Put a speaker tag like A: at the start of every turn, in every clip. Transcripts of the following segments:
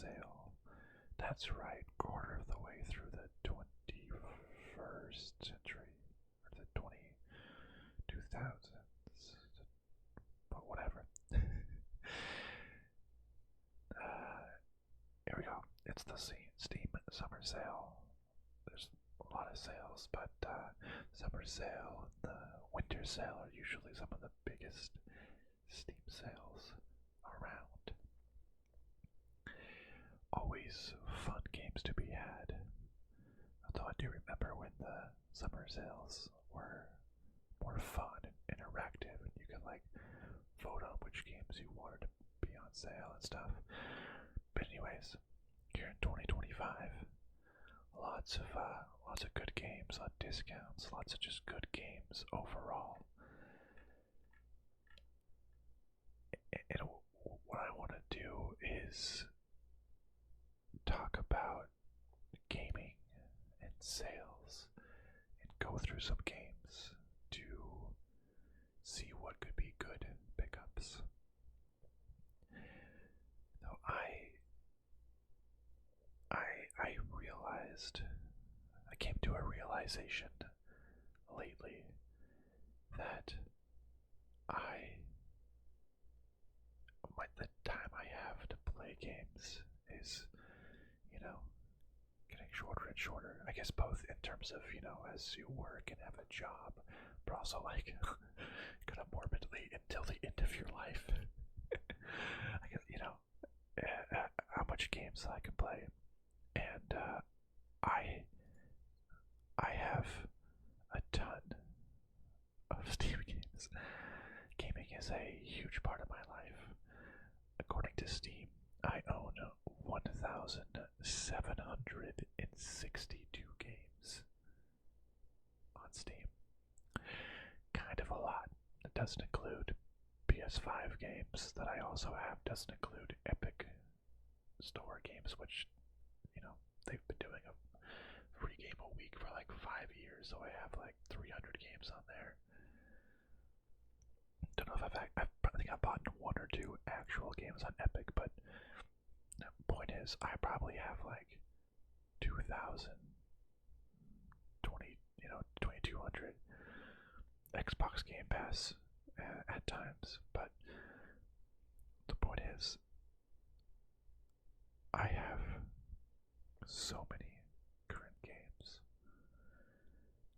A: sale. That's right, quarter of the way through the 21st century, or the 2000s, but whatever. Here we go. It's the Steam Summer Sale. There's a lot of sales, but Summer Sale and the Winter Sale are usually some of the biggest Steam sales around. Always fun games to be had. Although I do remember when the summer sales were more fun and interactive, and you could like vote on which games you wanted to be on sale and stuff. But anyways, here in 2025, lots of good games on discounts. Lots of just good games overall. And what I want to do is talk about gaming and sales and go through some games to see what could be good pickups. Now I realized, I came to a realization lately that the time I have to play games is, getting shorter and shorter. I guess both in terms of, as you work and have a job, but also like kind of morbidly until the end of your life. I guess, how much games I can play. And I have a ton of Steam games. Gaming is a huge part of my life. According to Steam, I own 1,762 games on Steam. Kind of a lot. It doesn't include PS5 games that I also have. Doesn't include Epic Store games, which, they've been doing a free game a week for like 5 years, so I have like 300 games on there. Don't know if I think I've bought one or two actual games on Epic, but the point is, I probably have like 2,000, 2,200 Xbox Game Pass at times, but the point is, I have so many current games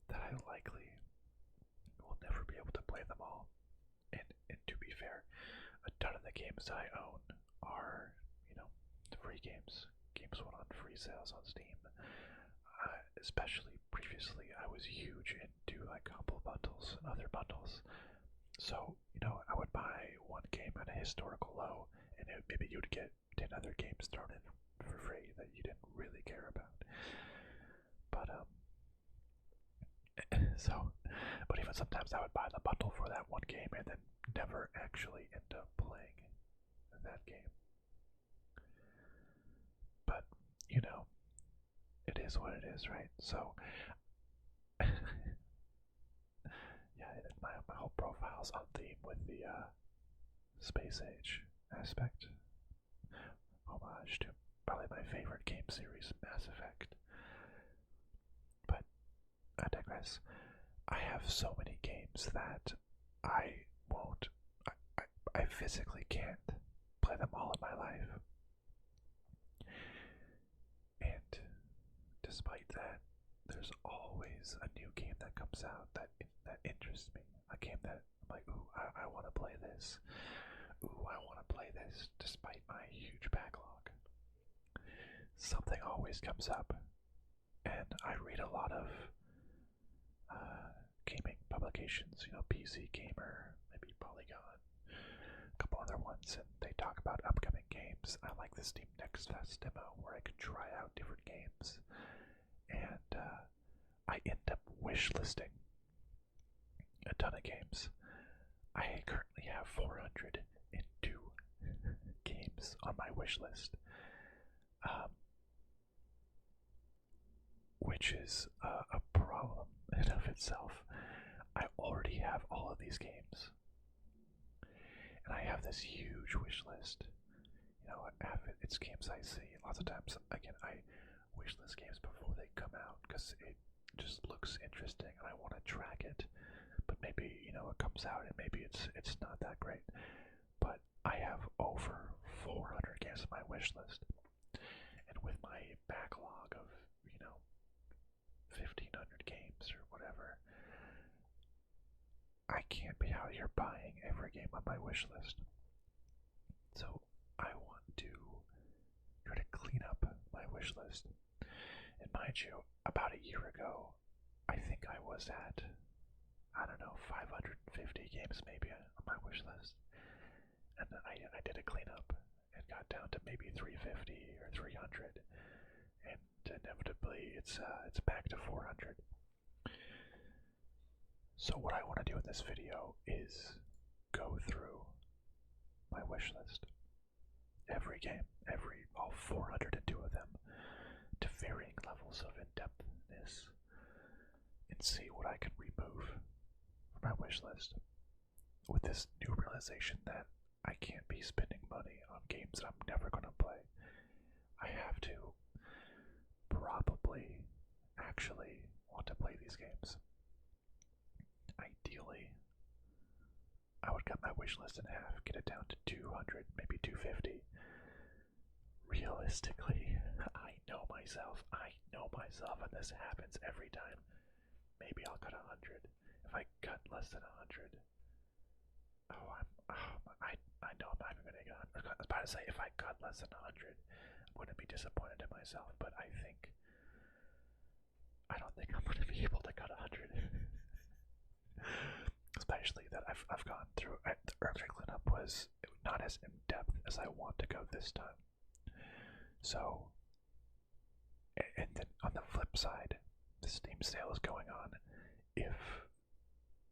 A: that I likely will never be able to play them all. And to be fair, a ton of the games I own are, free games. Games went on free sales on Steam. Especially previously, I was huge into like humble bundles and other bundles. So, I would buy one game at a historical low, and maybe you'd get 10 other games thrown in for free that you didn't really care about. But but even sometimes I would buy the bundle for that one game and then never actually end up playing that game. But, it is what it is, right? So, yeah, my whole profile's on theme with the space age aspect. Homage to probably my favorite game series, Mass Effect. But I digress. I have so many games that I won't, I physically can't play them all in my life. And despite that, there's always a new game that comes out that interests me. A game that I'm like, ooh, I want to play this. Ooh, I want to play this, despite my huge backlog. Something always comes up, and I read a lot of gaming publications, PC Gamer, maybe Polygon, a couple other ones, and they talk about upcoming games. I like the Steam Next Fest demo where I can try out different games, and I end up wishlisting a ton of games. I currently have 402 games on my wish list, which is a problem in of itself. I already have all of these games, and I have this huge wish list. It's games I see lots of times. Again, I wish list games before they come out because it just looks interesting and I want to track it. But maybe it comes out and maybe it's not that great. But I have over 400 games on my wish list, and with my backlog of 1,500 games or whatever, I can't be out here buying every game on my wish list. So I want to try to clean up my wish list. And mind you, about a year ago, I think I was at, I don't know, 550 games maybe on my wish list. And then I did a cleanup and got down to maybe 350 or 300. And inevitably, it's back to 400. So what I want to do in this video is go through my wish list. Every game, all 402 of them, to varying levels of in-depthness, and see what I can remove from my wish list. With this new realization that I can't be spending money on games that I'm never going to play, I have to probably actually want to play these games. Ideally, I would cut my wish list in half, get it down to 200, maybe 250. Realistically, I know myself, and this happens every time. Maybe I'll cut 100. If I cut less than 100, I know I'm not even gonna get 100. I was about to say, if I cut less than 100, I'm gonna be disappointed in myself, but I don't think I'm gonna be able to cut 100. Especially that I've gone through, the earlier cleanup was not as in-depth as I want to go this time. So, and then on the flip side, the Steam sale is going on. If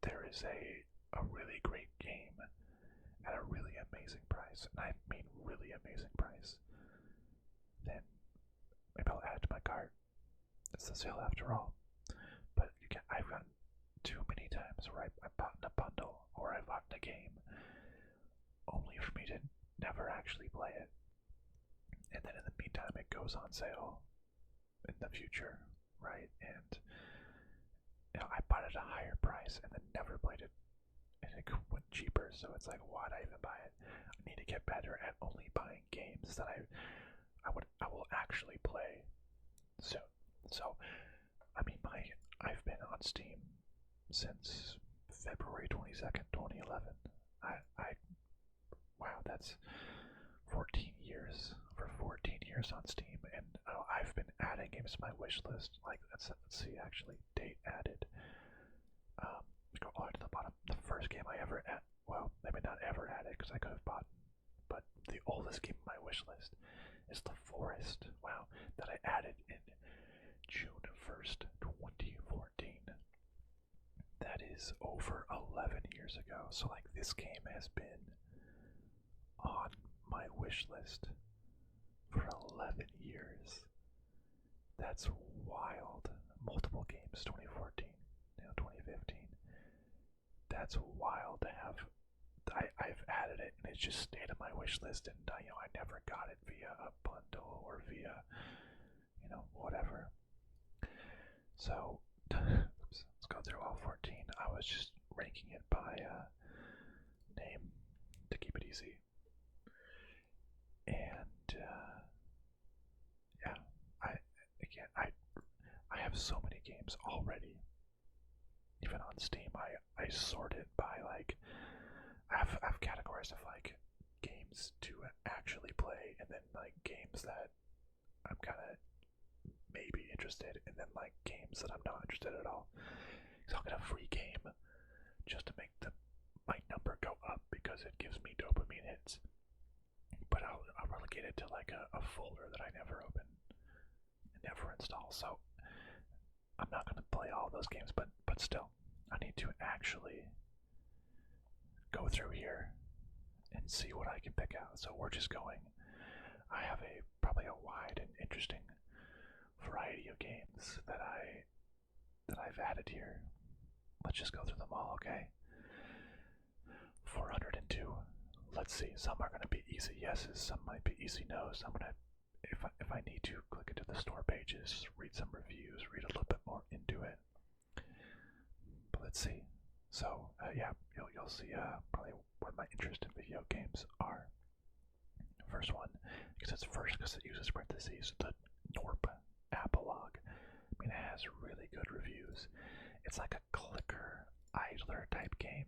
A: there is a really great game at a really amazing price, and I mean really amazing price, then maybe I'll add it to my cart. It's the sale after all. But I've gotten too many times where I bought in a bundle or I bought in a game only for me to never actually play it. And then in the meantime, it goes on sale in the future, right? And I bought it at a higher price and then never played it, and it went cheaper. So it's like, why'd I even buy it? I need to get better at only buying games that I will actually play soon. So, I mean, I've been on Steam since February 22nd, 2011. Wow, that's 14 years. For 14 years on Steam, and I've been adding games to my wish list. Like, let's see, actually, date added. Go all the way to the bottom. The first game I ever well, maybe not ever added because I could have bought, but the oldest game on my wish list is The Forest. Wow, that I added in June 1st, 2014. That is over 11 years ago. So, like, this game has been on my wish list for 11 years. That's wild. Multiple games, 2014, 2015. That's wild to have. I've added it and it just stayed on my wish list, and I never got it via a bundle or via whatever. So let's go through all 14. I was just ranking it by name to keep it easy. And yeah, I have so many games already. Even on Steam, I sort it by, like, I have categories of, like, games to actually play, and then, like, games that I'm kind of maybe interested, and then, like, games that I'm not interested at all. So I'll get a free game just to make my number go up because it gives me dopamine hits. But I'll relegate it to, like, a folder that I never open and never install. So I'm not going to play all those games, but still, I need to actually go through here and see what I can pick out. So we're just going. I have probably a wide and interesting variety of games that I've added here. Let's just go through them all, okay? 402. Let's let's see. Some are gonna be easy yeses, some might be easy nos. I'm gonna, if I need to, click into the store pages, read some reviews, read a little bit more into it. But let's see. So yeah, you'll see probably what my interest in video games are. First one, because it's first because it uses parentheses, the Norp Apolog. I mean, it has really good reviews. It's like a clicker, idler type game.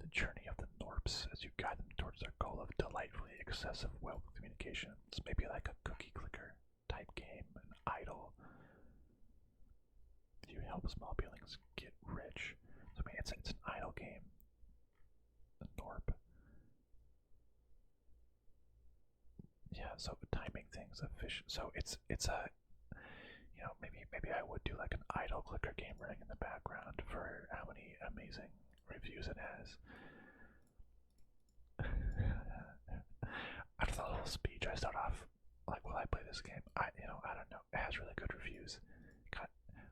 A: The journey of the Norps as you guide them towards their goal of delightfully excessive wealth communication. It's maybe like a cookie clicker type game, an idle. You help small buildings get rich. So, I mean, it's an idle game. The Norp. Yeah, so timing things, efficient. So it's a, you know, maybe I would do like an idle clicker game running in the background for how many amazing reviews it has. After the little speech, I start off like, "Will I play this game?" I don't know. It has really good reviews.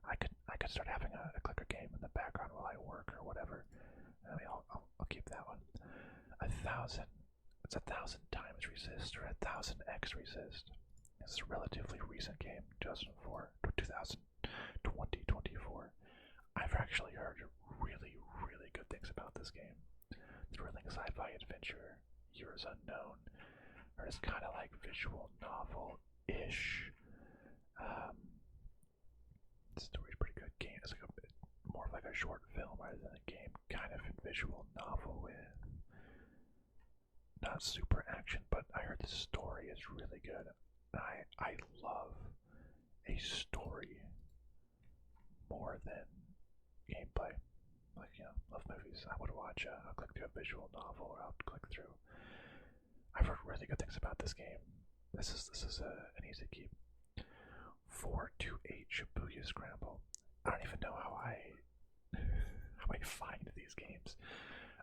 A: I could start having a clicker game in the background while I work or whatever. I mean, I'll keep that one. 1,000. It's 1,000 times resist or 1,000x resist. It's a relatively recent game, 2004, 2024. I've actually heard really, really good things about this game. Thrilling sci-fi adventure, Years Unknown, or it's kind of like visual novel-ish. The story's pretty good. Game is like a bit more of like a short film rather than a game, kind of visual novel with not super action, but I heard the story is really good. I love a story more than gameplay. Like, you know, love movies. I would watch, I'll click through a visual novel, or I'll click through. I've heard really good things about this game. This is an easy keep. 428 Shibuya Scramble. I don't even know how I find these games.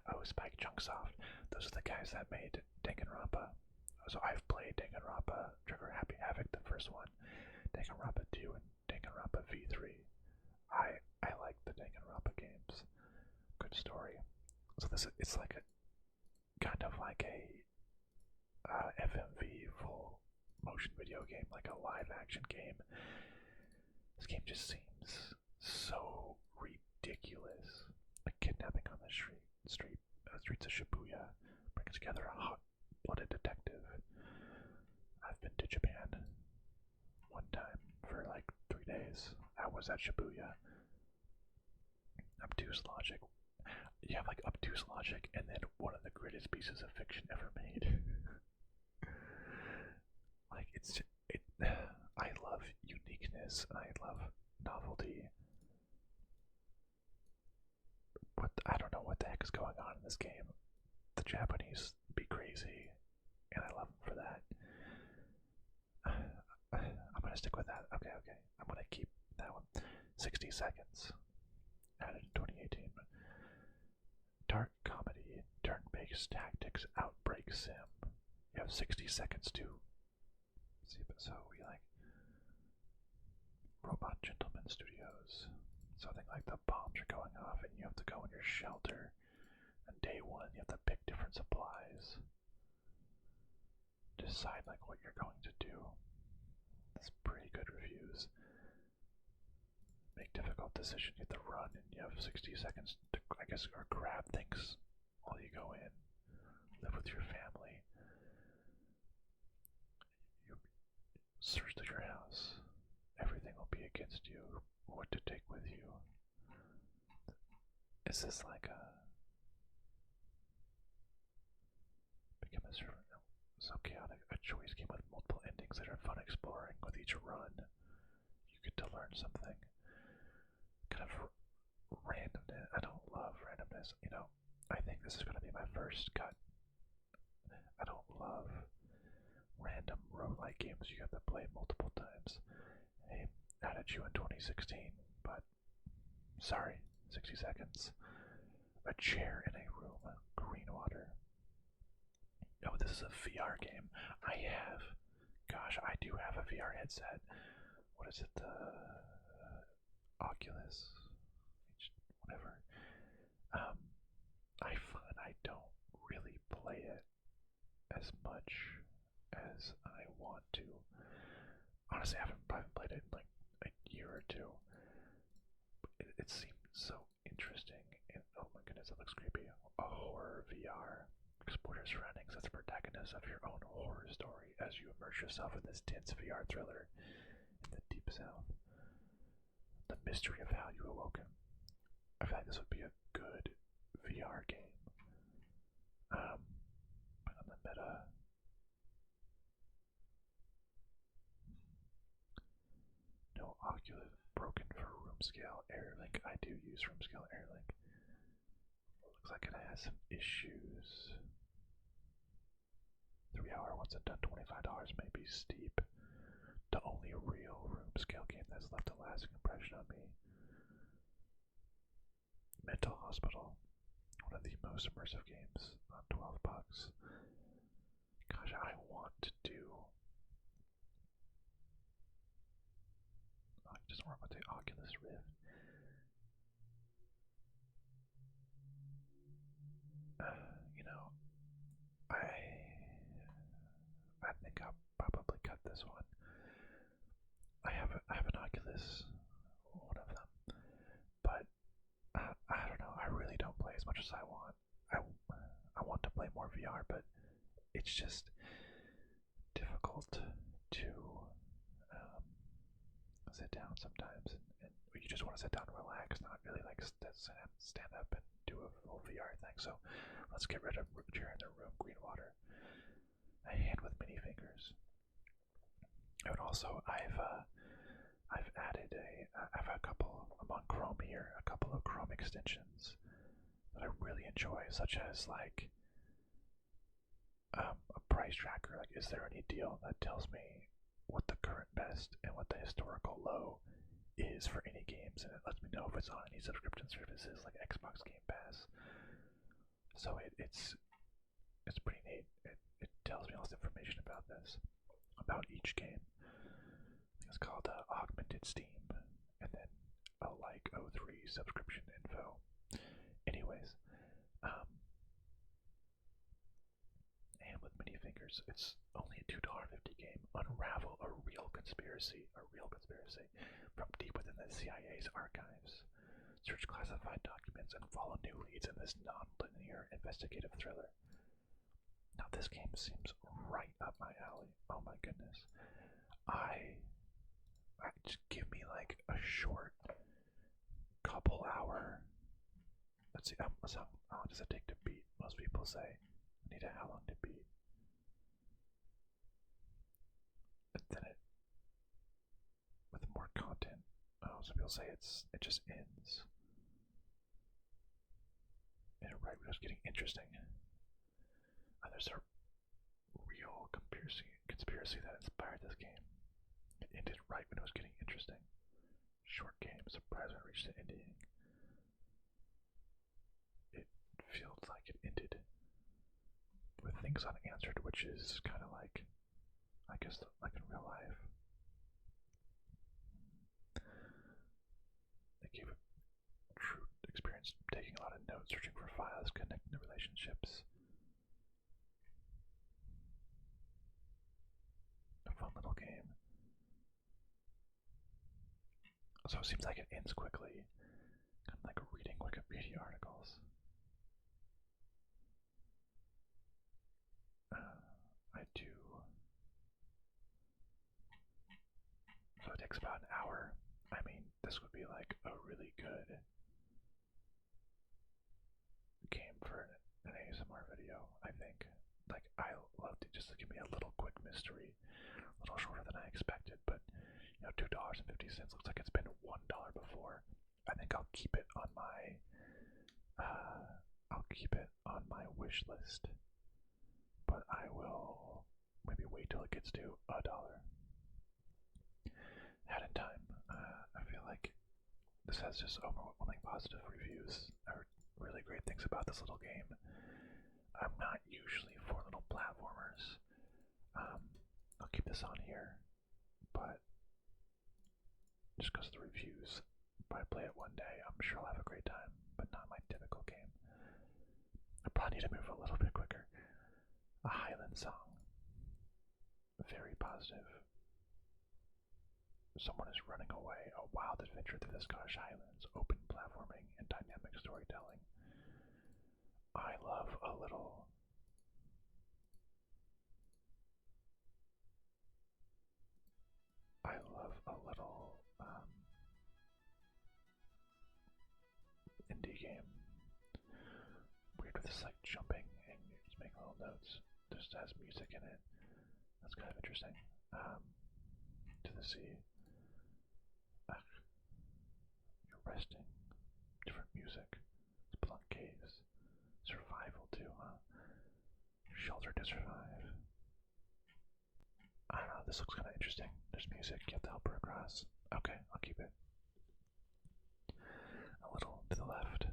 A: Oh, Spike Chunsoft. Those are the guys that made Danganronpa. So I've played Danganronpa, Trigger Happy Havoc, the first one, Danganronpa 2, and Danganronpa V3. I like the Danganronpa games. Good story. So it's like a kind of like a FMV full motion video game, like a live action game. This game just seems so ridiculous. A kidnapping on the streets of Shibuya brings together a hot-blooded detective. I've been to Japan one time for like 3 days. I was at Shibuya. Obtuse logic. You have like obtuse logic and then one of the greatest pieces of fiction ever made. Like I love uniqueness and I love novelty. But I don't know what the heck is going on in this game. The Japanese be crazy, and I love them for that. I'm gonna stick with that. Okay. I'm gonna keep that one. 60 seconds. Added in 2018. Dark comedy, turn-based tactics, outbreak sim. You have 60 seconds to see, but so we like Robot Gentleman Studios. Something like the bombs are going off and you have to go in your shelter. On day one, you have to pick different supplies. Decide like what you're going to do. That's pretty good reviews. Make difficult decisions. You have to run and you have 60 seconds to, I guess, or grab things while you go in. Live with your family. You search through your house. Everything will be against you. What to take with you. Is this like a become a servant? No. So chaotic. A choice game with multiple endings that are fun exploring. With each run, you get to learn something. Kind of randomness. I don't love randomness. You know, I think this is going to be my first cut. I don't love random roguelike games you have to play multiple times. Hey, added you in 2016, but sorry, 60 seconds. A chair in a room, green water. Oh, this is a VR game. Gosh, I do have a VR headset. What is it? Oculus? Whatever. I don't really play it. as much as I want to. Honestly, I haven't played it in like a year or two. It seems so interesting, and oh my goodness, it looks creepy. A horror VR. Explore your surroundings as a protagonist of your own horror story as you immerse yourself in this dense VR thriller in the deep south. The mystery of how you awoken. I feel like this would be a good VR game. On the meta. No Oculus broken for room scale airlink. I do use room scale airlink. Looks like it has some issues. 3 hour once and done, $25 may be steep. The only real room scale game that's left a lasting impression on me. Mental Hospital, one of the most immersive games on $12. Gosh, I want to do. Oh, it doesn't work with the Oculus Rift. You know, I think I'll probably cut this one. I have an Oculus, one of them, but I don't know. I really don't play as much as I want. I want to play more VR, but it's just difficult to sit down sometimes, and you just want to sit down and relax, not really like stand up and do a full VR thing. So let's get rid of chair in the room, green water, a hand with mini fingers. And also, I've added I've a couple. I'm on Chrome here, a couple of Chrome extensions that I really enjoy, such as like a price tracker. Like, is there any deal that tells me what the current best and what the historical low is for any games, and it lets me know if it's on any subscription services like Xbox Game Pass. So it's pretty neat. It tells me all this information about each game. I think it's called Augmented Steam, and then a like O3 subscription info. Anyways, and with many fingers, it's only a $2.50 game. Unravel a real conspiracy from deep within the CIA's archives. Search classified documents and follow new leads in this non-linear investigative thriller. Now this game seems right up my alley. Oh my goodness. I just give me like a short couple hour. Let's see, how long does it take to beat? Most people say I need how long to beat. And then with more content, some people say it just ends. And right when it was getting interesting. There's a real conspiracy that inspired this game. It ended right when it was getting interesting. Short game, surprise when it reached the ending. It feels like it ended with things unanswered, which is kind of like, I guess, like in real life. It gave a true experience, taking a lot of notes, searching for files, connecting the relationships. A fun little game. So it seems like it ends quickly, kind of like reading Wikipedia articles. I do. So it takes about an hour. I mean, this would be like a really good game for an ASMR video, I think. Like, I love to just give me a little quick mystery, a little shorter than I expected, but you know, $2.50 looks like it's been $1 before. I think I'll keep it on my wish list, but I will maybe wait till it gets to $1. Ahead in time. I feel like this has just overwhelming positive reviews. I heard really great things about this little game. I'm not usually for little platformers. I'll keep this on here, but just because of the reviews, if I play it one day, I'm sure I'll have a great time, but not my typical game. I probably need to move a little bit quicker. A Highland song. Very positive. Someone is running away. A wild adventure through the Scottish Highlands. Open platforming and dynamic storytelling. I love a little. I love a little indie game. Weird with this like jumping and you're just making little notes. Just has music in it. That's kind of interesting. To the sea. You're resting. Different music. Spelunk caves. Survival too, huh? Shelter to survive. I don't know, this looks kind of interesting. There's music, you have to help her across. Okay, I'll keep it. A little to the left.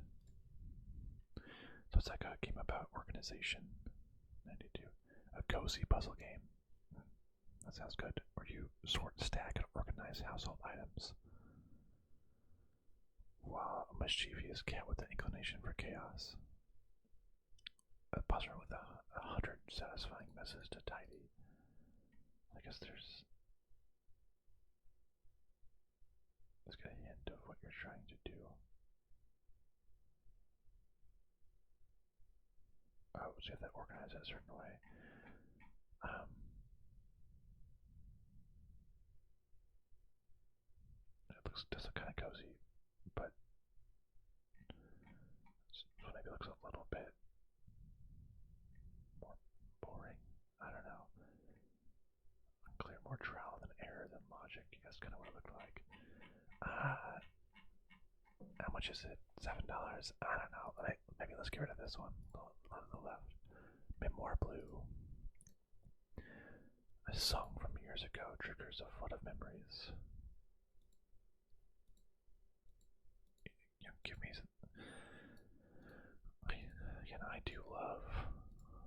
A: So it's like a game about organization. 92. A cozy puzzle game. That sounds good. Where you sort, stack, and organize household items. Wow, a mischievous cat with an inclination for chaos. A puzzler with 100 satisfying messes to tidy. I guess there's got a hint of what you're trying to do. Oh, so you have to organize it a certain way. It does look kind of cozy, but maybe looks a little bit more boring. I don't know. Unclear, more trial than error than logic. That's kind of what it looked like. How much is it? $7. I don't know. Maybe let's get rid of this one. On the left. Memoir Blue. A song from years ago triggers a flood of memories. Give me some. Again, I do love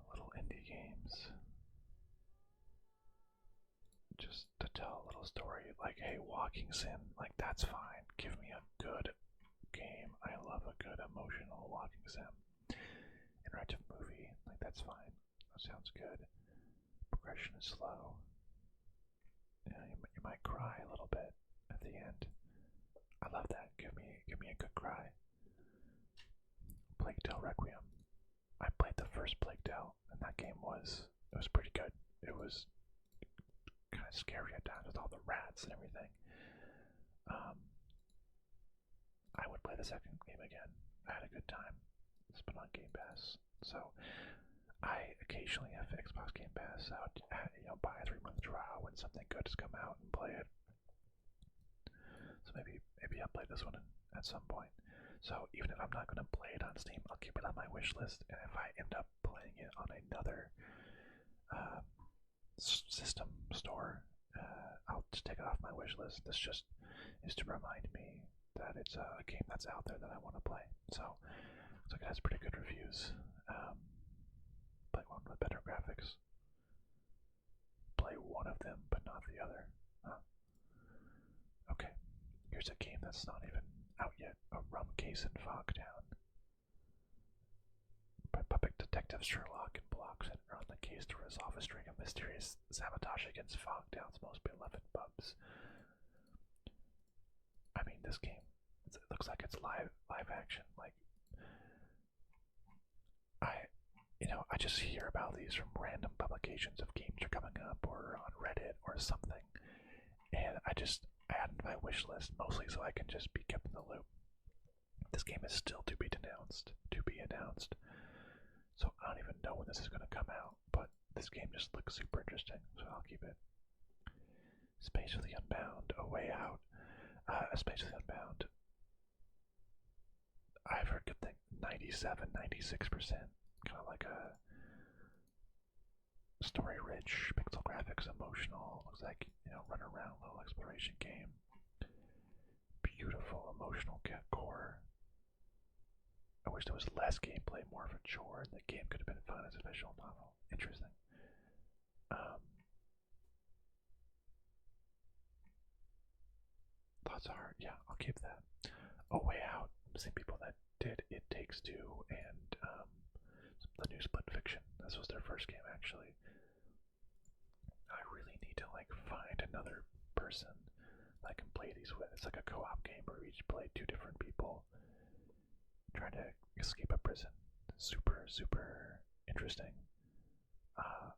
A: little indie games. Just to tell a little story, like, hey, walking sim, like, that's fine. Give me a good game. I love a good emotional walking sim. Interactive movie, like, that's fine. That sounds good. Progression is slow. Yeah, you might cry a little bit at the end. I love that. Give me a good cry. Plague Tale Requiem. I played the first Plague Tale, and that game was pretty good. It was kind of scary at times with all the rats and everything. I would play the second game again. I had a good time. It's been on Game Pass, so I occasionally have Xbox Game Pass. I would, buy a 3-month trial when something good has come out and play it. So maybe I'll play this one at some point. So even if I'm not going to play it on Steam, I'll keep it on my wish list. And if I end up playing it on another system store, I'll just take it off my wish list. This just is to remind me that it's a game that's out there that I want to play. So looks like it has pretty good reviews. Play one with better graphics. Play one of them, but not the other. Huh. Okay, here's a game that's not even out yet. A rum case in Fogtown. Puppet Detective Sherlock embarks on the case to resolve a string of mysterious sabotage against Fogtown's most beloved pubs. I mean, this game, it looks like it's live action. Like, I just hear about these from random publications of games are coming up or on Reddit or something, and I add it to my wish list mostly so I can just be kept in the loop. This game is still to be announced. So I don't even know when this is going to come out, but this game just looks super interesting, so I'll keep it. Space of the Unbound, A Way Out. Space of the Unbound. I've heard good things. 97, 96%. Kind of like a story-rich, pixel graphics, emotional. Looks like, run around little exploration game. Beautiful, emotional core. I wish there was less gameplay, more of a chore, and the game could have been fun as a visual novel. Interesting. Thoughts are, yeah, I'll keep that. A Way Out. Same people that did It Takes Two and the new Split Fiction. This was their first game, actually. I really need to like find another person that I can play these with. It's like a co-op game where we each play two different people trying to escape a prison. Super, super interesting. Uh,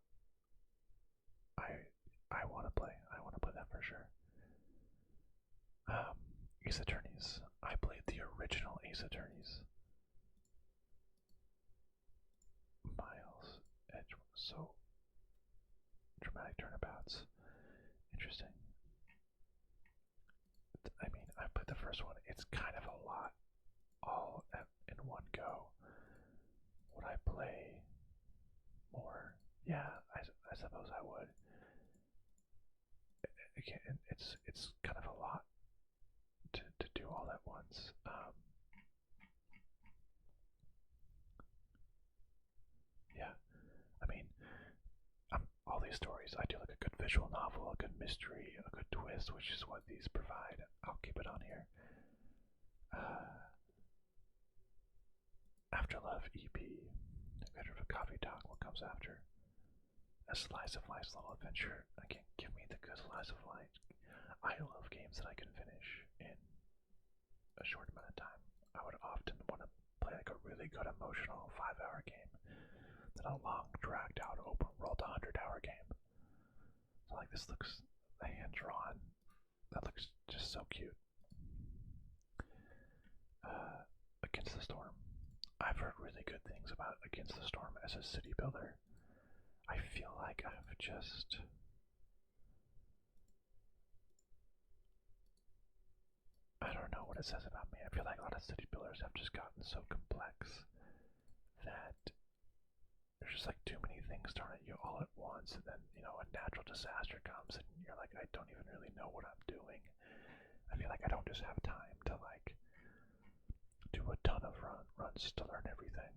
A: I want to play. I want to play that for sure. Ace Attorneys. I played the original Ace Attorneys. Miles Edge. So dramatic turnabouts. Interesting. I mean, I played the first one. It's kind of a lot, all in one go. Would I play more? Yeah, I suppose I would. Again, it's kind of a lot to do all at once. Yeah, I mean, all these stories, I do like a good visual novel, a good mystery, a good twist, which is what these provide. I'll keep it on here. After Love EP, a bit of a coffee talk. What comes after? A slice of life's little adventure. Again, give me the good slice of life. I love games that I can finish in a short amount of time. I would often want to play like a really good emotional 5-hour game than a long, dragged out, open world 100-hour game. So like this looks hand drawn. That looks just so cute. Against the Storm. I've heard really good things about Against the Storm as a city builder. I feel like I've just I don't know what it says about me. I feel like a lot of city builders have just gotten so complex that there's just like too many things thrown at you all at once, and then a natural disaster comes, and you're like, I don't even really know what I'm doing. I feel like I don't just have time to like do a ton of runs to learn everything.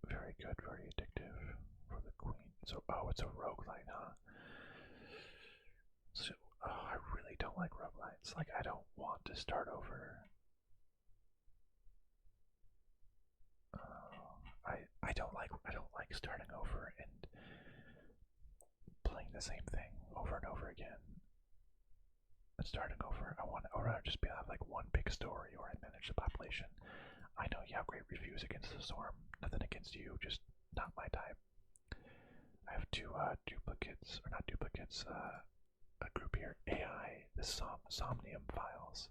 A: Very good, very addictive for the queen. So, it's a roguelite, huh? So, I really don't like roguelites. Like, I don't want to start over. I don't like starting over and playing the same thing over and over again. And starting over, I'd rather just have like one big story where I manage the population. I know you have great reviews Against the Storm. Nothing against you, just not my type. I have two duplicates, or not duplicates, a group here, AI, the Somnium Files.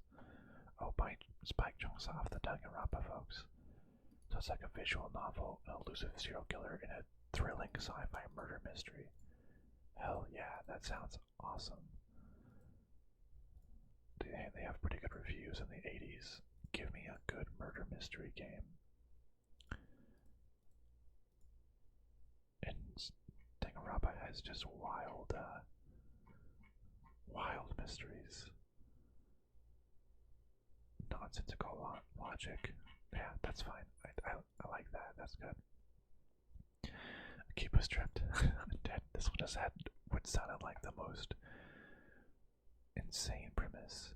A: Oh, by Spike Chungsoft, the Danganronpa folks. So it's like a visual novel, an elusive serial killer in a thrilling sci-fi murder mystery. Hell yeah, that sounds awesome. They have pretty good reviews in the 80s. Give me a good murder mystery game. And Danganronpa has just wild mysteries. Nonsensical logic. Yeah, that's fine. I like that. That's good. Keep us stripped. This one just had what sounded like the most insane premise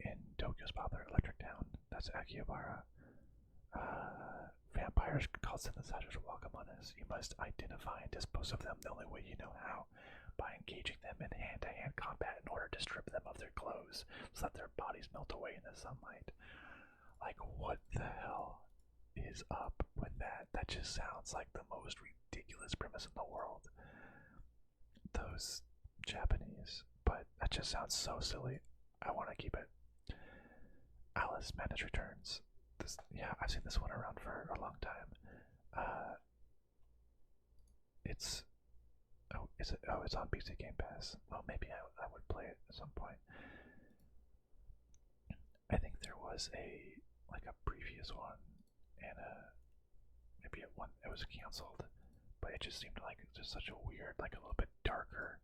A: in Tokyo's popular Electric Town. That's Akihabara. Vampires called synthesizers welcome on us. You must identify and dispose of them the only way you know how, by engaging them in hand-to-hand combat in order to strip them of their clothes so that their bodies melt away in the sunlight. Like, what the hell is up with that? That just sounds like the most ridiculous premise in the world. Those Japanese, but that just sounds so silly. I want to keep it. Alice Madness Returns. I've seen this one around for a long time. It's it's on PC Game Pass. Well, maybe I would play it at some point. I think there was a previous one, and maybe it was canceled, but it just seemed like just such a weird, like a little bit darker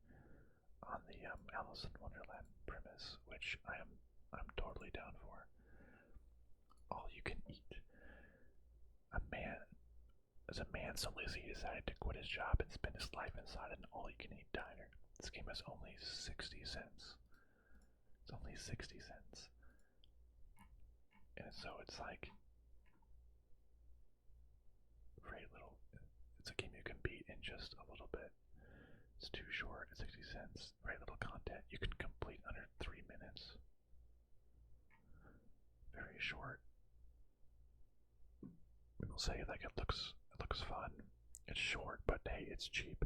A: on the Alice in Wonderland premise, which I'm totally down for. All you can eat. A man so lazy he decided to quit his job and spend his life inside an all-you-can-eat diner. This game is only 60 cents. It's only 60 cents. And so it's like very little. It's a game you can beat in just a little bit. It's too short, 60 cents, very little content. You can complete under 3 minutes. Very short. People say like it looks fun. It's short, but hey, it's cheap.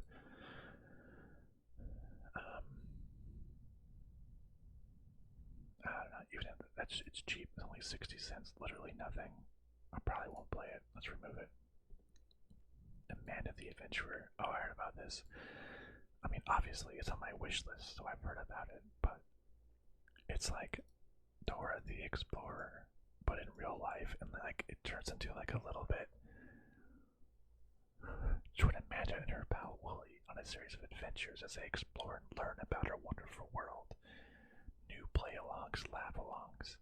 A: I don't know. Even if it's cheap. It's only 60 cents. Literally nothing. I probably won't play it. Let's remove it. Amanda the Adventurer. Oh, I heard about this. I mean, obviously it's on my wish list, so I've heard about it. But it's like Dora the Explorer, but in real life, and like it turns into like a little bit. Join Amanda and her pal Wooly on a series of adventures as they explore and learn about our wonderful world. New play-alongs, laugh-alongs.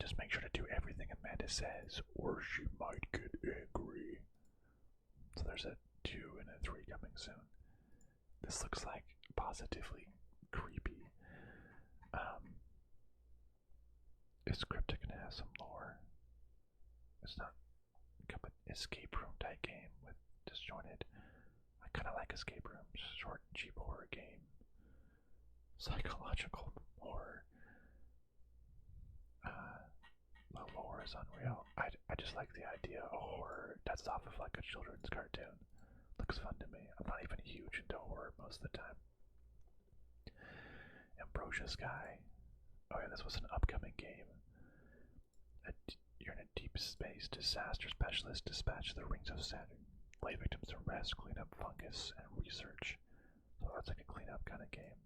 A: Just make sure to do everything Amanda says, or she might get angry. So there's a 2 and a 3 coming soon. This looks like positively creepy. It's cryptic and has some lore. It's not an escape room type game with disjointed. I kind of like escape rooms. Short and cheap horror game. Psychological horror. The lore is unreal. I just like the idea of horror that's off of like a children's cartoon. Looks fun to me. I'm not even huge into horror most of the time. Ambrosia Sky. Oh yeah, this was an upcoming game. You're in a deep space disaster specialist. Dispatch the rings of Saturn. Lay victims to rest, clean up fungus, and research. So that's like a cleanup kind of game.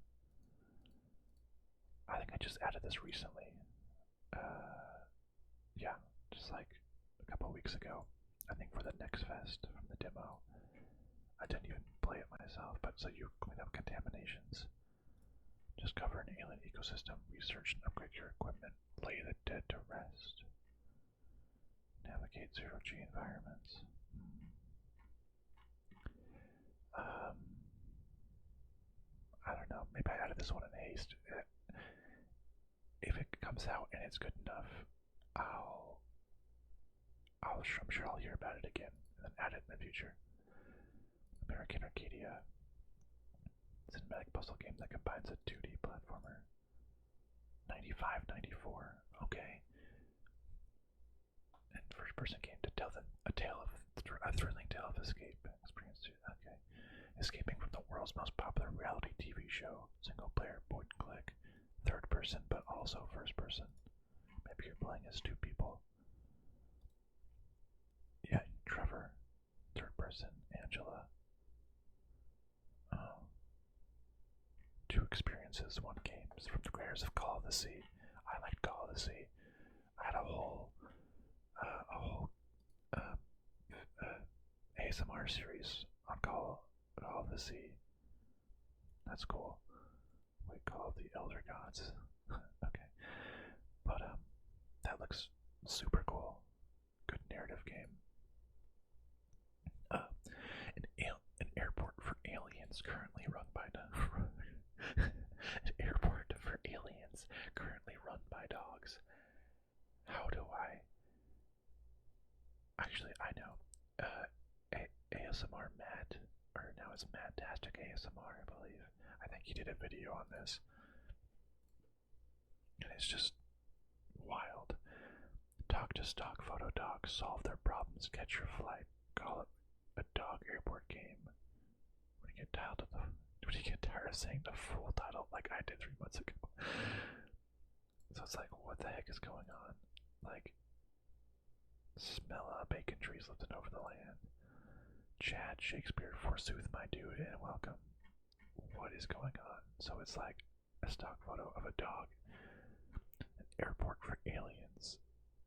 A: I think I just added this recently. Yeah, just like a couple weeks ago. I think for the next fest from the demo. I didn't even play it myself, but so you clean up contaminations. Discover an alien ecosystem, research and upgrade your equipment, lay the dead to rest. Navigate zero-G environments. I don't know, maybe I added this one in haste. If it comes out and it's good enough, I'm sure I'll hear about it again and then add it in the future. American Arcadia. Cinematic puzzle game that combines a 2D platformer. 95-94. Okay. And first-person game to tell a thrilling tale of escape experience. Okay. Escaping from the world's most popular reality TV show. Single-player, point and click. Third person, but also first person. Maybe you're playing as 2 people. Yeah, Trevor. Third person, Angela. 2 experiences, 1 game. From the creators of Call of the Sea. I liked Call of the Sea. I had a whole ASMR series on Call of the Sea. That's cool. We call the Elder Gods. Okay. But that looks super cool. Good narrative game. An airport for aliens currently run by an airport for aliens currently run by dogs. How do I? Actually, I know. ASMR Matt, or now it's Madtastic ASMR, I believe. I think he did a video on this. And it's just wild. Talk to stock photo dogs, solve their problems, catch your flight. Call it a dog airport game. When you get tired of saying the full title like I did 3 months ago. So it's like, what the heck is going on? Like, smell bacon trees lifting over the land. Chad Shakespeare, forsooth my dude, and welcome. What is going on? So it's like a stock photo of a dog. An airport for aliens,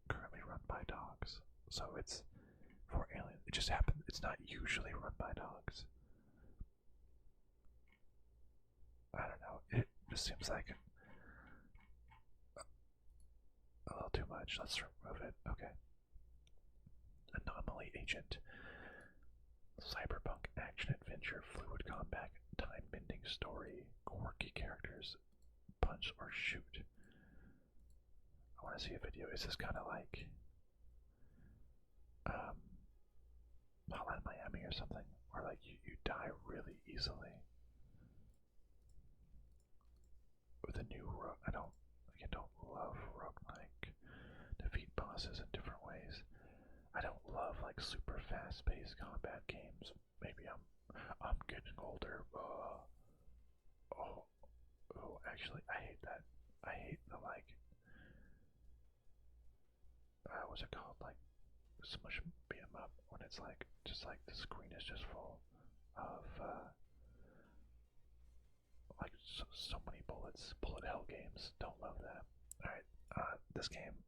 A: currently run by dogs. So it's for aliens. It just happened. It's not usually run by dogs. I don't know. It just seems like a little too much. Let's remove it. Okay. Anomaly Agent. Cyberpunk action adventure, fluid combat, time bending story, quirky characters, punch or shoot. want to see a video. Is this kind of like um, Hotline Miami or something, where like you die really easily? With a new rogue, I don't love roguelike defeat bosses in different ways. I don't love like super fast-paced combat games. Maybe I'm getting older. Actually, I hate that. I hate the like. What's it called? Like smush beat 'em up when it's like just like the screen is just full of like so many bullets. Bullet hell games. Don't love that. All right, this game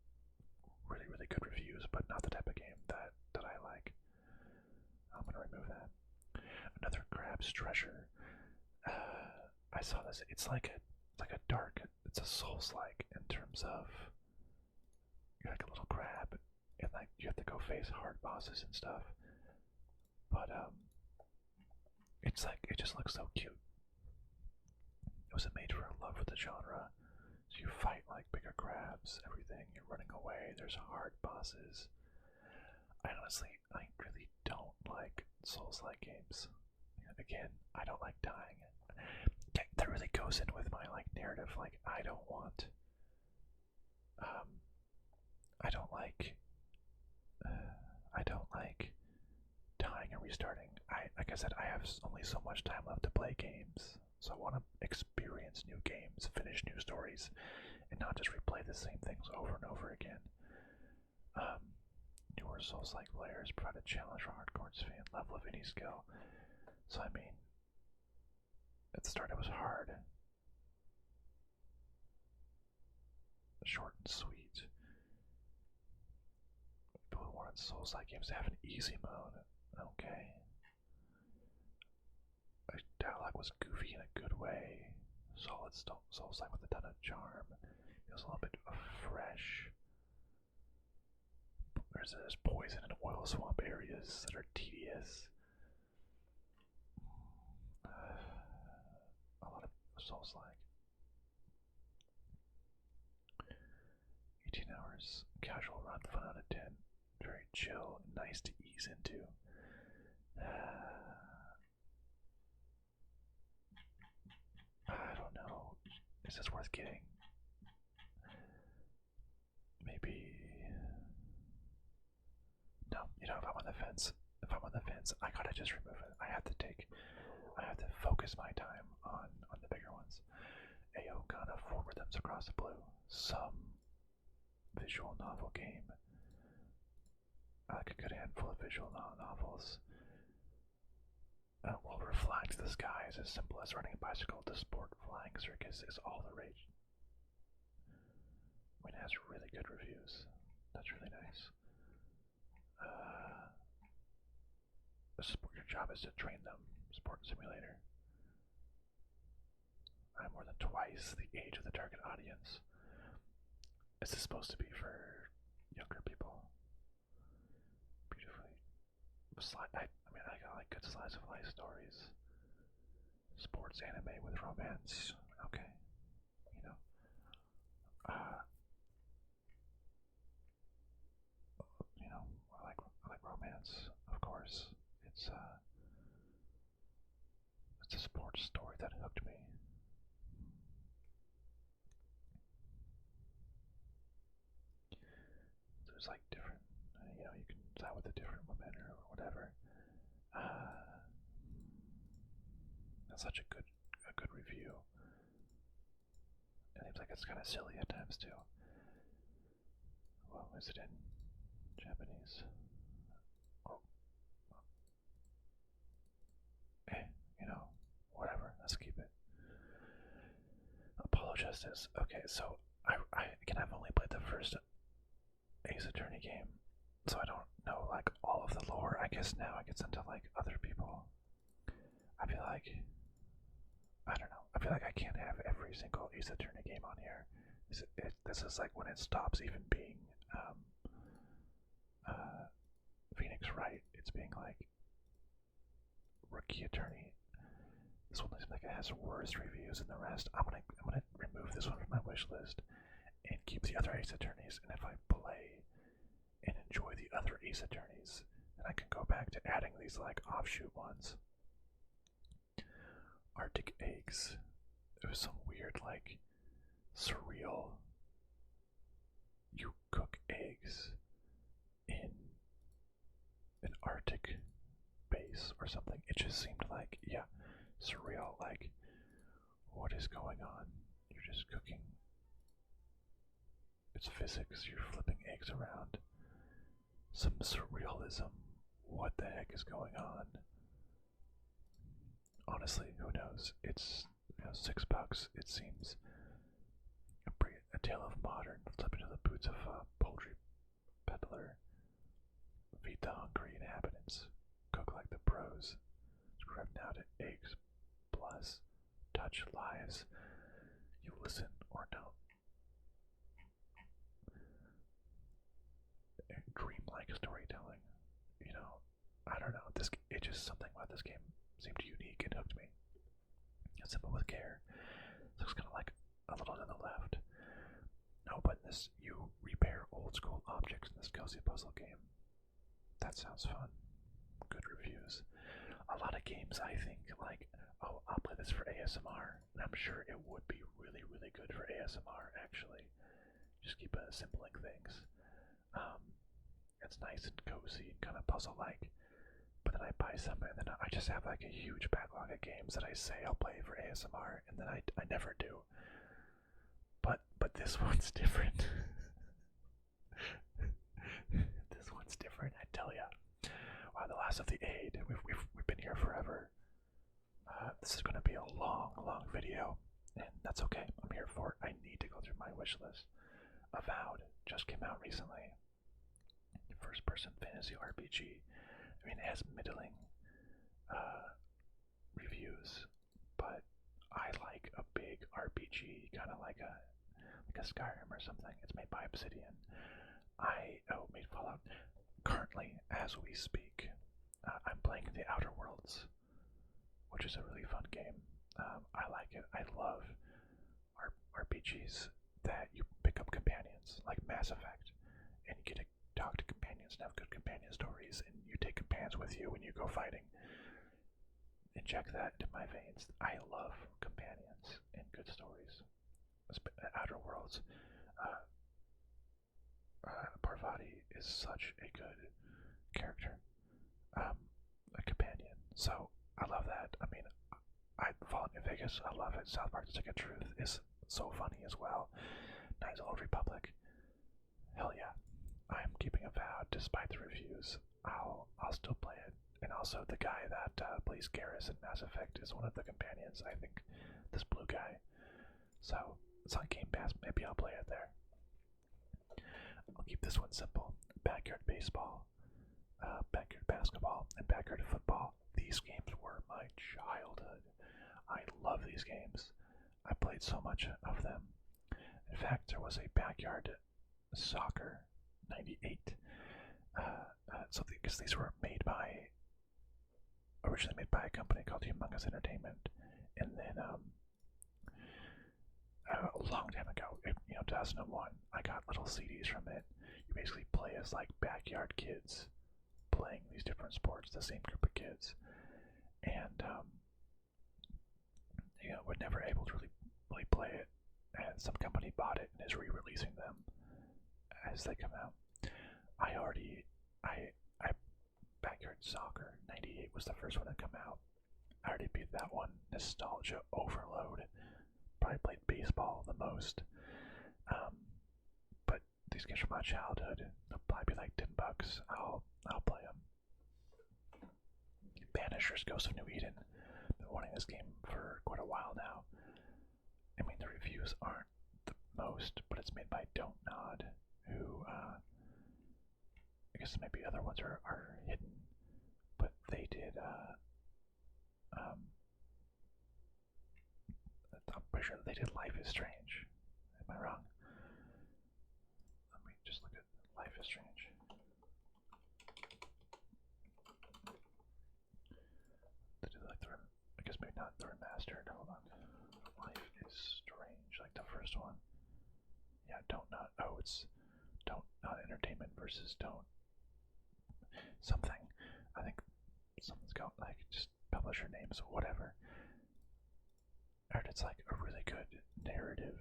A: really good reviews, but not the type of game that I like. I'm gonna remove that. Another Crab's Treasure. I saw this. It's like a dark. It's a Souls-like in terms of you're like a little crab, and like you have to go face hard bosses and stuff. But it's like it just looks so cute. It was made for a love of the genre. So you fight like bigger crabs, everything. You're running away. There's hard bosses. I really don't like Souls-like games. Again, I don't like dying. That really goes in with my like narrative. Like I don't want. I don't like. I don't like dying and restarting. Like I said, I have only so much time left to play games, so I want to experience new games, finish new stories, and not just replay the same things over and over again. Newer Souls-like players provide a challenge for hardcore fan level of any skill. So I mean, at the start it was hard, short and sweet. People who wanted Souls-like games to have an easy mode. Okay. Dialogue was goofy in a good way. Solid Souls-like with a ton of charm. It was a little bit fresh. There's poison and oil swamp areas that are tedious. A lot of Souls-like. 18 hours, casual run, fun out of 10. Very chill, nice to ease into. I don't know. Is this worth getting? Maybe. No, you know, if I'm on the fence, I gotta just remove it. I have to focus my time on the bigger ones. Ayo Kana 4 Rhythms Across the Blue. Some visual novel game. I like a good handful of visual novels. While we're flying to the skies, as simple as riding a bicycle to sport, flying circus is all the rage. I mean, it has really good reviews. That's really nice. Your job is to train them. Sport simulator. I'm more than twice the age of the target audience. Is this supposed to be for younger people? Beautifully. I like good slice of life stories. Sports anime with romance. Okay. You know. I like romance, of course. It's a sports story that hooked me. There's like different, you can side with a different women or whatever. That's such a good review. It seems like it's kind of silly at times too. Well, is it in Japanese? Oh. Whatever. Let's keep it. Apollo Justice. Okay, so I've only played the first Ace Attorney game, so I don't know like all of the lore. I guess now it gets into like other people. I feel like I can't have every single Ace Attorney game on here. This is like when it stops even being Phoenix Wright. It's being like Rookie Attorney. This one looks like it has worse reviews than the rest. I'm gonna remove this one from my wish list and keep the other Ace Attorneys, and if I play and enjoy the other Ace Attorneys, then I can go back to adding these like offshoot ones. Arctic eggs. It was some weird like surreal. You cook eggs in an Arctic base or something. It just seemed like, yeah, surreal. Like, what is going on? You're just cooking. It's physics. You're flipping eggs around. Some surrealism. What the heck is going on? Honestly, who knows? It's $6. It seems a tale of modern. Flip into the boots of a poultry peddler. Feed the hungry inhabitants. Cook like the pros. Scrub now to eggs plus touch lives. You listen or don't. Dreamlike storytelling. I don't know. It just something about this game seemed unique and hooked me. It's simple with care. Looks kind of like a little to the left. No, but in this, you repair old school objects in this cozy puzzle game. That sounds fun. Good reviews. A lot of games I think like, oh, I'll play this for ASMR, and I'm sure it would be really, really good for ASMR actually. Just keep assembling things. It's nice and cozy and kind of puzzle-like. But then I buy some, and then I just have like a huge backlog of games that I say I'll play for ASMR, and then I never do. But this one's different. This one's different, I tell ya. Wow, the last of the aid. We've been here forever. This is going to be a long, long video, and that's okay. I'm here for it. I need to go through my wish list. Avowed just came out recently. First-person fantasy RPG. I mean, it has middling reviews, but I like a big RPG, kind of like a Skyrim or something. It's made by Obsidian. Made Fallout. Currently, as we speak, I'm playing The Outer Worlds, which is a really fun game. I like it. I love RPGs that you pick up companions, like Mass Effect, and you get to talk to companions and have good companion stories, and you take companions with you when you go fighting. Inject that into my veins. I love companions and good stories. Outer Worlds. Parvati is such a good character, a companion. So I love that. I mean, Fallout New Vegas, I love it. South Park: The Stick of Truth is so funny as well. Nice Old Republic. Hell yeah. I'm keeping Avowed despite the reviews. I'll still play it. And also the guy that plays Garrus in Mass Effect is one of the companions, I think. This blue guy. So it's on Game Pass. Maybe I'll play it there. I'll keep this one simple. Backyard baseball, backyard basketball, and backyard football. These games were my childhood. I love these games. I played so much of them. In fact, there was a backyard soccer 98. Because these were originally made by a company called Humongous Entertainment, and then a long time ago, 2001, I got little CDs from it. You basically play as like backyard kids playing these different sports, the same group of kids, and we're never able to really play it, and some company bought it and is re-releasing them as they come out. I Backyard Soccer 98 was the first one to come out. I already beat that one. Nostalgia overload. Probably played baseball the most. But these games from my childhood, they'll probably be like $10. I'll play them. Banishers: Ghost of New Eden. Been wanting this game for quite a while now. I mean, the reviews aren't the most, but it's made by Don't Nod, who I guess maybe other ones are hidden, but they did. I'm pretty sure they did Life is Strange. Am I wrong? Let me just look at Life is Strange. They did like I guess maybe not the remastered. Hold on. Life is Strange, like the first one. Yeah, don't not. Oh, it's don't not entertainment versus don't something. I think something's got like just publisher names or whatever. Or it's like a really good narrative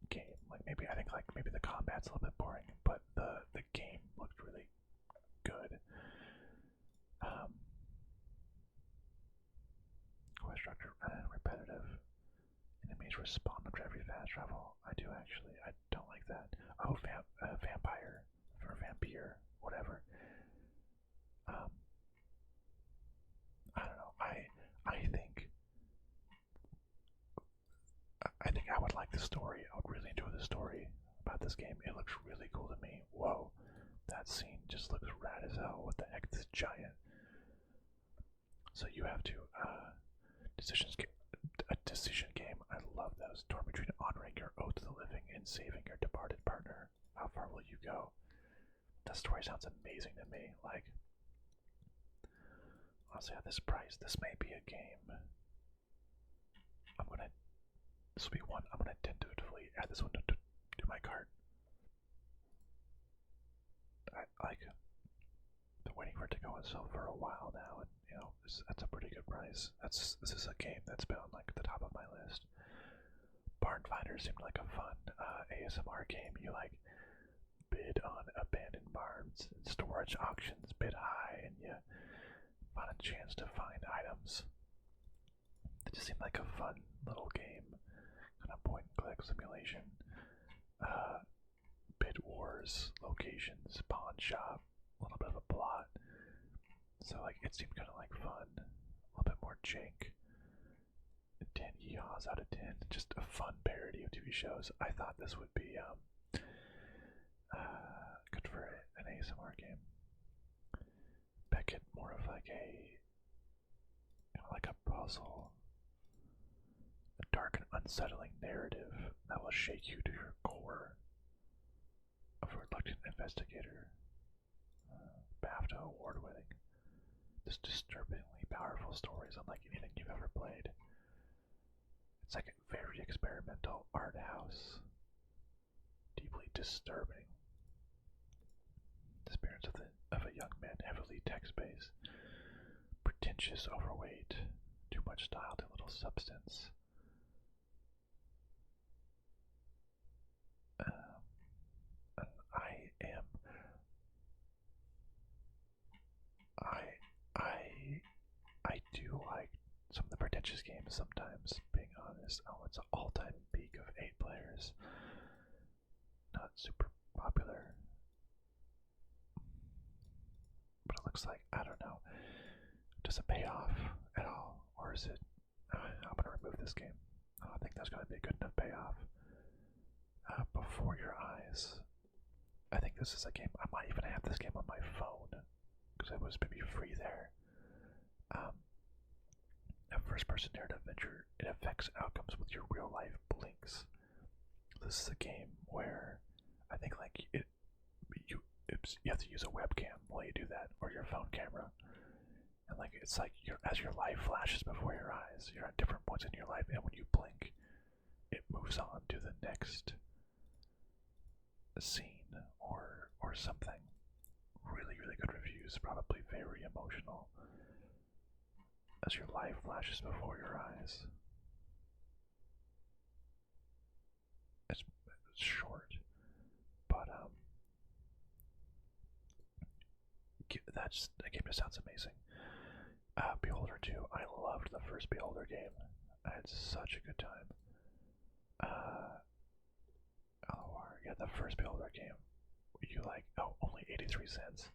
A: game. Like maybe I think like maybe the combat's a little bit boring, but the game looked really good. Quest structure repetitive. Enemies respond after every fast travel. I do actually. I don't like that. Oh, vampire or vampire, whatever. Um, I don't know. I think I would like the story. I would really enjoy the story about this game. It looks really cool to me. Whoa, that scene just looks rad as hell. What the heck? This giant. So you have to a decision game. I love those. Torn between honoring your oath to the living and saving your departed partner. How far will you go? That story sounds amazing to me. Like, honestly, at this price, this may be a game. This will be one I'm gonna tentatively add this one to my cart. I like. Been waiting for it to go on sale for a while now, and you know, that's a pretty good price. This is a game that's been on like the top of my list. Barn Finder seemed like a fun ASMR game. You like bid on abandoned barns and storage auctions, bid high, and you find a chance to find items. It just seemed like a fun little game, kind of point and click simulation. Bid wars, locations, pawn shop, a little bit of a plot. So like it seemed kind of like fun, a little bit more jank. 10 yeehaws out of 10, just a fun parody of TV shows. I thought this would be good for an ASMR game. Beckett, more of like a kind of like a puzzle, a dark and unsettling narrative that will shake you to your core. Of a reluctant investigator, BAFTA award winning. This disturbingly powerful story is unlike anything you've ever played. It's like a very experimental art house, deeply disturbing. The spirits of a young man, heavily text-based, pretentious, overweight, too much style, too little substance. I do like some of the pretentious games sometimes, being honest. Oh, it's an all-time peak of 8 players. Not super popular. But it looks like, I don't know, does it pay off at all? Or is it, I'm going to remove this game. I don't think there's going to be a good enough payoff. Before Your Eyes. I think this is a game, I might even have this game on my phone, because it was maybe free there. A first-person narrative adventure, it affects outcomes with your real-life blinks. This is a game where I think like you have to use a webcam while you do that, or your phone camera, and like it's like as your life flashes before your eyes, you're at different points in your life, and when you blink, it moves on to the next scene or something. Really, really good reviews, probably very emotional. As your life flashes before your eyes. It's short, but that game just sounds amazing. Beholder 2, I loved the first Beholder game. I had such a good time. LOR, yeah, the first Beholder game. You like, oh, only 83 cents.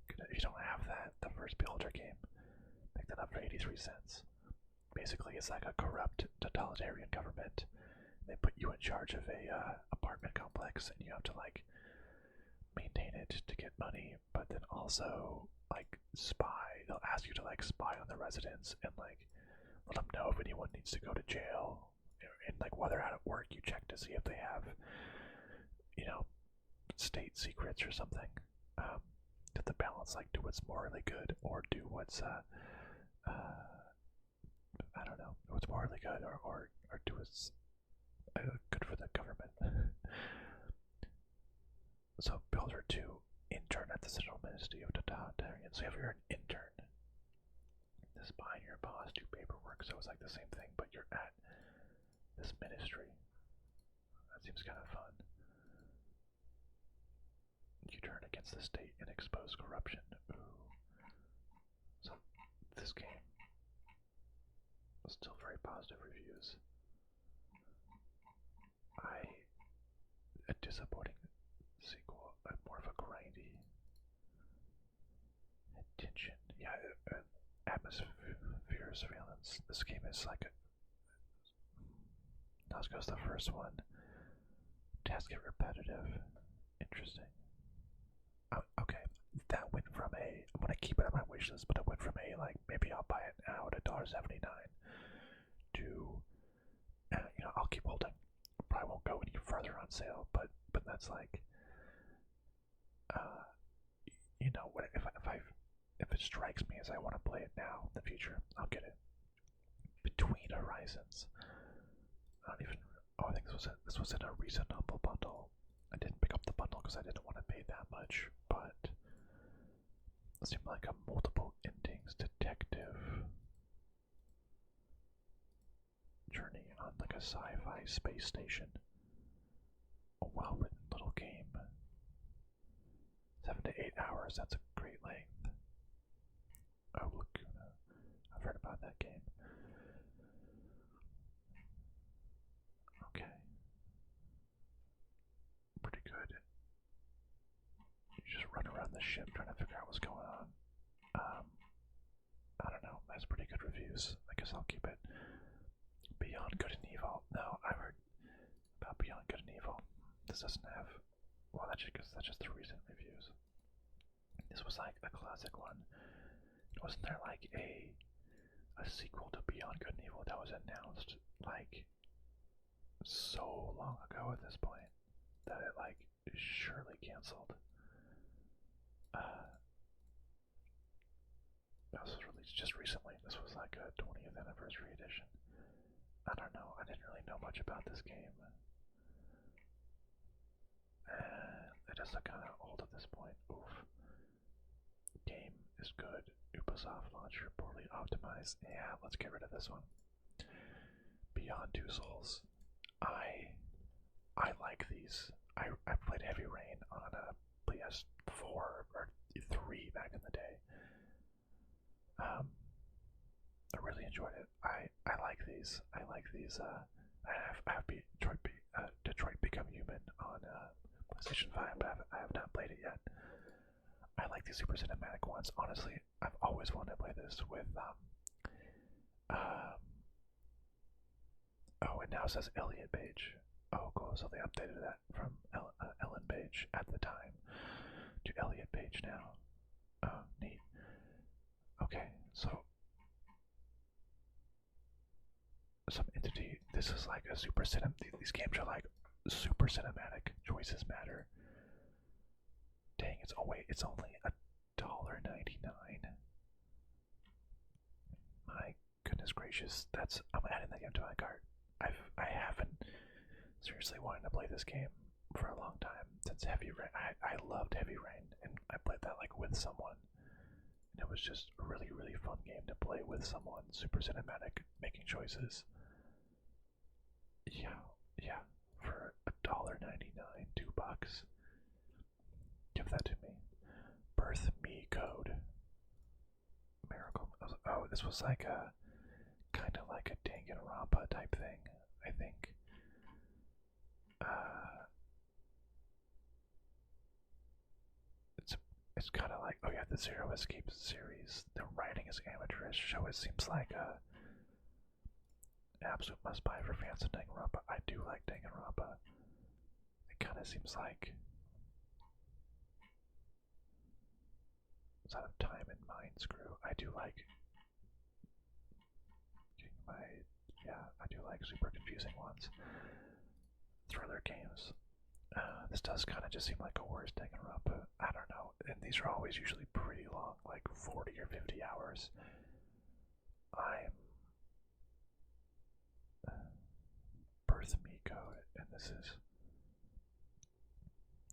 A: If you don't have that, the first Beholder game, pick that up for 83 cents. Basically, it's like a corrupt totalitarian government. They put you in charge of a apartment complex, and you have to like maintain it to get money, but then also like spy. They'll ask you to like spy on the residents and like let them know if anyone needs to go to jail. And like while they're out at work, you check to see if they have, you know, state secrets or something. To the balance, like do what's morally good or do what's I don't know, what's morally good or do what's good for the government. to intern at the Central Ministry of Totalitarian. So if you're an intern, this behind your boss, do paperwork, so it's like the same thing, but you're at this ministry. That seems kind of fun. You turn against the state and expose corruption. Ooh. So this game is still very positive reviews. A disappointing sequel, more of a grindy tension. Yeah, atmosphere surveillance. This game is like not as good as the first one. Tasks get repetitive. Interesting. Okay, that went from I'm gonna keep it on my wish list, but it went from like, maybe I'll buy it now at $1.79 to, I'll keep holding. Probably won't go any further on sale, but that's like, if it strikes me as I want to play it now in the future, I'll get it. Between Horizons. I don't even. Oh, I think this was in a recent Humble Bundle. I didn't pick up the bundle because I didn't want to pay that much, but it seemed like a multiple endings detective journey on like a sci-fi space station. A well-written little game. 7 to 8 hours, that's a great length. Oh, Laguna. I've heard about that game. Okay. Pretty good. You just run around the ship trying to figure out what's going on. I don't know. That's pretty good reviews. I guess I'll keep it. Beyond Good and Evil. No, I've heard about Beyond Good and Evil. This doesn't have. Well, that's just the recent reviews. This was like a classic one. Wasn't there like a sequel to Beyond Good and Evil that was announced like so long ago at this point that it like surely canceled? That was released just recently. This was like a 20th anniversary edition. I don't know. I didn't really know much about this game. It does look kind of old at this point. Oof. Game is good. Ubisoft launcher poorly optimized. Yeah, let's get rid of this one. Beyond Two Souls. I like these. I played Heavy Rain on a PS4 or 3 back in the day. I really enjoyed it. I like these. I have Detroit Become Human on PlayStation 5, but I have not played it yet. I like the super cinematic ones. Honestly, I've always wanted to play this with oh, it now says Elliot Page. Oh, cool. So they updated that from Ellen Page at the time to Elliot Page now. Oh, neat. Okay, so some entity. This is like a super cinematic. These games are like super cinematic. Choices matter. Dang, it's only $1.99. My goodness gracious, I'm adding that game to my cart. I haven't seriously wanted to play this game for a long time since Heavy Rain. I loved Heavy Rain, and I played that like with someone. And it was just a really, really fun game to play with someone. Super cinematic, making choices. Yeah, for $1.99, $2. Give that to me. Birth Me Code. Miracle. Oh, this was like a kind of like a Danganronpa type thing, I think. It's kind of like, oh yeah, the Zero Escape series. The writing is amateurish, so it seems like a absolute must buy for fans of Danganronpa. I do like Danganronpa. It kind of seems like it's out of time and mind screw. I do like I do like super confusing ones. Thriller games. This does kind of just seem like a worse Danganronpa. I don't know. And these are always usually pretty long, like 40 or 50 hours. I'm Birth Me Code, and this is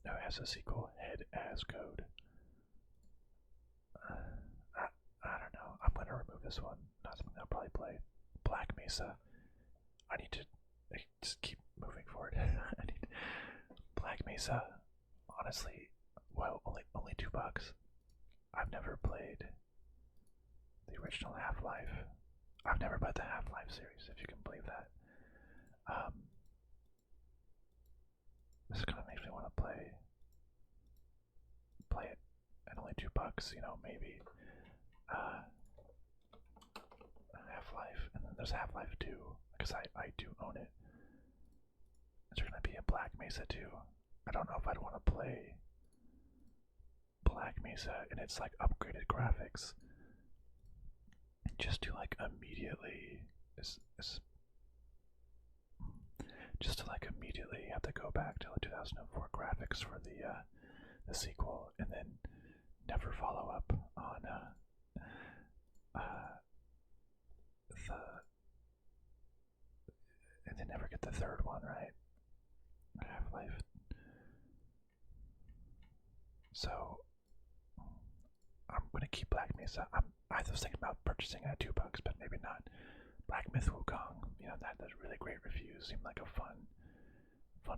A: No, it has a sequel, Head as Code. I don't know. I'm gonna remove this one. Not something I'll probably play. Black Mesa. I need to just keep moving forward. I need Black Mesa. Honestly, well, only $2. I've never played the original Half-Life. I've never played the Half-Life series, if you can believe that. This kind of makes me want to play it at only $2. You know, maybe Half-Life, and then there's Half-Life 2 because I do own it. Is there gonna be a Black Mesa 2? I don't know if I'd want to play Black Mesa and it's like upgraded graphics just to like immediately just to like immediately have to go back to the 2004 graphics for the sequel and then never follow up on and then never get the third one, right? Half-Life. So I'm gonna keep Black Mesa. I was thinking about purchasing it at $2, but maybe not. Black Myth Wukong, you know, that has really great reviews. Seemed like a fun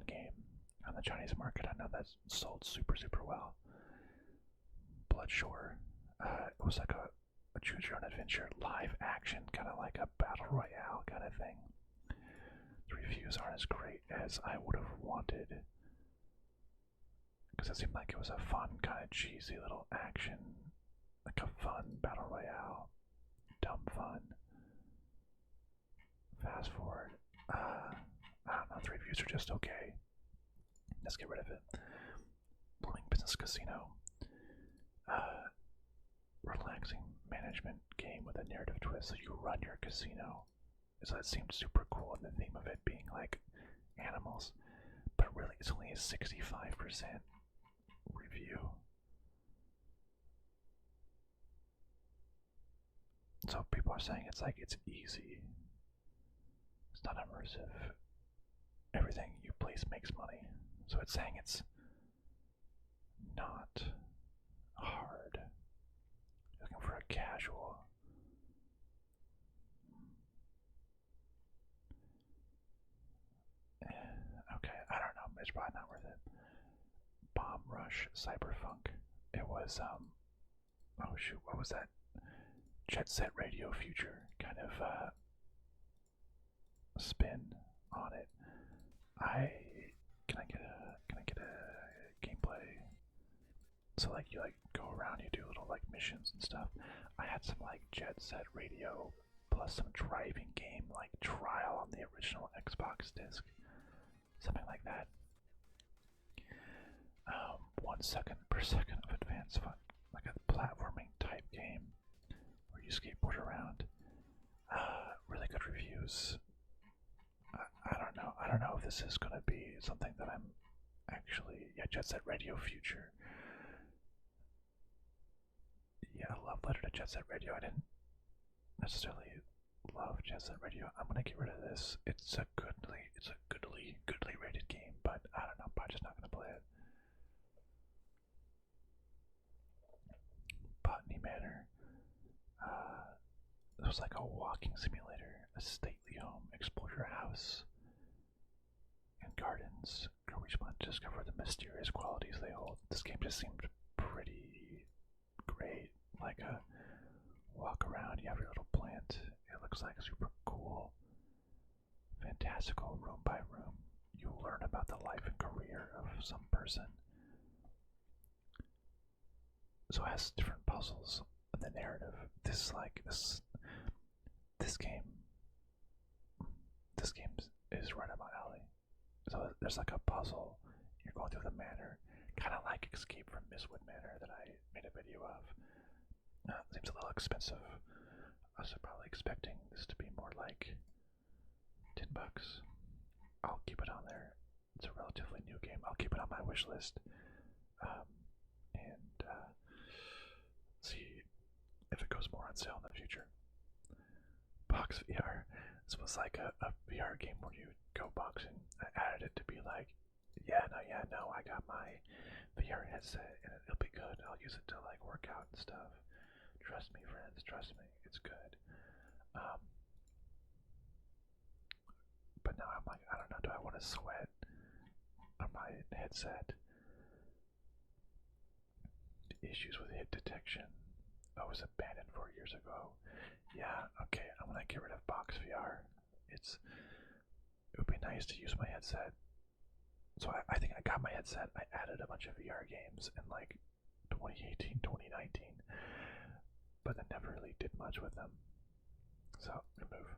A: game on the Chinese market. I know that's sold super well. Bloodshore, it was like a choose your own adventure live action, kind of like a battle royale kind of thing. The reviews aren't as great as I would have wanted because it seemed like it was a fun, kind of cheesy little action, like a fun battle royale, dumb fun. Fast forward, I don't know, the reviews are just okay. Let's get rid of it. Blooming Business Casino, relaxing management game with a narrative twist. So you run your casino. So that seemed super cool, and the theme of it being like animals, but really it's only a 65% review. So people are saying it's like it's easy. It's not immersive. Everything you place makes money. So it's saying it's not hard. Looking for a casual. Okay, I don't know. It's probably not worth it. Bomb Rush Cyberpunk. It was oh shoot, what was that? Jet Set Radio Future kind of spin on it. Can I get a gameplay? So like you like go around, you do little like missions and stuff. I had some like Jet Set Radio plus some driving game like trial on the original Xbox disc, something like that. 1 second per second of advanced fun, like a platforming type game where you skateboard around. Really good reviews. I don't know if this is gonna be something that I'm actually, yeah, Jet Set Radio Future. Yeah, love letter to Jet Set Radio. I didn't necessarily love Jet Set Radio. I'm gonna get rid of this. It's a goodly rated game, but I don't know, I'm probably just not gonna play it. Botany Manor. It was like a walking simulator, a stately home. Explore your house and gardens. Grow each plant to discover the mysterious qualities they hold. This game just seemed pretty great. Like a walk around, you have your little plant. It looks like super cool. Fantastical room by room. You learn about the life and career of some person. So it has different puzzles in the narrative. This game is right up my alley. So there's like a puzzle. You're going through the manor, kind of like Escape from Mistwood Manor that I made a video of. Seems a little expensive. I was probably expecting this to be more like $10. I'll keep it on there. It's a relatively new game. I'll keep it on my wish list. And see if it goes more on sale in the future. Box VR. This was like a VR game where you go boxing. I added it to be like, Yeah, no. I got my VR headset, and it'll be good. I'll use it to like work out and stuff. Trust me, friends. Trust me. It's good. Um, but now I'm like, I don't know. Do I want to sweat on my headset? Issues with hit detection. Oh, it was abandoned 4 years ago. Yeah. Okay. I'm gonna get rid of box VR. It would be nice to use my headset. So I think I got my headset. I added a bunch of VR games in like 2018, 2019, but I never really did much with them. So remove.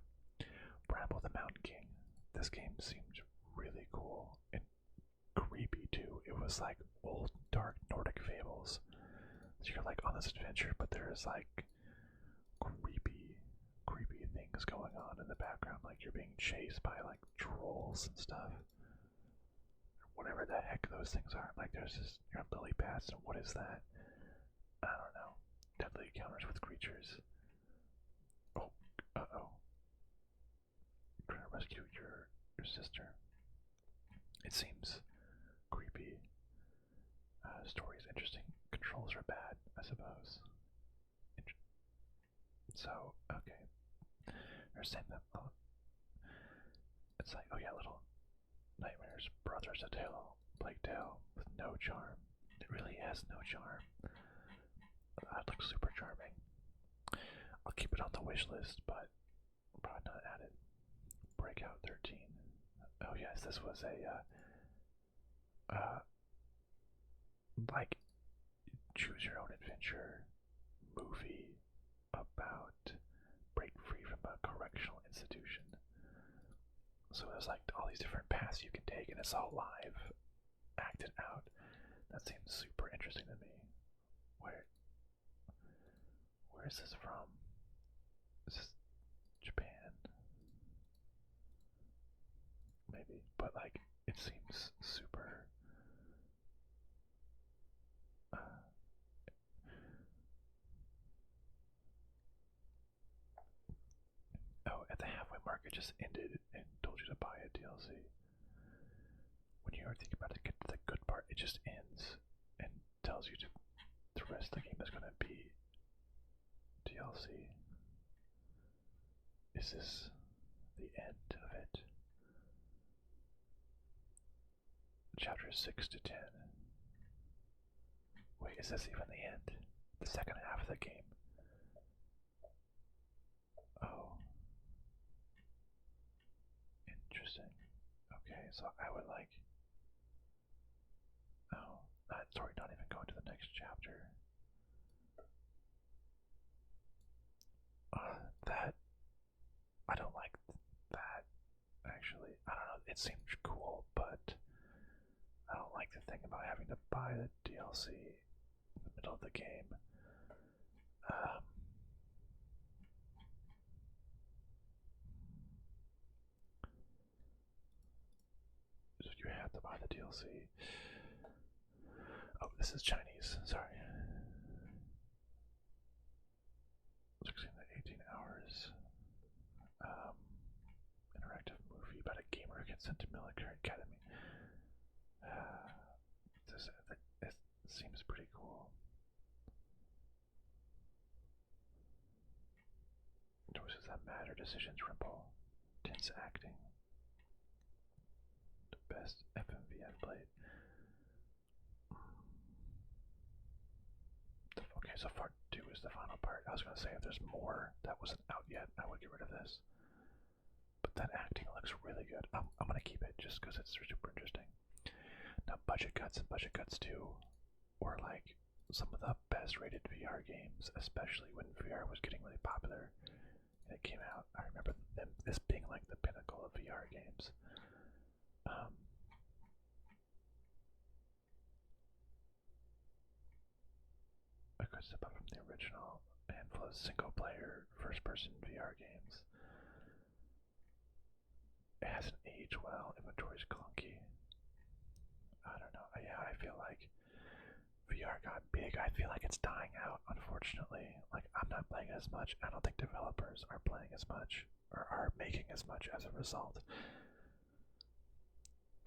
A: Bramble the Mountain King. This game seemed really cool and creepy too. It was like old dark Nordic fables. So you're like on this adventure, but there's like creepy things going on in the background. Like you're being chased by like trolls and stuff. Whatever the heck those things are. Like there's this, you're on lily pads, and what is that? I don't know. Deadly encounters with creatures. Oh, uh-oh. You're trying to rescue your sister. It seems creepy. Story's interesting. Controls are bad, I suppose. So, okay. They're saying that it's like, oh yeah, little nightmares, brothers, a tale, plague tale with no charm. It really has no charm. That looks super charming. I'll keep it on the wish list, but probably not add it. Breakout 13. Oh yes, this was a like choose your own adventure movie about break free from a correctional institution. So there's like all these different paths you can take, and it's all live, acted out. That seems super interesting to me. Where is this from? Is this Japan? Maybe, but like it seems super. Oh, at the halfway mark, it just ended and told you to buy a DLC. When you are thinking about to get to the good part, it just ends and tells you to the rest of the game is going to be DLC. Is this the end of it? Chapters 6 to 10. Wait, is this even the end? The second half of the game? Oh. Interesting. Okay, so I would like. Oh, sorry, not even going to the next chapter. That. I don't like that, actually. I don't know, it seems cool, but I don't like the thing about having to buy the DLC in the middle of the game. So you have to buy the DLC. Oh, this is Chinese, sorry. 16 to 18 hours. Interactive movie about a gamer gets sent to military academy. This seems pretty cool. Choices that matter, decisions ripple. Tense acting. The best FMV I've played. Okay, so part 2 is the final part. I was gonna say if there's more that wasn't out yet, I would get rid of this. But that acting looks really good. I'm gonna keep it just because it's super interesting. Now, Budget Cuts and Budget Cuts 2 were like some of the best rated VR games, especially when VR was getting really popular and it came out. I remember this being like the pinnacle of VR games. A good step up from the original handful of single player first person VR games. It hasn't aged well, inventory's clunky. I don't know. Yeah, I feel like VR got big. I feel like it's dying out, unfortunately. Like, I'm not playing as much. I don't think developers are playing as much or are making as much as a result.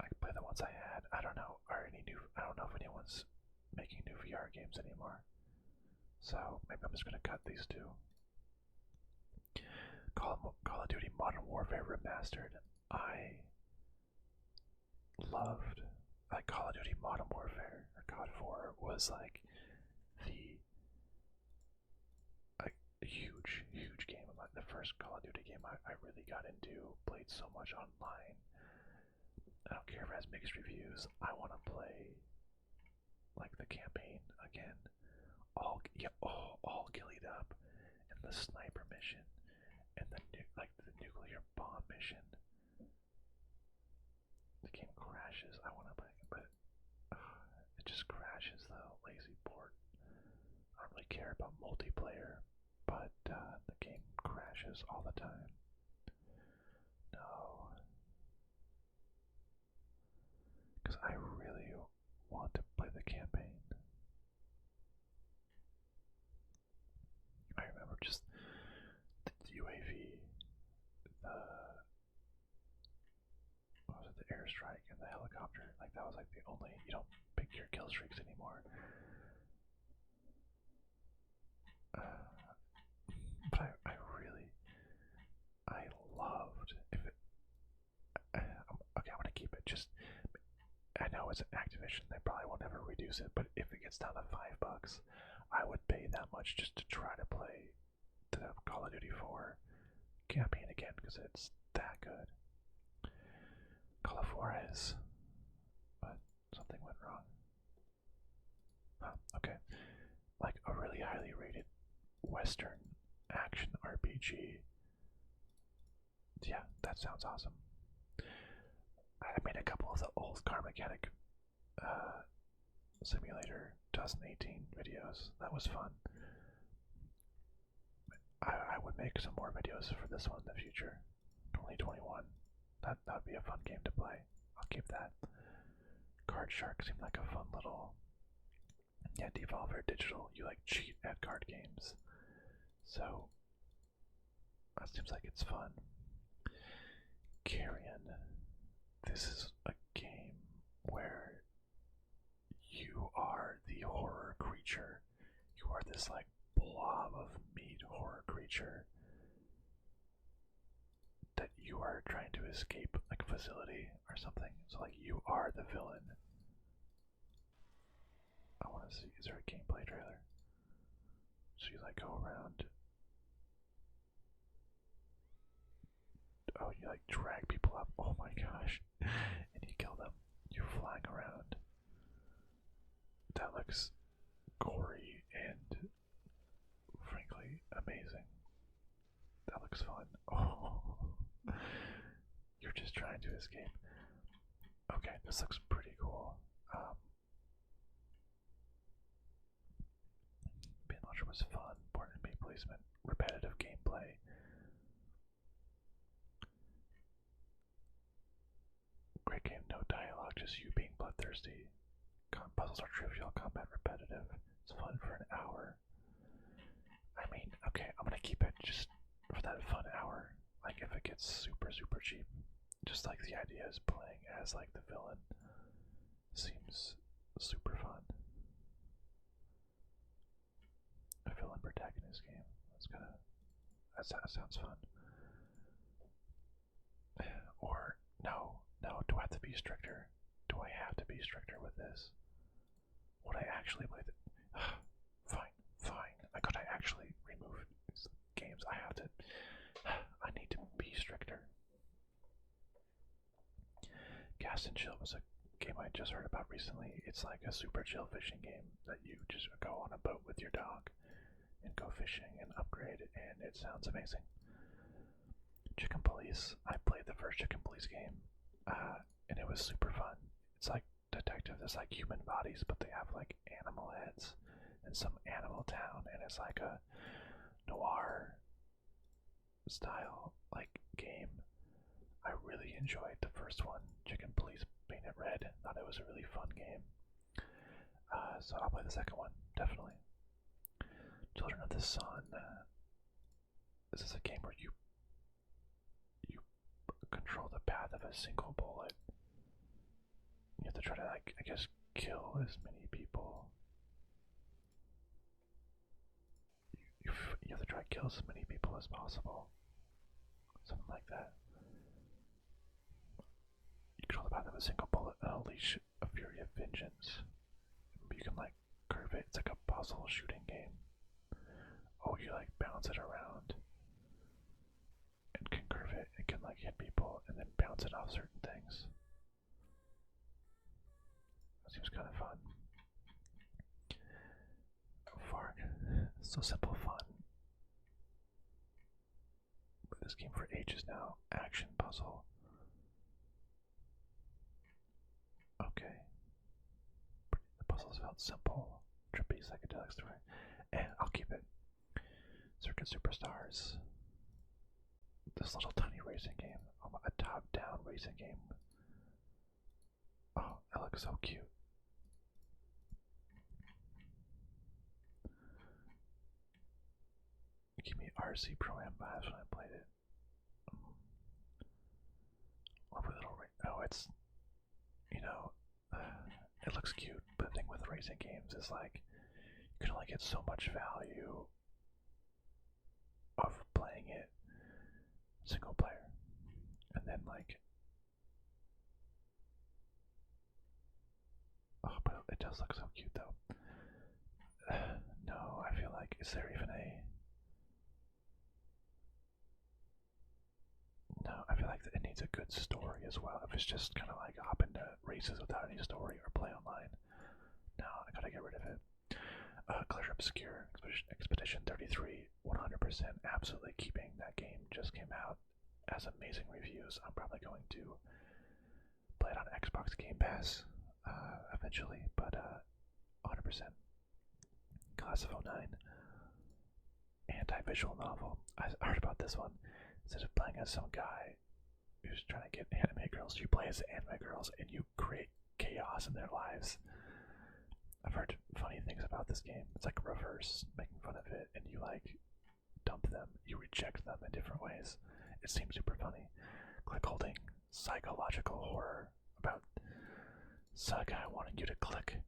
A: Like, play the ones I had. I don't know. I don't know if anyone's making new VR games anymore. So maybe I'm just gonna cut these two. Call of Duty Modern Warfare Remastered. I loved like Call of Duty Modern Warfare or COD 4 was like the a huge game. Like the first Call of Duty game I really got into. Played so much online. I don't care if it has mixed reviews. I want to play like the campaign again. All gillied up, and the sniper mission, and the nuclear bomb mission. The game crashes. I want to play it, but it just crashes though. Lazy port. I don't really care about multiplayer, but the game crashes all the time. No, because I really want to play the campaign. I remember just the UAV, what was it, the airstrike and the helicopter. Like that was like the only, you don't pick your kill streaks anymore. But I loved, if it, okay, I'm gonna keep it just, I know it's Activision, they probably won't ever reduce it, but if it gets down to $5, I would pay that much just to try to play the Call of Duty 4 campaign again, because it's that good. Call of Juarez, but something went wrong. Okay, like a really highly rated Western action RPG. Yeah, that sounds awesome. I made a couple of the old Car Mechanic Simulator 2018 videos. That was fun. I would make some more videos for this one in the future. 2021. That would be a fun game to play. I'll keep that. Card Shark seemed like a fun little. Yeah, Devolver Digital. You like cheat at card games. So that seems like it's fun. Carrion. This is a game where you are the horror creature. You are this like blob of meat horror creature that you are trying to escape like a facility or something. So like you are the villain. I want to see, is there a gameplay trailer? So you like go around. Oh, you like drag people up. Oh my gosh. And you kill them. You're flying around. That looks gory and frankly amazing. That looks fun. Oh, you're just trying to escape. Okay, this looks pretty cool. Being launcher was fun. Important to me placement. Repetitive gameplay. Great game, no dialogue, just you being bloodthirsty. Puzzles are trivial, combat repetitive. It's fun for an hour. I mean, okay, I'm gonna keep it just for that fun hour. Like if it gets super cheap. Just like the idea is playing as like the villain seems super fun. A villain protagonist game. That sounds fun. Or no, do I have to be stricter? Do I have to be stricter with this? Would I actually play the fine. Could I actually remove these games? I need to be stricter. Cast and Chill was a game I just heard about recently. It's like a super chill fishing game that you just go on a boat with your dog and go fishing and upgrade, and it sounds amazing. Chicken Police. I played the first Chicken Police game, and it was super fun. It's like detective. There's like human bodies, but they have like animal heads in some animal town, and it's like a noir style like game. I really enjoyed the first one, Chicken Police Painted Red. Thought it was a really fun game. So I'll play the second one, definitely. Children of the Sun. This is a game where you control the path of a single bullet. try to, like, I guess, kill as many people. You have to try to kill as many people as possible. Something like that. You control the path of a single bullet and unleash a fury of vengeance. You can, like, curve it. It's like a puzzle shooting game. Oh, you, like, bounce it around and can curve it. It can, like, hit people and then bounce it off certain things. That seems kind of fun. Far. So simple fun. But this game for ages now. Action puzzle. Okay. The puzzles felt simple. Trippy psychedelic story. And I'll keep it. Circuit Superstars. This little tiny racing game. A top-down racing game. Oh, it looks so cute. Give me RC Pro-Am vibes when I played it. Lovely little oh, it's, you know, it looks cute, but the thing with racing games is, like, you can only get so much value of playing it single player. And then, like, oh, but it does look so cute, though. No, I feel like, is there even a... No, I feel like it needs a good story as well. If it's just kind of like hop into races without any story or play online, no, I gotta get rid of it. Clear Obscure Expedition 33, 100% absolutely keeping. That game just came out, has amazing reviews. I'm probably going to play it on Xbox Game Pass eventually, but 100%. Class of 09, anti-visual novel. I heard about this one. Instead of playing as some guy who's trying to get anime girls, you play as anime girls and you create chaos in their lives. I've heard funny things about this game. It's like reverse, making fun of it, and you, like, dump them, you reject them in different ways. It seems super funny. Click holding, psychological horror about a guy wanting you to click.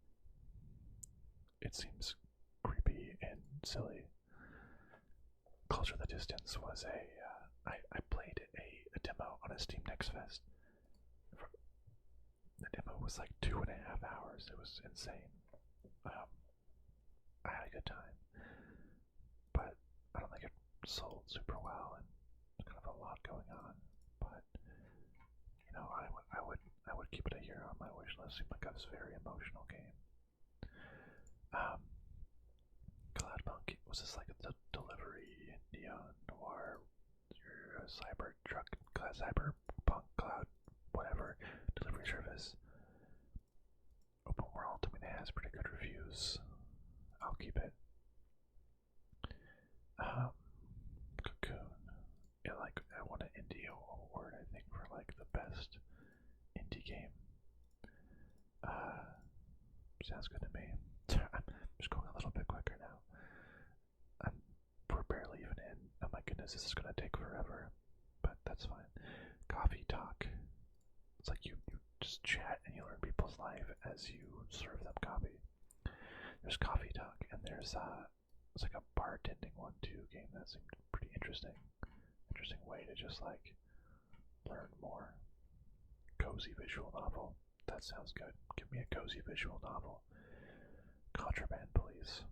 A: It seems creepy and silly. Closer the Distance was I played a demo on a Steam Next Fest. The demo was like 2.5 hours. It was insane. I had a good time, but I don't think it sold super well, and kind of a lot going on. But you know, I would keep it a year on my wish list. Seemed like a very emotional game. Cloudpunk was this like a delivery neon noir, cyberpunk cloud, whatever delivery service. Open world. I mean, it has pretty good reviews. I'll keep it. Cocoon. Yeah, like I won an indie award, I think, for like the best indie game. Sounds good to me. I'm just going a little bit quicker now. We're barely even in. Oh my goodness, this is gonna take forever, but that's fine. Coffee talk. It's like you just chat and you learn people's life as you serve them coffee. There's coffee talk, and there's it's like a bartending one too game that seemed pretty interesting. Interesting way to just like learn more. Cozy visual novel. That sounds good. Give me a cozy visual novel. Contraband Police.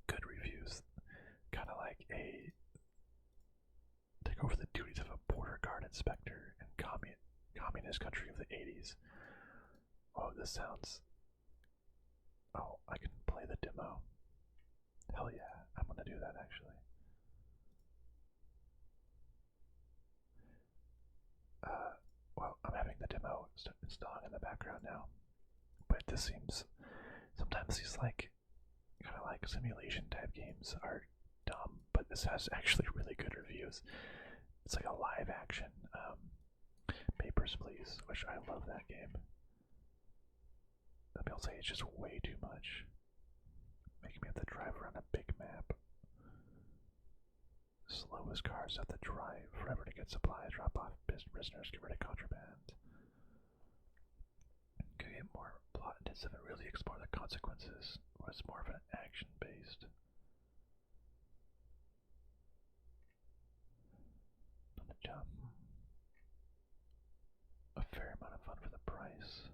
A: Good reviews. Kind of like a take over the duties of a border guard inspector in communist country of the 80s. Oh, this sounds... Oh, I can play the demo. Hell yeah, I'm gonna do that actually. Well, I'm having the demo installing in the background now. But this seems... Sometimes these like kind of like simulation type games are dumb, but this has actually really good reviews. It's like a live action Papers, Please, which I love that game. Some people say it's just way too much, making me have to drive around a big map. Slowest cars have to drive forever to get supplies, drop off prisoners, get rid of contraband. it more plot intensive and really explore the consequences, or it's more of an action based? On the jump. A fair amount of fun for the price.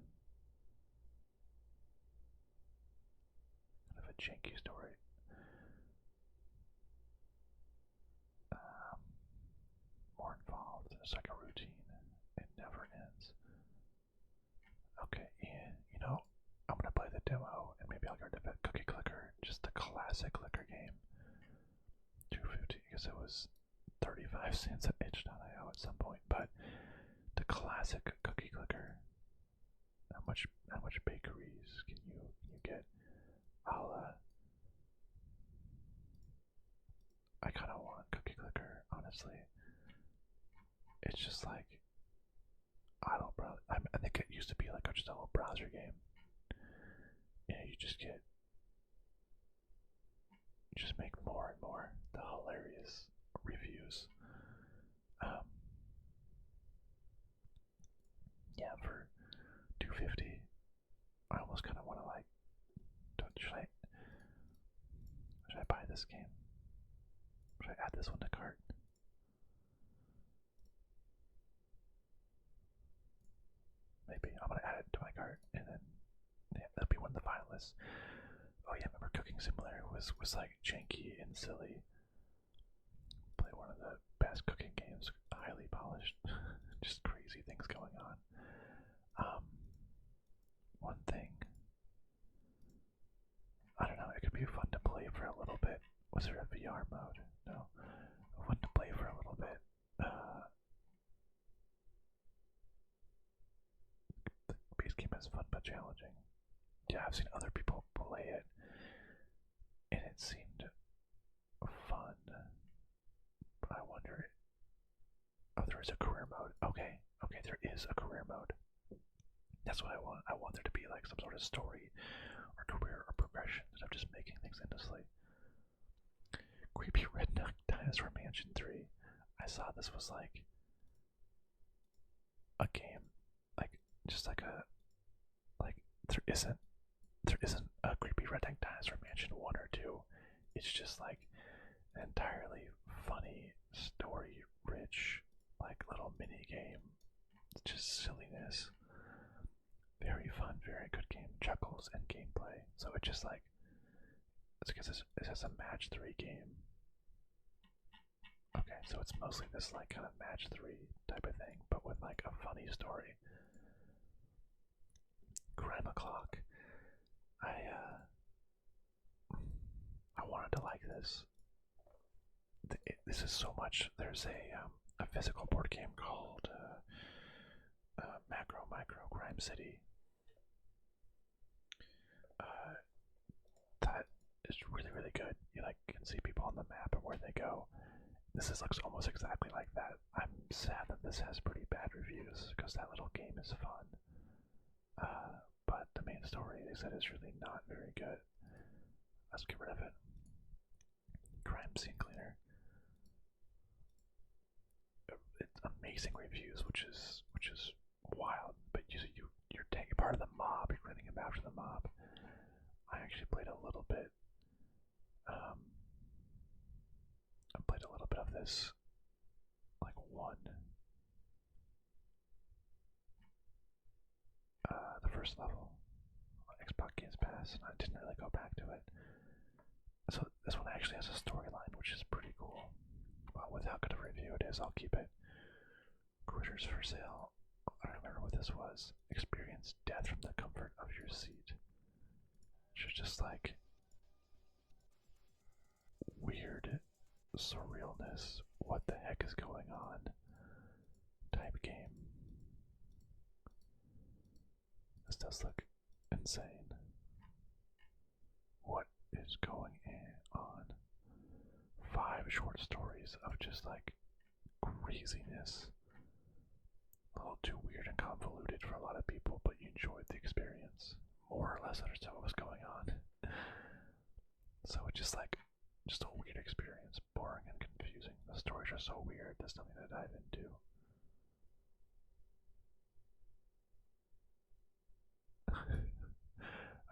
A: Kind of a janky story. More involved. It's like a routine. It never ends. Okay, and you know, I'm gonna play the demo and maybe I'll get rid of it. Cookie Clicker, just the classic clicker game. $2.50 because it was 35 cents at itch.io at some point, but the classic cookie clicker. How much bakeries can you get? I kind of want cookie clicker, honestly. It's just like I think it used to be like just a little browser game. You just make more and more the hilarious reviews. Yeah, for $2.50, I almost kind of want to like. Should I buy this game? Should I add this one to cart? Maybe I'm gonna add it to my cart, and then yeah, that'll be one of the finalists. Oh yeah, remember Cooking Simulator was like janky and silly. Play one of the best cooking games, highly polished, just crazy things going on. One thing, I don't know, it could be fun to play for a little bit. Was there a VR mode? No. Fun to play for a little bit. The base game is fun but challenging. Yeah, I've seen other people play it, and it seemed fun. But I wonder. Oh, there is a career mode. Okay, there is a career mode. That's what I want. I want there to be like some sort of story or career or progression instead of just making things endlessly. Creepy Redneck Dinosaur Mansion 3. I saw this was like a game, like just like a like there isn't a Creepy Redneck Dinosaur Mansion 1 or 2. It's just like an entirely funny, story rich, like little mini game. It's just silliness. Very fun, very good game, chuckles and gameplay. So it just like it's because it has a match 3 game. Okay, so it's mostly this like kind of match 3 type of thing, but with like a funny story. Crime O'Clock. I wanted to like this. This is so much. There's a physical board game called Macro Micro Crime City. That is really really good. You like can see people on the map and where they go. This looks almost exactly like that. I'm sad that this has pretty bad reviews because that little game is fun. But the main story, they said, is really not very good. Let's get rid of it. Crime Scene Cleaner. It's amazing reviews, which is wild. But you're taking part of the mob. You're running him after the mob. I actually played a little bit. I played a little bit of this, like the first level on Xbox Game Pass, and I didn't really go back to it. So this one actually has a storyline, which is pretty cool. Well, with how good a review it is, I'll keep it. Critters for Sale. I don't remember what this was. Experience death from the comfort of your seat. Which is just like weird surrealness. What the heck is going on? Type game. This does look insane. What is going on? 5 short stories of just like craziness. A little too weird and convoluted for a lot of people, but you enjoyed the experience. More or less understood what was going on. So it's just a weird experience, boring and confusing. The stories are so weird, there's nothing to dive into.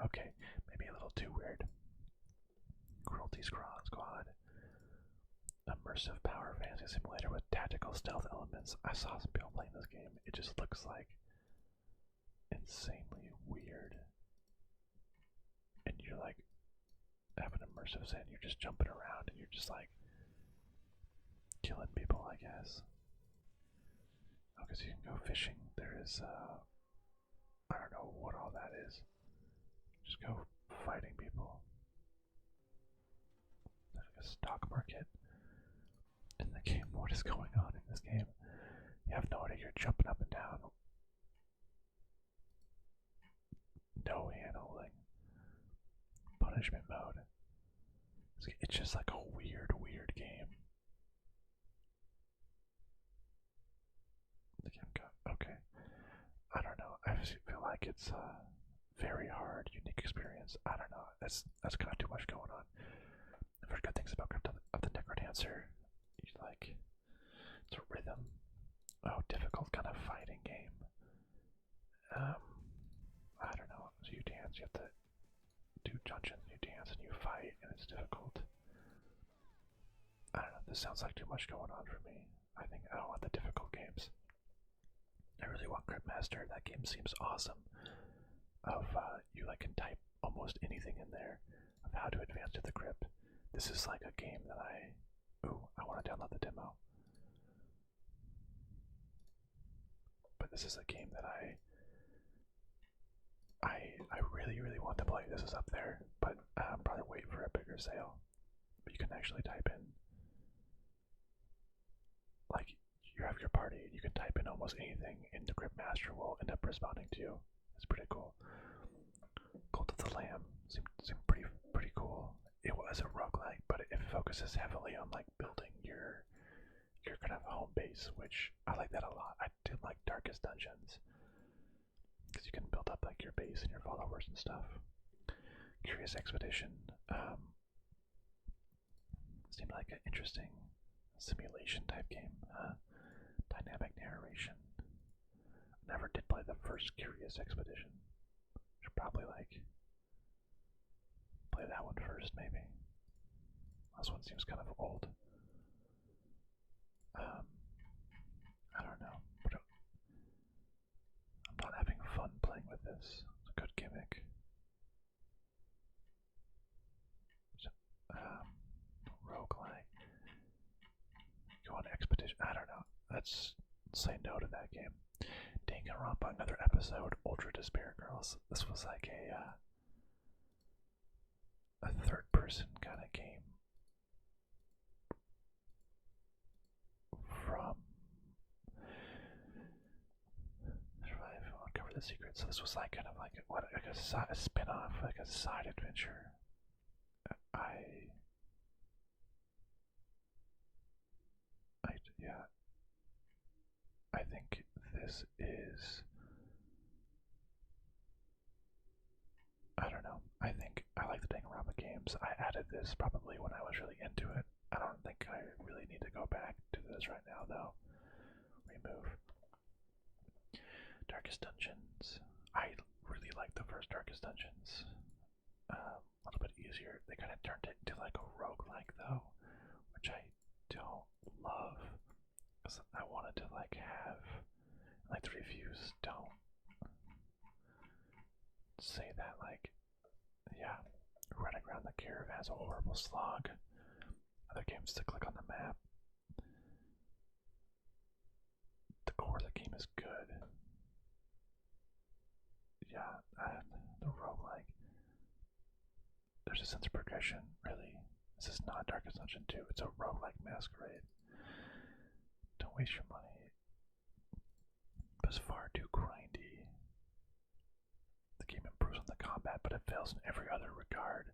A: Okay, maybe a little too weird. Cruelty Squad. Immersive power fantasy simulator with tactical stealth elements. I saw some people playing this game. It just looks like insanely weird. And you're like have an immersive set, you're just jumping around and you're just like killing people, I guess. Okay, so you can go fishing. There is I don't know what all that is. Just go fighting people. There's like a stock market in the game. What is going on in this game? You have no idea. You're jumping up and down. No hand holding. Punishment mode. It's just like a weird, weird game. Okay. I don't know. I just feel like it's a very hard, unique experience. I don't know. That's kind of too much going on. I've heard good things about Crypt of the Necrodancer. You like it's a rhythm. Oh, difficult kind of fighting game. I don't know. So you dance. You have to do dungeons. You dance and you fight, and it's difficult. I don't know. This sounds like too much going on for me. I think I don't want the difficult games. I really want Cryptmaster. That game seems awesome. You like can type almost anything in there of how to advance to the crypt. This is like a game that I want to download the demo. But this is a game that I really, really want to play. This is up there, but probably wait for a bigger sale. But you can actually type in, like, you have your party, and you can type in almost anything, and the Cryptmaster will end up responding to you. It's pretty cool. Cult of the Lamb seemed pretty cool. It was a roguelike, but it focuses heavily on like building your kind of home base, which I like that a lot. I did like Darkest Dungeons because you can build up like your base and your followers and stuff. Curious Expedition seemed like an interesting simulation type game. Dynamic narration. Never did play the first Curious Expedition. Should probably like play that one first, maybe. This one seems kind of old. I don't know, but I'm not having fun playing with this. It's a good gimmick. Roguelike. Go on expedition. I don't know. Let's say no to that game. Danganronpa, another episode. Ultra Despair Girls. This was like a third-person kind of game from Survive, Uncover the Secret. So this was like kind of like a spin-off, like a side adventure. Yeah. I think this is. I don't know. I think I like the Danganronpa games. I added this probably when I was really into it. I don't think I really need to go back to this right now, though. Remove. Darkest Dungeons. I really like the first Darkest Dungeons. A little bit easier. They kind of turned it into like a roguelike, though, which I don't love. Because I wanted to like have. Like the reviews don't say that, like, yeah, running around the caravan is a horrible slog. Other games to click on the map. The core of the game is good. Yeah, and the roguelike. There's a sense of progression, really. This is not Darkest Dungeon 2, it's a roguelike masquerade. Don't waste your money. It was far too grindy. The game improves on the combat, but it fails in every other regard.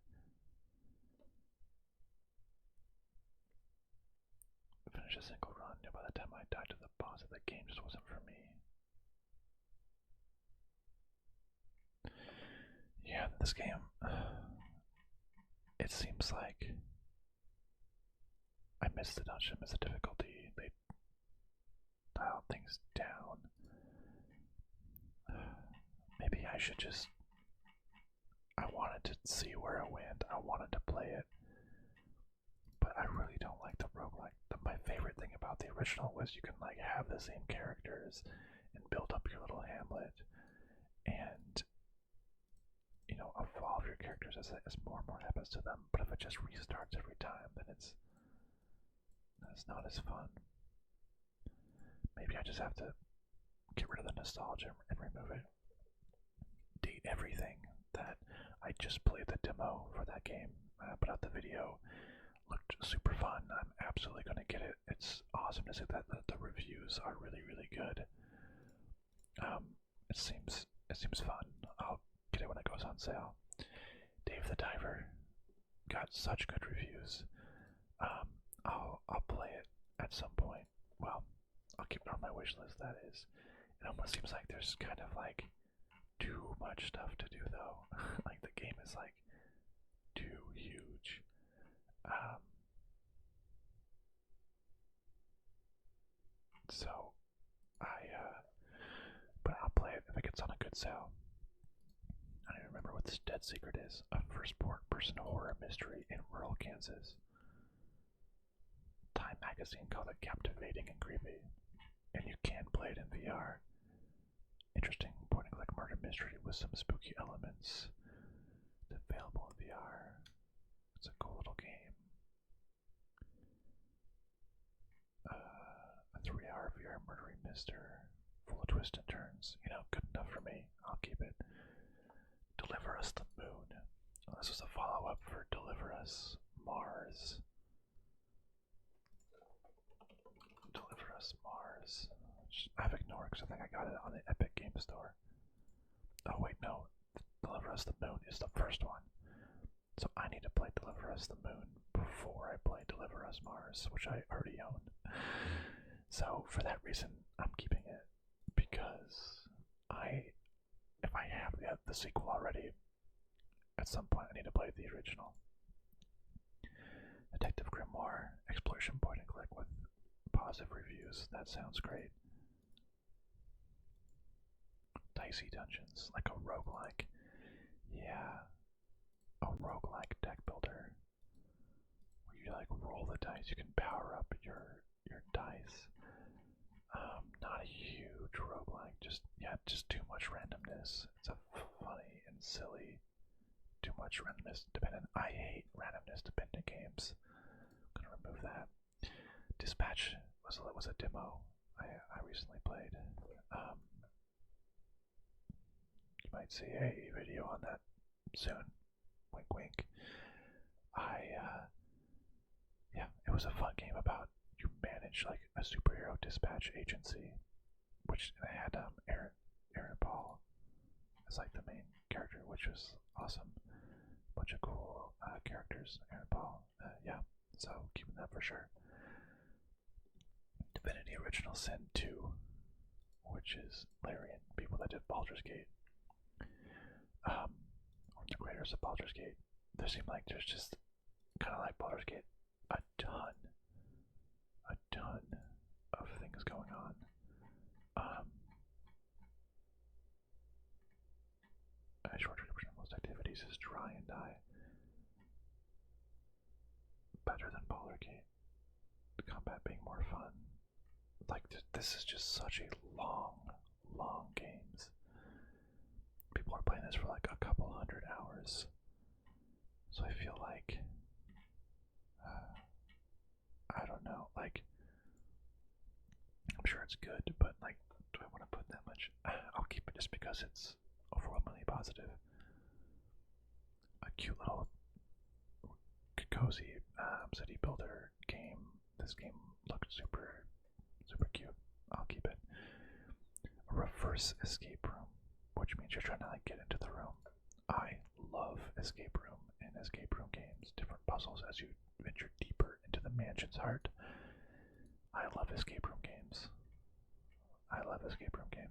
A: Finish a single run, and by the time I died to the boss, the game just wasn't for me. Yeah, this game, it seems like I missed the dungeon, missed the difficulty. They dialed things down. Maybe I should just. I wanted to see where it went. I wanted to play it. But I really don't like the roguelike. My favorite thing about the original was you can like have the same characters and build up your little hamlet and evolve your characters as more and more happens to them. But if it just restarts every time, then it's not as fun. Maybe I just have to get rid of the nostalgia and remove it. Date everything that I just played the demo for that game. I put out the video. Looked super fun. I'm absolutely going to get it. It's awesome to see that the reviews are really, really good. It seems fun. I'll get it when it goes on sale. Dave the Diver got such good reviews. I'll play it at some point. Well, I'll keep it on my wish list. That is. It almost seems like there's kind of like too much stuff to do though. Like the game is like too huge. So but I'll play it if it gets on a good sale. I don't even remember what this Dead Secret is. A first-person horror mystery in rural Kansas. Time magazine called it captivating and creepy, and you can play it in VR. Interesting point-and-click murder mystery with some spooky elements. It's available in VR. It's a cool little game. A 3-hour VR murdering mystery, full of twists and turns. Good enough for me. I'll keep it. Deliver Us the Moon. This was a follow-up for Deliver Us Mars. Deliver Us Mars. I've ignored because I think I got it on the Epic Game Store. Oh wait, no. Deliver Us the Moon is the first one. So I need to play Deliver Us the Moon before I play Deliver Us Mars, which I already own. So for that reason, I'm keeping it because if I have the sequel already, at some point I need to play the original. Detective Grimoire, exploration point and click with positive reviews. That sounds great. Dicey Dungeons, like a roguelike. Yeah, a roguelike deck builder. Where you like roll the dice, you can power up your dice. Not a huge roguelike, just too much randomness. It's a funny and silly, too much randomness dependent. I hate randomness dependent games. I'm gonna remove that. Dispatch was a demo I recently played. You might see a video on that soon. Wink wink. It was a fun game about you manage like a superhero dispatch agency, which had Aaron Paul as like the main character, which was awesome. Bunch of cool characters. Aaron Paul, yeah. So keeping that for sure. Divinity Original Sin 2, which is Larian, people that did Baldur's Gate. The creators of Baldur's Gate. There seemed like there's just kind of like Baldur's Gate, a ton of things going on. A short 20% of most activities is dry and die. Better than Baldur's Gate. The combat being more fun. Like this is just such a long games. People are playing this for like a couple hundred hours. So I feel like I don't know, like I'm sure it's good, but like do I want to put that much? I'll keep it just because it's overwhelmingly positive. A cute little cozy city builder game. This game looked super cute. I'll keep it. A reverse escape room, which means you're trying to like get into the room. I love escape room and escape room games. Different puzzles as you venture deeper into the mansion's heart. I love escape room games.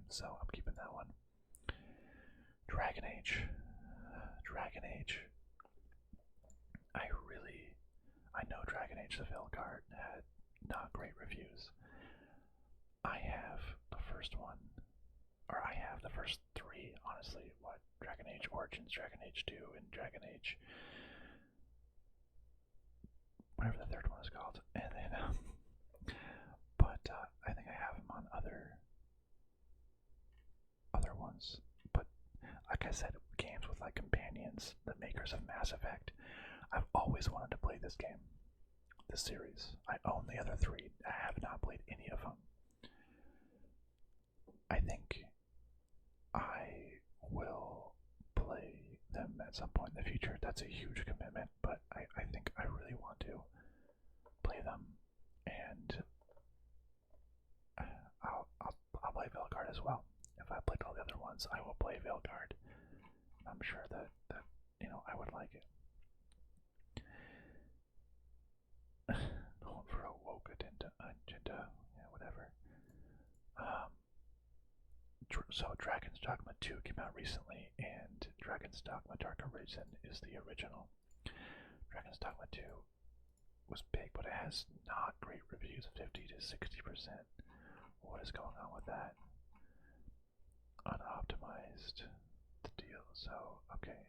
A: So I'm keeping that one. Dragon Age. I know Dragon Age the Veilguard had not great reviews. I have the first 3 3, honestly. What? Dragon Age Origins, Dragon Age 2, and Dragon Age whatever the third one is called. And then, but I think I have them on other ones. But like I said, games with like companions, the makers of Mass Effect, I've always wanted to play this game, this series. I own the other 3. I have not played any of them. I think I will play them at some point in the future. That's a huge commitment, but I think I really want to play them, and I'll play Veilguard as well. If I played all the other ones, I will play Veilguard. I'm sure that I would like it. Going for a woke agenda, yeah, whatever. So Dragon's Dogma 2 came out recently, and Dragon's Dogma Dark Arisen is the original. Dragon's Dogma 2 was big, but it has not great reviews, 50 to 60%. What is going on with that? Unoptimized, the deal. So, okay,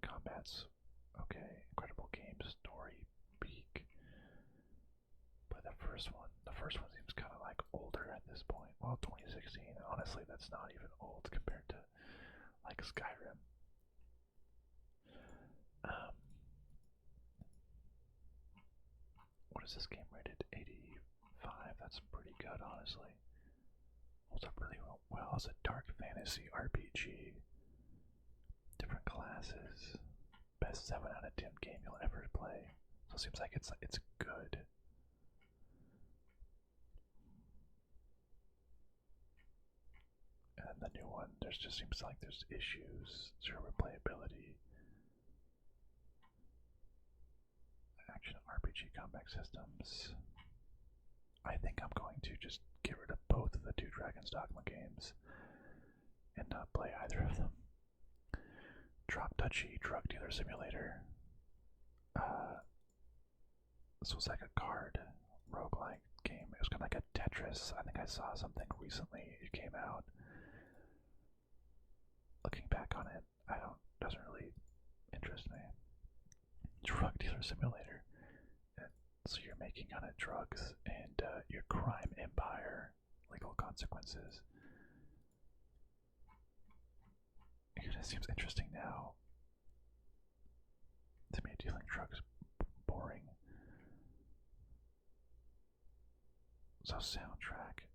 A: combat's okay, incredible game, story, peak. But the first one seems kind of like older at this point. Well, 2016, honestly, that's not even old compared to like Skyrim. What is this game rated? 85. That's pretty good, honestly. Holds up really well as a dark fantasy RPG. Different classes. Best 7 out of 10 game you'll ever play. So it seems like it's good. And then the new one, there's just seems like there's issues, zero replayability. Action RPG combat systems. I think I'm going to just get rid of both of the 2 Dragon's Dogma games and not play either of them. Drop Touchy Drug Dealer Simulator. This was like a card roguelike game. It was kind of like a Tetris. I think I saw something recently. It came out. Looking back on it, doesn't really interest me. Drug Dealer Simulator. So you're making kind of drugs and your crime empire, legal consequences. It kind of seems interesting now. To me, dealing drugs boring. So soundtrack.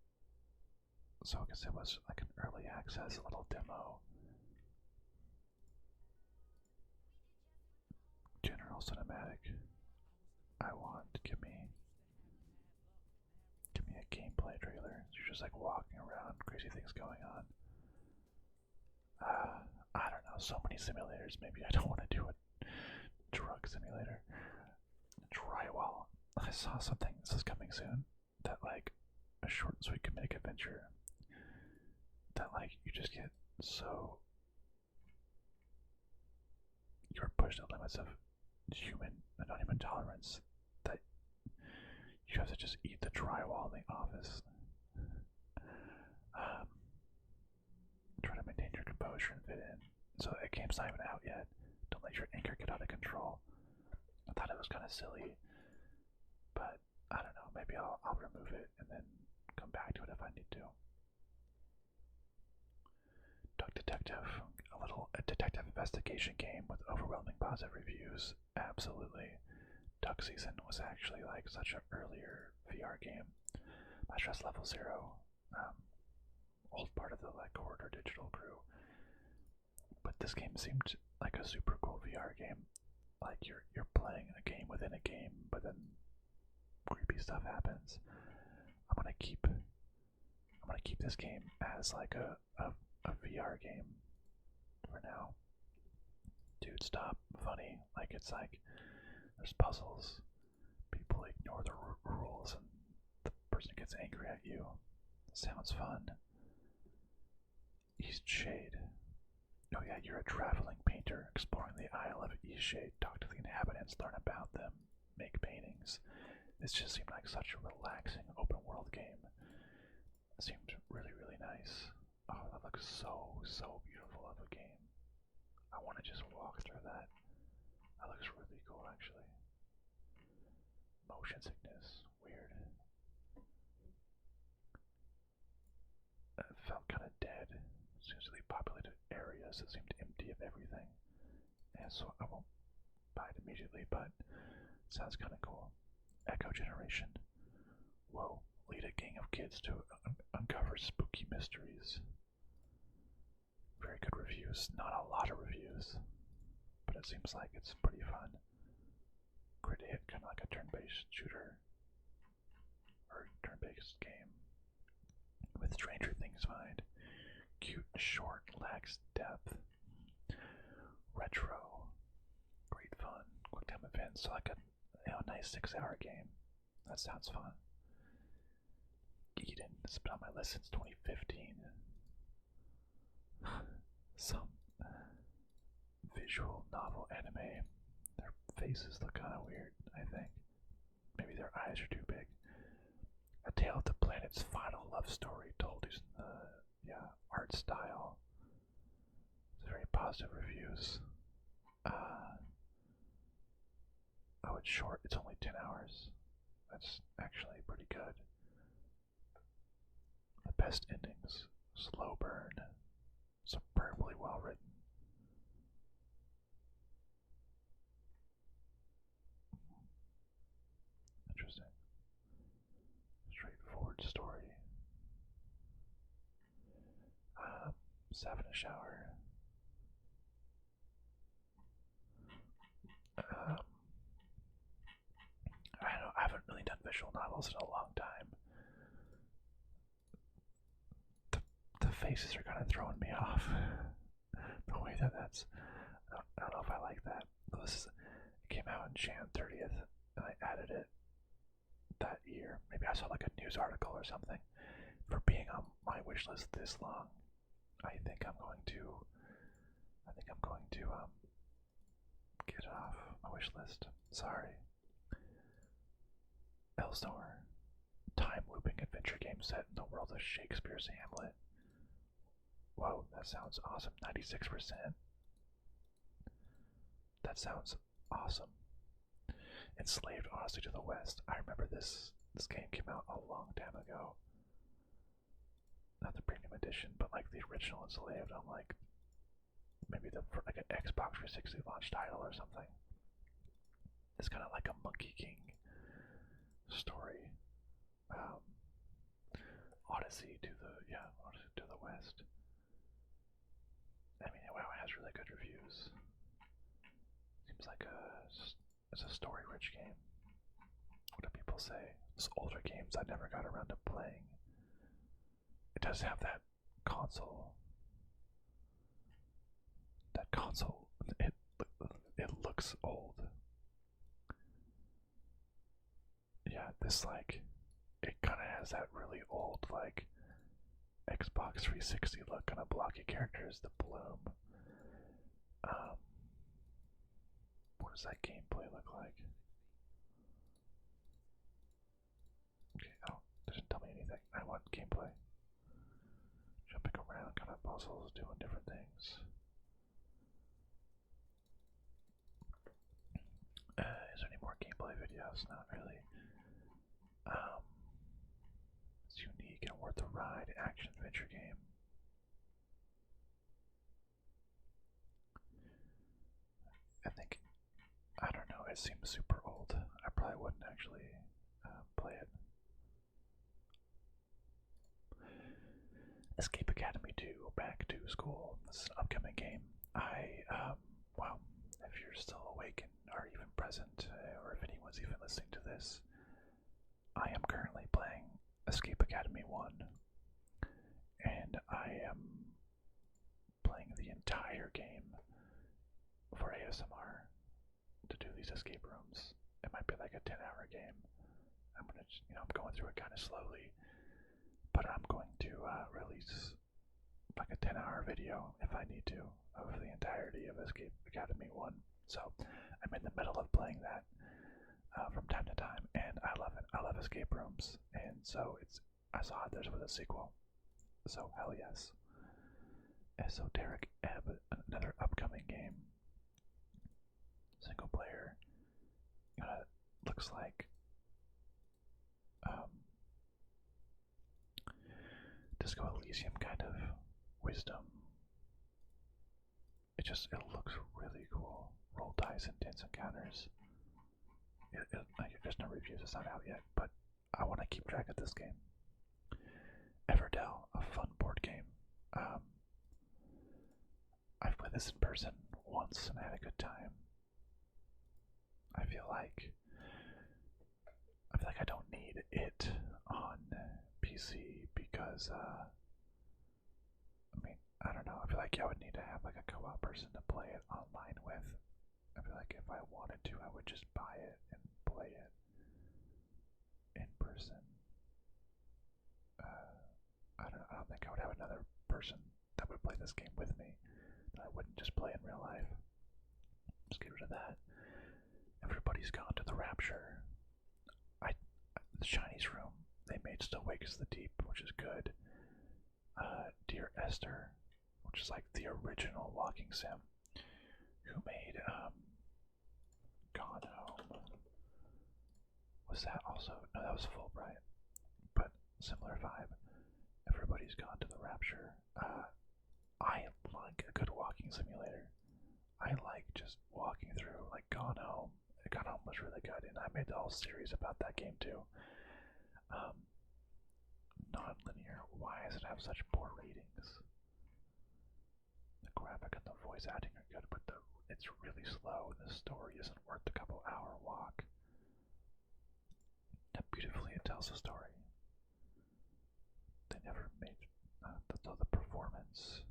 A: So I guess it was like an early access little demo. General cinematic. Give me a gameplay trailer. You're just like walking around, crazy things going on. I don't know, so many simulators. Maybe I don't want to do a drug simulator. Drywall. I saw something, this is coming soon, that like a short and sweet comedic adventure that like you just get so you're pushed to the limits of human and non-human tolerance that you have to just eat the drywall in the office. Try to maintain your composure and fit in. So the game's not even out yet. Don't let your anger get out of control. I thought it was kind of silly, but I don't know. Maybe I'll remove it and then come back to it if I need to. Duck Detective, a detective investigation game with overwhelming positive reviews. Absolutely. Duck Season was actually like such an earlier VR game. My Stress Level 0, old part of the like Corridor Digital crew. But this game seemed like a super cool VR game. Like you're playing a game within a game, but then creepy stuff happens. I'm gonna keep this game as like a VR game for now. Dude, stop. Funny. Like it's like there's puzzles. People ignore the rules and the person gets angry at you. Sounds fun. East Shade. Oh yeah, you're a traveling painter exploring the Isle of Eastshade. Talk to the inhabitants, learn about them, make paintings. This just seemed like such a relaxing open world game. It seemed really, really nice. Oh, that looks so beautiful Motion sickness. Weird. It felt kind of dead. Seriously populated areas that seemed empty of everything. And so I won't buy it immediately, but it sounds kind of cool. Echo generation. Whoa. Lead a gang of kids to uncover spooky mysteries. Very good reviews. Not a lot of reviews, but it seems like it's pretty fun. Crit hit, kind of like a turn-based shooter or turn-based game with Stranger Things vibe. Cute, short, lacks depth. Retro, great fun. Quick time events, so like a nice 6-hour game. That sounds fun. Eden, it's been on my list since 2015. Some visual novel anime. Their faces look kind of weird, I think. Maybe their eyes are too big. A Tale of the Planet's final love story told using the art style. It's very positive reviews. Oh, it's short. It's only 10 hours. That's actually pretty good. The best endings. Slow burn. Superbly well written. Interesting. Straightforward story. Having a shower. I haven't really done visual novels in a long time. The faces are kind of throwing me off. The way that's, I don't know if I like that. It came out on Jan 30th, and I added it that year. Maybe I saw like a news article or something. For being on my wish list this long, I think I'm going to get it off my wish list. Sorry. Elsinore, time-looping adventure game set in the world of Shakespeare's Hamlet. Whoa, that sounds awesome. 96%. That sounds awesome. Enslaved Honestly to the West. I remember this game came out a long time ago. Not the premium edition, but like the original Enslaved on like maybe like an Xbox 360 launch title or something. It's kind of like a Monkey King story. Odyssey to the West. I mean, wow, it has really good reviews. Seems like it's a story-rich game. What do people say? Those older games I never got around to playing. It does have that console. That console, it looks old. Yeah, this it kind of has that really old Xbox 360 look, kind of blocky characters, the bloom. What does that gameplay look like? Okay, oh, it doesn't tell me anything. I want gameplay. Jumping around, kind of puzzles, doing different things. Is there any more gameplay videos? Not really. It's unique and worth a ride action adventure game. I don't know, it seems super old. I probably wouldn't actually play it. Escape Academy 2, Back to School. This is an upcoming game. Well, if you're still awake and are even present, or if anyone's even listening to this, I am currently playing Escape Academy 1, and I am playing the entire game for ASMR to do these escape rooms. It might be like a 10-hour game. I'm going through it kind of slowly, but I'm going to release like a 10-hour video if I need to of the entirety of Escape Academy 1. So I'm in the middle of playing that from time to time, and I love it. I love escape rooms, and so I saw it there's with a sequel. So hell yes. Esoteric Ebb, another upcoming game. Single player. Looks like wisdom. It looks really cool. Roll dice, intense encounters. There's no reviews, it's not out yet, but I want to keep track of this game. Everdell, a fun board game. I've played this in person once and had a good time. I feel like I don't need it on PC because I don't know. I feel like I would need to have like a co-op person to play it online with. I feel like if I wanted to, I would just buy it and play it in person. I don't think I would have another person that would play this game with me that I wouldn't just play in real life. Just get rid of that. Everybody's gone to the Rapture. The Chinese room they made still wakes the deep, which is good. Dear Esther, which is like the original walking sim, who made Gone Home. Was that also? No, that was Fulbright, but similar vibe. Everybody's gone to the Rapture. I like a good walking simulator. I like just walking through, like Gone Home. Gone Home was really good, and I made the whole series about that game too. Non-linear. Why does it have such poor ratings? The graphic and the voice acting are good, but it's really slow, and the story isn't worth the couple-hour walk. And beautifully, it tells a story. They never made the performance,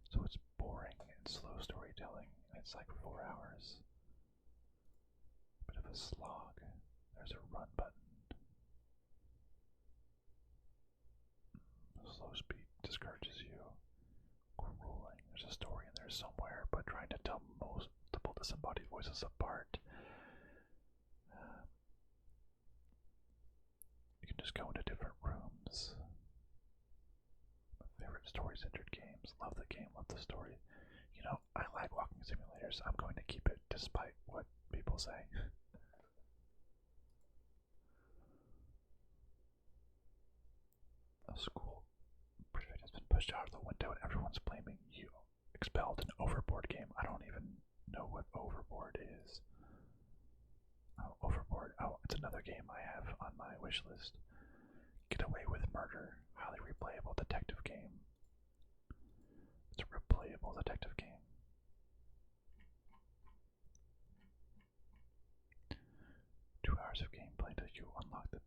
A: so it's boring and slow storytelling. And it's like 4 hours. Bit of a slog. There's a run button. Slow speed discourages you. Grueling. There's a story in there somewhere, but trying to tell multiple disembodied voices apart. You can just go into different rooms. My favorite story-centered games. Love the game, love the story. You know, I like walking simulators. I'm going to keep it despite what people say. A school prefect has been pushed out of the window and everyone's blaming you. Expelled, an Overboard game. I don't even know what Overboard is. Oh, Overboard. Oh, it's another game I have on my wish list. Get Away with Murder. Highly replayable detective game. It's a replayable detective game. 2 hours of gameplay until you unlock the...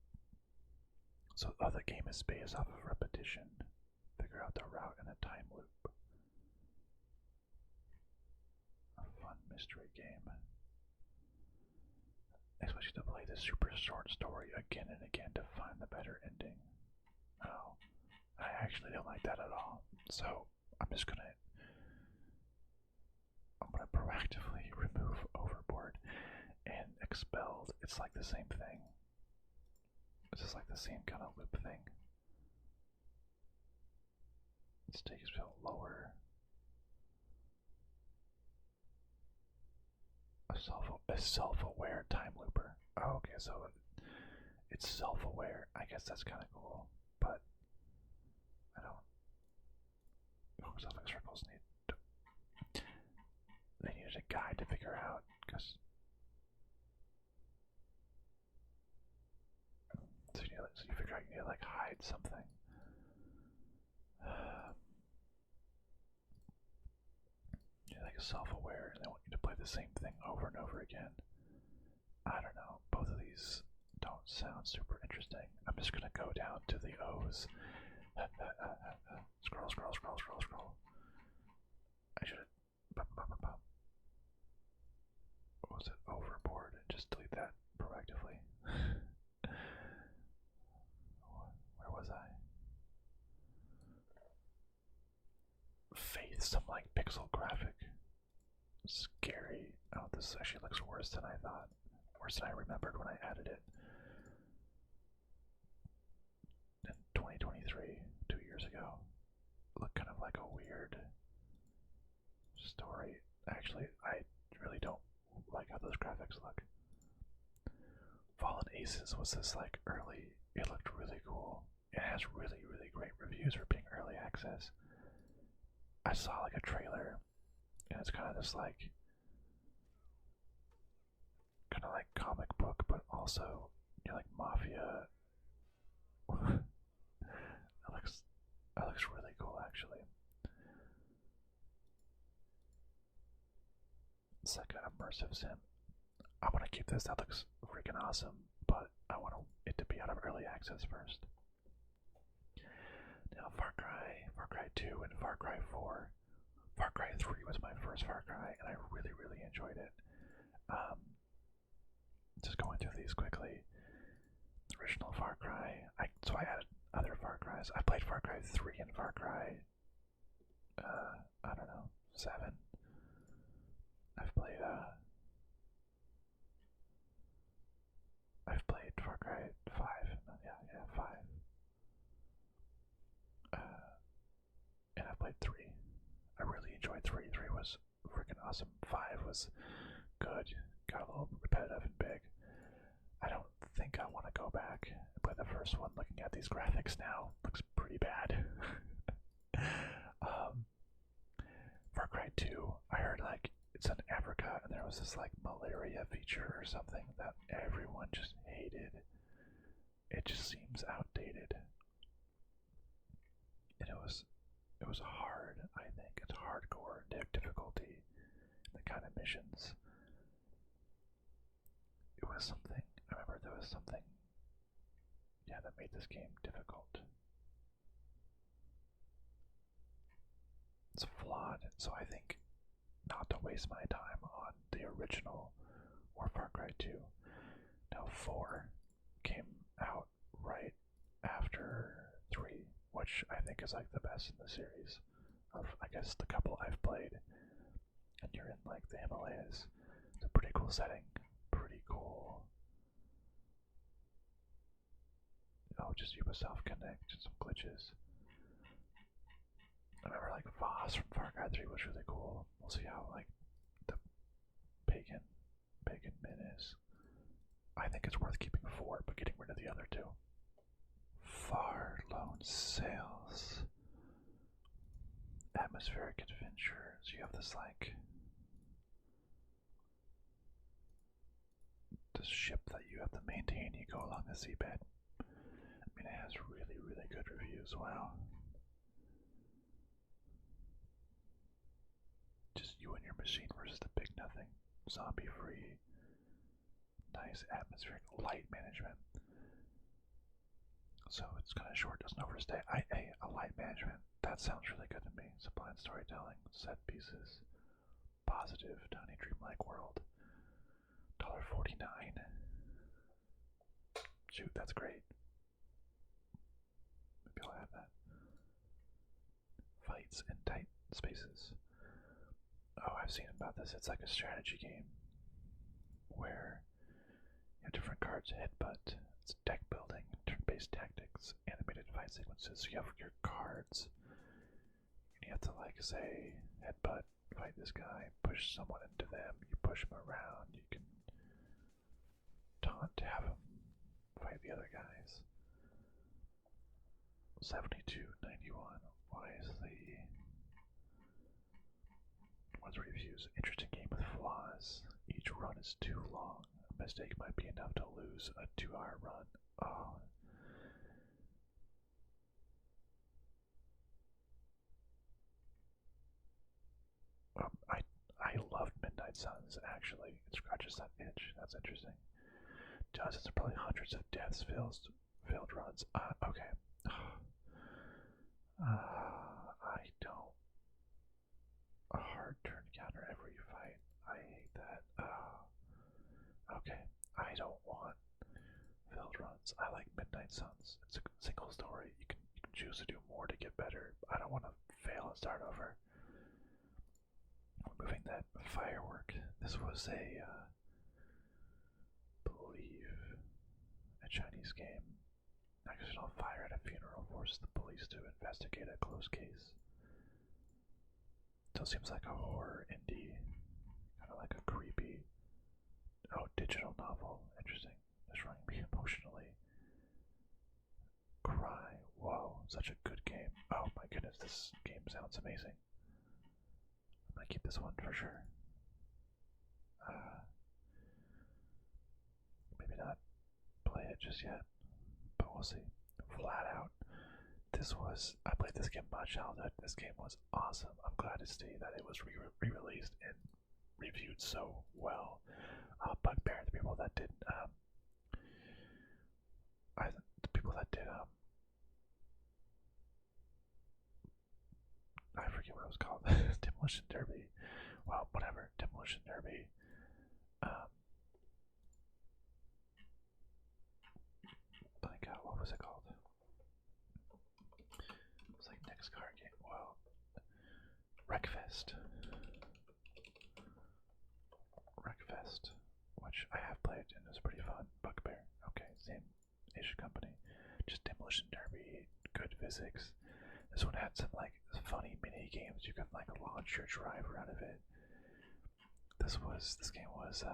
A: So the game is based off of repetition. Figure out the route in a time loop. A fun mystery game. Expect you to play this super short story again and again to find the better ending. Oh, I actually don't like that at all. So I'm gonna proactively remove Overboard and Expelled. It's like the same thing. It's just like the same kind of loop thing. Stakes feel lower. A self-aware time looper. Oh, okay, so it's self-aware. I guess that's kind of cool, but I don't. Circles they needed a guide to figure out because. So you figure out you need to like hide something. You're like self-aware, and they want you to play the same thing over and over again. I don't know. Both of these don't sound super interesting. I'm just gonna go down to the O's. Scroll, scroll, scroll, scroll, scroll. I should have. What was it? Overboard. And just delete that proactively. Where was I? Faith, some like pixel graphic. Scary. Oh, this actually looks worse than I thought. Worse than I remembered when I added it. In 2023, 2 years ago. Looked kind of like a weird story. Actually, I really don't like how those graphics look. Fallen Aces was this like early, it looked really cool. It has really, really great great reviews for being early access. I saw like a trailer, and it's kind of this like, kind of like comic book, but also like mafia. That looks really cool, actually. It's like an immersive sim. I want to keep this. That looks freaking awesome, but I want it to be out of early access first. Now, Far Cry 2, and Far Cry 4. Far Cry 3 was my first Far Cry, and I really, really enjoyed it. Just going through these quickly. Original Far Cry. So I added other Far Cries. I played Far Cry 3 and Far Cry, I don't know, 7. I've played Far Cry 5. Yeah, 5. And I've played 3. I really enjoyed 3. 3 was freaking awesome. 5 was good. Got a little repetitive and big. I don't think I want to go back and play the first one. Looking at these graphics now, looks pretty bad. Far Cry 2, I heard like it's in Africa and there was this like malaria feature or something that everyone just hated. It just seems outdated. And it was hard, I think. It's hardcore difficulty, the kind of missions. It was something, I remember there was something, yeah, that made this game difficult. It's flawed, so I think not to waste my time on the original or Far Cry 2. Now 4 came out right after 3, which I think is like the best in the series of, I guess, the couple I've played. And you're in like the Himalayas. It's a pretty cool setting, pretty cool. Oh, just Ubisoft Connect, some glitches. I remember like Voss from Far Cry 3 was really cool. We'll see how like the pagan min is. I think it's worth keeping 4, but getting rid of the other 2. Far Lone Sails. Atmospheric adventure. So you have this like this ship that you have to maintain. You go along the seabed. I mean, it has really, really good reviews. Wow. Just you and your machine versus the big nothing. Zombie free. Nice atmospheric light management. So it's kind of short, doesn't overstay. A light management. That sounds really good to me. Sublime storytelling, set pieces, positive, tiny dreamlike world. $1.49. Shoot, that's great. Maybe I'll have that. Fights in tight spaces. Oh, I've seen about this. It's like a strategy game where you have different cards, headbutt. It's deck building, turn-based tactics, animated fight sequences. So you have your cards, and you have to like say headbutt, fight this guy, push someone into them. You push them around. You can taunt to have him fight the other guys. 72.91. Why is what's reviews? Interesting game with flaws. Each run is too long. A mistake might be enough to lose a 2-hour run. Oh. I loved Midnight Suns, actually. It scratches that itch. That's interesting. Dozens or probably hundreds of deaths, failed runs. Okay. I don't. A hard turn counter every fight. I hate that. Okay. I don't want failed runs. I like Midnight Suns. It's a single story. You can choose to do more to get better. I don't want to fail and start over. Removing that firework. This was believe a Chinese game. Accidental fire at a funeral forces the police to investigate a closed case. So it seems like a horror indie, kind of like a creepy, digital novel. Interesting. Destroying me emotionally. Cry. Whoa, such a good goodness, this game sounds amazing. I'm gonna keep this one for sure. Maybe not play it just yet, but we'll see. Flat out, I played this game in my childhood. This game was awesome. I'm glad to see that it was re-released and reviewed so well. Bugbear, the people that did, I forget what it was called. Demolition Derby. Well, whatever. Demolition Derby. Blank out. What was it called? It was like next card game. Well, Wreckfest. Wreckfest, which I have played and it was pretty fun. Bugbear. Okay, same Asian company. Just Demolition Derby. Good physics. This one had some like funny mini games. You could like launch your driver out of it. This game was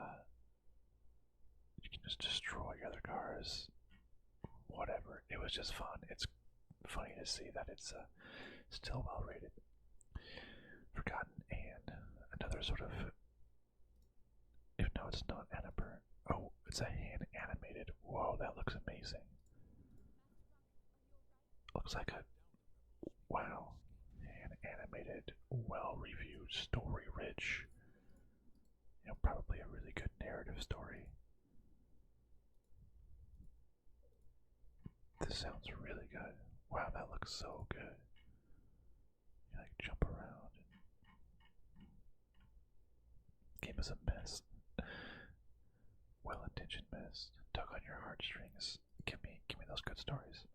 A: you can just destroy other cars. Whatever. It was just fun. It's funny to see that it's still well rated. Forgotten and another sort of, if no, it's not Annapurna. Oh, it's a hand animated. Whoa, that looks amazing. Looks like a, wow, hand animated, well reviewed, story rich. You know, probably a really good narrative story. This sounds really good. Wow, that looks so good. You like jump around. Game is a mess. Well-intentioned mess. Tug on your heartstrings. Give me those good stories.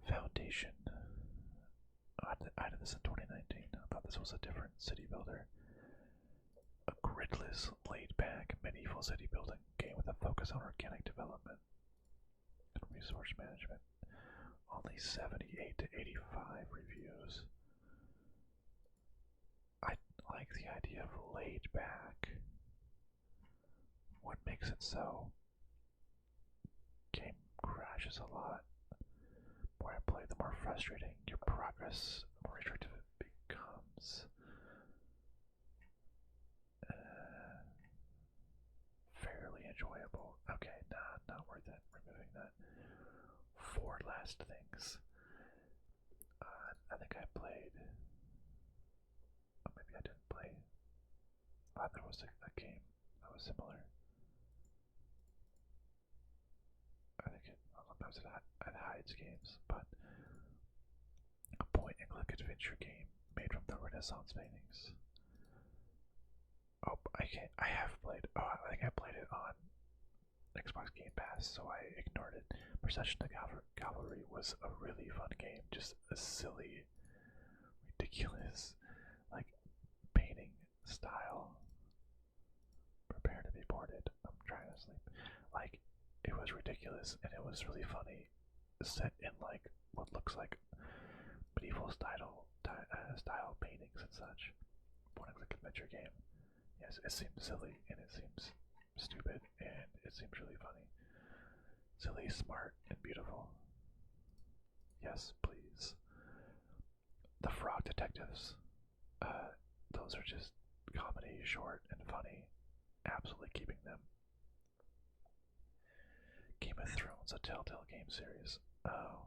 A: Foundation. I did this in 2019. I thought this was a different city builder. A gridless, laid-back, medieval city building game with a focus on organic development and resource management. Only 78 to 85 reviews. I like the idea of laid back. What makes it so? Game crashes a lot. The more I play, the more frustrating your progress, the more restrictive it becomes. Fairly enjoyable. Okay, nah, not worth it. Removing that. Four last things. I think I played. Maybe I didn't play. I thought there was a game that was similar. I think sometimes it hides games, but a point-and-click adventure game made from the Renaissance paintings. Oh, I have played. Oh, I think I played it on Xbox Game Pass, so I ignored it. Procession to Cavalry was a really fun game, just a silly, ridiculous, like painting style. Prepare to be boarded. I'm trying to sleep. Like, it was ridiculous and it was really funny. Set in like what looks like medieval style paintings and such. Point-and-click adventure game. Yes, it seems silly and it seems stupid and it seems really funny. Silly, smart, and beautiful. Yes, please. The Frog Detectives. Those are just comedy, short, and funny. Absolutely keeping them. Game of Thrones, a Telltale game series. Oh.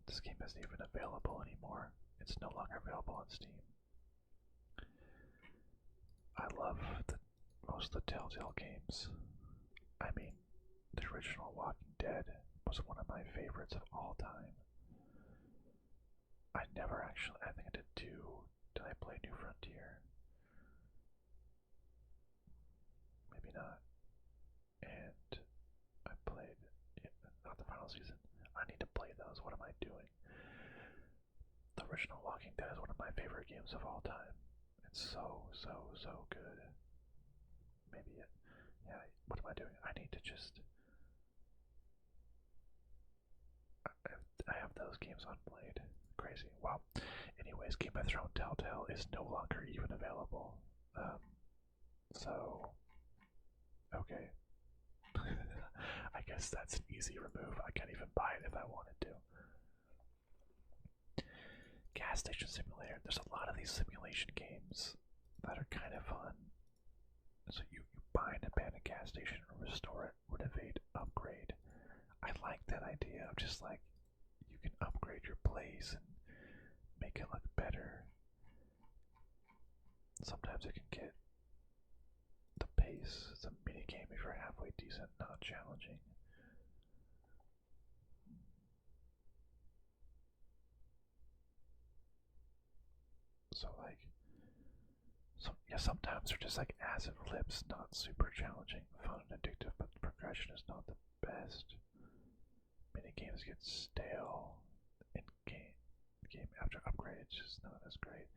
A: This game isn't even available anymore. It's no longer available on Steam. I love most of the Telltale games. I mean, the original Walking Dead was one of my favorites of all time. I think I did two. Did I play New Frontier? Maybe not. And I played, not the final season. I need to play those. What am I doing? The original Walking Dead is one of my favorite games of all time. It's so good. Maybe yeah, what am I doing? I need to just, I have those games unplayed. Crazy. Wow. Anyways, Game of Thrones Telltale is no longer even available. So, okay. I guess that's an easy remove. I can't even buy it if I wanted to. gas station simulator. There's a lot of these simulation games that are kind of fun. So you buy an abandoned gas station, restore it, renovate, upgrade. I like that idea of just like you can upgrade your place and make it look better. Sometimes it can get the pace. It's a mini game if you're halfway decent, not challenging. So like, sometimes they're just like acid flips, not super challenging, fun and addictive, but the progression is not the best. Mini games get stale in game after upgrade. It's just not as great.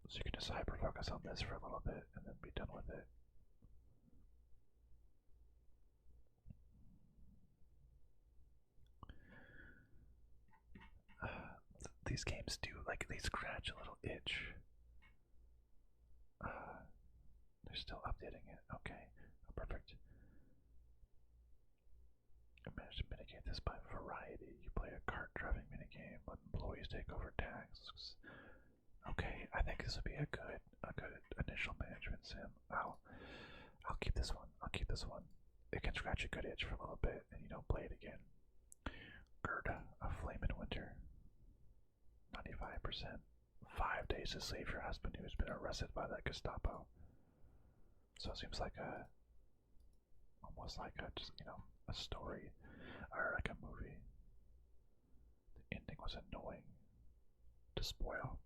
A: So you can just hyper focus on this for a little bit and then be done with it. These games do, like, they scratch a little itch. They're still updating it. Okay, perfect. I managed to mitigate this by variety. You play a cart driving minigame, let employees take over tasks. Okay, I think this would be a good initial management sim. I'll keep this one. I'll keep this one. It can scratch a good itch for a little bit, and you don't play it again. Gerda, a flame in winter. 95%. 5 days to save your husband who's been arrested by the Gestapo. So it seems like almost like just, a story or like a movie. The ending was annoying to spoil.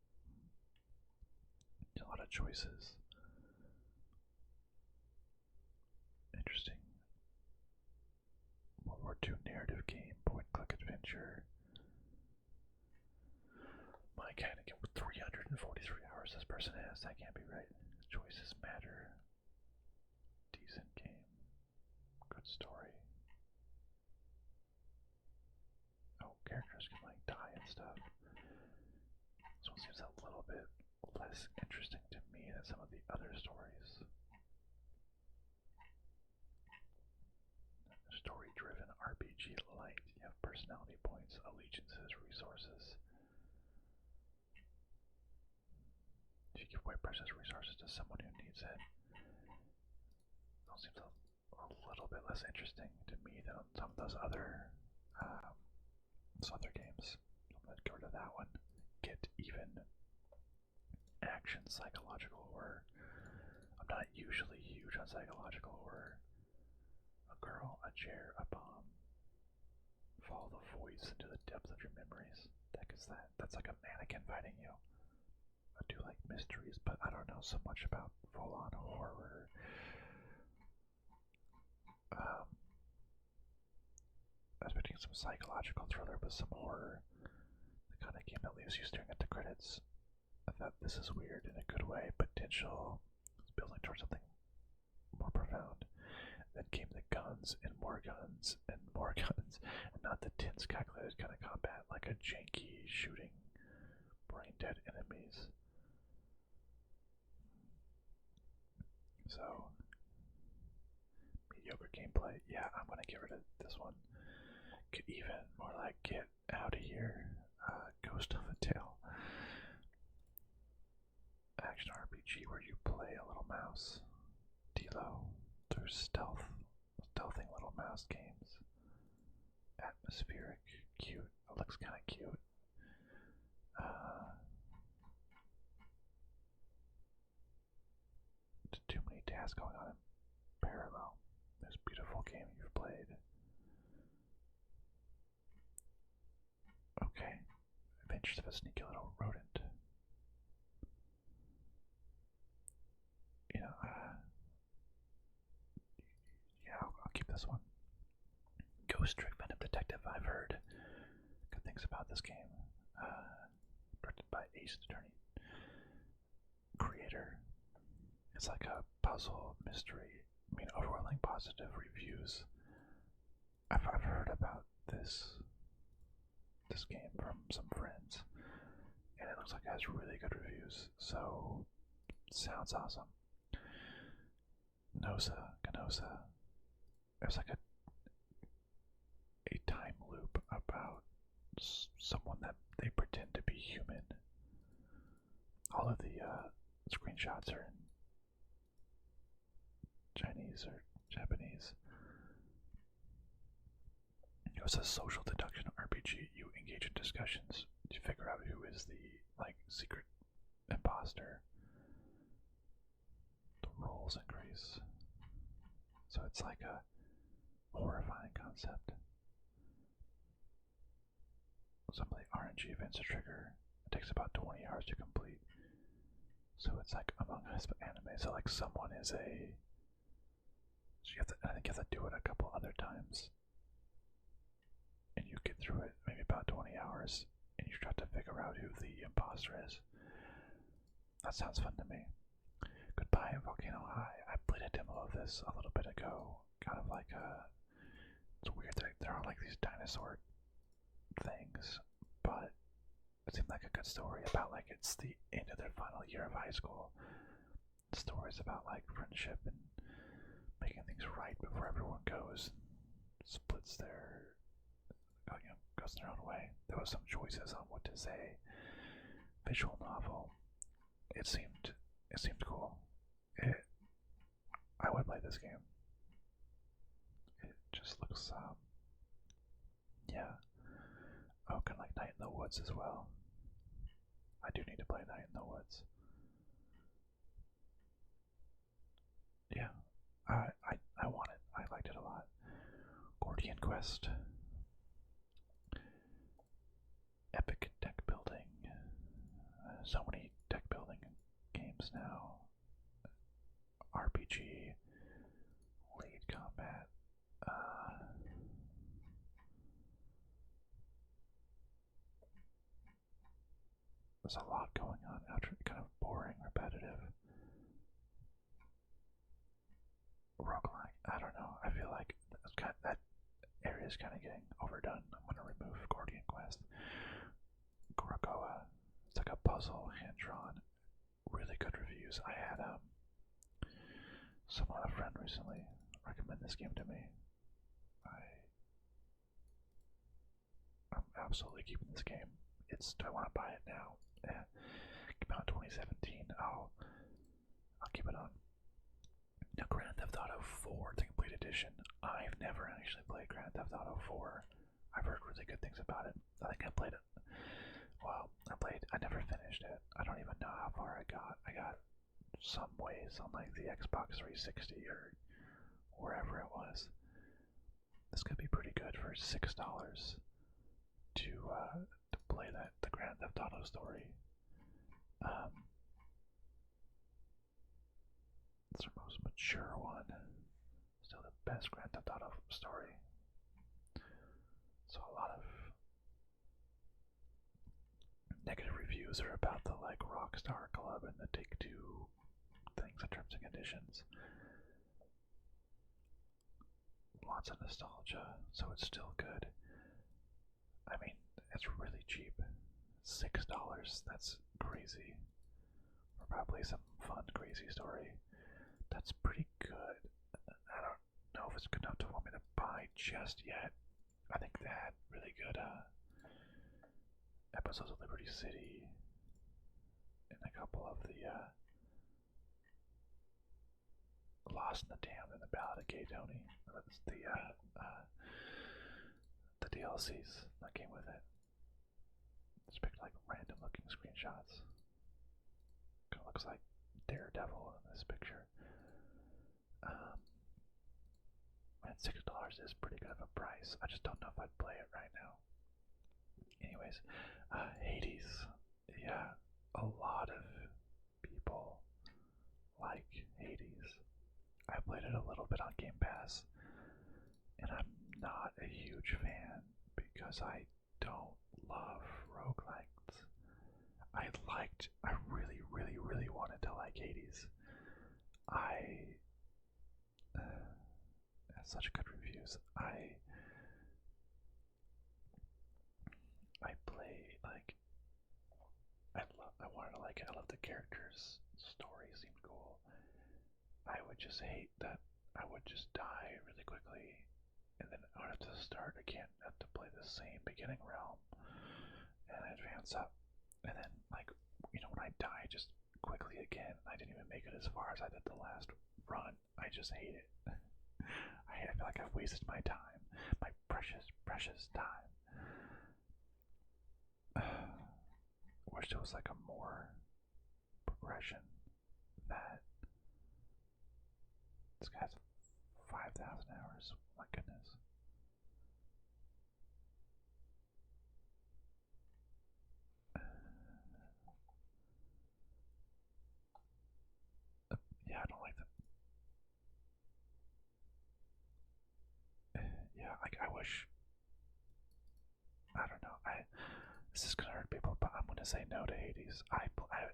A: A lot of choices. Interesting. World War II narrative game, point click adventure. My kind of game with 343 hours this person has. That can't be right. Choices matter. Decent game. Good story. Oh, characters can like die and stuff. This one seems a little bit less interesting to me than some of the other stories. Story-driven RPG light. You have personality points, allegiances, resources. If you give away precious resources to someone who needs it, that seems a little bit less interesting to me than some of those other games. I'm gonna go to that one. Get even. Action psychological horror. I'm not usually huge on psychological horror. A girl, a chair, a bomb. Follow the voice into the depths of your memories. What the heck is that? That's like a mannequin fighting you. I do like mysteries, but I don't know so much about full-on horror. I was expecting some psychological thriller with some horror. The kind of game that leaves you staring at the credits. I thought this is weird in a good way. Potential. It's building towards something more profound. Then came the guns and more guns and more guns, and not the tense, calculated kind of combat, like a janky shooting brain-dead enemies. So, mediocre gameplay. Yeah, I'm gonna get rid of this one. Get even, more like get out of here. Ghost of a Tale. Action RPG where you play a little mouse. Delo. Through stealthing little mouse games. Atmospheric, cute. It looks kind of cute. Too many tasks going on in parallel. This beautiful game you've played. Okay. Adventures of a sneaky little rodent. Yeah, I'll keep this one. Ghost Trick Venom Detective. I've heard good things about this game. Directed by Ace Attorney. Creator. It's like a puzzle mystery. Overwhelming positive reviews. I've heard about this game from some friends, and it looks like it has really good reviews. So, sounds awesome. Canosa. There's like a time loop about someone that they pretend to be human. All of the screenshots are in Chinese or Japanese. It was a social deduction RPG. You engage in discussions to figure out who is the secret imposter. The rolls increase. So it's like a horrifying concept. Some of the RNG events are trigger. It takes about 20 hours to complete. So it's like Among Us but anime. So like someone is a. So you have to, I think you have to do it a couple other times. And you get through it maybe about 20 hours. And you try to figure out who the imposter is. That sounds fun to me. Goodbye Volcano High. I played a demo of this a little bit ago. Kind of like it's weird that there are like these dinosaur things, but it seemed like a good story about like it's the end of their final year of high school. The stories about like friendship and making things right before everyone goes and splits their goes their own way. There was some choices on what to say. Visual novel. It seemed cool. I would play this game. It just looks yeah. Oh, kind of like Night in the Woods as well. I do need to play Night in the Woods. Yeah, I want it. I liked it a lot. Gordian Quest. Epic deck building. So many deck building games now. RPG. Lead combat. There's a lot going on after kind of boring, repetitive. Roguelike, I don't know. I feel like that area is kind of getting overdone. I'm going to remove Gordian Quest. Gorogoa, it's like a puzzle, hand-drawn. Really good reviews. I had a friend recently recommend this game to me. I'm absolutely keeping this game. Do I want to buy it now? Came out in 2017. I'll keep it on. Now, Grand Theft Auto 4, the complete edition. I've never actually played Grand Theft Auto 4. I've heard really good things about it. I think I played it. Well, I never finished it. I don't even know how far I got. I got some ways on like the Xbox 360 or wherever it was. This could be pretty good for $6 to play the Grand Theft Auto story. It's the most mature one. Still the best Grand Theft Auto story. So a lot of negative reviews are about the like Rockstar Club and the Take-Two things and terms and conditions. Lots of nostalgia, so it's still good. I mean, it's really cheap. $6, that's crazy. Or probably some fun, crazy story. That's pretty good. I don't know if it's good enough to want me to buy just yet. I think they had really good episodes of Liberty City and a couple of the Lost in the Damned and the Ballad of Gay Tony. That's the DLCs that came with it. Just picked like random looking screenshots. Kind of looks like Daredevil in this picture. And $6 is pretty good of a price. I just don't know if I'd play it right now. Anyways, Hades. Yeah, a lot of people like Hades. I played it a little bit on Game Pass, and I'm not a huge fan because I don't love roguelikes. I really, really, really wanted to like Hades. I had such good reviews. I play like I wanted to like it. I love the characters. Story seemed cool. I would just hate that I would just die really quickly, and then I would have to start again. Have to play the same beginning realm advance up, and then like when I die just quickly again, I didn't even make it as far as I did the last run. I just hate it. I feel like I've wasted my time, my precious time. Wish there was like a more progression that this guy's 5,000 hours. My goodness. Yeah, I don't like that. Yeah, like I wish. I don't know. This is gonna hurt people, but I'm gonna say no to Hades. I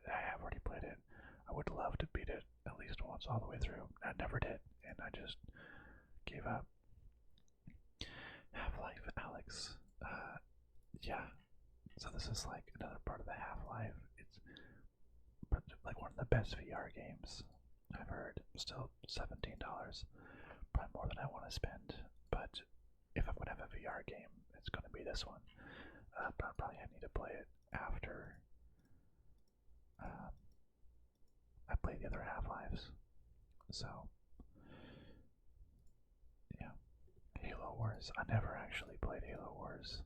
A: have already played it. I would love to beat it at least once all the way through. I never did, and I just gave up. Half-Life, Alex. Yeah. So this is like another part of the Half-Life. It's like one of the best VR games I've heard. Still $17, probably more than I want to spend. But if I'm gonna have a VR game, it's gonna be this one. But I'll probably need to play it after I play the other Half-Lives. So yeah, Halo Wars. I never actually played Halo Wars.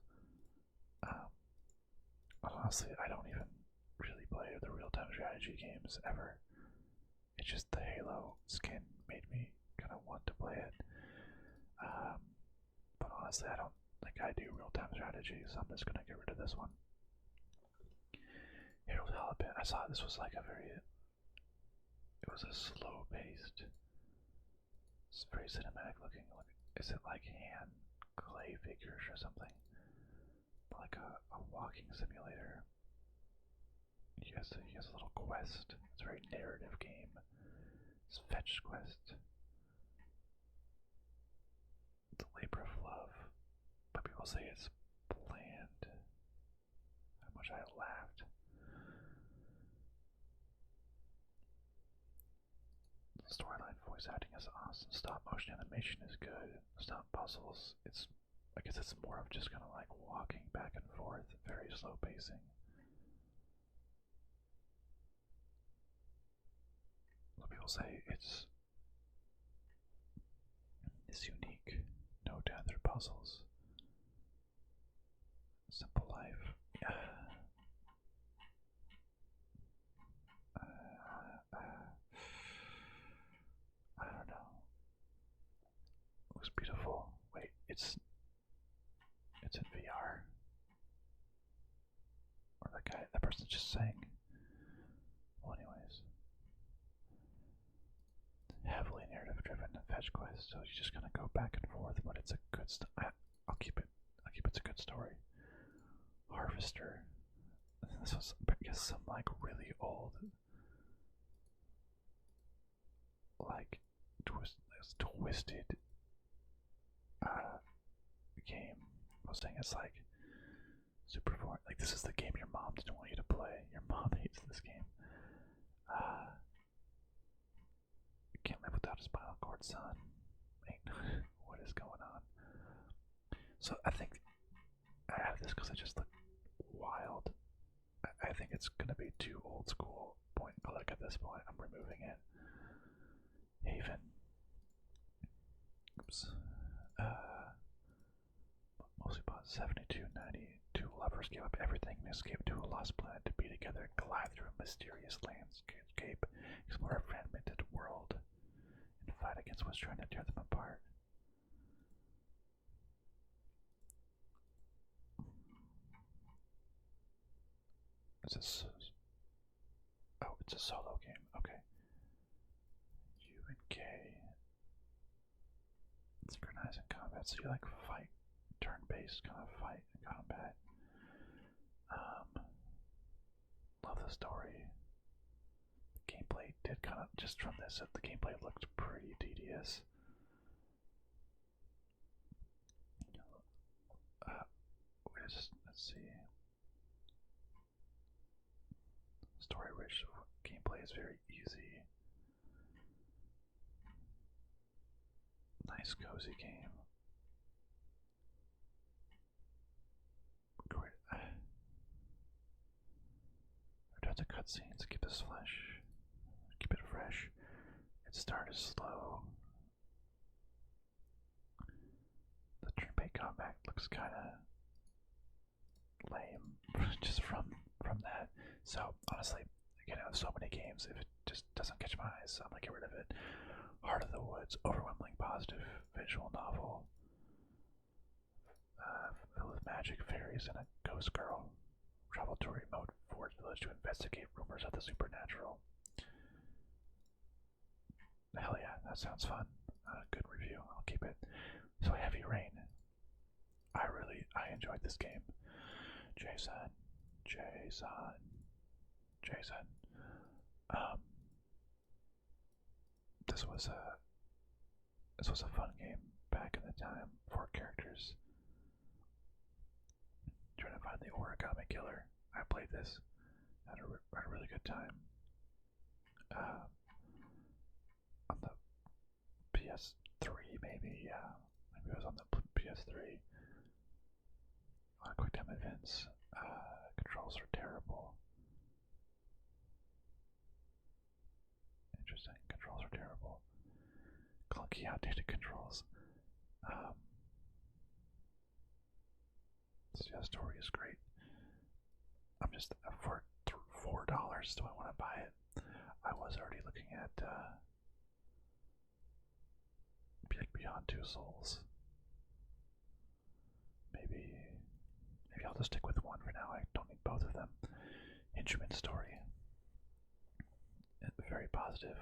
A: Honestly, I don't even really play the real-time strategy games ever. It's just the Halo skin made me kind of want to play it. But honestly, I don't think I do real-time strategy, so I'm just gonna get rid of this one. Heroes Halibut. I saw this was like a very. It was a slow-paced. It's very cinematic looking. Is it like hand clay figures or something? Like a walking simulator. He has a little quest. It's a very narrative game. It's fetch quest. It's a labor of love. But people say it's bland. How much I laughed. The storyline, voice acting is awesome. Stop motion animation is good. Stop puzzles. I guess it's more of just kind of like walking back and forth, very slow pacing. Some people say it's unique. No tethered puzzles. Simple life. I don't know. It looks beautiful. Wait, it's in VR. Or that person's just saying. Well, anyways. Heavily narrative driven fetch quest, so you're just gonna go back and forth, but it's a good I'll keep it it's a good story. Harvester. This was, I guess, some like really old like twisted game. I was saying it's like super foreign. Like this is the game your mom didn't want you to play. Your mom hates this game. Can't live without a spinal cord, son. What is going on? So I think I have this because I just look wild. I think it's gonna be too old school. Point and click at this point. I'm removing it. Haven. Oops. Mostly bought 7290. Two lovers gave up everything and escaped to a lost planet to be together and glide through a mysterious landscape, explore a fragmented world, and fight against what's trying to tear them apart. Is this? Oh, it's a solo game. Okay. U and K. Synchronizing combat. So you like fight, turn-based kind of fight and combat. Love the story. The gameplay did kind of, just from this, the gameplay looked pretty tedious. Let's see. Story rich gameplay is very easy. Nice cozy game. Great. cutscenes. Keep this flesh. Keep it fresh. Its start is slow. The turn-based combat looks kind of lame, just from that. So honestly, you know, so many games. If it just doesn't catch my eyes, I'm gonna get rid of it. Heart of the Woods, overwhelmingly positive visual novel. Filled with magic, fairies, and a ghost girl. Travel to a remote forest village to investigate rumors of the supernatural. Hell yeah, that sounds fun. Good review. I'll keep it. So Heavy Rain. I enjoyed this game. Jason. Um, this was a fun game back in the time. 4 characters. Trying to find the origami killer. I played this. Had a really good time. On the PS3, maybe, yeah. Maybe it was on the PS3. Quick time events. Controls are terrible. Interesting. Controls are terrible. Clunky, outdated controls. The story is great. I'm just for $4. Do I want to buy it? I was already looking at Beyond Two Souls. Maybe I'll just stick with one for now. I don't need both of them. Henchman story. Very positive.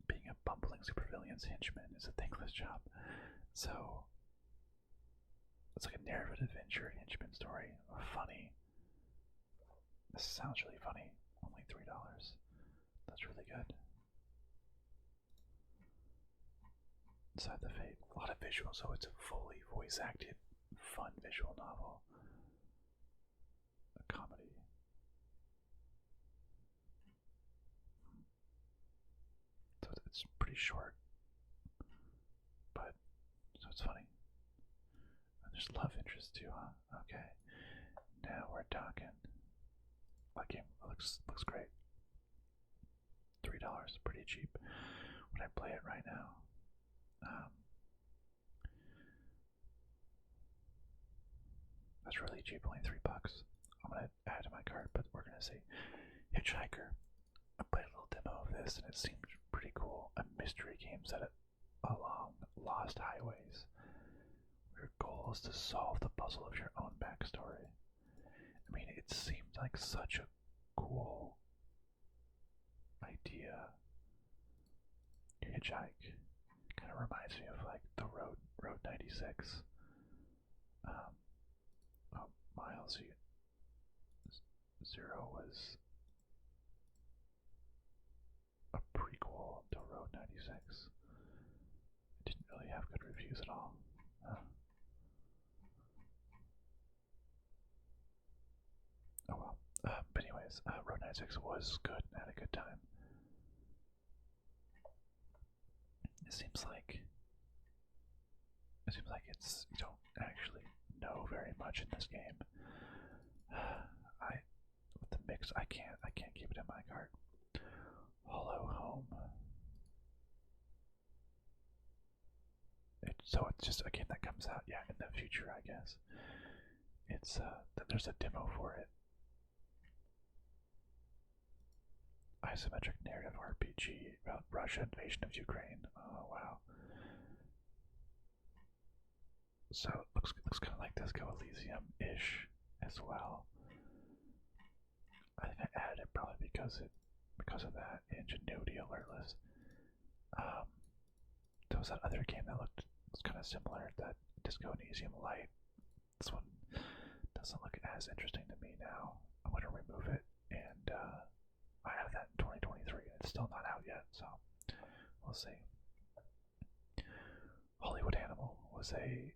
A: Being a bumbling supervillain's henchman is a thankless job. So it's like a narrative adventure henchman story. Funny. This sounds really funny. Only $3. That's really good. Inside the Fate. A lot of visuals, so it's a fully voice acted, fun visual novel. A comedy. So it's pretty short. But so it's funny. And there's love interest too, huh? Okay. Now we're talking. That game looks great. $3, pretty cheap. When I play it right now. That's really cheap, only $3. I'm gonna add to my cart, but we're gonna see. Hitchhiker. I played a little demo of this and it seemed pretty cool. A mystery game set along lost highways. Your goal is to solve the puzzle of your own backstory. I mean, it seemed like such a cool idea. Hitchhike kind of reminds me of like the Road 96. Miles Zero was a prequel to Road 96. It didn't really have good reviews at all. Oh well. But anyways, Road 96 was good and I had a good time. It seems like it's you don't actually know very much in this game. With the mix, I can't keep it in my cart. Hollow Home. So it's just a game that comes out, yeah, in the future, I guess. It's there's a demo for it. Isometric narrative RPG about Russia invasion of Ukraine. Oh wow. So it looks kind of like Disco Elysium-ish as well. I think I added it probably because of that Ingenuity Alertless. There was that other game that was kind of similar, that Disco Elysium Light. This one doesn't look as interesting to me now. I'm going to remove it, and I added that in 2023. It's still not out yet, so we'll see. Hollywood Animal was a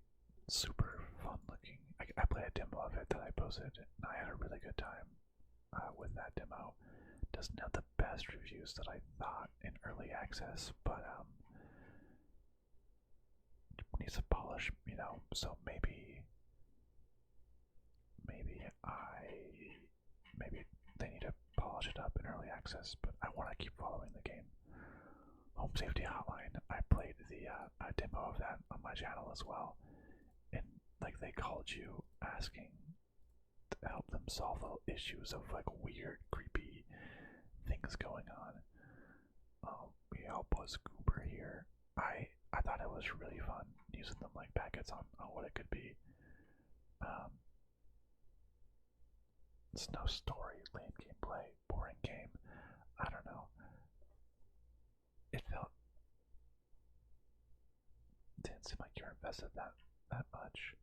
A: super fun looking. I played a demo of it that I posted, and I had a really good time with that demo. Doesn't have the best reviews that I thought in early access, but needs a polish, you know. So maybe they need to polish it up in early access, but I want to keep following the game. Home Safety Hotline, I played the demo of that on my channel as well, and like they called you asking to help them solve the issues of like weird, creepy things going on. We help us Goober here. I thought it was really fun using them like packets on what it could be. It's no story, lame gameplay, boring game. I don't know. It didn't seem like you're invested that much.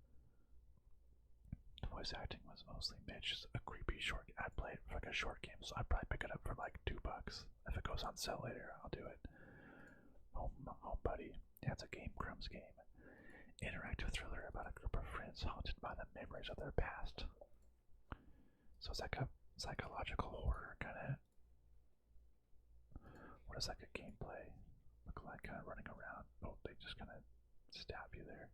A: The voice acting was mostly Mitch, just a creepy short. I played for like a short game, so I'd probably pick it up for like $2. If it goes on sale later, I'll do it. Home Buddy. Yeah, it's a Game Crumbs game. Interactive thriller about a group of friends haunted by the memories of their past. So it's like a psychological horror kind of. What does like a gameplay look like? Kind of running around. Oh, they just kind of stab you there.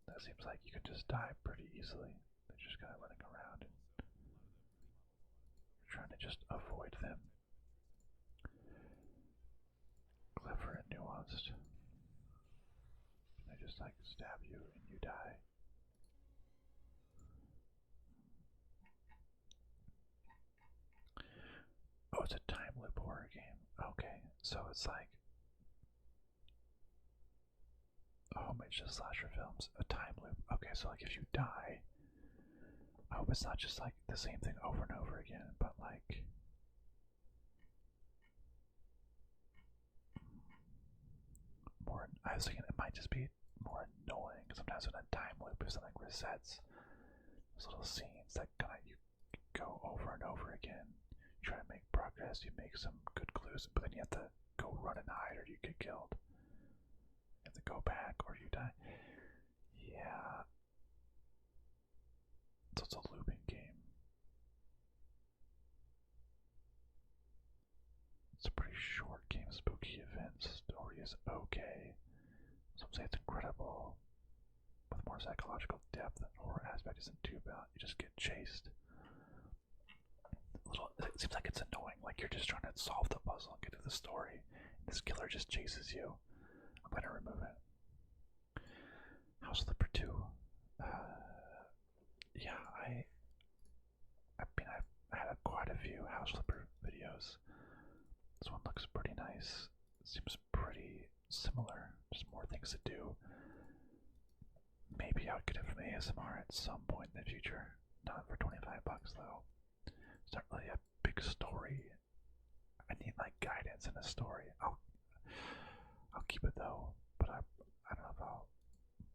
A: That seems like you could just die pretty easily. They're just kind of running around and you're trying to just avoid them. Clever and nuanced. They just like stab you and you die. Oh, it's a time loop horror game. Okay, so it's like homage to slasher films, a time loop. Okay, so like if you die, I hope it's not just like the same thing over and over again, but like more. I was thinking it might just be more annoying. Sometimes when a time loop, if something resets, those little scenes that kind of you go over and over again. You try to make progress, you make some good clues, but then you have to go run and hide or you get killed. You have to go back or you die. Yeah. So it's a looping game. It's a pretty short game, spooky events. Story is okay. Some say it's incredible. With more psychological depth, the horror aspect isn't too bad. You just get chased. It seems like it's annoying, like you're just trying to solve the puzzle and get to the story. And this killer just chases you. I'm gonna remove it. House Flipper 2. Yeah, I mean, I've had quite a few House Flipper videos. This one looks pretty nice. It seems pretty similar. Just more things to do. Maybe I would get it from ASMR at some point in the future. Not for $25 though. It's not really a big story. I need like guidance in a story. I'll keep it though, but I don't know if I'll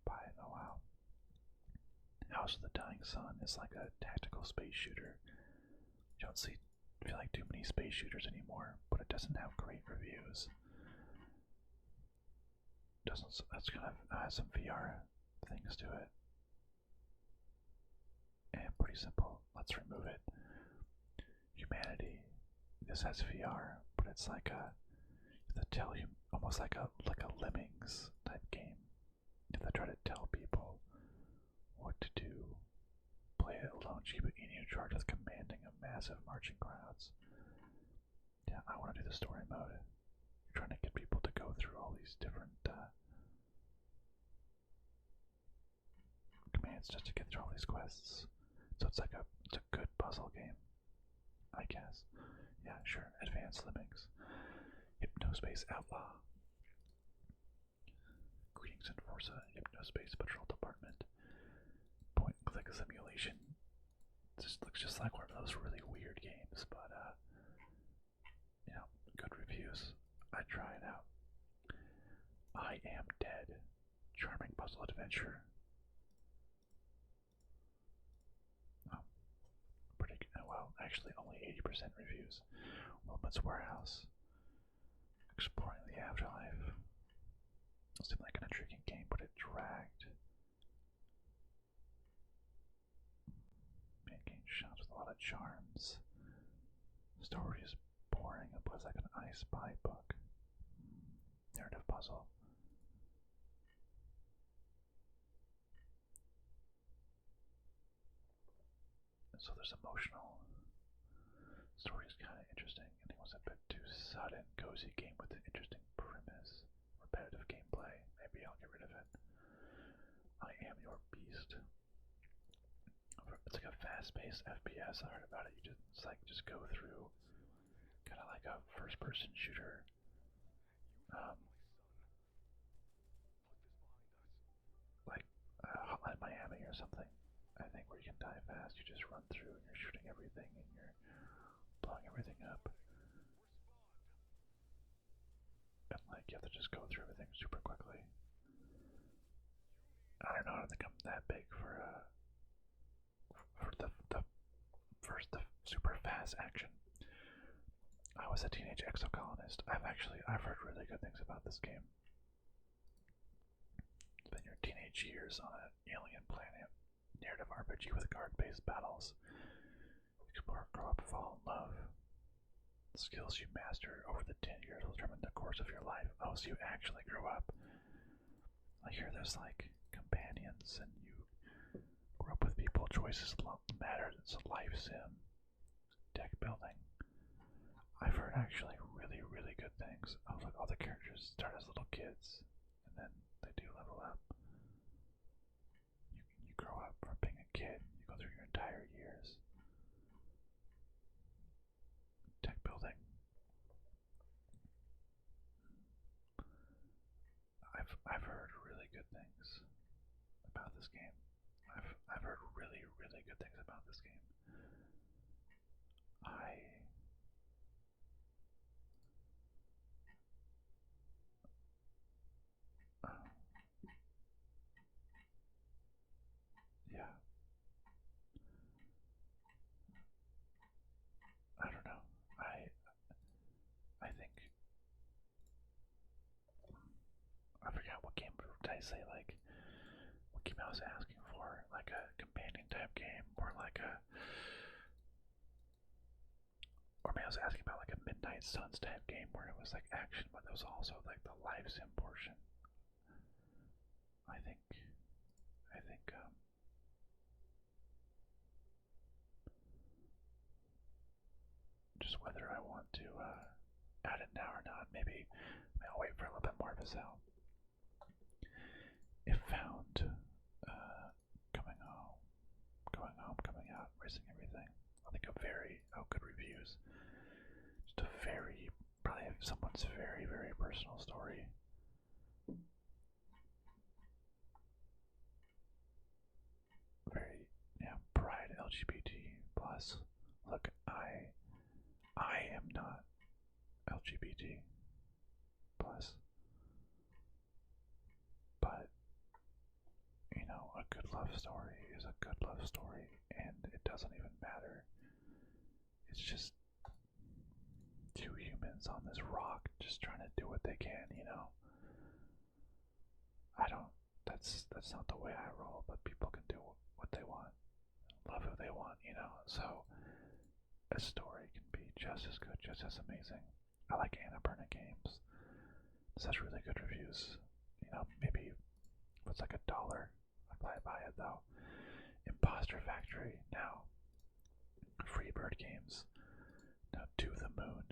A: buy it in a while. House of the Dying Sun is like a tactical space shooter. You don't feel like too many space shooters anymore, but it doesn't have great reviews. That's kind of has some VR things to it. And pretty simple. Let's remove it. Humanity. This has VR, but it's like almost like a Lemmings type game. You have to try to tell people what to do. Play it alone, keep it in charge with commanding of massive marching crowds. Yeah, I want to do the story mode. You're trying to get people to go through all these different commands just to get through all these quests. So it's like it's a good puzzle game, I guess. Yeah, sure. Advanced Lemmings. Hypnospace Outlaw. Greetings in Forza Hypnospace Patrol Department. Point and click simulation. This looks just like one of those really weird games, but you know, good reviews. I'd try it out. I Am Dead. Charming puzzle adventure. Oh, pretty good. Well, actually only 80% reviews. Wilmot's Warehouse. Exploring the afterlife. It seemed like an intriguing game, but it dragged. Making shots with a lot of charms. The story is boring. It plays like an I Spy book. Narrative puzzle. So there's emotional Story is kind of interesting, and it was a bit too sudden. Cozy game with an interesting premise. Repetitive gameplay. Maybe I'll get rid of it. I Am Your Beast. It's like a fast-paced FPS. I heard about it. You just go through, kind of like a first-person shooter. Like Hotline Miami or something. I think where you can die fast. You just run through and you're shooting everything and you're blowing everything up. And like you have to just go through everything super quickly. I don't know. I don't think I'm that big for the super fast action. I was a teenage exocolonist. I've heard really good things about this game. Spend your teenage years on an alien planet. Narrative RPG with card-based battles. Explore, grow up, fall in love. The skills you master over the 10 years will determine the course of your life. Oh, so you actually grow up. I hear there's like companions and you grow up with people. Choices matter. It's a life sim. Deck building. I've heard actually really, really good things. Oh, look, all the characters start as little kids and then they do level up. You grow up from being a kid. You go through your entire years. Deck building. I've heard really good things about this game. I've heard really, really good things about this game. Yeah, I don't know. I think I forgot what game did I say, like what game I was asking for, like a companion type game or like a, or maybe I was asking about like a Midnight Suns type game where it was like action but there was also like the live sim portion. I think just whether I want to add it now or not. Maybe I'll wait for a little bit more of this out. If found, coming out, racing everything. I think good reviews. Just a probably someone's very, very personal story. Very, yeah, pride LGBT plus. Look, I am not LGBT plus, but you know, a good love story is a good love story, and it doesn't even matter. It's just two humans on this rock just trying to do what they can, you know. That's not the way I roll, but people can do what they want, love who they want, you know. So a story can be just as good, just as amazing. I like Annapurna games. This has really good reviews. You know, maybe if it's like $1, I'd probably buy it though. Imposter Factory, now Freebird games. Now To the Moon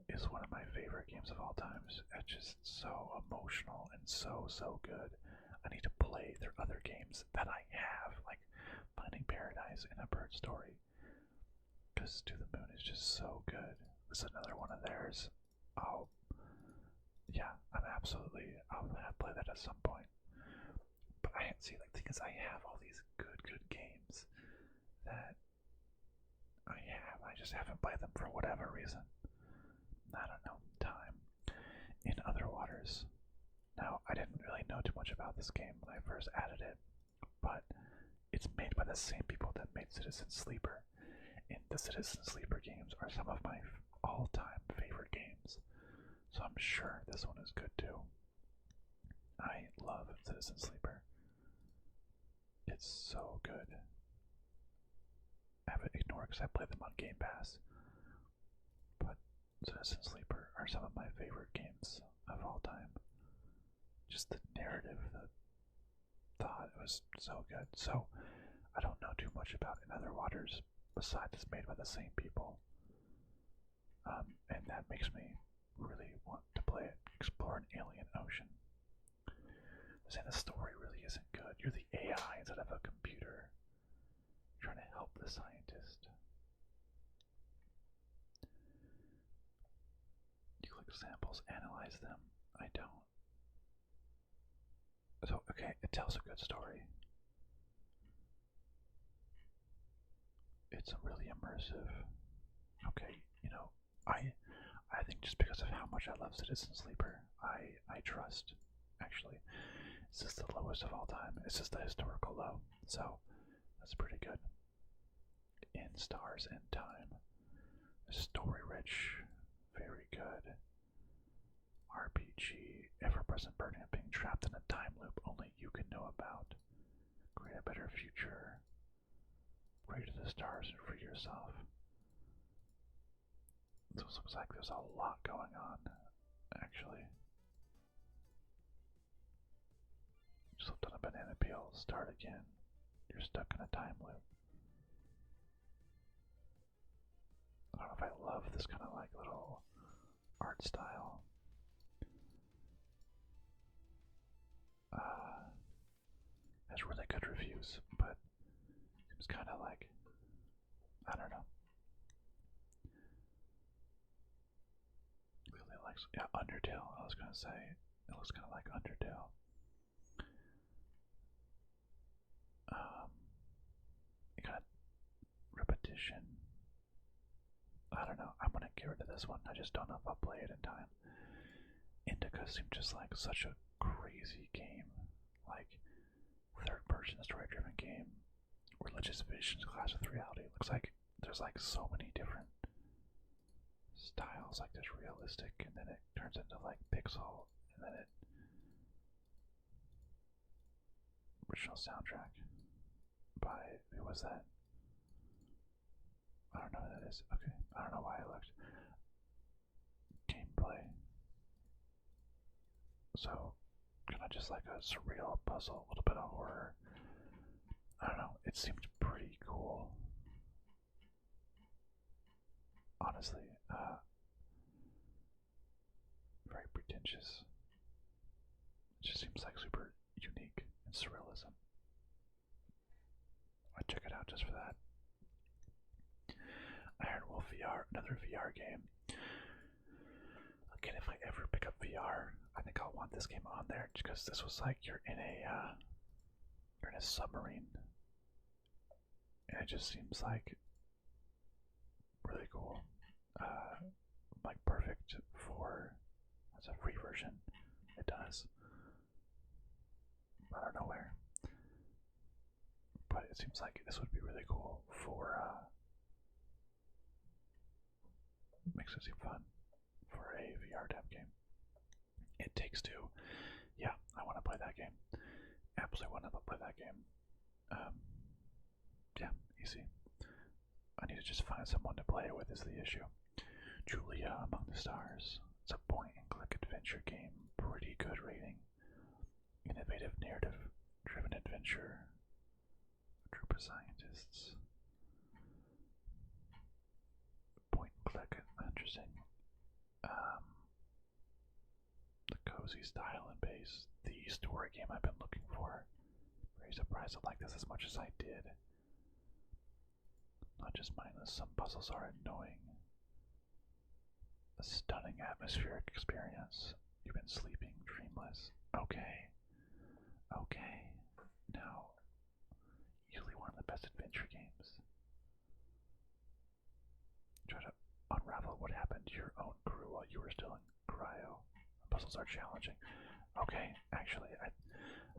A: is one of my favorite games of all time. It's just so emotional and so good. I need to play their other games that I have, like Finding Paradise and A Bird Story, because To the Moon is just so good. This is another one of theirs. Oh, yeah, I'll play that at some point. But I see, like, the thing is, I have all these good games that I just haven't played them for whatever reason. I don't know, time. In Other Waters. Now, I didn't really know too much about this game when I first added it, but it's made by the same people that made Citizen Sleeper. And the Citizen Sleeper games are some of my all-time favorite games, so I'm sure this one is good too. I love Citizen Sleeper. It's so good. I have it ignored because I play them on Game Pass, but Citizen Sleeper are some of my favorite games of all time. Just the narrative, the thought, it was so good. So I don't know too much about In Other Waters besides it's made by the same people. and that makes me really want to play it. Explore an alien ocean. Saying the story really isn't good. You're the AI instead of a computer trying to help the scientist. You click samples, analyze them. I don't. So, okay, it tells a good story. It's really immersive. Okay, you know, I think just because of how much I love Citizen Sleeper, I trust. Actually, this is the lowest of all time. It's just the historical low, so that's pretty good. In Stars and Time, story rich, very good. RPG, ever-present burden of being trapped in a time loop only you can know about. Create a better future. Pray to the stars and free yourself. This looks like there's a lot going on, actually. Slipped on a banana peel, start again. You're stuck in a time loop. I don't know if I love this kind of like little art style. Has really good reviews, but seems kind of like, I don't know. Really likes, yeah, Undertale. I was gonna say it looks kind of like Undertale. It got repetition. I don't know. I'm gonna get rid of this one. I just don't know if I'll play it in time. Indica seemed just like such a crazy game, like third-person story-driven game, religious visions clash with reality. It looks like there's like so many different styles. Like there's realistic, and then it turns into like pixel, and then it original soundtrack by who was that? I don't know who that is. Okay, I don't know why I looked. Gameplay. So, kind of just like a surreal puzzle, a little bit of horror. I don't know, it seems pretty cool. Honestly, very pretentious. It just seems like super unique and surrealism. I'd check it out just for that. Iron Wolf VR, another VR game. Again, if I ever pick up VR, I think I'll want this game on there because this was like you're in a submarine, and it just seems like really cool. Like perfect for as a free version. It does. I don't know where, but it seems like this would be really cool for. Makes it seem fun for a VR type game. It Takes Two. Yeah, I want to play that game. Absolutely want to play that game. Yeah, easy. I need to just find someone to play it with is the issue. Julia Among the Stars. It's a point-and-click adventure game. Pretty good rating. Innovative narrative-driven adventure. A group of scientists. Point-and-click. Interesting. The cozy style and base. The story game I've been looking for. Very surprised I like this as much as I did. Not just mindless, some puzzles are annoying. A stunning atmospheric experience. You've been sleeping dreamless. Okay. Okay. Now, usually one of the best adventure games. Try to unravel what happened to your own crew while you were still in cryo. Puzzles are challenging. Okay, actually, I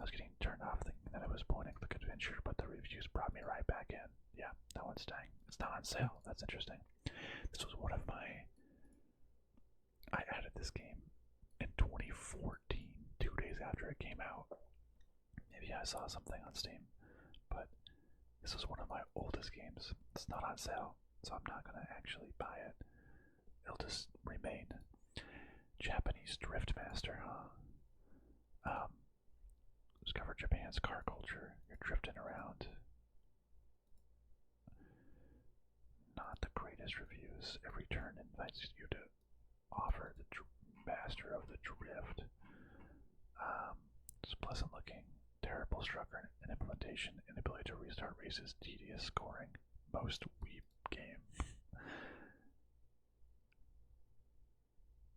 A: was getting turned off thinking that it was point-and-click adventure, but the reviews brought me right back in. Yeah, that one's staying. It's not on sale. That's interesting. This was one of my... I added this game in 2014, 2 days after it came out. Maybe I saw something on Steam, but this was one of my oldest games. It's not on sale, so I'm not going to actually buy it. It'll just remain. Japanese Drift Master, huh? Discover Japan's car culture. You're drifting around. Not the greatest greatest reviews. Every turn invites you to offer the master of the drift. It's pleasant looking, terrible structure and implementation, inability to restart races, tedious scoring, most weep game.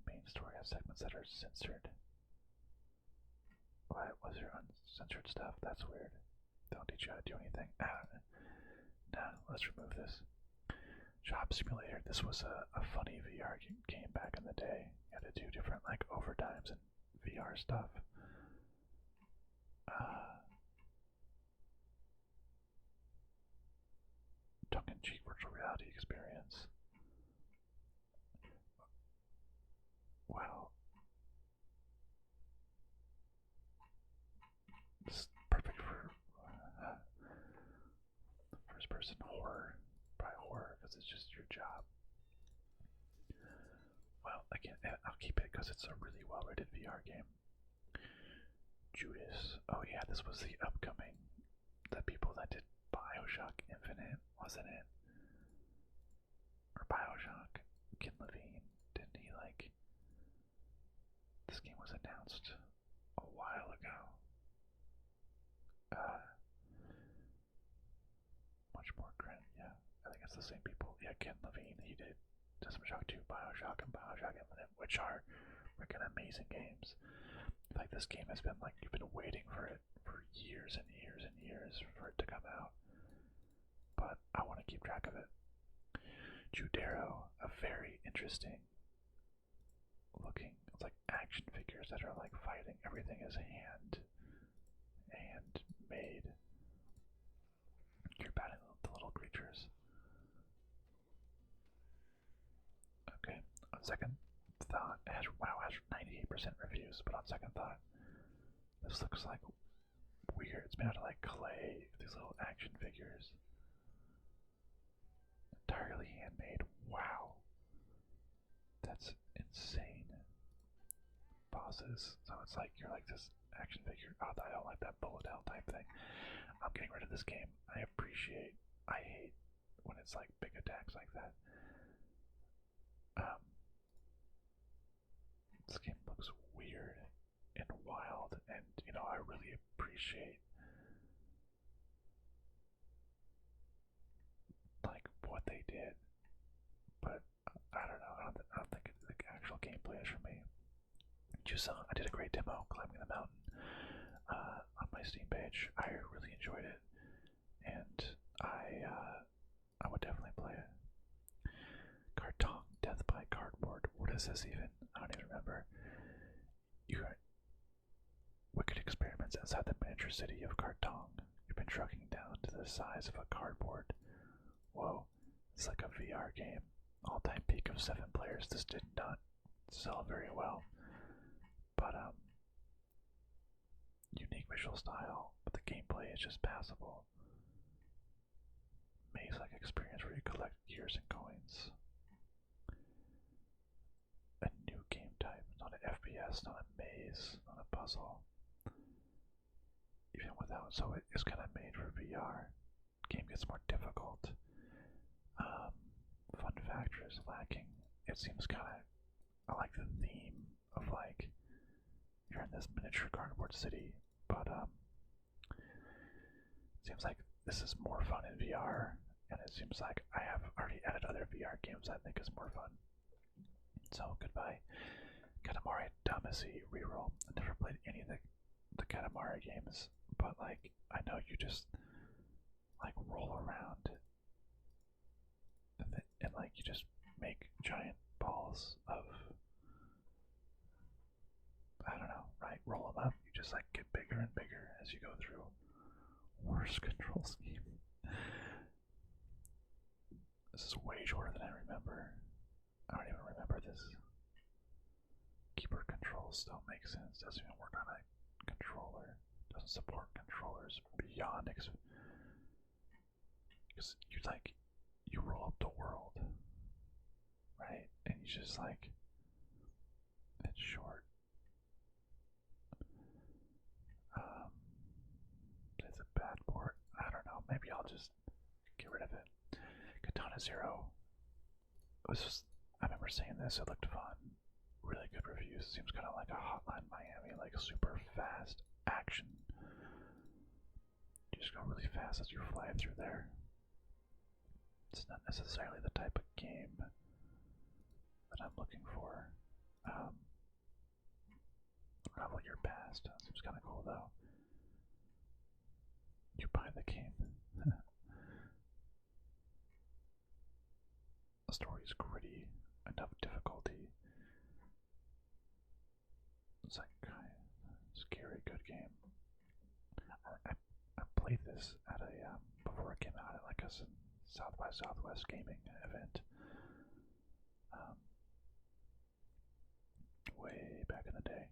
A: Main story has segments that are censored. Why was there uncensored stuff? That's weird. Don't teach you how to do anything. Nah, let's remove this. Job Simulator. This was a funny VR game back in the day. You had to do different like overtimes and VR stuff. Tongue-in-cheek virtual reality experience. Wow. This is perfect for first-person horror. Probably horror because it's just your job. Well, again, I'll keep it because it's a really well-rated VR game. Judas. Oh yeah, this was the upcoming. The people that did BioShock Infinite, wasn't it? Or BioShock. Ken Levine, didn't he like? This game was announced a while ago. Much more current, yeah. I think it's the same people. Yeah, Ken Levine, he did System Shock 2, BioShock, and BioShock Infinite, which are freaking amazing games. Like this game has been like you've been waiting for it for years and years and years for it to come out. But I want to keep track of it. Judero, a very interesting looking, it's like action figures that are like fighting. Everything is handmade. You're batting the little creatures. Okay, on second thought, it has 98% reviews, but on second thought, this looks like weird. It's made out of like clay, these little action figures. Entirely handmade. Wow. That's insane. Bosses. So it's like you're like this action figure. Oh, I don't like that bullet hell type thing. I'm getting rid of this game. I hate when it's like big attacks like that. This game looks weird and wild, and you know, I really appreciate like what they did, but I don't know. I don't think the actual gameplay is for me. I did a great demo climbing the mountain on my Steam page. I really enjoyed it, and I would definitely play it. Cartong Death by Cardboard. What is this even? I don't even remember. Wicked experiments inside the miniature city of Cartong. You've been trucking down to the size of a cardboard. Whoa, it's like a VR game. All-time peak of 7 players. This did not sell very well, but unique visual style, but the gameplay is just passable. Maze-like experience where you collect gears and coins. A new game type, not an FPS, not a maze, not a puzzle. Even without, so it is kind of made for VR. Game gets more difficult. Fun factor is lacking. It seems kind of, I like the theme of like you're in this miniature cardboard city, but it seems like this is more fun in VR, and it seems like I have already added other VR games I think is more fun. So goodbye. Katamari Damacy reroll. I've never played any of the Katamari games, but like I know you just like roll around and like you just make giant balls of, I don't know, right? Roll them up. You just like get bigger and bigger as you go through. Worst control scheme. This is way shorter than I remember. I don't even remember this. Keyboard controls don't make sense. Doesn't even work on a controller. Doesn't support controllers beyond because you roll up the world, right? And you just like, it's short. It's a bad port. I don't know. Maybe I'll just get rid of it. Katana Zero. was just, I remember seeing this, it looked fun. Really good reviews. Seems kind of like a Hotline Miami, like super fast action. You just go really fast as you fly through there. It's not necessarily the type of game that I'm looking for. Travel your past. Seems kind of cool though. You buy the game. The story's gritty, enough difficulty. It's like scary, good game. I played this at a before it came out at like a South by Southwest gaming event. Way back in the day.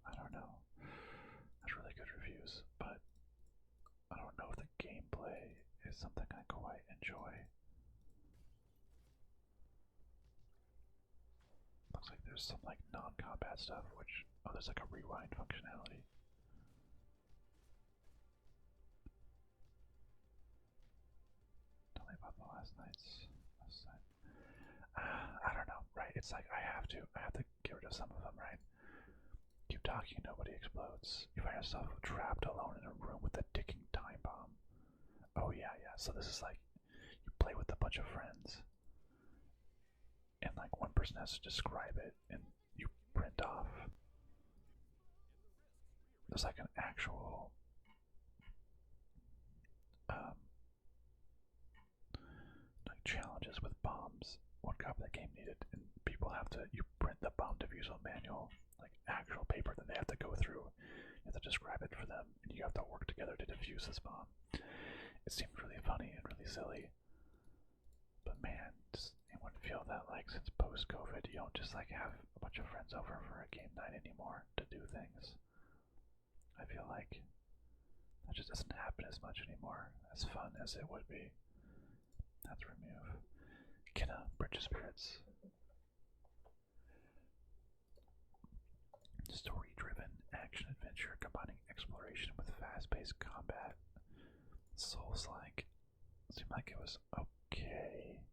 A: I don't know. That's really good reviews, but I don't know if the gameplay is something I quite enjoy. Looks like there's some like non-combat stuff, which there's like a rewind functionality. Tell me about the last night. I don't know, right? It's like I have to get rid of some of them, right? Keep talking, nobody explodes. You find yourself trapped alone in a room with a ticking time bomb. Oh yeah. So this is like you play with a bunch of friends, and like one person has to describe it, and you print off. There's like an actual like challenges with bombs. One copy of the game needed, and people have to. You print the bomb defusal manual, like actual paper that they have to go through. You have to describe it for them, and you have to work together to defuse this bomb. It seemed really funny and really silly, but man, does anyone feel that like since post-COVID, you don't just like have a bunch of friends over for a game night anymore to do things? I feel like that just doesn't happen as much anymore, as fun as it would be. That's remove. Kinda, Bridge of Spirits. Story-driven action-adventure combining exploration with fast-paced combat. Souls-like. Seemed like it was okay.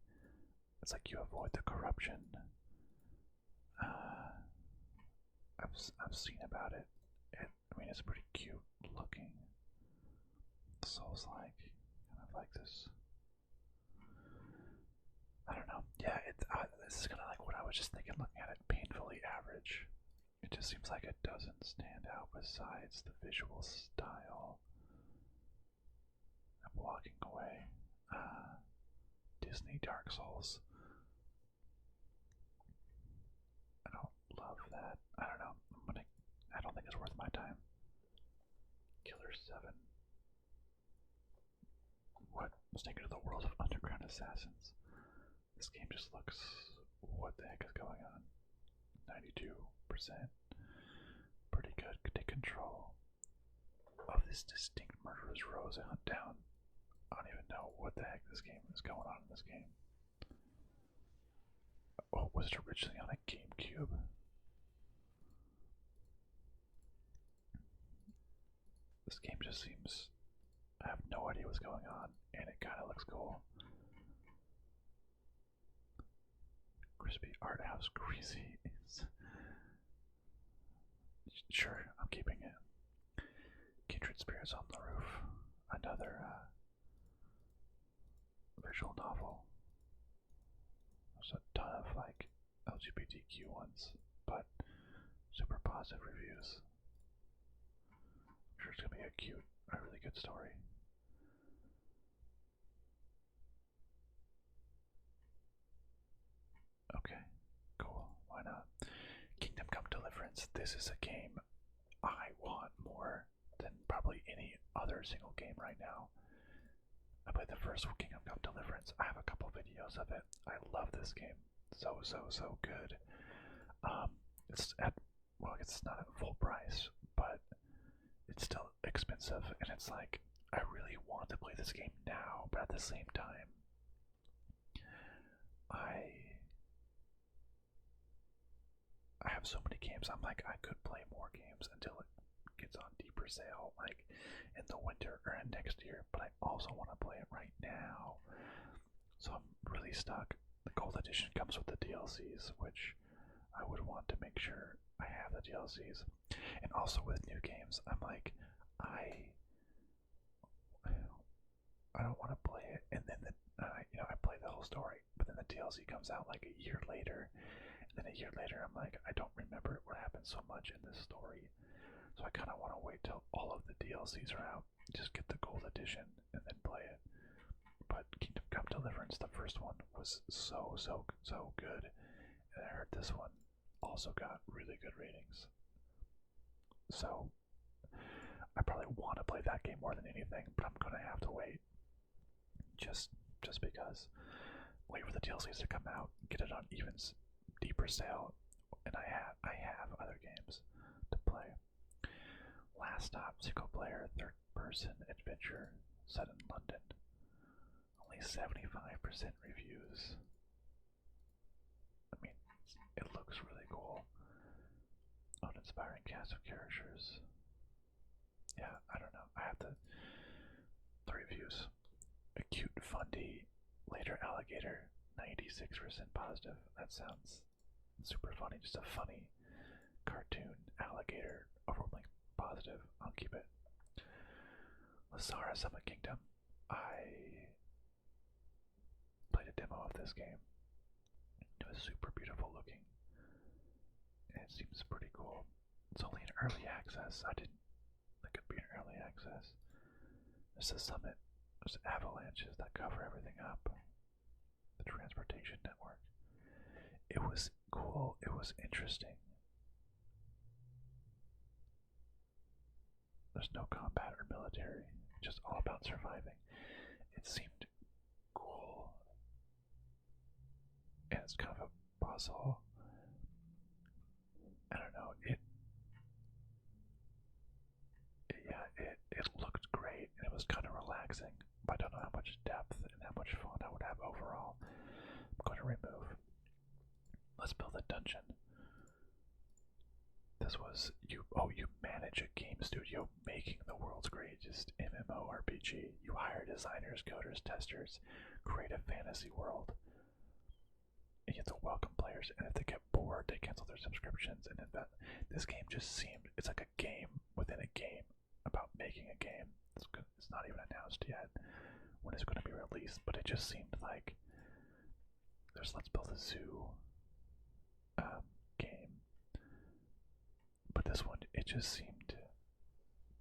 A: It's like you avoid the corruption. I've seen about it. I mean, it's pretty cute looking. Souls-like. Kind of like this. I don't know. Yeah, this is kind of like what I was just thinking looking at it. Painfully average. It just seems like it doesn't stand out besides the visual style. I'm walking away. Disney Dark Souls. I don't love that. I don't know. I don't think it's worth my time. Killer 7. What? Let's take it to the world of Underground Assassins. This game just looks. What the heck is going on? 92%. Pretty good. Take control of this distinct murderous rose and hunt down. I don't even know what the heck this game is going on in this game. Oh, was it originally on a GameCube? This game just seems. I have no idea what's going on, and it kind of looks cool. Crispy Art House Greasy. Sure, I'm keeping it. Kindred Spirits on the Roof. Another visual novel. There's a ton of like LGBTQ ones, but super positive reviews. I'm sure it's gonna be a really good story. Okay, cool. Why not? Kingdom Come Deliverance. This is a game I want more than probably any other single game right now. I played the first Kingdom Come Deliverance. I have a couple videos of it. I love this game. So good. It's at, well, it's not at full price, but it's still expensive, and it's like, I really want to play this game now, but at the same time, I have so many games. I'm like, I could play more games until it gets on deeper sale, like in the winter or in next year, but I also want to play it right now. So I'm really stuck. The gold edition comes with the DLCs, which I would want to make sure I have the DLCs. And also with new games, I'm like, I don't want to play it, and then I play the whole story, but then the DLC comes out like a year later, and then a year later I'm like, I don't remember what happened so much in this story, so I kind of want to wait till all of the DLCs are out, just get the gold edition, and then play it. But Kingdom Come Deliverance, the first one, was so good, and I heard this one also got really good ratings. So I probably want to play that game more than anything, but I'm gonna have to wait. Just because. Wait for the DLCs to come out, get it on even deeper sale, and I have other games to play. Last Stop, single player, third person adventure set in London. Only 75% reviews. I mean, it looks really cool. Uninspiring cast of characters. Yeah, I don't know. I have the reviews. A cute, fundy, later alligator, 96% positive. That sounds super funny. Just a funny cartoon alligator, overwhelmingly positive. I'll keep it. Lasara Summit Kingdom. I played a demo of this game. It was super beautiful looking. And it seems pretty cool. It's only in early access. I didn't think it'd be in early access. There's a summit. There's avalanches that cover everything up. The transportation network. It was cool. It was interesting. There's no combat or military. Just all about surviving. It seemed cool. And it's kind of a puzzle. I don't know. It looked great and it was kind of relaxing. But I don't know how much depth and how much fun I would have overall. I'm going to remove. Let's build a dungeon. This was you manage a game studio making the world's greatest MMORPG. You hire designers, coders, testers, create a fantasy world. And you have to welcome players, and if they get bored, they cancel their subscriptions. And this game just seemed, it's like a game within a game about making a game. It's not even announced yet when it's going to be released, but it just seemed like there's Let's Build a Zoo game. But this one, it just seemed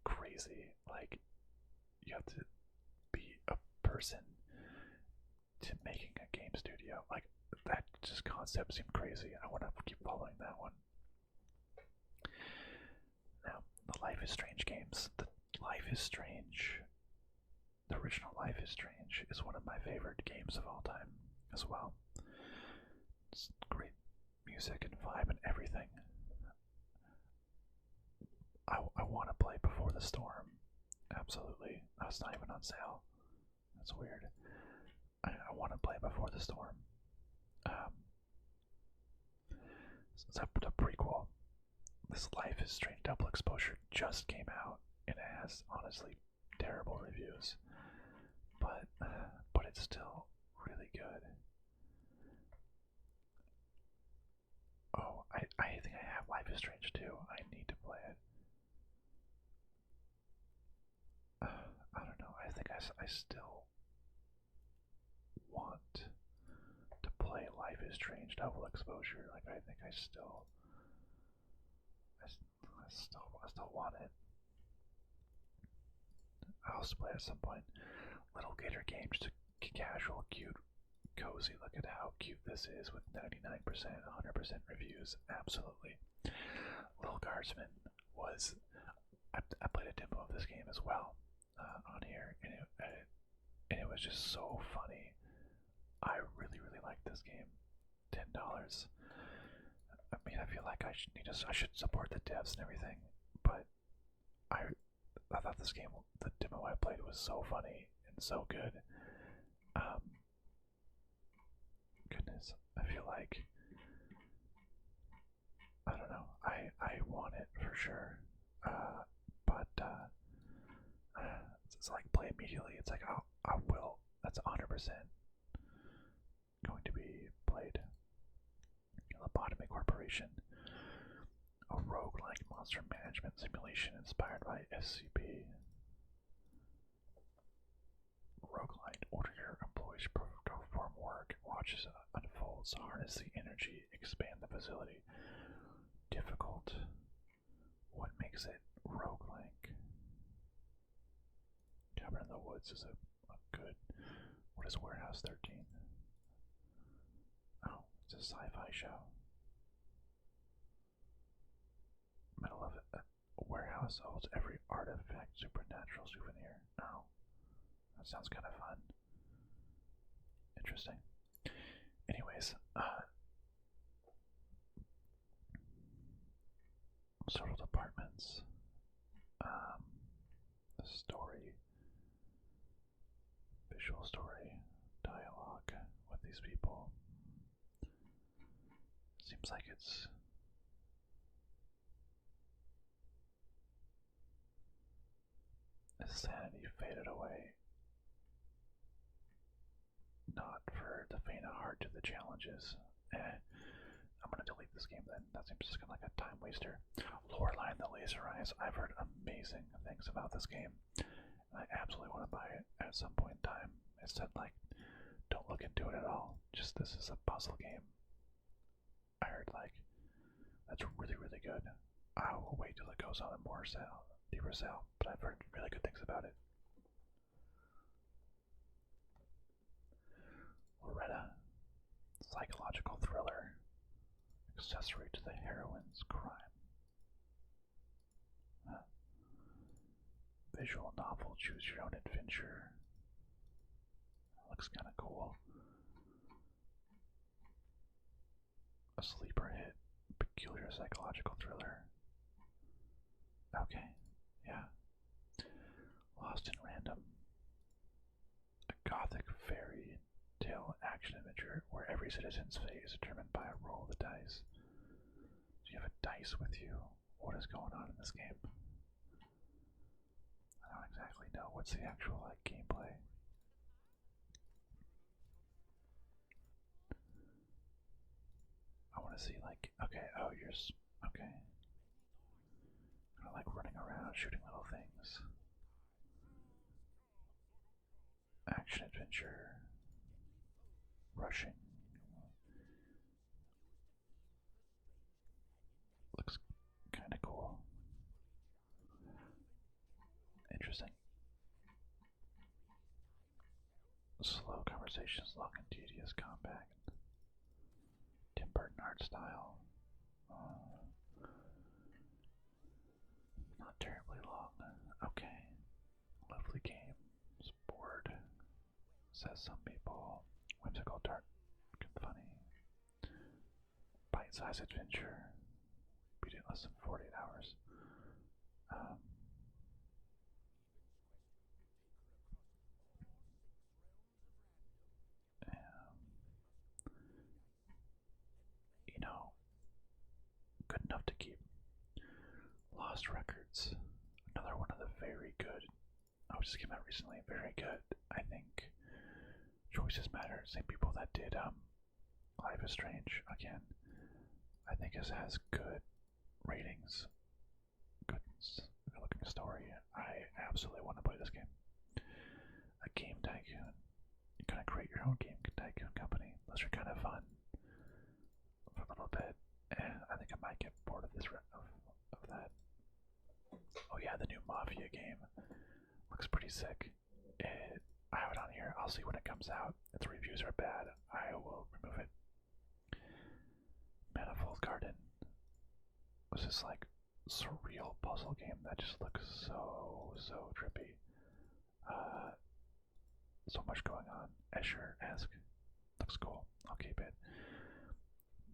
A: crazy. Like, you have to be a person to making a game studio. Like, that just concept seemed crazy. I want to keep following that one. Now, the Life is Strange games. The Life is Strange, the original Life is Strange, is one of my favorite games of all time as well. It's great music and vibe and everything. I want to play Before the Storm. Absolutely. That's not even on sale. That's weird. I want to play Before the Storm. It's a prequel. This Life is Strange Double Exposure just came out, and it has honestly terrible reviews, but it's still really good. Oh, I think I have Life is Strange 2. I need to play it. I don't know. I think I still want to play Life is Strange Double Exposure. Like, I think I still want it. I'll play at some point. Little Gator Game, just a casual, cute, cozy look at how cute this is with 99%, 100% reviews. Absolutely. Little Guardsman was. I played a demo of this game as well on here, and it was just so funny. I really liked this game. $10. I mean, I feel like I should support the devs and everything, but I thought this game, the demo I played, was so funny and so good. Goodness, I feel like, I don't know, I want it for sure. play immediately. It's like, I will. That's 100% going to be played. Lobotomy Corporation, a roguelike monster management simulation inspired by SCP. Roguelite, order your employees to perform work, watch as it unfolds, harness the energy, expand the facility. Difficult. What makes it roguelike? Cabin in the Woods is a good. What is Warehouse 13? Oh, it's a sci-fi show. Middle of it. A warehouse holds every artifact, supernatural souvenir. Oh, that sounds kind of fun. Interesting. Anyways, several departments. The story, visual story, dialogue with these people. Seems like it's sanity faded away. Not for the faint of heart to the challenges. I'm gonna delete this game then. That seems just kind of like a time waster. Loreline the Laser Eyes. I've heard amazing things about this game. And I absolutely want to buy it at some point in time. It said like, don't look into it at all. Just this is a puzzle game. I heard like, that's really, really good. I will wait till it goes on a more sale, deeper sale, but I've heard really good things about it. Loretta, psychological thriller, accessory to the heroine's crime. Visual novel, choose your own adventure. Looks kind of cool. A sleeper hit, peculiar psychological thriller. Okay, yeah. Lost in Random. A gothic fairy tale action adventure where every citizen's fate is determined by a roll of the dice. Do you have a dice with you? What is going on in this game? I don't exactly know. What's the actual like gameplay? I want to see like, okay, oh you're, okay. Kind of like running around shooting little things. Action adventure. Rushing. Looks kind of cool. Interesting. Slow conversations, long and tedious combat. Tim Burton art style. Not terribly long. Okay. Lovely game. Sport. Says some people. Whimsical, dark, and funny. Bite-sized adventure. Beat it in less than 48 hours. You know, good enough to keep. Lost Records. Another one of the very good. Oh, just came out recently. Very good. I think Choices Matter. Same people that did Life is Strange again. I think it has good ratings. Good looking story. I absolutely want to play this game. A game tycoon. You kind of create your own game tycoon company. Those are kind of fun for a little bit, and I think I might get bored of this of that. Oh yeah, the new Mafia game looks pretty sick. I have it on here. I'll see when it comes out. If the reviews are bad, I will remove it. Manifold Garden was this like surreal puzzle game that just looks so trippy. So much going on. Escher-esque. Looks cool. I'll keep it.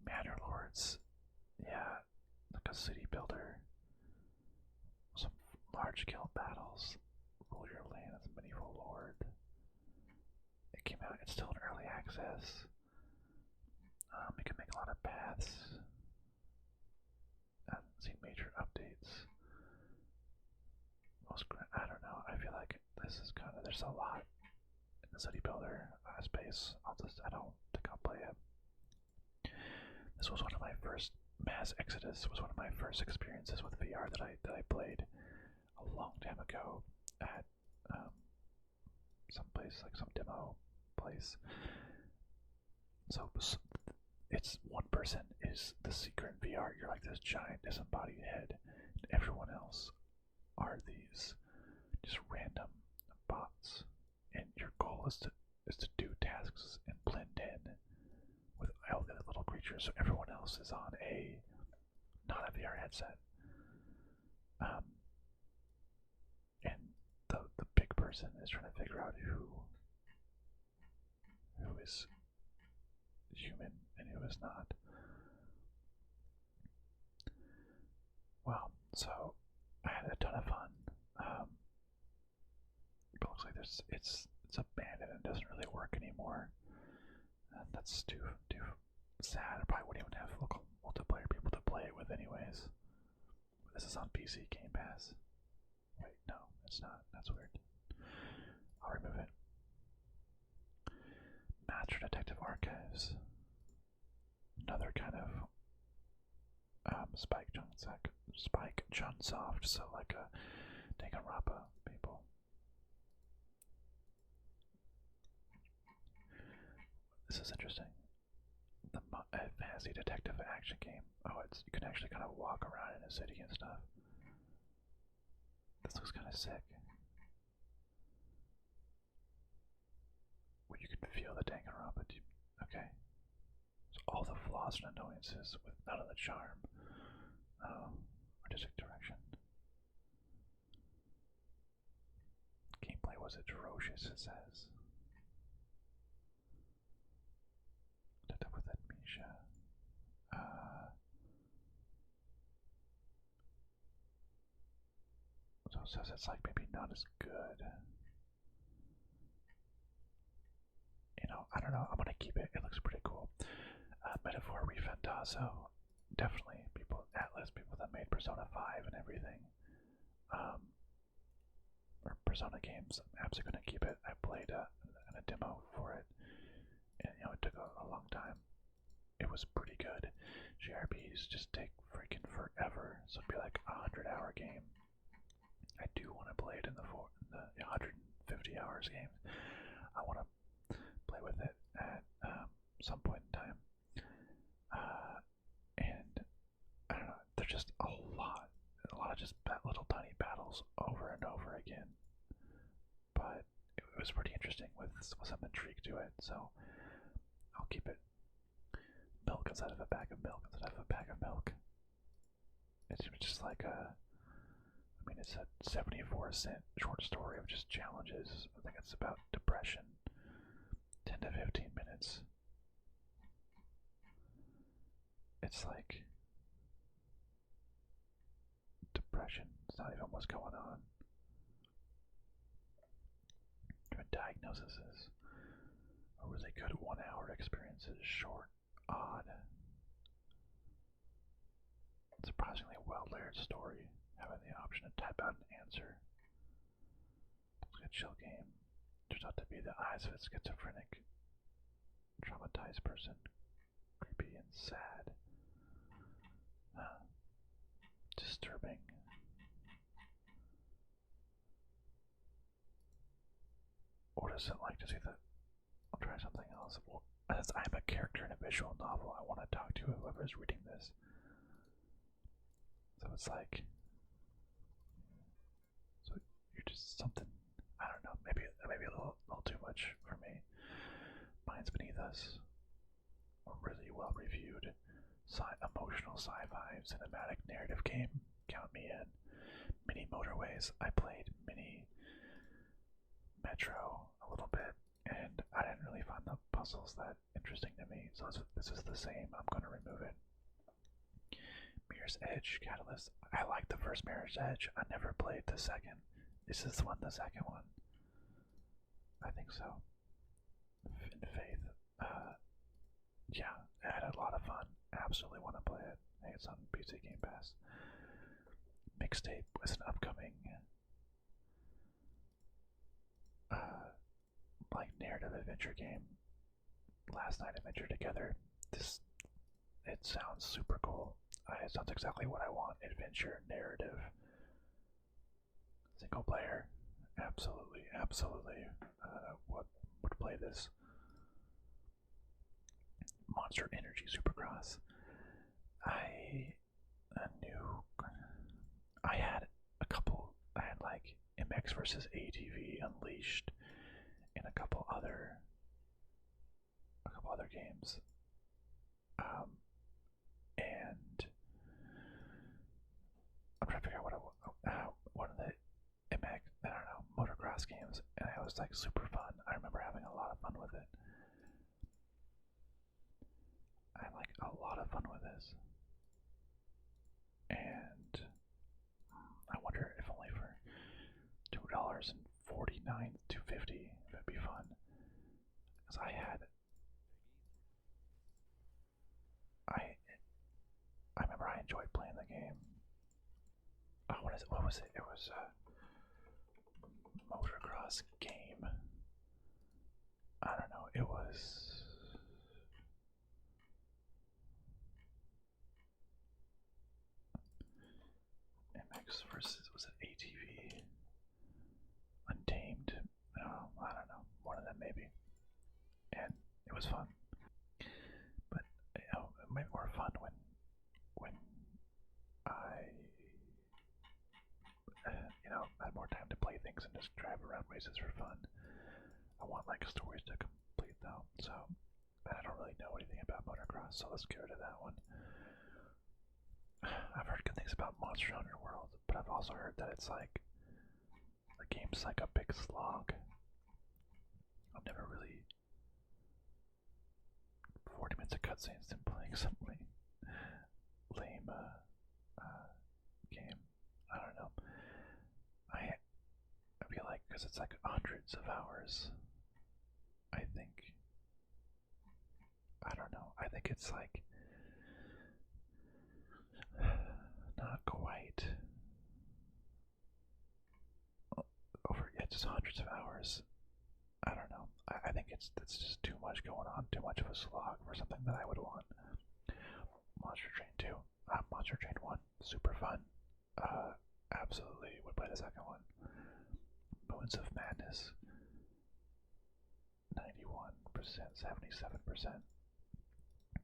A: Manor Lords. Yeah, like a city builder. Some large-scale battles. Rule your land as a medieval lord. It came out. It's still in early access. You can make a lot of paths. I haven't seen major updates. I don't know. I feel like this is kind of, there's a lot in the city builder space. I don't think I'll play it. This was one of my first, Mass Exodus was one of my first experiences with VR that I played a long time ago at some place, like some demo place. So it's one person is the secret in VR. You're like this giant disembodied head, and everyone else are these just random bots. And your goal is to do tasks and blend in with all the little creatures. So everyone else is on a not a VR headset. And the big person is trying to figure out who is human and who is not. Well, so I had a ton of fun. But looks like it's abandoned and doesn't really work anymore. And that's too sad. I probably wouldn't even have local multiplayer people to play it with anyways. This is on PC Game Pass. Wait, no, it's not. That's weird. I'll remove it. Master Detective Archives. Another kind of Spike Chunsoft, so like a Danganronpa people. This is interesting. The fantasy detective action game. Oh, you can actually kind of walk around in a city and stuff. This looks kind of sick. Where you can feel the Danganronpa. Okay. So all the flaws and annoyances with none of the charm. Artistic direction. Gameplay was atrocious, it says. Did that with amnesia. So it says it's like maybe not as good. You know, I don't know. I'm gonna keep it. It looks pretty cool. Metaphor Refantazo. Definitely people, Atlas, people that made Persona 5 and everything. Or Persona games. I'm absolutely gonna keep it. I played a demo for it. And you know, it took a long time. It was pretty good. JRPGs just take freaking forever. So it'd be like a 100-hour game. I do want to play it in the 150 hours game. I want to play with it at some point in time. And I don't know, there's just a lot of just little tiny battles over and over again. But it was pretty interesting with some intrigue to it, so I'll keep it. Milk instead of a bag of milk instead of a bag of milk. It's just like it's a 74-cent short story of just challenges. I think it's about depression. 10 to 15 minutes. It's like depression. It's not even what's going on. Different diagnoses. A really good 1-hour experience is short, odd. Surprisingly well-layered story, having the option to type out an answer. It's a chill game. Turns out to be the eyes of a schizophrenic, traumatized person. Creepy and sad. Disturbing. What is it like to see that? I'll try something else. Well, as I'm a character in a visual novel, I want to talk to whoever's reading this. So it's like, so you're just something, I don't know, maybe a little too much for me. Minds Beneath Us, a really well reviewed, emotional sci-fi cinematic narrative game. Count me in. Mini Motorways. I played Mini Metro a little bit, and I didn't really find the puzzles that interesting to me. So this is the same. I'm going to remove it. Mirror's Edge Catalyst. I like the first Mirror's Edge. I never played the second. Is this the second one? I think so. In Faith. Yeah, I had a lot of fun. Absolutely want to play it. I think it's on PC Game Pass. Mixtape is an upcoming adventure game last night. Adventure Together. It sounds super cool. It sounds exactly what I want. Adventure, narrative, single player. Absolutely, absolutely. Would play this. Monster Energy Supercross. I knew I had a couple. I had like MX versus ATV Unleashed, and a couple other games. And I'm trying to figure out one of the MX, I don't know, motocross games, and it was like super fun. I remember having a lot of fun with it. I had like a lot of fun with this. And I wonder if only for $2.49, $2.50, if it'd be fun. Because I remember I enjoyed playing the game. Oh, what was it? It was a motocross game. I don't know. It was MX versus, was it ATV? Untamed? No, I don't know. One of them maybe. And it was fun. But it made more fun when I had more time to play things and just drive around races for fun. I want like stories to complete though, so I don't really know anything about motocross, so let's get rid of that one. I've heard good things about Monster Hunter World, but I've also heard that it's like the game's like a big slog. I've never really 40 minutes of cutscenes and playing some lame game. I don't know. I feel like because it's like hundreds of hours. I think. I don't know. I think it's like not quite over. Yeah, just hundreds of hours. I don't know. I think it's just too much going on. Too much of a slog for something that I would want. Monster Train 2. Monster Train 1. Super fun. Absolutely would play the second one. Moons of Madness. 91%, 77%.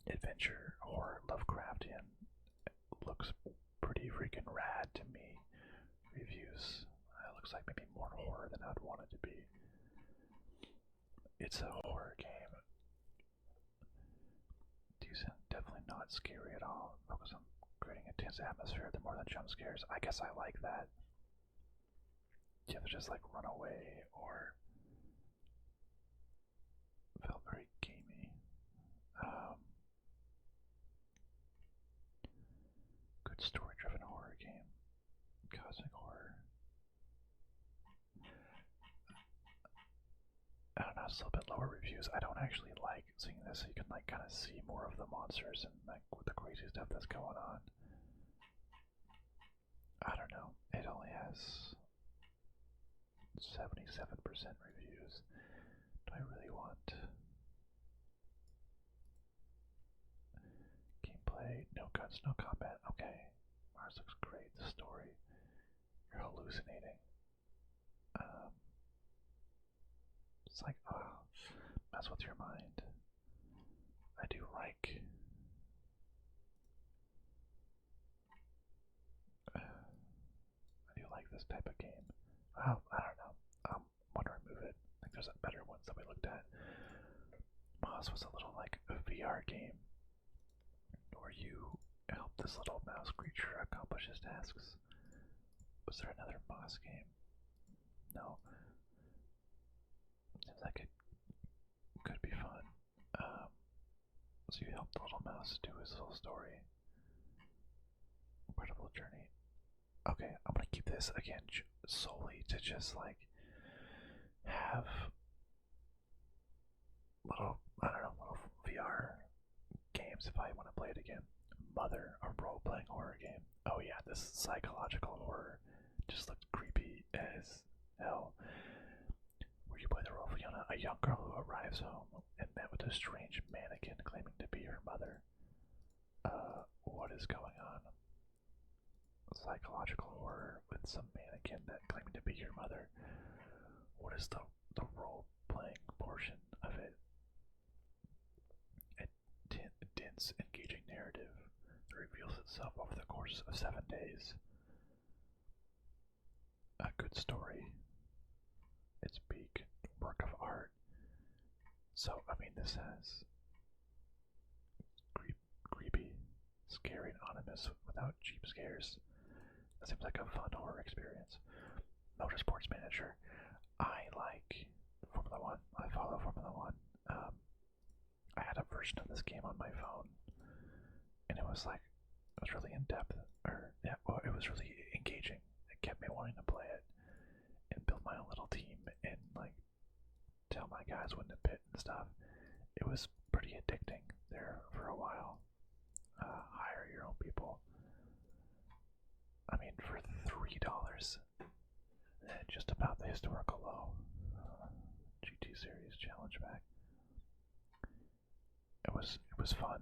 A: Adventure, horror, Lovecraftian. Looks pretty freaking rad to me. Reviews. It looks like maybe more horror than I'd want it to be. It's a horror game. Decent, definitely not scary at all. Focus on creating a tense atmosphere, the more than jump scares. I guess I like that. You have to just like run away or felt very gamey. Good story-driven horror game. Cosmic horror. I don't know, it's a little bit lower reviews. I don't actually like seeing this, so you can like kind of see more of the monsters and like with the crazy stuff that's going on. I don't know. It only has 77% reviews. Do I really want gameplay? No guns, no combat. Okay. Mars looks great. The story. You're hallucinating. It's like, oh, mess with your mind. I do like. I do like this type of game. Well, I don't know. I want to remove it. I think there's better ones that we looked at. Moss was a little like a VR game where you help this little mouse creature accomplish his tasks. Was there another Moss game? No. Seems like it could be fun. So you help the little mouse do his little story. Incredible journey. Okay, I'm gonna keep this again solely to just like have little, I don't know, little VR games if I want to play it again. Mother, a role-playing horror game. Oh yeah, this psychological horror just looked creepy as hell. Where you play the role of Fiona, A young girl who arrives home and met with a strange mannequin claiming to be her mother. What is going on? Psychological horror with some mannequin that claiming to be your mother. What is the role-playing portion of it? A dense, engaging narrative that reveals itself over the course of 7 days. A good story. Its peak work of art. So, I mean, this has creepy, scary, and ominous without cheap scares. That seems like a fun horror experience. Motorsports Manager. I like Formula One. I follow Formula One. I had a version of this game on my phone, and it was really in depth. It was really engaging. It kept me wanting to play it and build my own little team and tell my guys when to pit and stuff. It was pretty addicting there for a while. Hire your own people. I mean, for $3, just about the historical low. GT Series Challenge Pack. It was fun.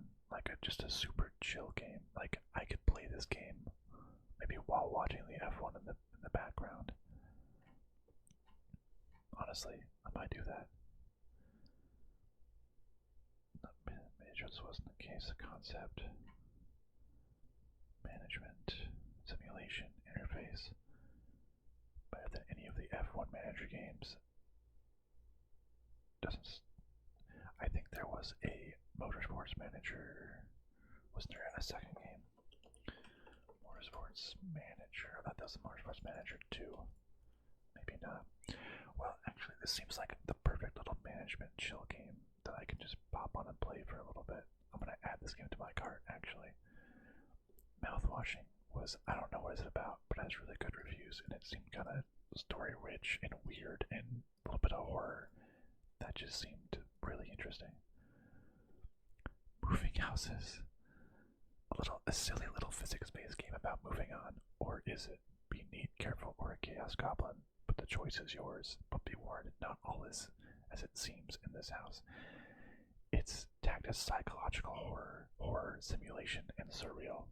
A: Just a super chill game. I could play this game maybe while watching the F1 in the background. Honestly, I might do that. It just wasn't the case. Concept, management, simulation, interface. Better than any of the F1 manager games. I think there was a Motorsports Manager. Was there a second game? Motorsports Manager. I thought that was the Motorsports Manager 2. Maybe not. Well, actually, this seems like the perfect little management chill game that I can just pop on and play for a little bit. I'm gonna add this game to my cart, actually. Mouthwashing was, I don't know what it's about, but it has really good reviews, and it seemed kind of story rich and weird and a little bit of horror. That just seemed really interesting. Moving houses. A silly little physics-based game about moving on, or is it? Be neat, careful, or a chaos goblin, but the choice is yours. But be warned, not all is as it seems in this house. It's tagged as psychological horror, simulation, and surreal.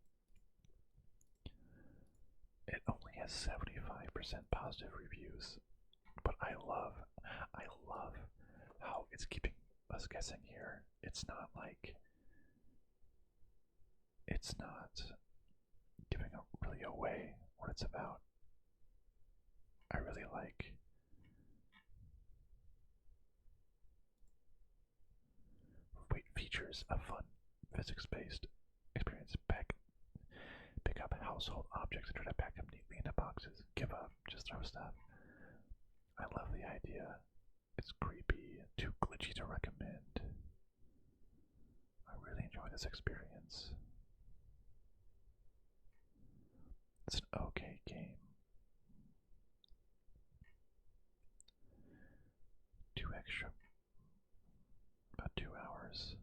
A: It only has 75% positive reviews, but I love how it's keeping us guessing here. It's not giving really away what it's about. I really like features a fun physics-based experience. Pick up household objects and try to pack them neatly into boxes. Give up, just throw stuff. I love the idea. It's creepy, too glitchy to recommend. I really enjoy this experience. It's an okay game. About 2 hours.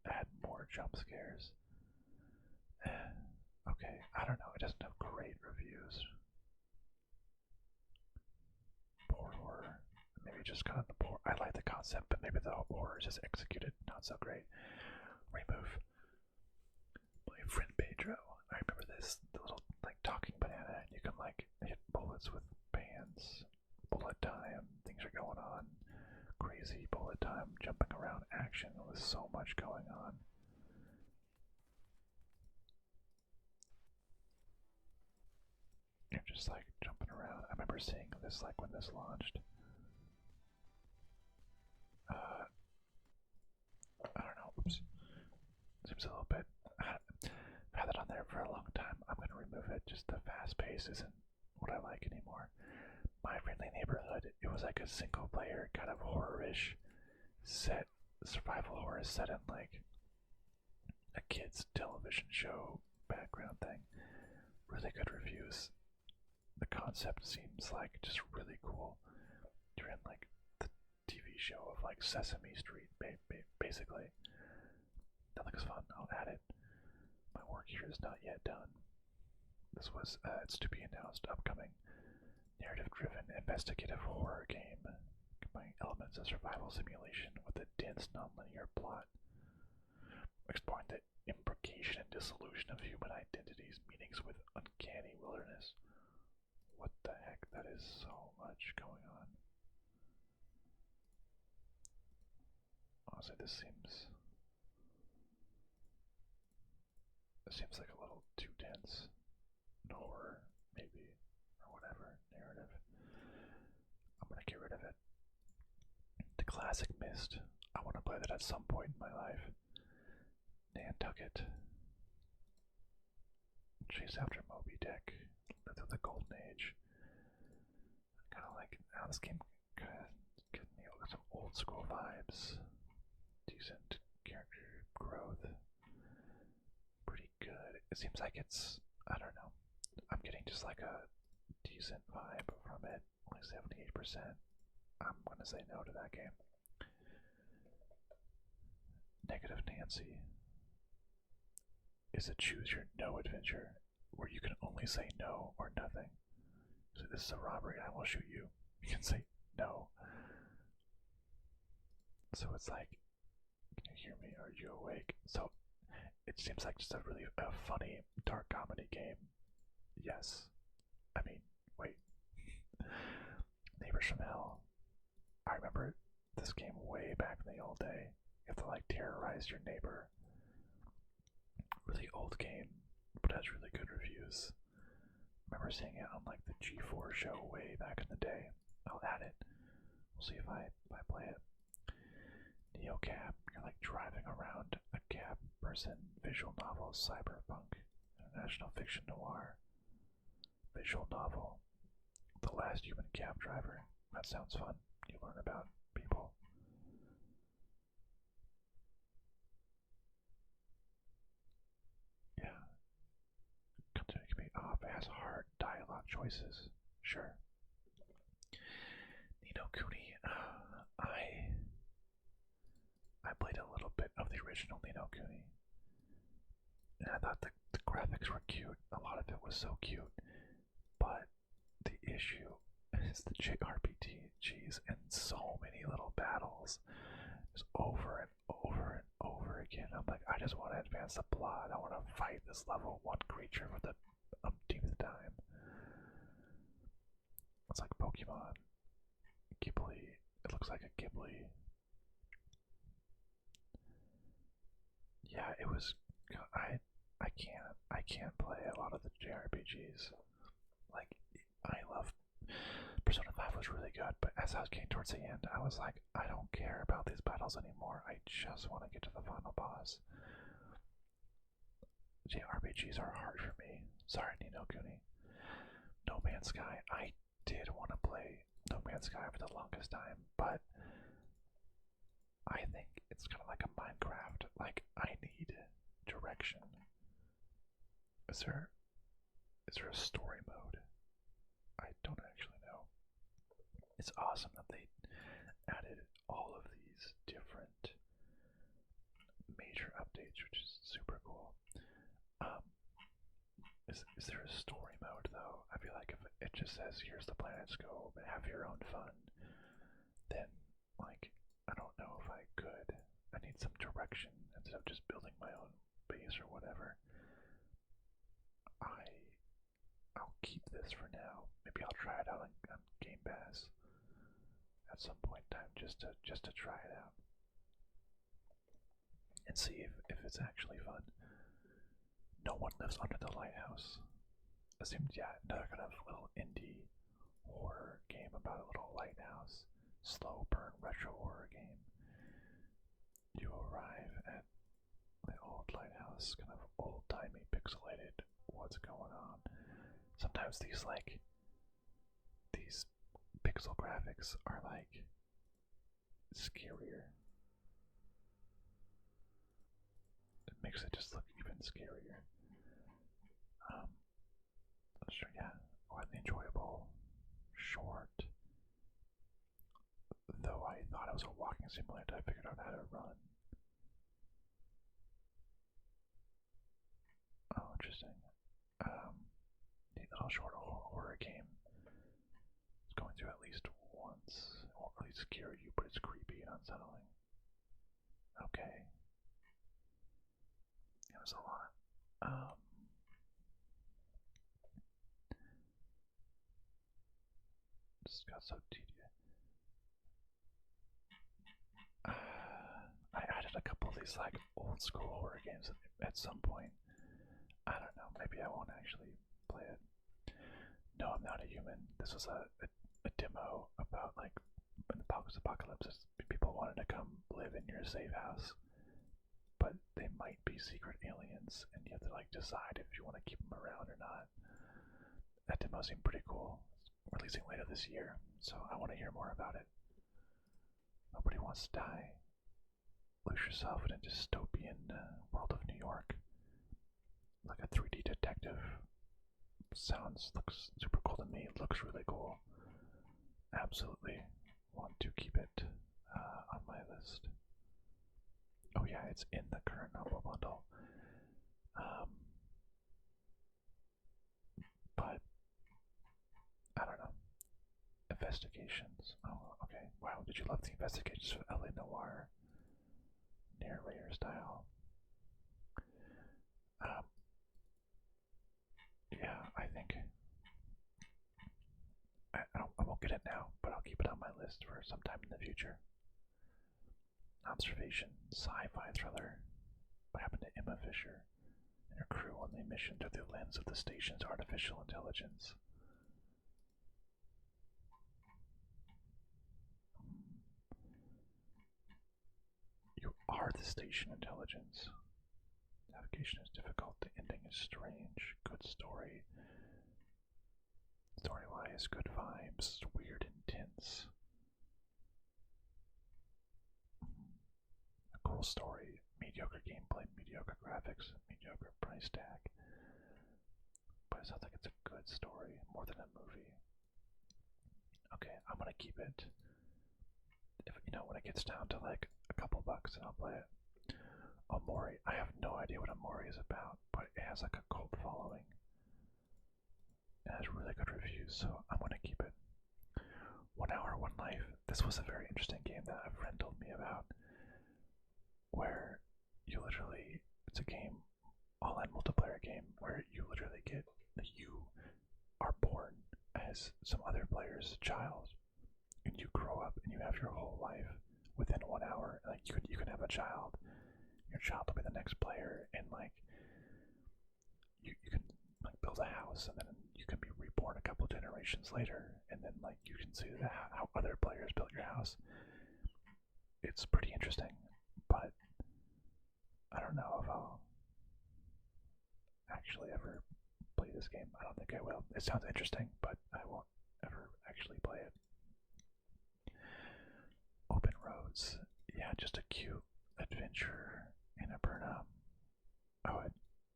A: Add more jump scares. Okay, I don't know, it doesn't have great reviews. Poor horror. Maybe just kind of the poor. I like the concept, but maybe the horror is just executed not so great. Remove. My friend Pedro. I remember this, the little talking banana, and you can hit bullets with pans. Bullet time. Things are going on. Crazy bullet time, jumping around action with so much going on. You're just jumping around. I remember seeing this when this launched. I don't know. Oops. Seems a little bit. I've had it on there for a long time. I'm going to remove it. Just the fast pace isn't what I like anymore. My Friendly Neighborhood. It was a single player kind of horror-ish survival horror set in a kid's television show background thing. Really good reviews. The concept seems just really cool. You're in the TV show of Sesame Street, basically. That looks fun. I'll add it. My work here is not yet done. This was it's to be announced upcoming narrative-driven investigative horror game a survival simulation with a dense, nonlinear plot, exploring the imbrication and dissolution of human identities, meetings with uncanny wilderness. What the heck? That is so much going on. Honestly, this seems like a little too dense. Horror, maybe, or whatever, narrative. I'm gonna get rid of it. The classic Mist. I want to play that at some point in my life. Nantucket. Chase after Moby Dick. Lived in the Golden Age. Kind of like how this game kind of gives me some old school vibes. Decent character growth. Pretty good. It seems like it's, I don't know. I'm getting just like a decent vibe from it. Only 78%. I'm gonna say no to that game. Negative Nancy is a choose your no adventure where you can only say no or nothing. So this is a robbery and I will shoot you. You can say no. So it's like, can you hear me? Are you awake? So it seems like just a really funny dark comedy game. Yes. I mean, wait. Neighbors from Hell. I remember this game way back in the old day. You have to like terrorize your neighbor. Really old game, but has really good reviews. I remember seeing it on like the G4 show way back in the day. I'll add it. We'll see if I play it. Neo Cab. You're like driving around a cab person. Visual novel, cyberpunk, international fiction noir. Visual novel. The Last Human Cab Driver. That sounds fun. You learn about people. Yeah. Continue to be off. It has hard dialogue choices. Sure. Nino Kuni. I played a little bit of the original Nino Kuni. And I thought the graphics were cute. A lot of it was so cute. But the issue is the JRPGs and so many little battles. Just over and over and over again. I'm like, I just want to advance the plot. I want to fight this level 1 creature for the umpteenth time. It's like Pokemon. Ghibli. It looks like a Ghibli. Yeah, it was. I can't play a lot of the JRPGs. Like, I love Persona 5 was really good, but as I was getting towards the end, I was like, I don't care about these battles anymore. I just want to get to the final boss. JRPGs are hard for me. Sorry, Nino Kuni. No Man's Sky. I did want to play No Man's Sky for the longest time, but I think it's kind of like a Minecraft. Like, I need direction. Is there a story mode? I don't actually know. It's awesome that they added all of these different major updates, which is super cool. Is there a story mode though? I feel like if it just says here's the planet scope and have your own fun, then like I don't know if I could. I need some direction instead of just building my own base or whatever. I'll keep this for now. Maybe I'll try it out on Game Pass at some point in time just to try it out and see if it's actually fun. No One Lives Under the Lighthouse. Assumed, yeah, another kind of little indie horror game about a little lighthouse. Slow burn retro horror game. You arrive at the old lighthouse, kind of old-timey pixelated. What's going on? Sometimes these pixel graphics are like scarier. It makes it just look even scarier. Sure, yeah, widely enjoyable, short. Though I thought it was a walking simulator, I figured out how to run. Oh, interesting. Neat little short horror game. It's going through at least once, or at least scare you, but it's creepy and unsettling. Okay. It was a lot. This got so tedious. I added a couple of these like old school horror games at some point. I don't know. Maybe I won't actually play it. No, I'm not a human. This was a demo about like when the apocalypse. People wanted to come live in your safe house, but they might be secret aliens, and you have to like decide if you want to keep them around or not. That demo seemed pretty cool. It's releasing later this year, so I want to hear more about it. Nobody wants to die. Lose yourself in a dystopian world of New York. Like a 3D detective. Looks super cool to me. Looks really cool. Absolutely want to keep it on my list. Oh yeah, it's in the current novel bundle. But I don't know. Investigations. Oh, okay. Wow, did you love the investigations of LA Noir? Narrator style. Yeah, I think I won't get it now, but I'll keep it on my list for sometime in the future. Observation, sci-fi thriller. What happened to Emma Fisher and her crew on the mission through the lens of the station's artificial intelligence? You are the station intelligence. Navigation is difficult, the ending is strange. Good story. Story-wise, good vibes, weird, intense. A cool story, mediocre gameplay, mediocre graphics, mediocre price tag. But it sounds like it's a good story, more than a movie. Okay, I'm gonna keep it. If when it gets down to like a couple bucks, then I'll play it. Omori, I have no idea what Omori is about, but it has like a cult following. It has really good reviews, so I'm gonna keep it. 1 Hour, One Life. This was a very interesting game that a friend told me about, where it's a game, online multiplayer game, where you are born as some other player's child, and you grow up and you have your whole life within 1 hour. Like you can have a child, your child will be the next player, and like you can like build a house, and then you can be reborn a couple generations later, and then like you can see how other players built your house. It's pretty interesting, but I don't know if I'll actually ever play this game. I don't think I will. It sounds interesting, but I won't ever actually play it. Open Roads. Yeah, just a cute adventure in a burn-up. Oh,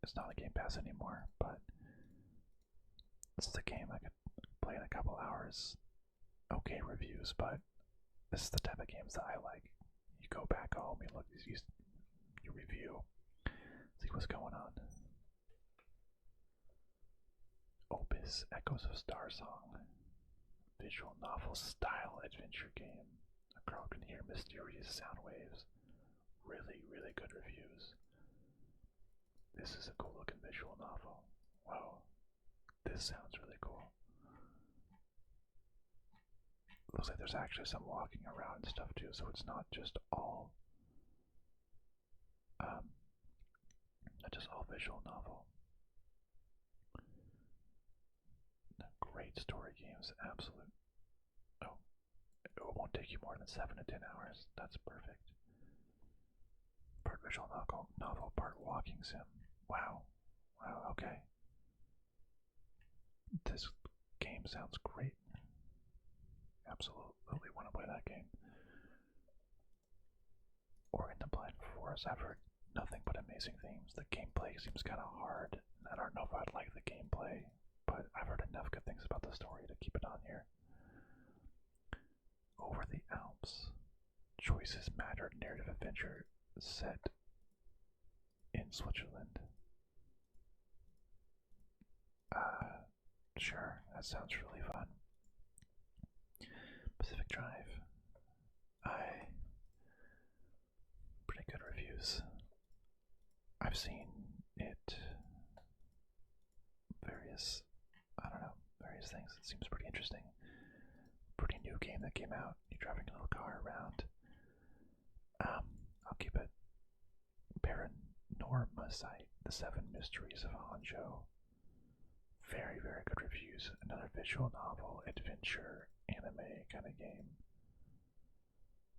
A: it's not a Game Pass anymore, but this is a game I could play in a couple hours. Okay reviews, but this is the type of games that I like. You go back home, you review, see what's going on. Opus, Echoes of Star Song. Visual novel style adventure game. A girl can hear mysterious sound waves. Really, really good reviews. This is a cool looking visual novel. Wow. This sounds really cool. Looks like there's actually some walking around and stuff too, so it's not just all visual novel. Great story games, absolute. Oh, it won't take you more than 7 to 10 hours. That's perfect. Part visual novel, part walking sim. Wow. Wow, okay. This game sounds great. Absolutely want to play that game. Ori and the Blind Forest. I've heard nothing but amazing things. The gameplay seems kind of hard. I don't know if I'd like the gameplay, but I've heard enough good things about the story to keep it on here. Over the Alps. Choices Matter narrative adventure set in Switzerland. Sure, that sounds really fun. Pacific Drive. I've seen it various, I don't know, various things. It seems pretty interesting. Pretty new game that came out. You're driving a little car around. I'll keep it Paranormasight, The Seven Mysteries of Hanzhou. Very, very good reviews. Another visual novel, adventure, anime kind of game.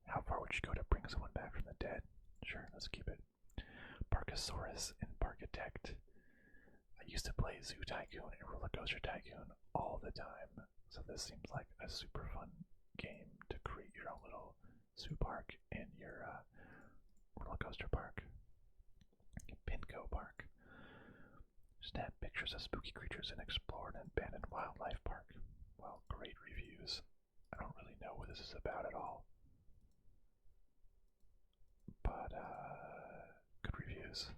A: How far would you go to bring someone back from the dead? Sure, let's keep it. Parkasaurus and Parkitect. I used to play Zoo Tycoon and Roller Coaster Tycoon all the time, so this seems like a super fun game to create your own little zoo park in your roller coaster park. Pinko Park. Snap pictures of spooky creatures and explore an abandoned wildlife park. Well, great reviews. I don't really know what this is about at all. But, good reviews.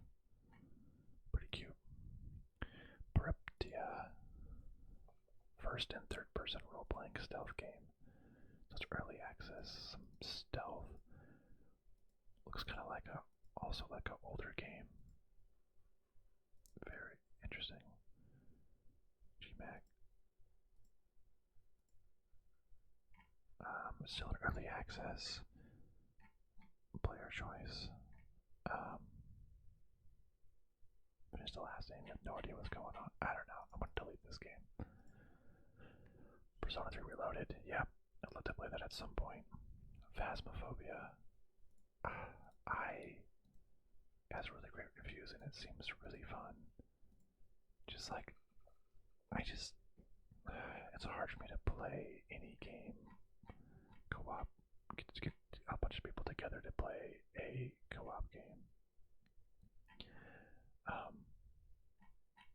A: Pretty cute. Periptia. First and third person role playing stealth game. So it's early access, some stealth. Looks kind of like also like an older game. Very interesting. GMAC. Still in early access. Player choice. Finish the last name. You have no idea what's going on. I don't know. I'm gonna delete this game. Persona 3 Reloaded. Yeah, I'd love to play that at some point. Phasmophobia. It has really great reviews and it seems really fun. Just like, it's hard for me to play any game co-op. Get a bunch of people together to play a co-op game.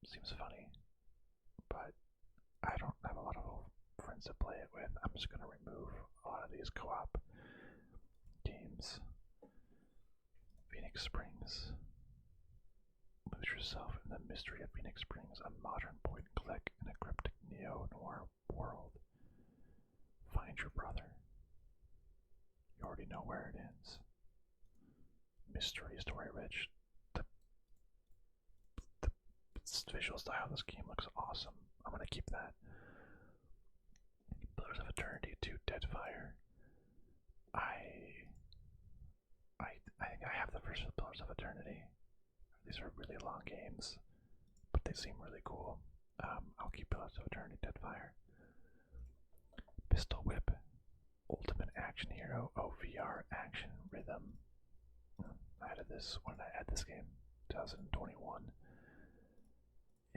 A: Seems funny, but I don't have a lot of friends to play it with. I'm just gonna remove a lot of these co-op games. Phoenix Springs. Lose yourself in the mystery of Phoenix Springs, a modern point and click in a cryptic neo-noir world. Find your brother. You already know where it ends. Mystery story rich. The visual style of this game looks awesome. I'm gonna keep that. Pillars of Eternity 2 Deadfire. I think I have the first Pillars of Eternity. These are really long games, but they seem really cool. I'll keep Pillars of Eternity Deadfire. Pistol Whip. Ultimate Action Hero. OVR Action Rhythm. I added this. When did I add this game? 2021.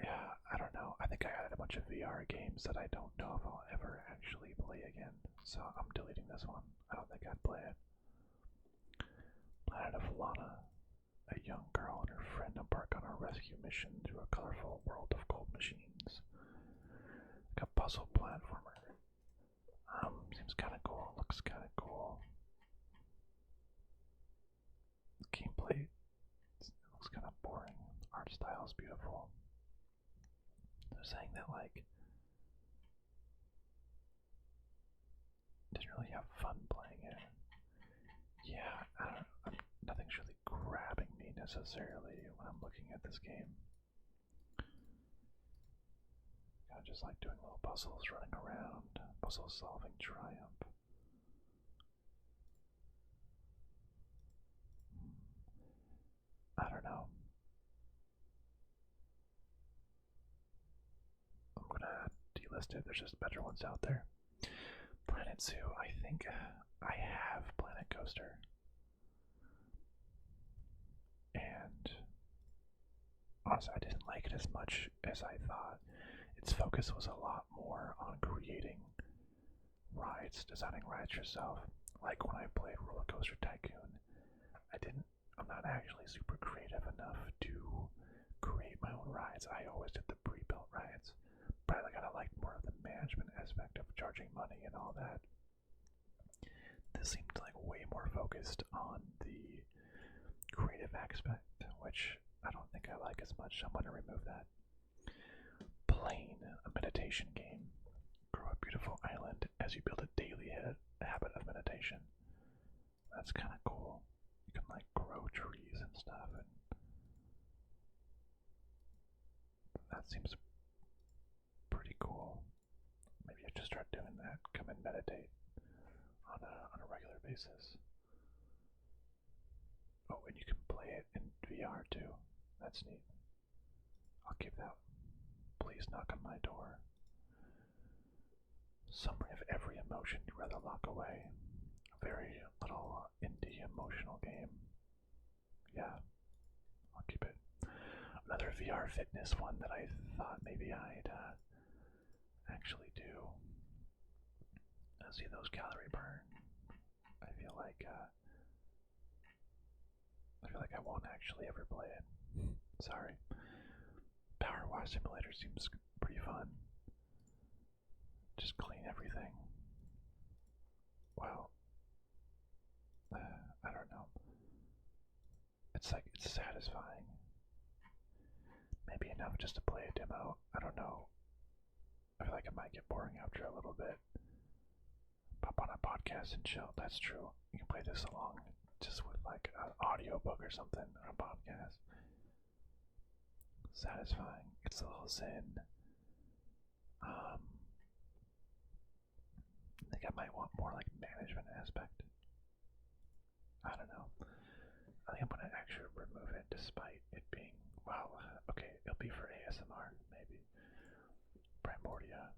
A: Yeah, I don't know. I think I added a bunch of VR games that I don't know if I'll ever actually play again. So I'm deleting this one. I don't think I'd play it. Planet of Lana. A young girl and her friend embark on a rescue mission through a colorful world of gold machines. Like a puzzle platformer. Seems kinda cool. Looks kinda cool. Gameplay. It looks kinda boring. Art style is beautiful. They're saying that, like, didn't really have fun playing it. Yeah, I don't know. Nothing's really grabbing me necessarily when I'm looking at this game. Kind of just like doing little puzzles, running around, puzzle solving triumph. I don't know. I'm gonna delist it. There's just better ones out there. Planet Zoo. I think I have Planet Coaster. And honestly, I didn't like it as much as I thought. Its focus was a lot more on creating rides, designing rides yourself. Like when I played Roller Coaster Tycoon, I'm not actually super creative enough to create my own rides. I always did the pre-built rides, but I kind of liked more of the management aspect of charging money and all that. This seemed like way more focused on the creative aspect, which I don't think I like as much, so I'm going to remove that. Plane, a meditation game. Grow a beautiful island as you build a daily habit of meditation. That's kind of cool. You can like grow trees and stuff, and That seems pretty cool. Maybe I should start doing that. Come and meditate on a regular basis. Oh, and you can play it in VR too. That's neat. I'll keep that. Please knock on my door. Summary of every emotion you'd rather lock away. A very little indie emotional game. Yeah, I'll keep it. Another VR fitness one that I thought maybe I'd actually do. See those calorie burn. I feel like I won't actually ever play it. Sorry. Power Wash Simulator seems pretty fun. Just clean everything. Well, I don't know. It's satisfying. Maybe enough just to play a demo. I don't know. I feel like it might get boring after a little bit. Pop on a podcast and chill. That's true. You can play this along just with like an audiobook or something, or a podcast. Satisfying. It's a little zen. I think I might want more like management aspect. I don't know. I think I'm gonna actually remove it despite it being, well, okay, it'll be for ASMR, maybe. Primordia.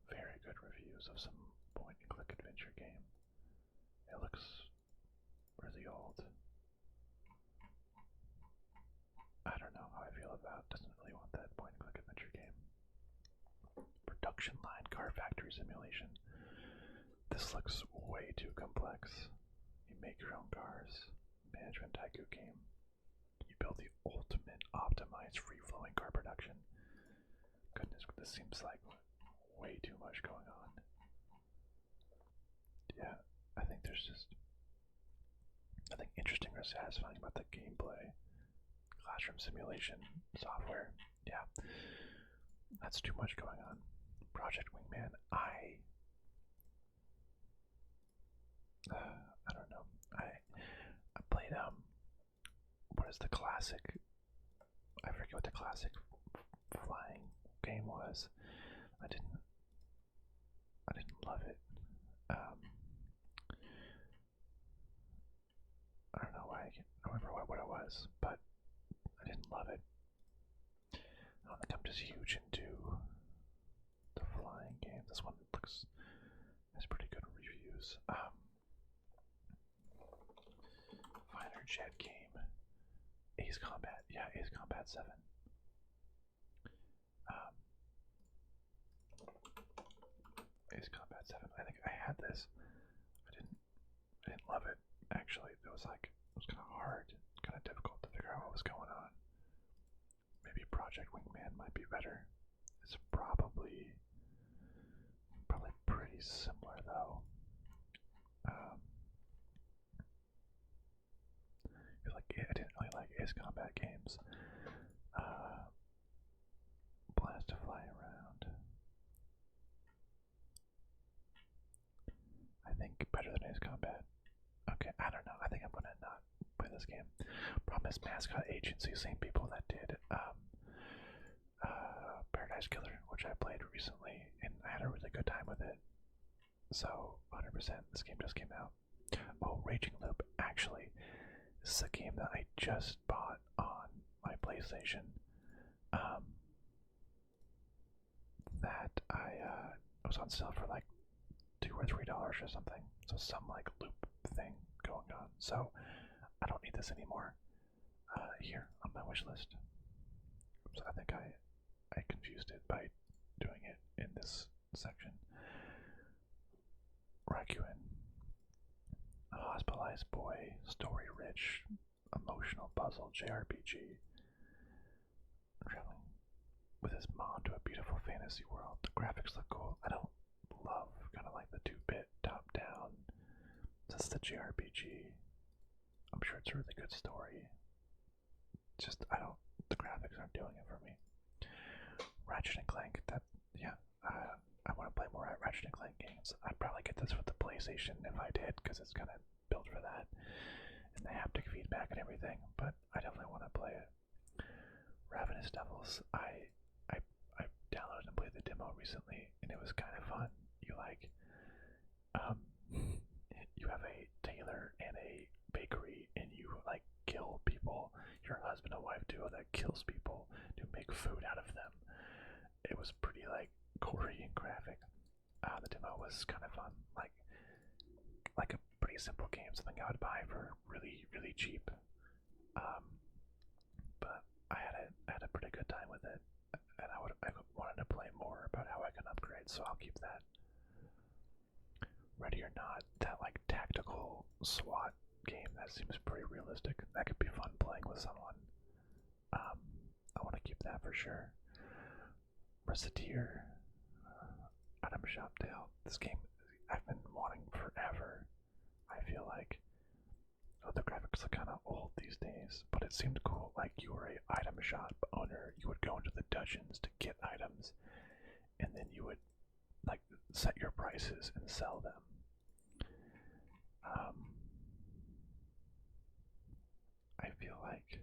A: Very good reviews of some point and click adventure game. It looks really old. I don't know how I feel about. Doesn't really want that point and click adventure game. Production line car factory simulation. This looks way too complex. You make your own cars. Management tycoon game. You build the ultimate optimized free-flowing car production. Goodness, this seems like way too much going on. Yeah, I think there's just nothing interesting or satisfying about the gameplay. Classroom simulation software. Yeah, that's too much going on. Project Wingman. I don't know. I played what is the classic? I forget what the classic flying game was. I didn't love it. I don't know why I can't remember what it was, but I didn't love it. I don't think I'm just huge into the flying game. This one has pretty good reviews. Fighter jet game. Ace Combat. Yeah, Ace Combat 7. Ace Combat 7. I think I had this. I didn't love it. Actually, it was kind of hard, kind of difficult to figure out what was going on. Maybe Project Wingman might be better. It's probably pretty similar though. I didn't really like Ace Combat games. Plans to fly around. I think better than Ace Combat. Okay, I don't know. I think I'm gonna not play this game. Problem is Mascot Agency, same people that did Paradise Killer, which I played recently, and I had a really good time with it. So 100%, this game just came out. Oh, Raging Loop. Actually, this is a game that I just bought on my PlayStation. That I was on sale for like $2 or $3 or something. So some like loop thing going on. So I don't need this anymore. Here on my wish list. Oops, I think I confused it by doing it in this section. Rakuin. A hospitalized boy, story-rich, emotional puzzle JRPG. Traveling with his mom to a beautiful fantasy world. The graphics look cool. I don't love kind of like the 2-bit top-down. That's the JRPG. I'm sure it's a really good story. Just the graphics aren't doing it for me. Ratchet and Clank. I want to play more Ratchet and Clank games. I'd probably get this with the PlayStation if I did, because it's kind of built for that, and the haptic feedback and everything. But I definitely want to play it. Ravenous Devils. I demo recently, and it was kind of fun. Um, you have a tailor and a bakery, and you like kill people. Your husband and wife duo that kills people to make food out of them. It was pretty like gory and graphic. The demo was kind of fun, like a pretty simple game, something I would buy for really cheap. Um, but I had a pretty good time with it, and I wanted to play more about how I can upgrade, so I'll keep that. Ready or Not, that like tactical SWAT game, that seems pretty realistic. That could be fun playing with someone. I want to keep that for sure. Reciteer, Item Shop Dale. This game I've been wanting forever. I feel like the graphics are kind of old these days, but it seemed cool. Like you were a item shop owner, you would go into the dungeons to get items, and then you would like set your prices and sell them. Um, I feel like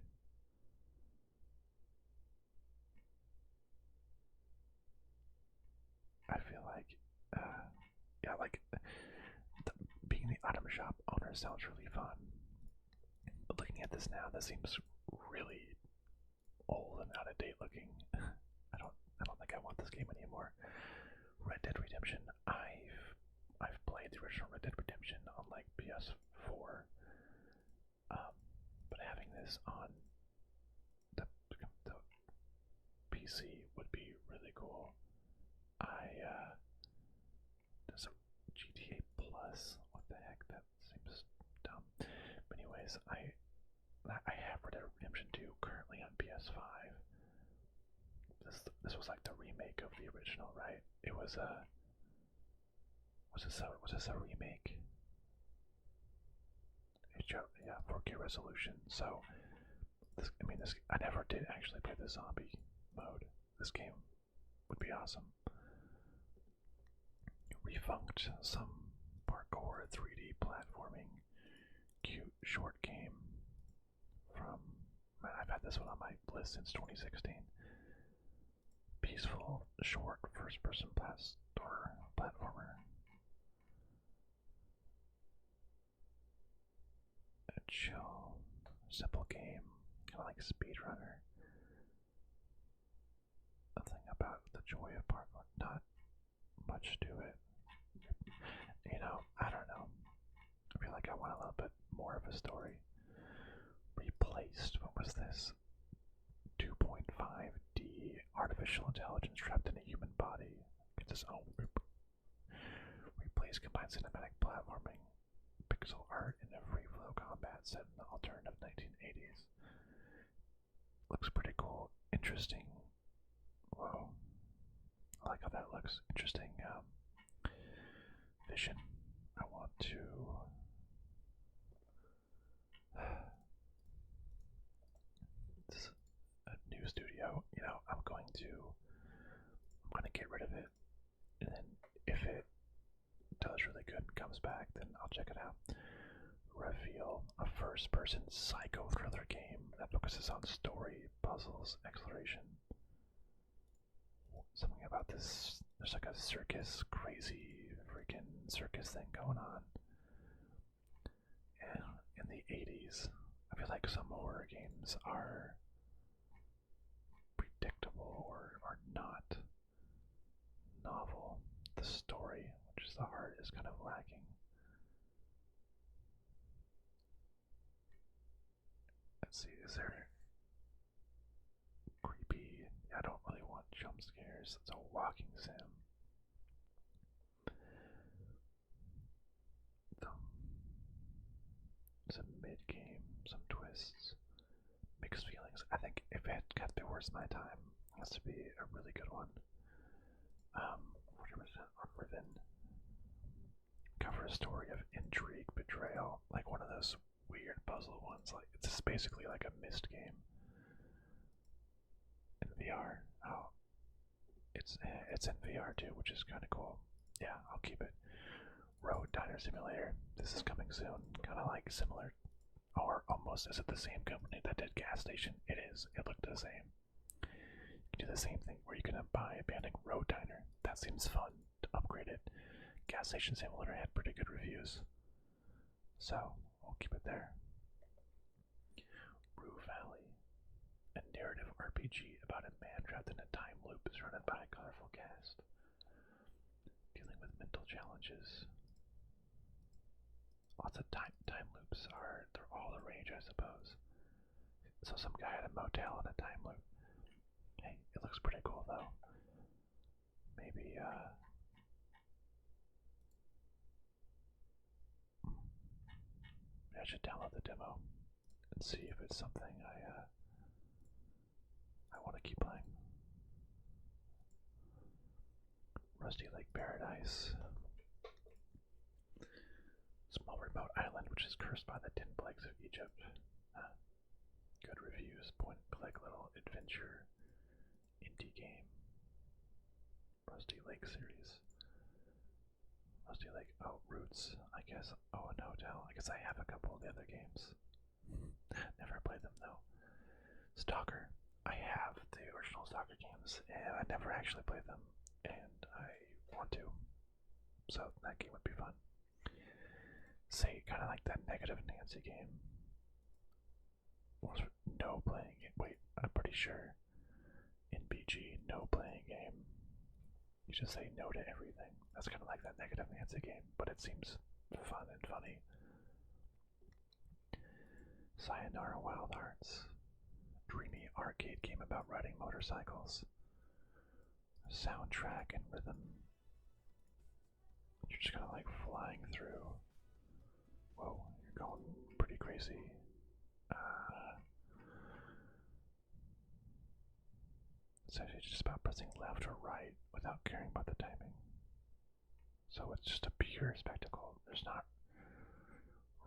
A: I feel like yeah, like being the item shop owner sounds really fun. But looking at this now, this seems really old and out of date looking. I don't think I want this game anymore. Red Dead Redemption. I've played the original Red Dead Redemption on like PS4, but having this on the PC would be really cool. There's a GTA Plus. What the heck? That seems dumb. But anyways, I have Red Dead Redemption 2 currently on PS5. This was like the remake of the original, right? It was was this a remake? Yeah, 4K resolution. So I never did actually play the zombie mode. This game would be awesome. Refunked, some parkour 3D platforming, cute short game from. Man, I've had this one on my list since 2016. Peaceful, short, first-person platformer. A chill, simple game, kind of like Speedrunner. Nothing about the joy of parkour. Not much to it. I don't know. I feel like I want a little bit more of a story. Replaced. What was this? 2.5D artificial intelligence trapped in a human body. Gets its own Replace combines cinematic platforming, pixel art, and a free flow combat set in the alternative 1980s. Looks pretty cool. Interesting. Whoa. I like how that looks. Interesting vision. I want to this is a new studio. I'm going to get rid of it, and then if it does really good and comes back, then I'll check it out. Reveal, a first-person psycho thriller game that focuses on story, puzzles, exploration. Something about this, there's like a circus, crazy freaking circus thing going on. And in the 80s, I feel like some horror games are predictable or not novel. The story, which is the heart, is kind of lacking. Let's see, is there creepy? I don't really want jump scares. It's a walking sim. It's a mid-game, some twists, mixed feelings. I think if it got to be worth my time, it has to be a really good one. 40% unwritten. Cover a story of intrigue, betrayal, like one of those weird puzzle ones. Like it's basically like a Myst game in VR. Oh, it's in VR too, which is kind of cool. Yeah, I'll keep it. Road Diner Simulator. This is coming soon. Kind of like similar, or almost. Is it the same company that did Gas Station? It is. It looked the same. You do the same thing where you can buy abandoned road diner. That seems fun to upgrade it. Gas Station Simulator had pretty good reviews, so we'll keep it there. Rue Valley, a narrative RPG about a man trapped in a time loop surrounded by a colorful cast, dealing with mental challenges. Lots of time loops they're all the rage, I suppose. So some guy had a motel in a time loop. Hey, it looks pretty cool though. Maybe I should download the demo and see if it's something I want to keep playing. Rusty Lake Paradise. Small remote island which is cursed by the 10 plagues of Egypt. Good reviews, point and click little adventure indie game. Rusty Lake series. Rusty Lake, oh, Roots, I guess. Oh, and Hotel. I guess I have a couple of the other games. Never played them though. Stalker. I have the original Stalker games, and I never actually played them, and I want to. So that game would be fun. Say, kind of like that Negative Nancy game. Was no playing game. Wait, I'm pretty sure in BG, no playing game. You just say no to everything. That's kind of like that Negative Nancy game, but it seems fun and funny. Sayonara Wild Hearts. Dreamy arcade game about riding motorcycles. Soundtrack and rhythm. You're just kind of like flying through. Whoa, you're going pretty crazy. It's actually just about pressing left or right without caring about the timing. So it's just a pure spectacle. There's not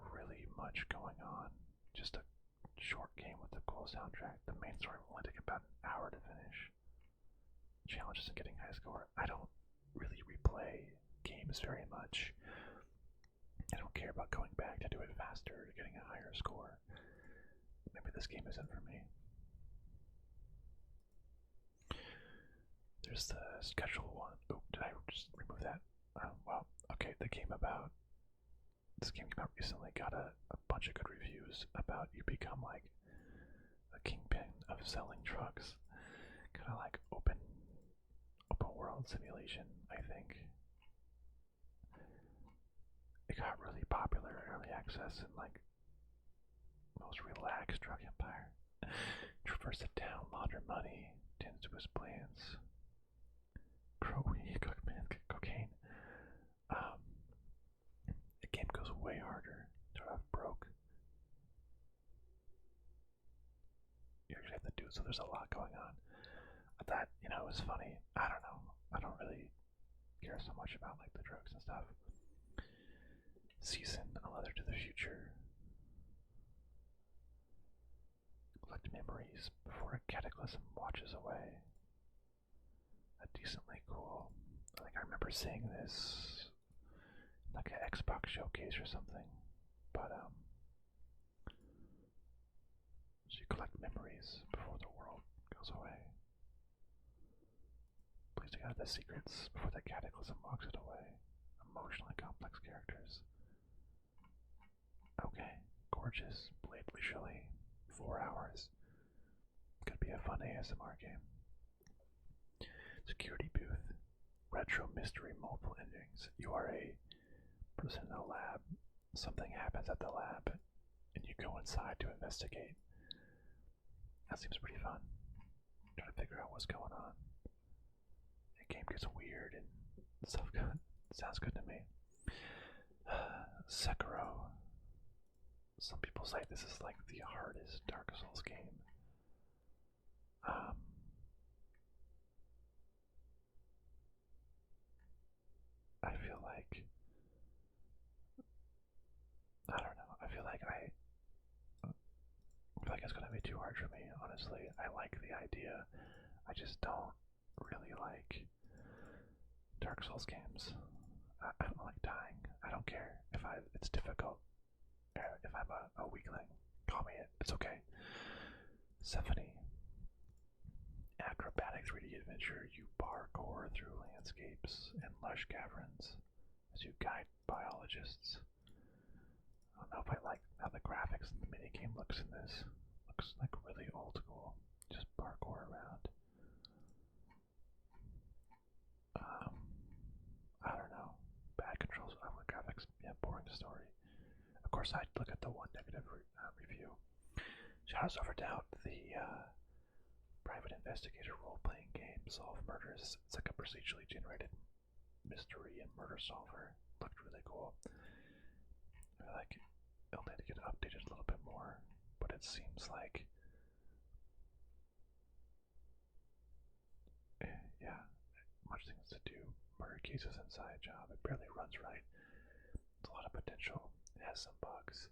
A: really much going on. Just a short game with a cool soundtrack. The main story will only take about an hour to finish. Challenges in getting high score. I don't really replay games very much. I don't care about going back to do it faster or getting a higher score. Maybe this game isn't for me. There's the schedule one. Oh, did I just remove that? Well, okay, the game about this game came out recently, got a bunch of good reviews about you become like a kingpin of selling trucks. Kind of like open world simulation, I think. It got really popular in early access and like most relaxed drug empire. Traverse the town, launder money, tends to his plans. Grow weed, cocaine. The game goes way harder. Start off broke. You actually have to do so. There's a lot going on. I thought, it was funny. I don't know. I don't really care so much about like the drugs and stuff. Season, a letter to the future. Collect memories before a cataclysm watches away. Decently cool. I think I remember seeing this like an Xbox showcase or something. But so you collect memories before the world goes away. Please take out the secrets before the cataclysm walks it away. Emotionally complex characters. Okay, gorgeous, played leisurely, 4 hours. Could be a fun ASMR game. Security booth. Retro mystery, multiple endings. You are a person in a lab. Something happens at the lab, and you go inside to investigate. That seems pretty fun. Trying to figure out what's going on. The game gets weird and stuff. Sounds good to me. Sekiro. Some people say this is like the hardest Dark Souls game. I feel like it's gonna be too hard for me, honestly. I like the idea. I just don't really like Dark Souls games. I don't like dying. I don't care if it's difficult. If I'm a weakling, call me it. It's okay. Symphony. Acrobatic 3D adventure, you parkour through landscapes and lush caverns as you guide biologists. I don't know if I like how the graphics and the minigame looks in this. Looks like really old school. Just parkour around. I don't know. Bad controls, ugly graphics, yeah, boring story. Of course, I'd look at the one negative review. Shadows Over Doubt, the private investigator role-playing game, solve murders. It's like a procedurally generated mystery and murder solver. Looked really cool. I like it. It'll need to get updated a little bit more, but it seems like, yeah, much things to do. Murder cases inside job. It barely runs right. It's a lot of potential. It has some bugs.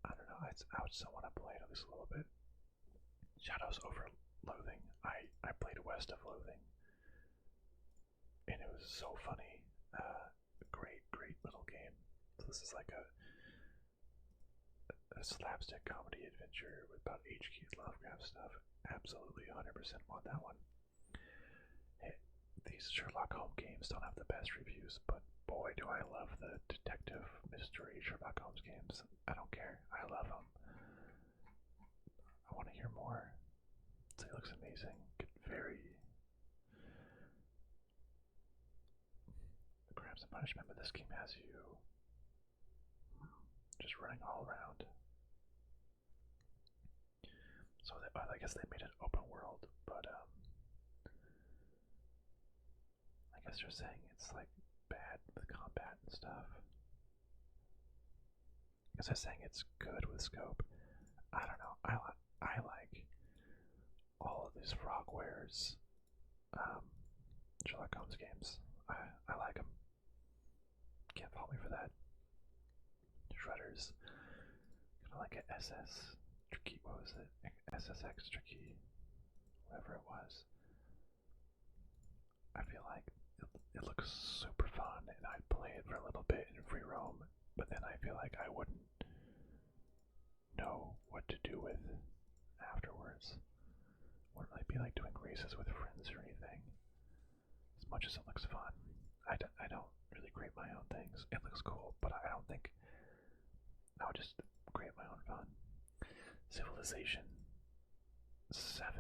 A: I don't know. I would still want to play it at least a little bit. Shadows Over Loathing. I played West of Loathing, and it was so funny. Great little game. So this is like a slapstick comedy adventure with about H.G. Lovecraft stuff. Absolutely 100% want that one. Hey, these Sherlock Holmes games don't have the best reviews, but boy, do I love the detective mystery Sherlock Holmes games. I don't care. I love them. I want to hear more. So it looks amazing. Very Crimes and Punishment, but this game has you just running all around. So I guess they made it open world, but I guess they're saying it's like bad with combat and stuff. I guess they're saying it's good with scope. I don't know. I like all of these Frogwares Sherlock Holmes games. I like them. Can't fault me for that. Shredders. Kind of like an SS Tricky. What was it? SSX Tricky. Whatever it was. I feel like it looks super fun, and I'd play it for a little bit in free roam, but then I feel like I wouldn't know what to do with afterwards. Wouldn't really be like doing races with friends or anything. As much as it looks fun, I don't really create my own things. It looks cool, but I don't think I would just create my own fun. Civilization 7.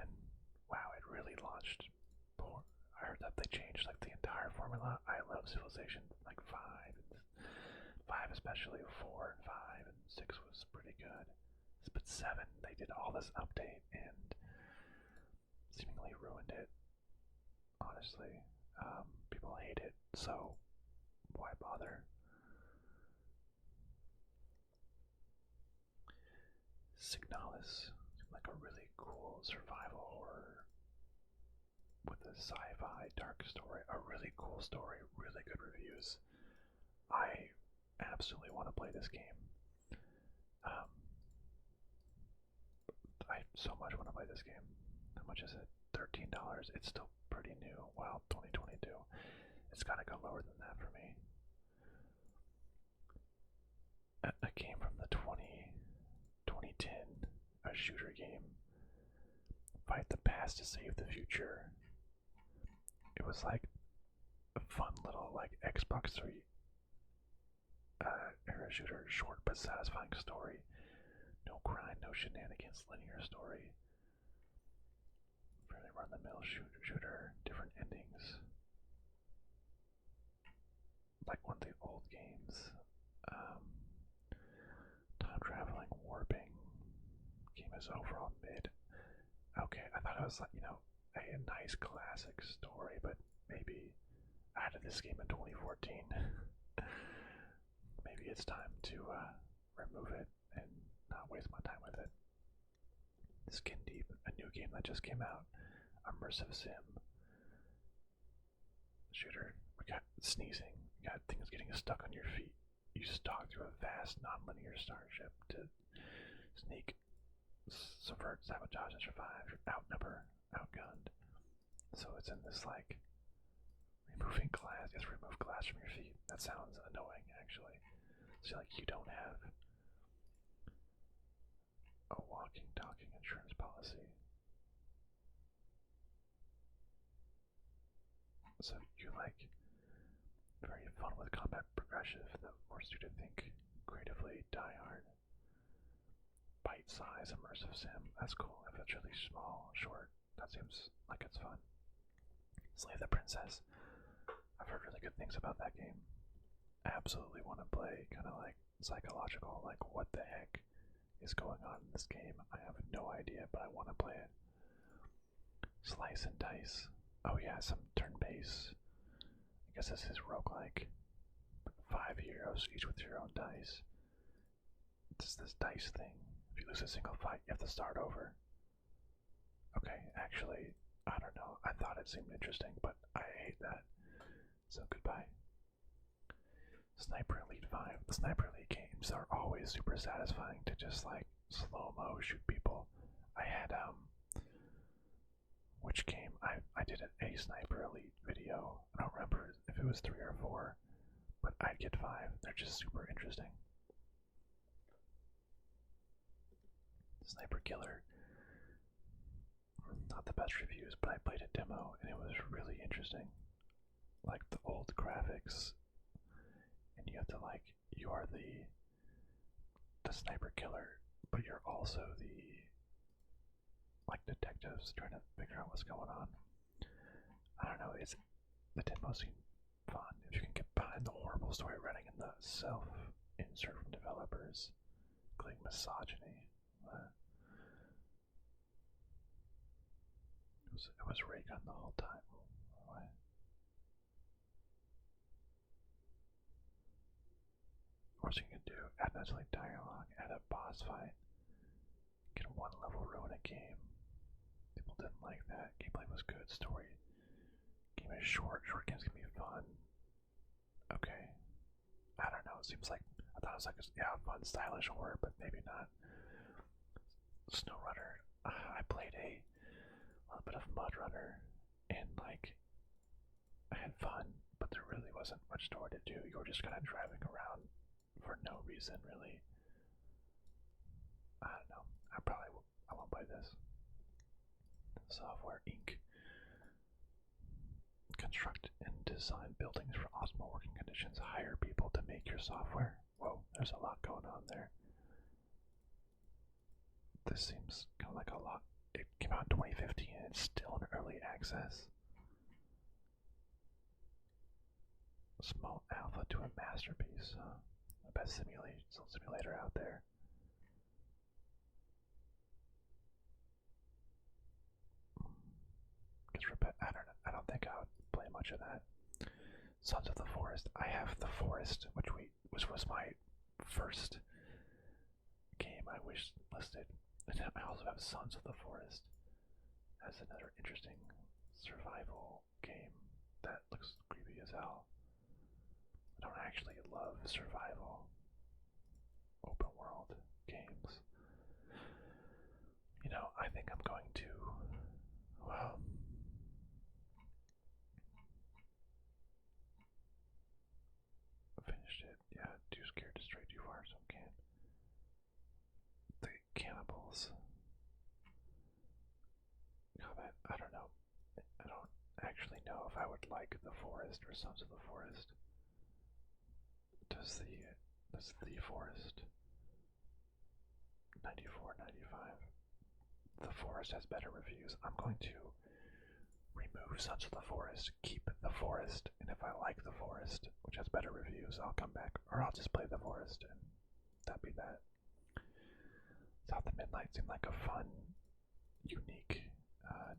A: Wow, it really launched. I heard that they changed like the entire formula. I love Civilization like 5, 5 especially 4 and 5 and 6 was pretty good. But 7, they did all this update and seemingly ruined it. Honestly, people hate it, so why bother? Signalis, like a really cool survival horror with a sci-fi dark story. A really cool story, really good reviews. I absolutely want to play this game. I so much want to play this game. How much is it? $13. It's still pretty new. Wow, 2022. It's gotta go lower than that for me. A game from the 2010, a shooter game. Fight the past to save the future. It was like a fun little like Xbox 3 era shooter, short but satisfying story. No grind, no shenanigans, linear story. Fairly run-the-mill shooter, different endings. Like one of the old games. Time traveling, warping. Game is overall mid. Okay, I thought it was like, a nice classic story, but maybe I added this game in 2014. Maybe it's time to remove it and not waste my time with it. Skin Deep, a new game that just came out. Immersive sim. Shooter. We got sneezing. We got things getting stuck on your feet. You stalk through a vast, non-linear starship to sneak, subvert, sabotage, and survive. You're outnumbered, outgunned. So it's in this, like, removing glass. Just remove glass from your feet. That sounds annoying, actually. So, like, you don't have a walking, talking insurance policy. So you like very fun with combat progressive that forces you to think creatively, die hard, bite-size immersive sim. That's cool. If it's really small, short, that seems like it's fun. Slay the Princess. I've heard really good things about that game. I absolutely want to play, kind of like psychological, like what the heck is going on in this game. I have no idea, but I want to play it. Slice and dice. Oh yeah, some turn-based. I guess this is roguelike. 5 heroes, each with your own dice. It's this dice thing. If you lose a single fight, you have to start over. Okay, actually, I don't know. I thought it seemed interesting, but I hate that. So goodbye. Sniper Elite 5. The Sniper Elite games are always super satisfying to just like slow-mo shoot people. I had which game? I did an A Sniper Elite video. I don't remember if it was 3 or 4, but I'd get 5. They're just super interesting. Sniper Killer. Not the best reviews, but I played a demo and it was really interesting. Like the old graphics, and you have to like you are the sniper killer, but you're also the like detectives trying to figure out what's going on. I don't know, the demo seemed fun. If you can get behind the horrible story writing and the self-insert from developers, including misogyny. It was ray gun the whole time. What? What you can do, add naturally dialogue, add a boss fight, get 1 level ruin a game. People didn't like that. Gameplay was good, story. Game is short, short games can be fun. Okay. I don't know, it seems like, I thought it was like, yeah, fun, stylish horror, but maybe not. SnowRunner. I played a little bit of Mud Runner, and like, I had fun, but there really wasn't much story to do. You were just kind of driving around for no reason, really. I don't know. I won't play this. Software Inc. Construct and design buildings for optimal working conditions. Hire people to make your software. Whoa, there's a lot going on there. This seems kind of like a lot. It came out in 2015 and it's still in early access. Small alpha to a masterpiece. The best simulator out there. I don't think I would play much of that. Sons of the Forest. I have The Forest, which was my first game I wishlisted. And I also have Sons of the Forest as another interesting survival game that looks creepy as hell. I don't actually love survival open world games. You know, I think I'm going to, well, finished it. Yeah, too scared to stray too far, so I can't. The cannibals. Comment, I don't know. I don't actually know if I would like The Forest or Sons of the Forest. Does the Forest 94, 95. The Forest has better reviews. I'm going to remove Sons of the Forest, keep The Forest, and if I like The Forest, which has better reviews, I'll come back, or I'll just play The Forest, and that'd be that. South of Midnight seemed like a fun, unique,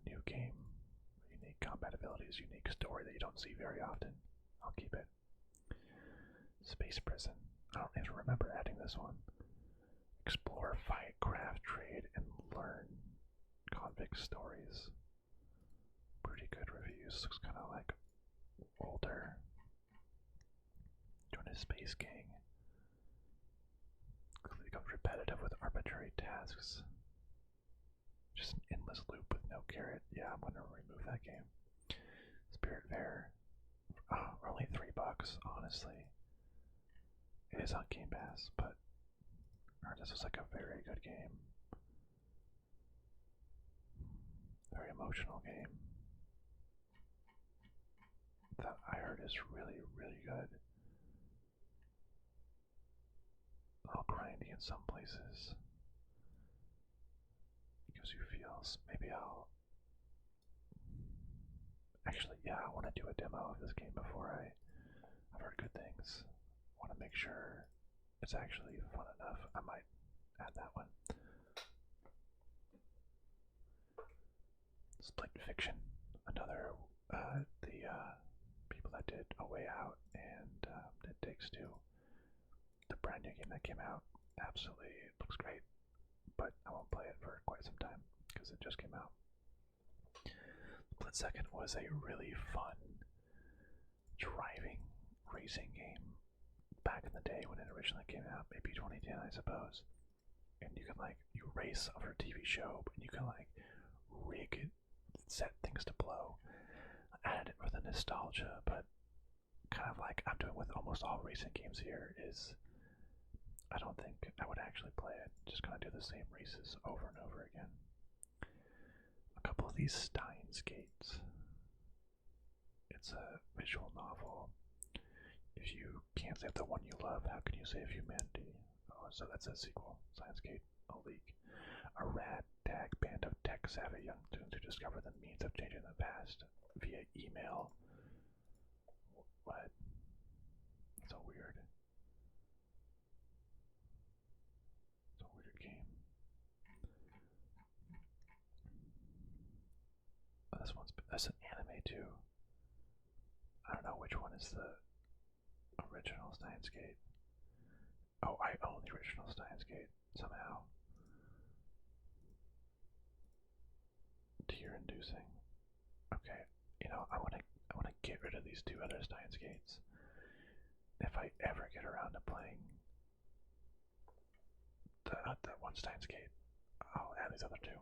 A: new game. Unique combat abilities, unique story that you don't see very often. I'll keep it. Space Prison. I don't even remember adding this one. Explore, fight, craft, trade, and learn convict stories. Pretty good reviews. Looks kind of like older. Join a space gang. Quickly becomes repetitive with arbitrary tasks. Just an endless loop with no carrot. Yeah, I'm gonna remove that game. Spirit Fair. Only $3, honestly. It is on Game Pass, but this was like a very good game. Very emotional game. that I heard is really, really good. A little grindy in some places. Gives you feels. Maybe I'll. Actually, yeah, I want to do a demo of this game before I've heard good things. I want to make sure it's actually fun enough. I might add that one. Split Fiction, another the people that did A Way Out and It Takes Two, the brand new game that came out, absolutely looks great, but I won't play it for quite some time because it just came out. Split Second was a really fun driving racing game back in the day when it originally came out, maybe 2010 I suppose. And you can you race over a TV show, but you can rig set things to blow. I added it for the nostalgia, but kind of like I'm doing with almost all racing games here is I don't think I would actually play it. Just kind of do the same races over and over again. A couple of these Steins Gates. It's a visual novel. If you can't save the one you love, how can you save humanity? Oh, so that's a sequel. Steins Gate, a leak. A ragtag band of tech-savvy young students who discover the means of changing the past via email. What? So weird. It's a weird game. Oh, that's an anime too. I don't know which one is the original Steins Gate. Oh, I own the original Steins Gate somehow. Tear inducing. Okay, I wanna get rid of these two other Steins Gates. If I ever get around to playing the one Steins Gate, I'll add these other two.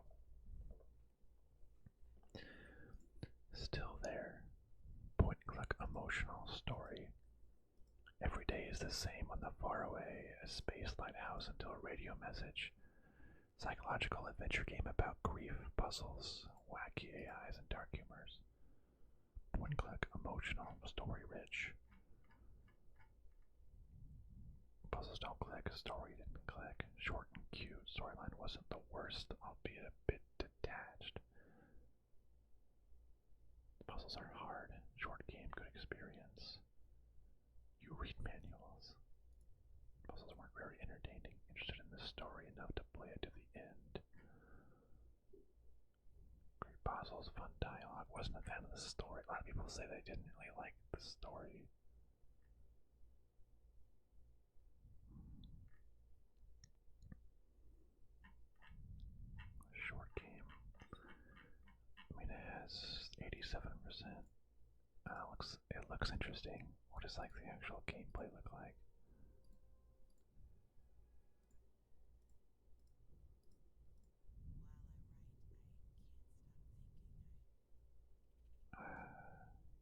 A: Still there. Point and click emotional story. Every day is the same on the faraway space lighthouse until a radio message. Psychological adventure game about grief, puzzles, wacky AIs, and dark humors. Point and click, emotional, story rich. Puzzles don't click, story didn't click. Short and cute, storyline wasn't the worst, albeit a bit detached. Puzzles are hard, short game, good experience. You read manuals. Puzzles weren't very entertaining, interested in the story enough to play it to the end. Great puzzles, fun dialogue, wasn't a fan of the story. A lot of people say they didn't really like the story. Short game. I mean, it has 87%. It looks interesting. What does the actual gameplay look like?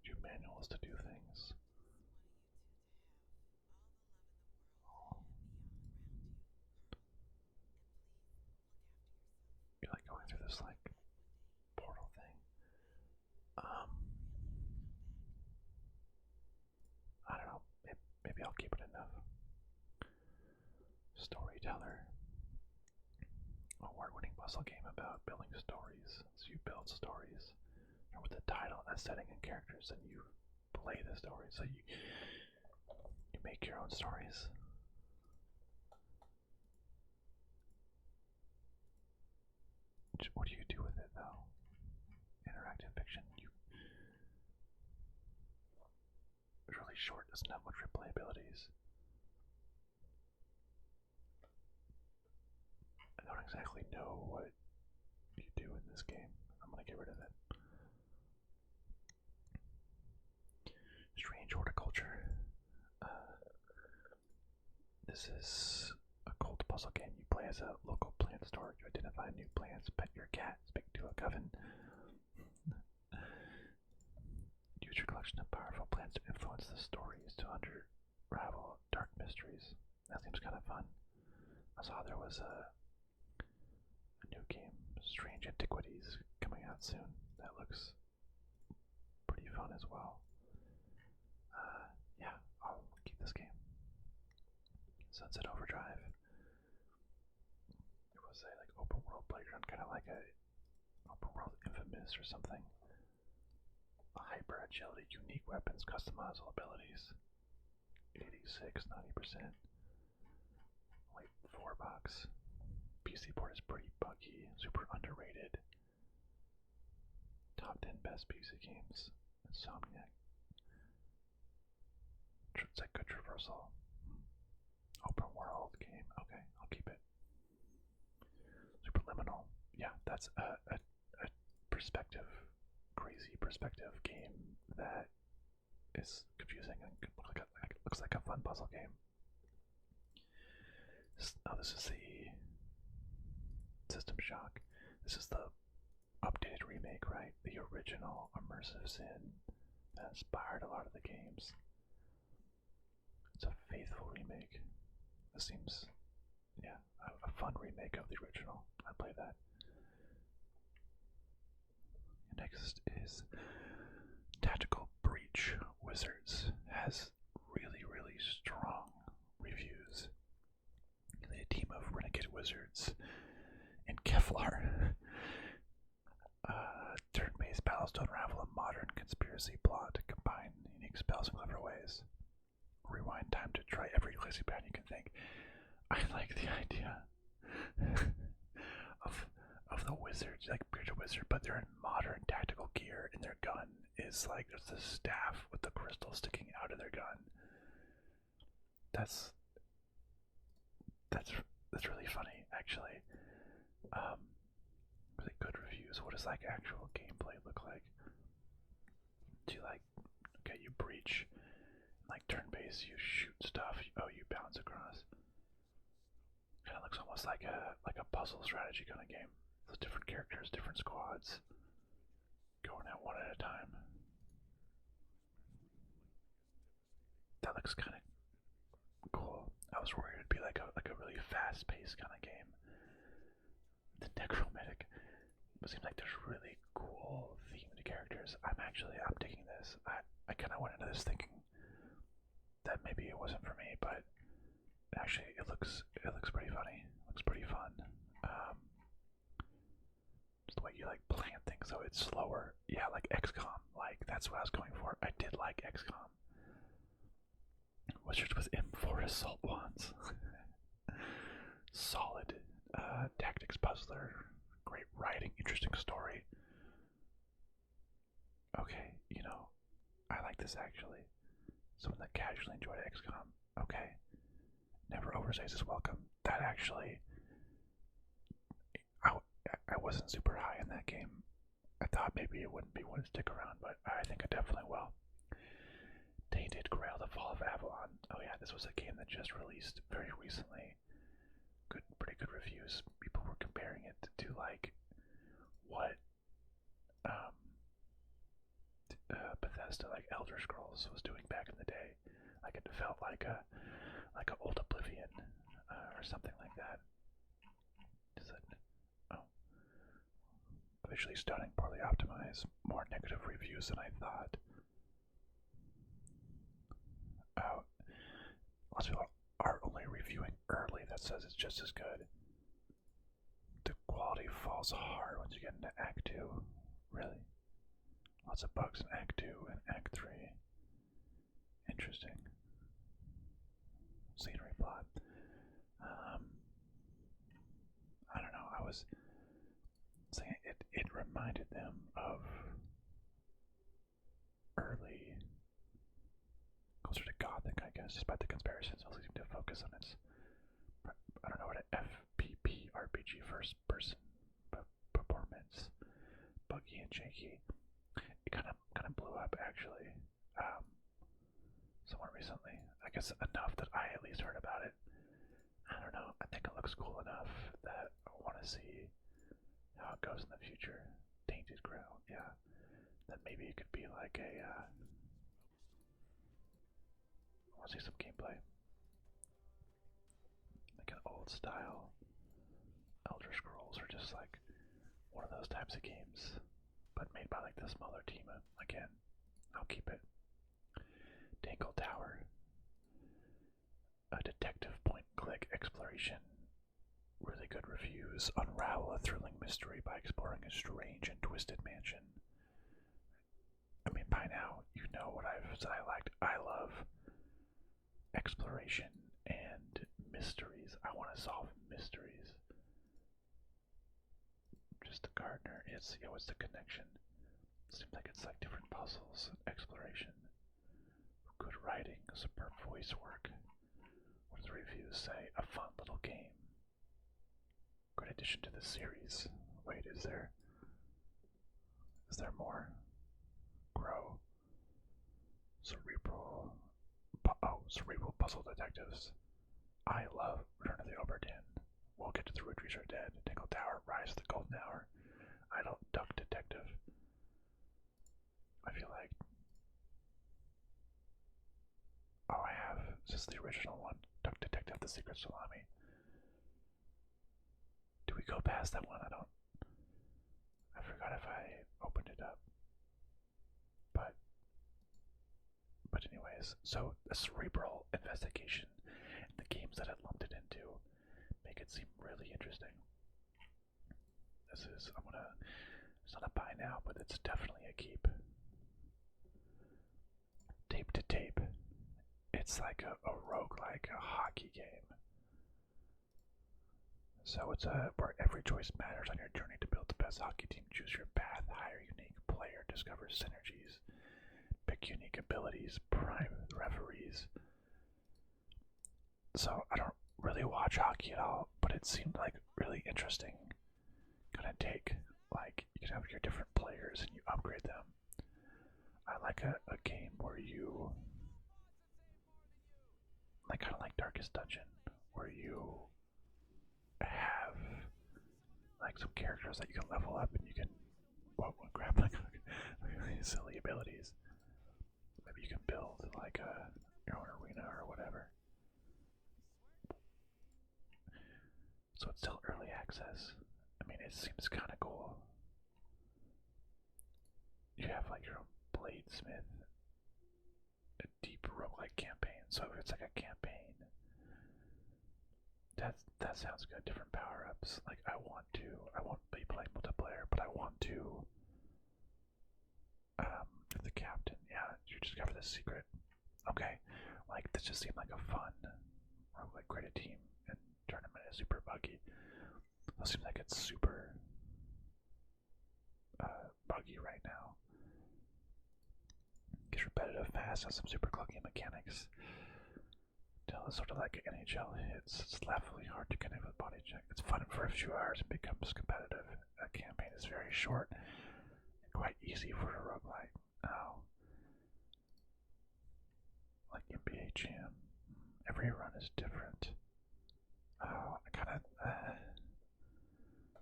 A: Do manuals to do things. Oh. You're going through this portal thing. I don't know. Maybe I'll keep it enough. Storyteller. Award-winning puzzle game about building stories. So you build stories. Or with the title, a setting, and characters, and you play the story. So you make your own stories. What do you do with it though? Interactive fiction. It's really short, doesn't have much replayabilities. I don't exactly know what you do in this game. I'm gonna get rid of it. Strange horticulture. This is a cult puzzle game. You play as a local plant store. You identify new plants, pet your cat, speak to a coven. Use your collection of powerful plants to influence the stories to unravel dark mysteries. That seems kind of fun. I saw there was a new game, Strange Antiquities, coming out soon. That looks pretty fun as well. Sunset Overdrive. It was a like open world playground, kind of like a open world Infamous or something. Hyper agility, unique weapons, customizable abilities. 86, 90%. Wait, $4. PC port is pretty buggy, super underrated. Top 10 best PC games. Insomniac. It's a good traversal. Open world game. Okay, I'll keep it. Superliminal. Yeah, that's a perspective, crazy perspective game that is confusing and looks like a fun puzzle game. This is the System Shock. This is the updated remake, right? The original immersive sim that inspired a lot of the games. It's a faithful remake. This seems, yeah, a fun remake of the original. I'd play that. Next is Tactical Breach Wizards. Has really strong reviews. The team of renegade wizards in Kevlar. Turn-based battles to unravel a modern conspiracy plot to combine unique spells in clever ways. Rewind time to try every classic pattern you can think. I like the idea of the wizards, like Breach Wizard, but they're in modern tactical gear, and their gun is like there's this staff with the crystal sticking out of their gun. That's really funny, actually. Really good reviews. What does like actual gameplay look like? Do you like, okay, you breach, like turn-based, you shoot stuff. You bounce across. Kind of looks almost like a puzzle strategy kind of game. With different characters, different squads, going out one at a time. That looks kind of cool. I was worried it'd be like a really fast-paced kind of game. The necromantic. It seems like there's really cool themed characters. I'm digging this. I kind of went into this thinking that maybe it wasn't for me, but actually it looks pretty funny. It looks pretty fun. Just the way you like plant things, so it's slower. Yeah, like XCOM. Like that's what I was going for. I did like XCOM. Wizards with M4 assault wands. Solid tactics puzzler. Great writing, interesting story. Okay, I like this actually. Someone that casually enjoyed XCOM. Okay. Never overstays his welcome. That actually, I wasn't super high in that game. I thought maybe it wouldn't be one to stick around, but I think it definitely will. Tainted Grail, The Fall of Avalon. Oh yeah, this was a game that just released very recently. Pretty good reviews. People were comparing it to like what Bethesda, like Elder Scrolls, was doing back in the day. Like it felt like a old Oblivion or something like that. Is it? Oh, visually stunning, poorly optimized, more negative reviews than I thought. Oh, lots of people are only reviewing early. That says it's just as good. The quality falls hard once you get into Act 2. Really? Lots of bugs in Act 2 and Act 3. Interesting. Scenery plot. I don't know. I was saying it reminded them of early, closer to Gothic, I guess, despite the comparisons. I'll seem to focus on its, I don't know what an FPP RPG first person performance. Buggy and shaky. It kind of blew up actually, somewhat recently. I guess enough that I at least heard about it. I don't know. I think it looks cool enough that I want to see how it goes in the future. Tainted Grail, yeah. That maybe it could be like a. I want to see some gameplay, like an old style Elder Scrolls, or just like one of those types of games, but made by like the smaller team. Again, I'll keep it. Dangle Tower, a detective point exploration, really good reviews. Unravel a thrilling mystery by exploring a strange and twisted mansion. I mean, by now, you know what I've said I liked. I love exploration and mysteries. I want to solve mysteries. Just the gardener. What's the connection? Seems like it's like different puzzles and exploration. Good writing, superb voice work. What do the reviews say? A fun little game. Good addition to the series. Wait, is there more? Grow. Cerebral puzzle detectives. I love Return of the Obra Dinn. We'll get to the Root Trees Are Dead. Tinkle Tower, Rise of the Golden Hour. Idle Duck Detective. I feel like... Oh, I have... Is this the original one? Duck Detective, The Secret Salami. Do we go past that one? I forgot if I opened it up. But anyways, so the cerebral investigation and the games that I lumped it into make it seem really interesting. It's not a buy now, but it's definitely a keep. Tape to Tape. It's like a roguelike, a hockey game. So it's where every choice matters on your journey to build the best hockey team. Choose your path, hire a unique player, discover synergies, pick unique abilities, prime referees. So I don't really watch hockey at all, but it seemed like really interesting kind of take. Like you can have your different players and you upgrade them. I like a game where you like kind of like Darkest Dungeon, where you have like some characters that you can level up and you can grab like silly abilities. Maybe you can build like your own arena or whatever. So it's still early access. I mean, it seems kind of cool. You have like your own bladesmith, a deep roguelike campaign. So if it's like a campaign, that sounds good. Different power-ups. Like I won't be playing multiplayer, but I want to the captain. Yeah, you discover the secret. Okay, like this just seemed like a fun roguelike, create a team and tournament is super buggy. It seems like it's super buggy right now. Gets repetitive fast, has some super clunky mechanics. It's sort of like NHL hits. It's laughably hard to connect with body check. It's fun for a few hours and becomes competitive. A campaign is very short and quite easy for a roguelike. Oh. Like NBA Jam. Every run is different. Oh, I kinda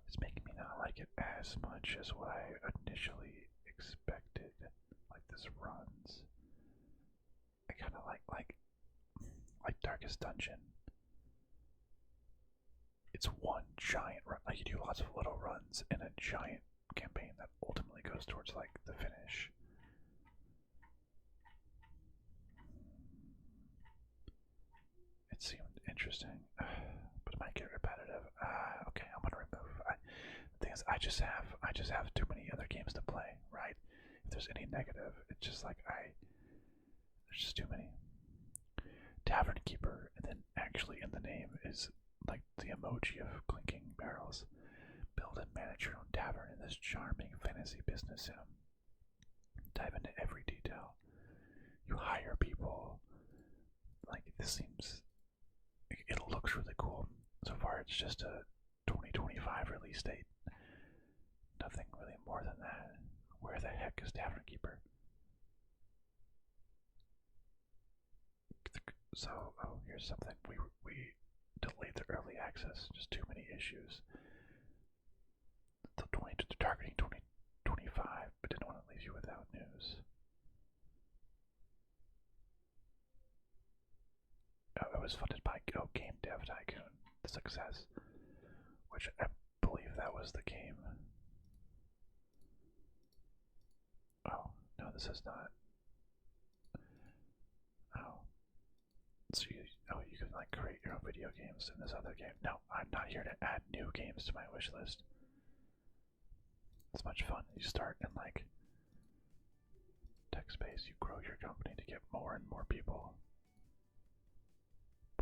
A: it's making me not like it as much as what I initially expected. Like this runs. I kinda like Darkest Dungeon. It's one giant run. Like you do lots of little runs in a giant campaign that ultimately goes towards like the finish. It seemed interesting, but it might get repetitive. Okay, I'm gonna remove. The thing is, I just have too many other games to play. Right? If there's any negative, it's just like there's just too many. Tavern Keeper, and then actually in the name is like the emoji of clinking barrels. Build and manage your own tavern in this charming fantasy business sim. Dive into every detail. You hire people. Like this seems, it looks really cool. So far, it's just a 2025 release date. Nothing really more than that. Where the heck is Tavern Keeper? So, oh, here's something. We delayed the early access. Just too many issues. Targeting 2025, but didn't want to leave you without news. Oh, it was funded by Game Dev Tycoon. The Success, which I believe that was the game. Oh no, this is not. Oh, so you can like like create your own video games in this other game. No, I'm not here to add new games to my wish list. It's much fun. You start in like tech space, you grow your company to get more and more people.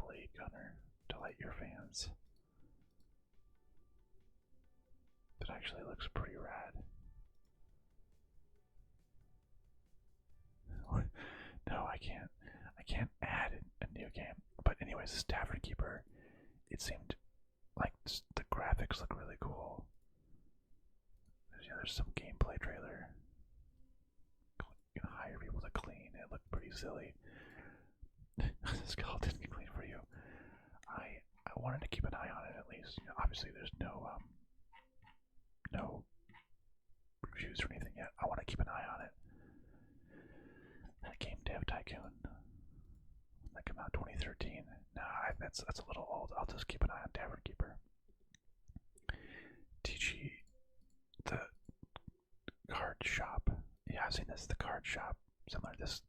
A: Blade Gunner, delight your fans. It actually looks pretty rad. No, I can't add a new game. But anyways, this Tavern Keeper, it seemed like the graphics look really cool. There's some gameplay trailer. You can hire people to clean. It looked pretty silly. This call didn't clean for you. I wanted to keep an eye on it at least. You know, obviously, there's no reviews or anything yet. I want to keep an eye on it. That Game Dev Tycoon that came out 2013. Nah, that's a little old. I'll just keep an eye on Tavern Keeper. TG, the card shop. Yeah, I've seen this. The card shop, similar to this,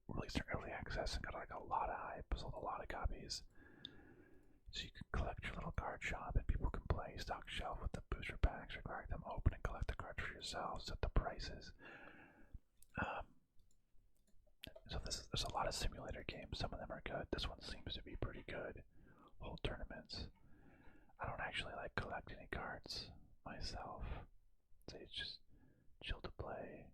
A: released in early access and got like a lot of hype, sold a lot of copies. So you can collect your little card shop and people can play stock shelf with the booster packs, require them open and collect the cards for yourselves, set the prices. So there's a lot of simulator games. Some of them are good. This one seems to be pretty good. Hold tournaments. I don't actually like collect any cards myself. It's just chill to play.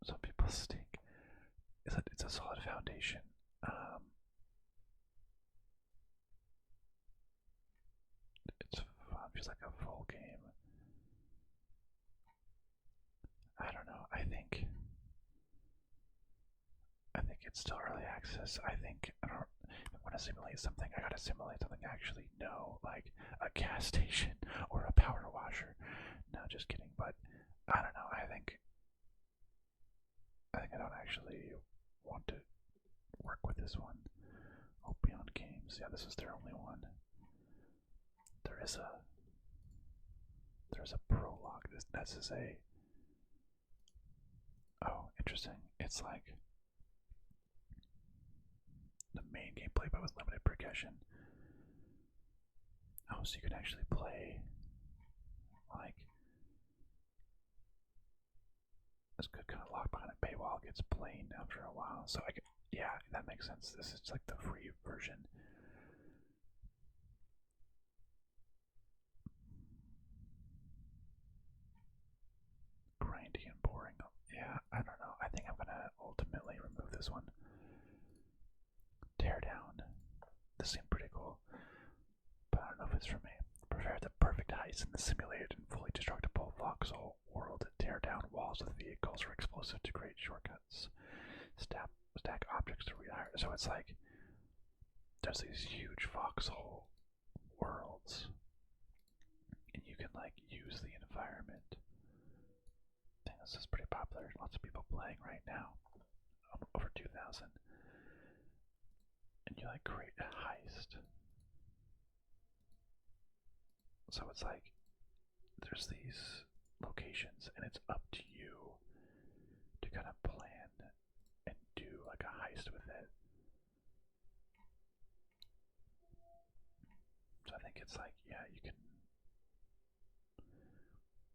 A: Some people stink. It's a solid foundation. It's fun. Feels like a full game. I don't know. I think it's still early access. I don't want to simulate something. I gotta simulate something I actually know, like a gas station or a power washer. No, just kidding. But I don't know. I think I don't actually want to work with this one. Oh, Beyond Games. Yeah, this is their only one. There's a prologue. This is a. Oh, interesting. It's like the main gameplay, but with limited progression. Oh, so you can actually play like this could kind of lock behind a paywall. It gets plain after a while. So yeah, that makes sense. This is like the free version. Grindy and boring. Yeah, I don't know. I think I'm gonna ultimately remove this one. Teardown. This seemed pretty cool, but I don't know if it's for me. Prepare the perfect heist in the simulated and fully destructible voxel world. Tear down walls with vehicles or explosive to create shortcuts. Stack objects to rehire. So it's like there's these huge voxel worlds, and you can like use the environment. I think this is pretty popular. Lots of people playing right now. Over 2,000. And you like create a heist. So it's like there's these locations and it's up to you to kind of plan and do like a heist with it. So I think it's like, yeah, you can.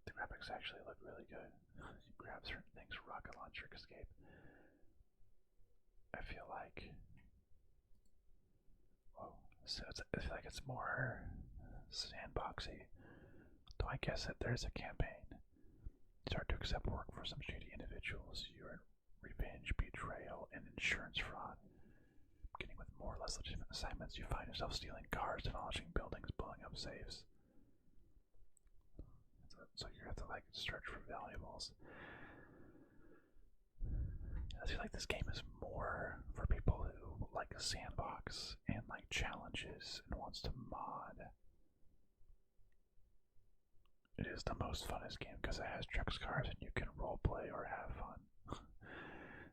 A: The graphics actually look really good. You grab certain things, rocket launcher, escape. I feel like, whoa, so I feel like it's more sandboxy. Though I guess that there's a campaign. Start to accept work for some shady individuals. You're in revenge, betrayal, and insurance fraud. Getting with more or less legitimate assignments, you find yourself stealing cars, demolishing buildings, blowing up safes. So you have to like search for valuables. I feel like this game is more for people who like a sandbox and like challenges and wants to mod. It is the most funnest game because it has trucks, cars, and you can roleplay or have fun.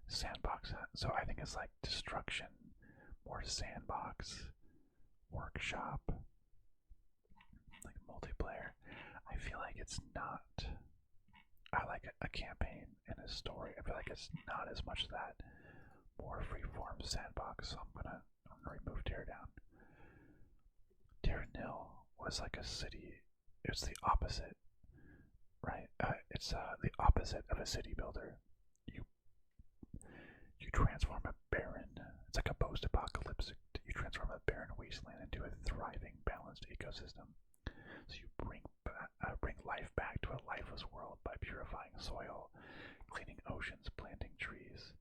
A: Sandbox. So I think it's like destruction, more sandbox, workshop, like multiplayer. I feel like it's not. I like a campaign and a story. I feel like it's not as much of that, more freeform sandbox, so I'm gonna remove Teardown. Tearnil was like a city. It's the opposite, right? It's the opposite of a city builder. You you transform a barren. It's like a post-apocalyptic. You transform a barren wasteland into a thriving, balanced ecosystem. So you bring life back to a lifeless world by purifying soil, cleaning oceans, planting trees.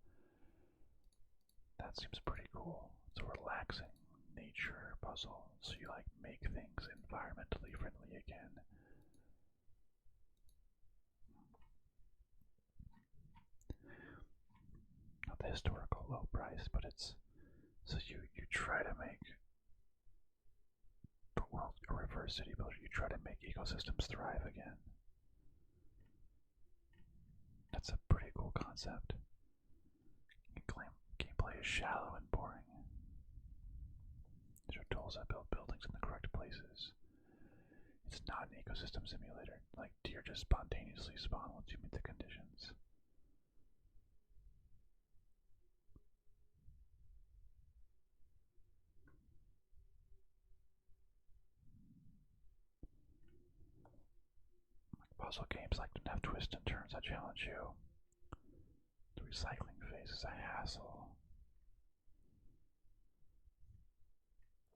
A: That seems pretty cool. It's a relaxing nature puzzle. So you like make things environmentally friendly again. Not the historical low price, but it's so you try to make the world a reverse city builder. You try to make ecosystems thrive again. That's a pretty cool concept. Gameplay is shallow and boring. These are tools that build buildings in the correct places. It's not an ecosystem simulator. Like, deer just spontaneously spawn once you meet the conditions. Puzzle games like to have twists and turns that challenge you. The recycling phase is a hassle.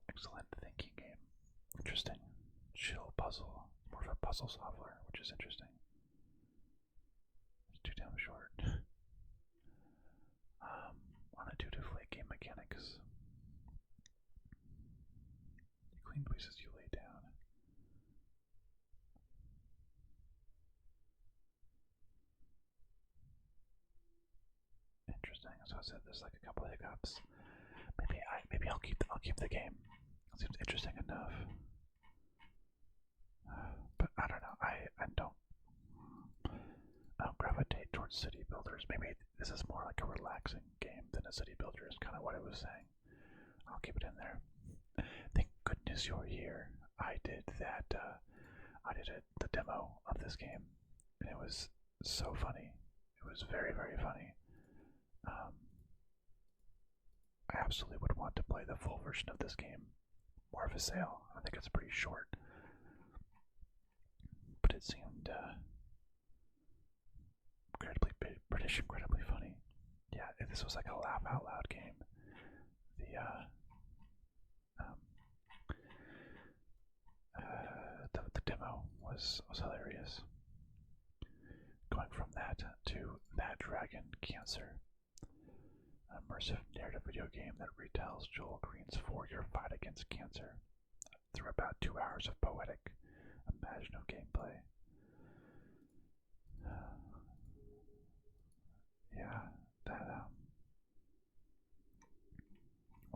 A: Excellent thinking game. Interesting. Chill puzzle. More of a puzzle software, which is interesting. It's too damn short. On a to deflate game mechanics. You clean places you lay down. Interesting. So I said there's like a couple of hiccups. Maybe I'll keep the game. It seems interesting enough. But I don't know. I don't gravitate towards city builders. Maybe this is more like a relaxing game than a city builder is kind of what I was saying. I'll keep it in there. Thank goodness you're here. I did that. I did the demo of this game, and it was so funny. It was very, very funny. I absolutely would want to play the full version of this game. More of a sale. I think it's pretty short. But it seemed incredibly British, incredibly funny. Yeah, this was like a laugh out loud game. The demo was hilarious. Going from that to That Dragon Cancer, an immersive narrative video game that retells Joel Green's 4-year fight against cancer through about 2 hours of poetic, imaginative gameplay. Yeah,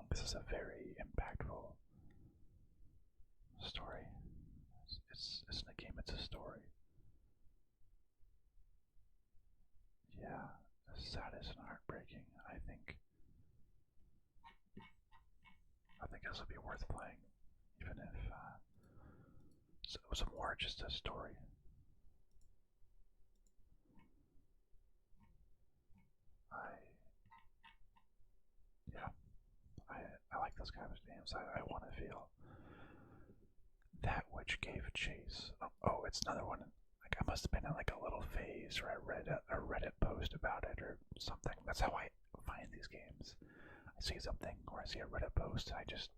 A: this is a very impactful story. It's isn't a game, it's a story. Yeah, saddest and heartbreaking. I think this will be worth playing, even if it was more just a story. I like those kind of games. I want to feel that which gave chase. Oh, it's another one. Like I must have been in like a little phase, or I read a Reddit post about it or something. That's how I find these games. I see something or I see a Reddit post, and I just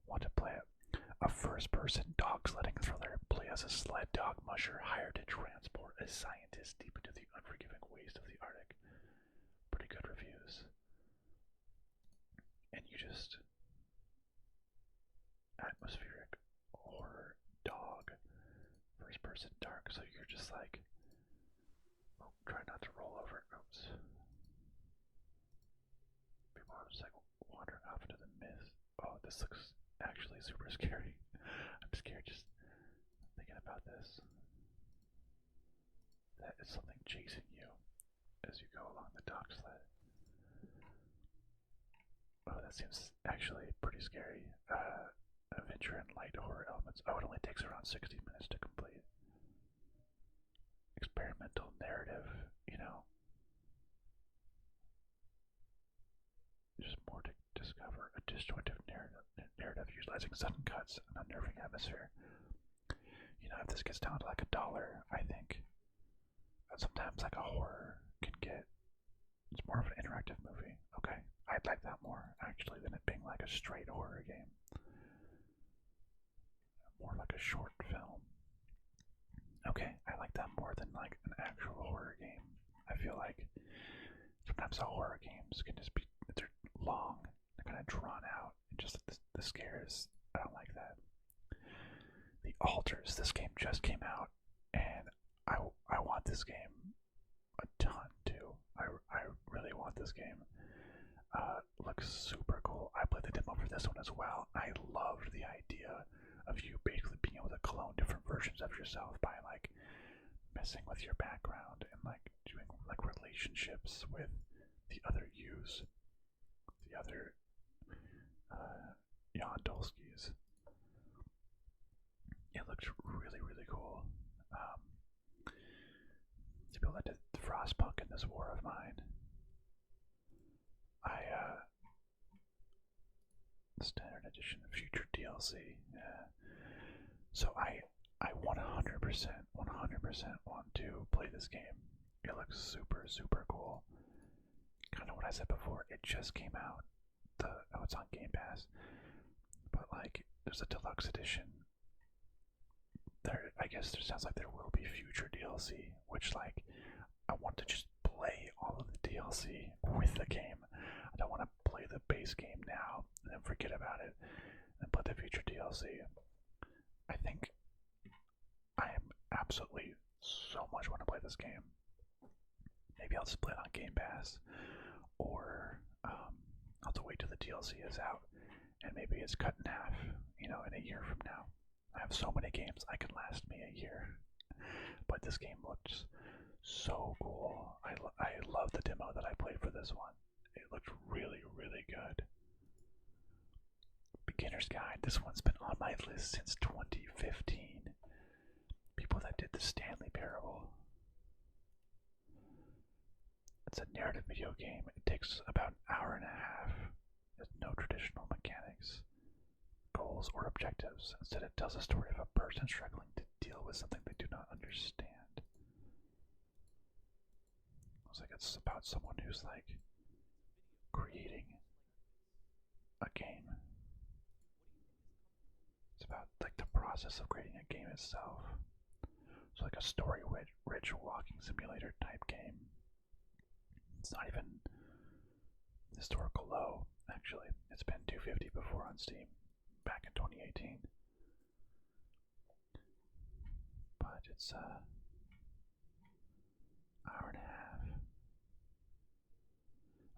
A: want to play it. A first-person dog sledding thriller. Play as a sled dog musher hired to transport a scientist deep into the unforgiving waste of the Arctic. Pretty good reviews. And you just atmospheric horror dog first person dark, so you're just like, oh, try not to roll over. Oops. People are just like wandering off into the mist. Oh, this looks actually super scary. I'm scared just thinking about this. That is something chasing you as you go along the dog sled. Oh, that seems actually pretty scary. Adventure and light horror elements. Oh, it only takes around 60 minutes to complete. Experimental narrative, you know. There's more to discover. A disjointed narrative utilizing sudden cuts and unnerving atmosphere. You know, if this gets down to like $1, I think sometimes like a horror can get. It's more of an interactive movie. Okay, I'd like that more actually than it being like a straight horror game. More like a short film. Okay, I like that more than like an actual horror game. I feel like sometimes the horror games can just be, they're long, they're kind of drawn out, and just the scares, I don't like that. The Alters, this game just came out, and I want this game a ton too. I really want this game. Looks super cool. I played the demo for this one as well. I loved the idea of you basically being able to clone different versions of yourself by like messing with your background and like doing like relationships with the other yous, the other Yondolskis. It looks really, really cool. To be able to do Frostpunk in this war of mine. Standard edition, future DLC. Yeah. So I 100% want to play this game. It looks super, super cool. Kind of what I said before. It just came out. Oh, it's on Game Pass. But like, there's a deluxe edition. I guess there sounds like there will be future DLC, which like I want to just play all of the DLC with the game. I don't want to play the base game now and then forget about it and play the future DLC. I think I am absolutely so much want to play this game. Maybe I'll just play it on Game Pass, or I'll have to wait till the DLC is out, and maybe it's cut in half, you know, in a year from now. I have so many games I could last me a year, but this game looks so cool. I love the demo that I played for this one. It looked really, really good. Beginner's Guide. This one's been on my list since 2015. People that did the Stanley Parable. It's a narrative video game. It takes about an hour and a half. There's no traditional mechanics, goals, or objectives. Instead, it tells a story of a person struggling to deal with something they do not understand. It's like it's about someone who's like creating a game. It's about like the process of creating a game itself. It's like a story-rich walking simulator type game. It's not even historical low, actually. It's been $250 before on Steam, back in 2018. But it's hour and a half.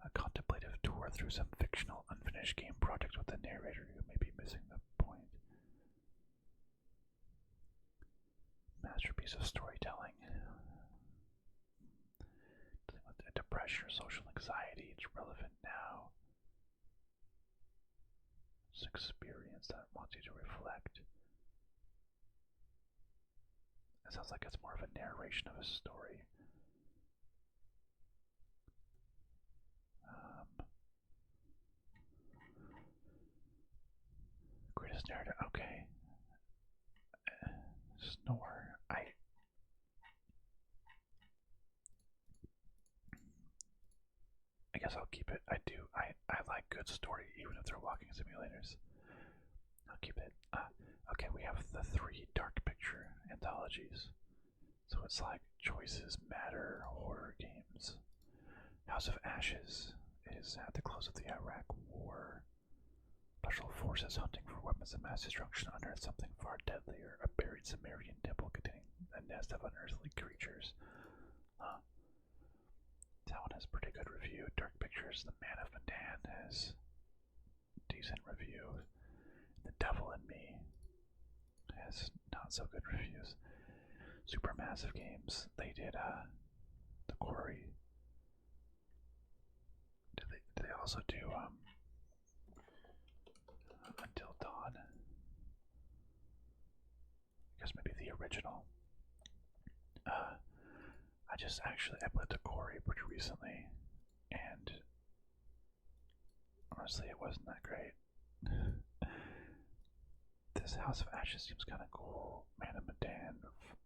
A: A contemplative tour through some fictional unfinished game project with a narrator who may be missing the point. Masterpiece of storytelling. Dealing with depression or social anxiety, it's relevant now. It's an experience that wants you to reflect. It sounds like it's more of a narration of a story. Greatest narrative. Okay. Snore. I guess I'll keep it. I like good story, even if they're walking simulators. I'll keep it. Okay, we have the 3 Dark Picture anthologies. So it's like Choices Matter horror games. House of Ashes is at the close of the Iraq War. Special forces hunting for weapons of mass destruction unearth something far deadlier, a buried Sumerian temple containing a nest of unearthly creatures. That one has pretty good review. Dark Pictures, The Man of Medan has decent reviews. The Devil in Me has not so good reviews. Supermassive Games, they did The Quarry. Did they also do Until Dawn? I guess maybe the original. I played The Quarry pretty recently, and Honestly, it wasn't that great. This House of Ashes seems kind of cool. Man of Medan.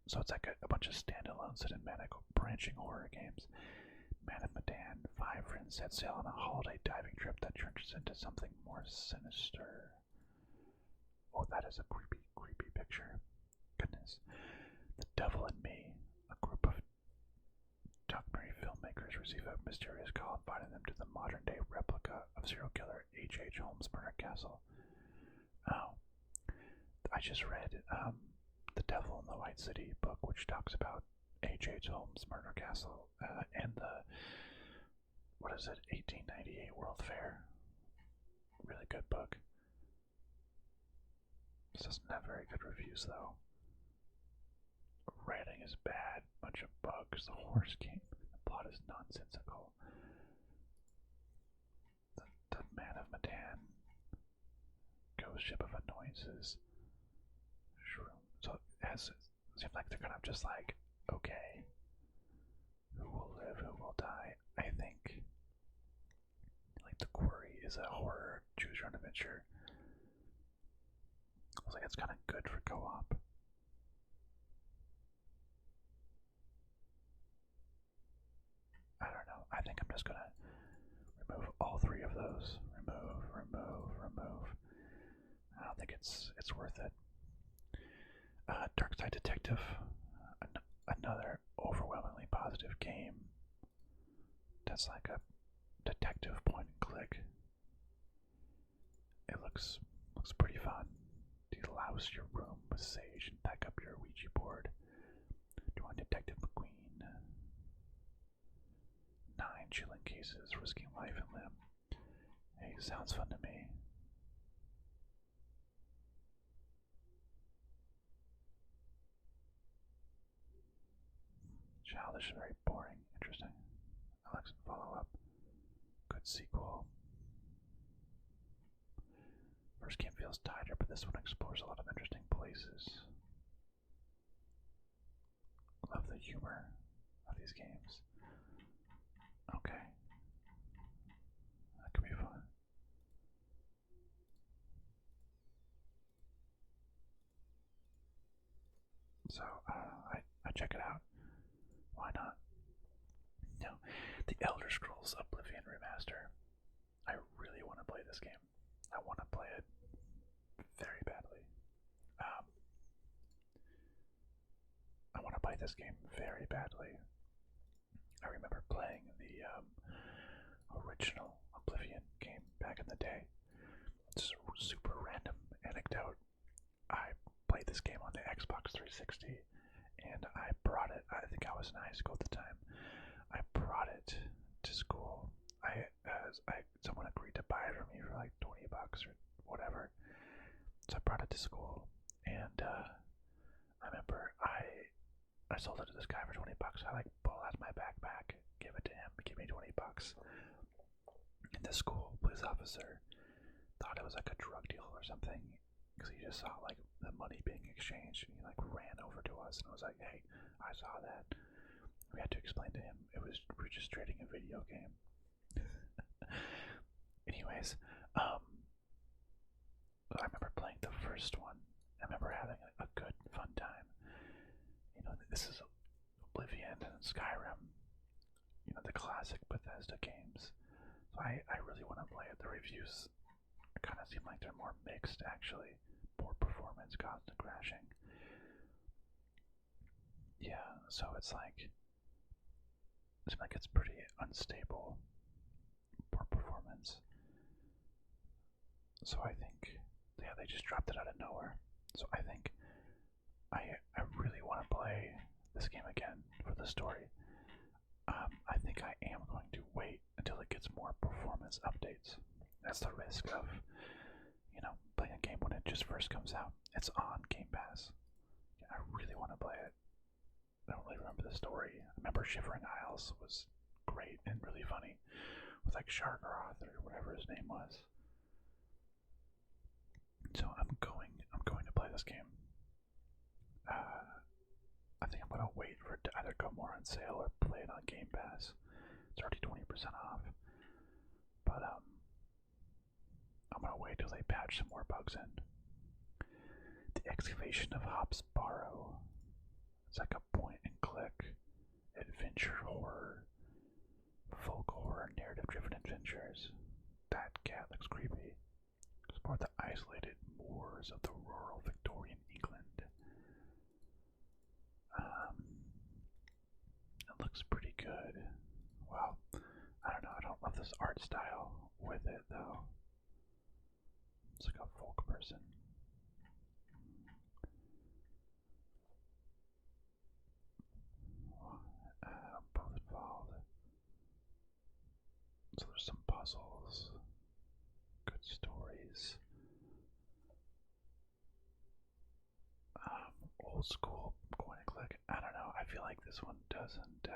A: So it's like a bunch of standalone cinematic branching horror games. Man of Medan, 5 friends set sail on a holiday diving trip that turns into something more sinister. Oh, that is a creepy, creepy picture. Goodness. The Devil and Me, a group of documentary filmmakers receive a mysterious call inviting them to the modern-day replica of serial killer H.H. Holmes' murder castle. Oh, I just read The Devil in the White City book, which talks about H.H. Holmes' murder castle and the, 1898 World Fair. Really good book. This doesn't have very good reviews, though. Writing is bad, bunch of bugs, the horse game, the plot is nonsensical. The Man of Medan, Ghost Ship of Annoyances, Shroom. So it seems like they're kind of just like, okay, who will live, who will die? I think, like, The Quarry is a horror choose your own adventure. I was like, it's kind of good for co-op. I don't know. I think I'm just gonna remove all 3 of those. Remove. I don't think it's worth it. Dark Side Detective, another overwhelmingly positive game. That's like a detective point and click. It looks pretty fun. Delouse your room with sage and pack up your Ouija board. Join Detective McQueen. 9 chilling cases, risking life and limb. Hey, sounds fun to me. Childish, very boring. Interesting. Alex, follow up. Good sequel. First game feels tighter, but this one explores a lot of interesting places. Love the humor of these games. Okay. That could be fun. So, I check it out. Why not? No. The Elder Scrolls Oblivion Remaster. I really want to play this game. I want to play it very badly. I want to play this game very badly. I remember playing the original Oblivion game back in the day. It's a super random anecdote. I played this game on the Xbox 360, and I brought it. I think I was in high school at the time. I brought it to school. Someone agreed to buy it for me for like $20 or whatever. So I brought it to school, and I remember I sold it to this guy for $20. I like pull out my backpack, give it to him, give me $20. And the school police officer thought it was like a drug deal or something, because he just saw like the money being exchanged, and he like ran over to us and was like, "Hey, I saw that." We had to explain to him we're just trading a video game. Anyways, I remember playing the first one. I remember having a good, fun time. You know, this is Oblivion and Skyrim. You know, the classic Bethesda games. So I really want to play it. The reviews kind of seem like they're more mixed, actually. Poor performance, constant crashing. Yeah, so it's like it's pretty unstable. Poor performance. So I think, yeah, they just dropped it out of nowhere. So I think I really want to play this game again for the story. I think I am going to wait until it gets more performance updates. That's the risk of, you know, playing a game when it just first comes out. It's on Game Pass. Yeah, I really want to play it. I don't really remember the story. I remember Shivering Isles was great and really funny, with like Shargaroth or whatever his name was. So I'm going to play this game. I think I'm gonna wait for it to either come more on sale or play it on Game Pass. It's already 20% off. But I'm gonna wait till they patch some more bugs in. The Excavation of Hops Barrow. It's like a point and click adventure horror, folk horror, narrative driven adventures. That cat looks creepy. Explore the isolated moors of the rural Victorian England. It looks pretty good. Wow. I don't know, I don't love this art style with it though. It's like a folk person. Both involved. So there's some puzzles, good stories. Old school point and click. I don't know. I feel like this one doesn't.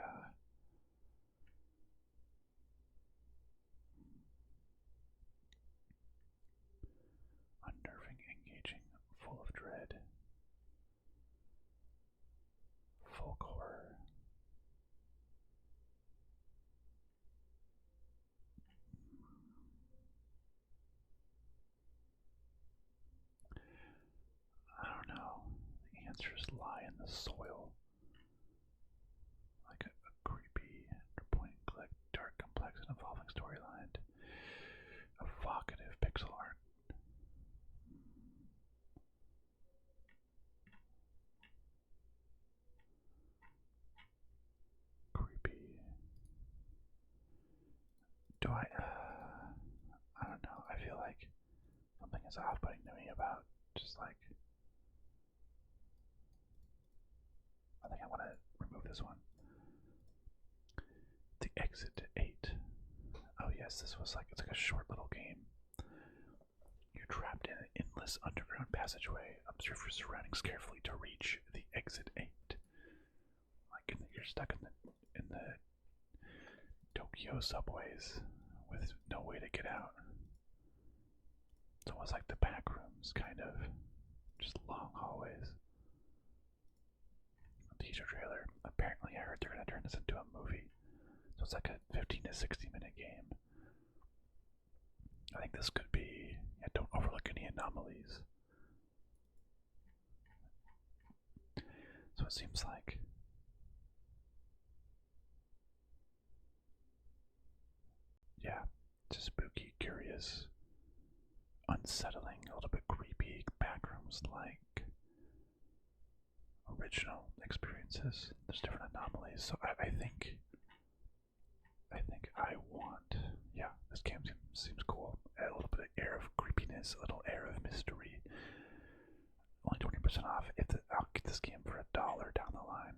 A: Unnerving, engaging, full of dread. Folk horror. I don't know. The answers lie in the soil. Like a creepy point and click, dark, complex, and evolving storyline. Evocative pixel art. Creepy. Do I don't know. I feel like something is off-putting to me about just like. I think I want to remove this one. The Exit 8. Oh yes, this was like, it's like a short little game. You're trapped in an endless underground passageway. Observe your surroundings carefully to reach the Exit 8. Like you're stuck in the Tokyo subways with no way to get out. It's almost like the back rooms, kind of. Just long hallways. Teaser trailer. Apparently I heard they're going to turn this into a movie. So it's like a 15 to 60 minute game. I think this could be, yeah, don't overlook any anomalies. So it seems like yeah, just spooky, curious, unsettling, a little bit creepy backrooms like original experiences. There's different anomalies, so I think I want, yeah, this game seems cool. A little bit of air of creepiness, a little air of mystery. Only 20% off. I'll get this game for $1 down the line.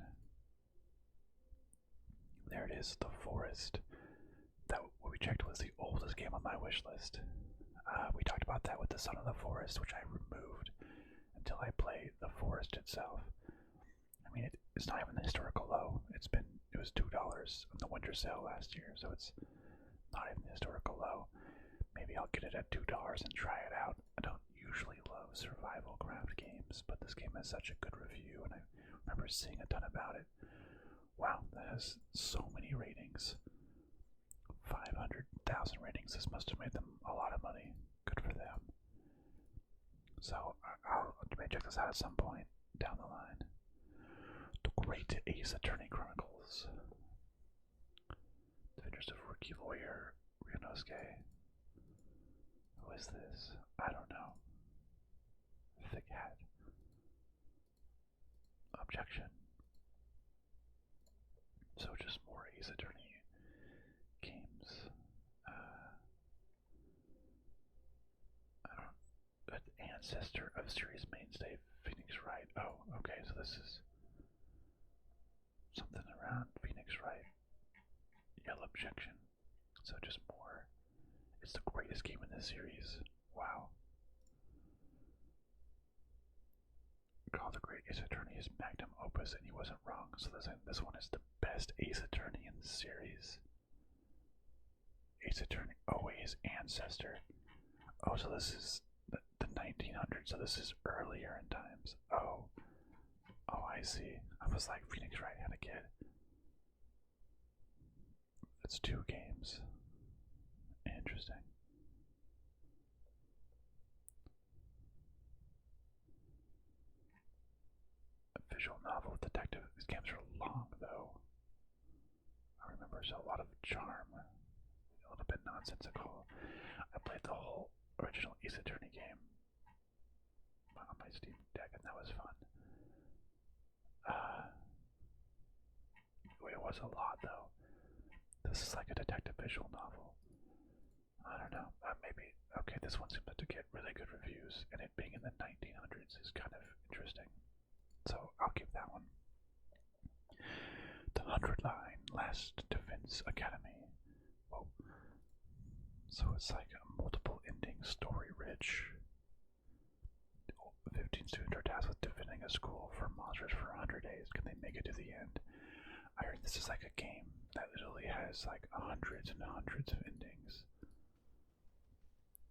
A: There it is, The Forest. That what we checked was the oldest game on my wish list. We talked about that with the Son of the Forest, which I removed until I played The Forest itself. I mean, it's not even the historical low. It was $2 on the winter sale last year, so it's not even the historical low. Maybe I'll get it at $2 and try it out. I don't usually love survival craft games, but this game has such a good review, and I remember seeing a ton about it. Wow, that has so many ratings. 500,000 ratings. This must have made them a lot of money. Good for them. So I'll maybe check this out at some point down the line. The Great Ace Attorney Chronicles. Adventures of Rookie Lawyer Ryunosuke. Who is this? I don't know. Thick hat. Objection. So just more Ace Attorney games. I don't. An ancestor of series mainstay Phoenix Wright. Oh, okay. So this is something around Phoenix Wright. Yellow objection. So just more. It's the greatest game in this series. Wow. Called the Great Ace Attorney his magnum opus, and he wasn't wrong. So this one is the best Ace Attorney in the series. Ace Attorney. Oh wait, his ancestor. Oh, so this is the 1900s. So this is earlier in times. Oh, I see. I was like, Phoenix Wright had a kid. It's 2 games. Interesting. visual novel detective. These games are long though. I remember there's a lot of charm, a little bit nonsensical. I played the whole original Ace Attorney game on my Steam Deck, and that was fun. It was a lot though. This is like a detective visual novel. I don't know. Maybe. Okay, this one seems to get really good reviews, and it being in the 1900s is kind of interesting. So I'll give that one. The 100 Line Last Defense Academy. Whoa. So it's like a multiple ending story rich. 15 students are tasked with defending a school from monsters for 100 days. Can they make it to the end? I heard this is like a game that literally has like hundreds and hundreds of endings.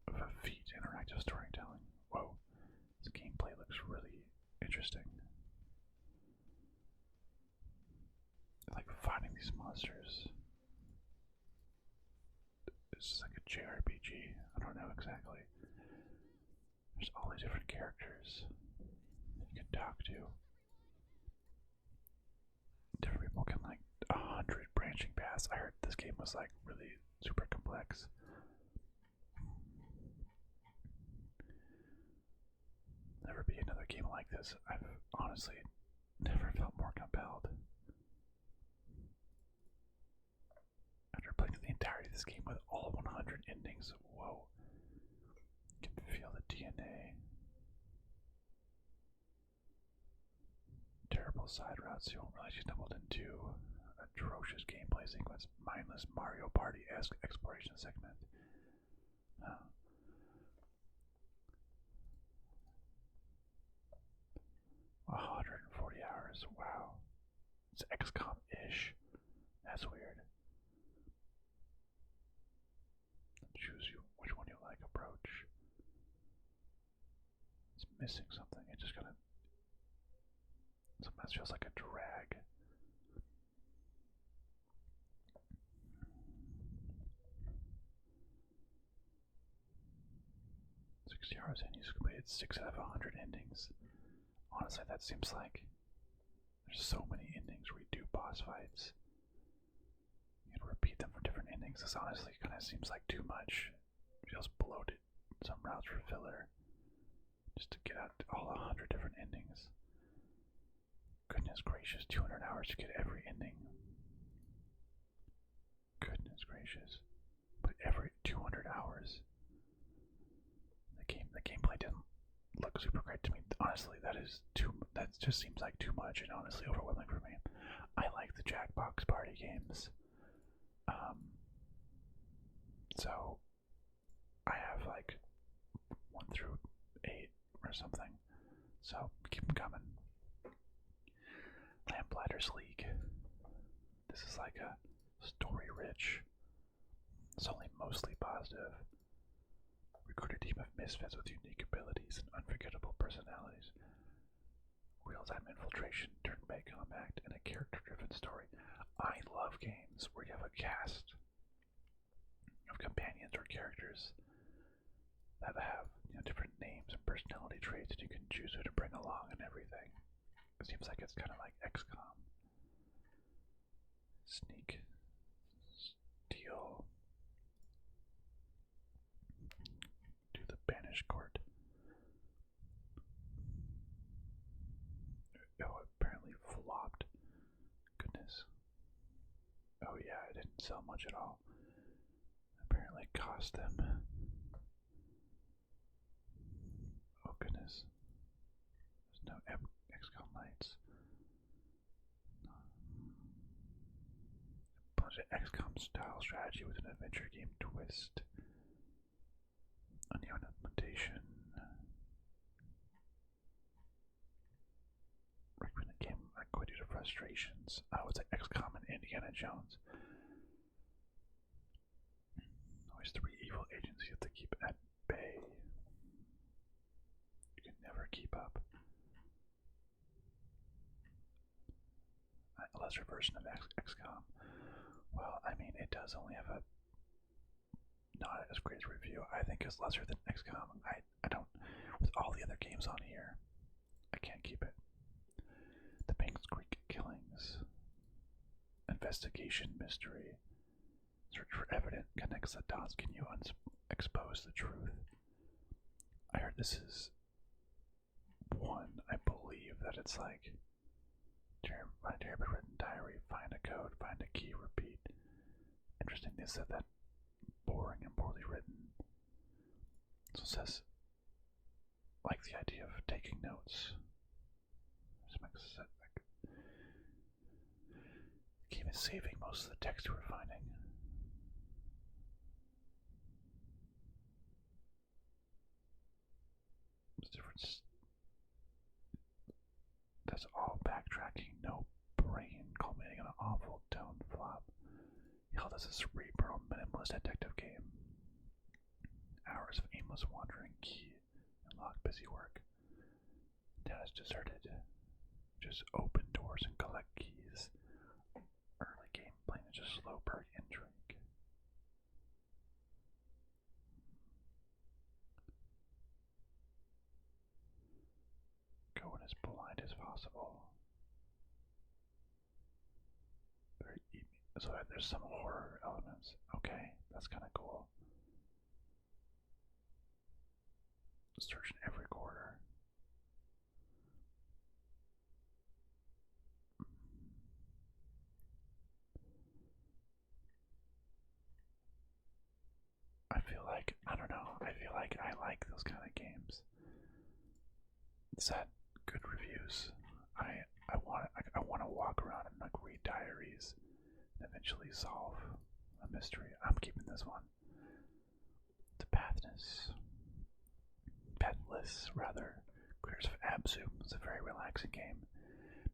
A: Of a feat interactive storytelling. Whoa. This gameplay looks really interesting. Like fighting these monsters. This is like a JRPG. I don't know exactly. There's all these different characters you can talk to. Different people can like 100 branching paths. I heard this game was like really super complex. Never be another game like this. I've honestly never felt more compelled. After playing through the entirety of this game with all 100 endings, whoa. You can feel the DNA. Terrible side routes, you won't realize you stumbled into an atrocious gameplay sequence, mindless Mario Party-esque exploration segment. 140 hours, wow. It's XCOM-ish. That's weird. Choose you which one you like approach. It's missing something. It just kind of sometimes feels like a drag. $60 and you've completed 6 out of 100 endings. Honestly, that seems like there's so many endings where you do boss fights. You can repeat them for different endings. This honestly kind of seems like too much. It feels bloated. Some routes for filler. Just to get out all 100 different endings. Goodness gracious, 200 hours to get every ending. Goodness gracious. But every 200 hours. The gameplay didn't look super great to me. Honestly, that just seems like too much and honestly overwhelming for me. I like the Jackbox party games. So I have like 1 through 8 or something. So keep them coming. Lamplighters League. This is like a story rich. It's only mostly positive. Recruit a team of misfits with unique abilities and unforgettable personalities. Real-time infiltration, turn-based combat, and a character-driven story. I love games where you have a cast of companions or characters that have different names and personality traits, and you can choose who to bring along and everything. It seems like it's kind of like XCOM. Sneak, steal, do the banished court. Oh, apparently flopped. Goodness. Oh yeah, it didn't sell much at all. Apparently cost them. Oh goodness. There's no XCOM lights. Bunch of XCOM style strategy with an adventure game twist. A new implementation. Recommend the game I quit due to frustrations. Oh, it's like XCOM and Indiana Jones. Always 3 evil agents you have to keep at bay. You can never keep up. A lesser version of XCOM. Well, I mean, it does only have a not as great a review. I think it's lesser than XCOM. I don't, with all the other games on here, I can't keep it. investigation mystery. Search for evidence, connects the dots. Can you expose the truth? I heard this is one. I believe that it's like find a terribly written diary, find a code, find a key, repeat. Interesting, they said that boring and poorly written. So it says, like the idea of taking notes. This makes sense. The game is saving most of the text we're finding. That's all backtracking, no brain, culminating in an awful tone flop. Held as a cerebral, minimalist detective game. Hours of aimless wandering, key and locked busy work. Town is deserted. Just open doors and collect keys. Early gameplay is just slow burn intrigue. Go in as blind as possible. So there's some horror elements. Okay, that's kind of cool. Search in every corner. I don't know, I feel like I like those kind of games. It's had good reviews. I want to walk around and like read diaries and eventually solve a mystery. I'm keeping this one. The Pathless rather. Clears of Abzu is a very relaxing game.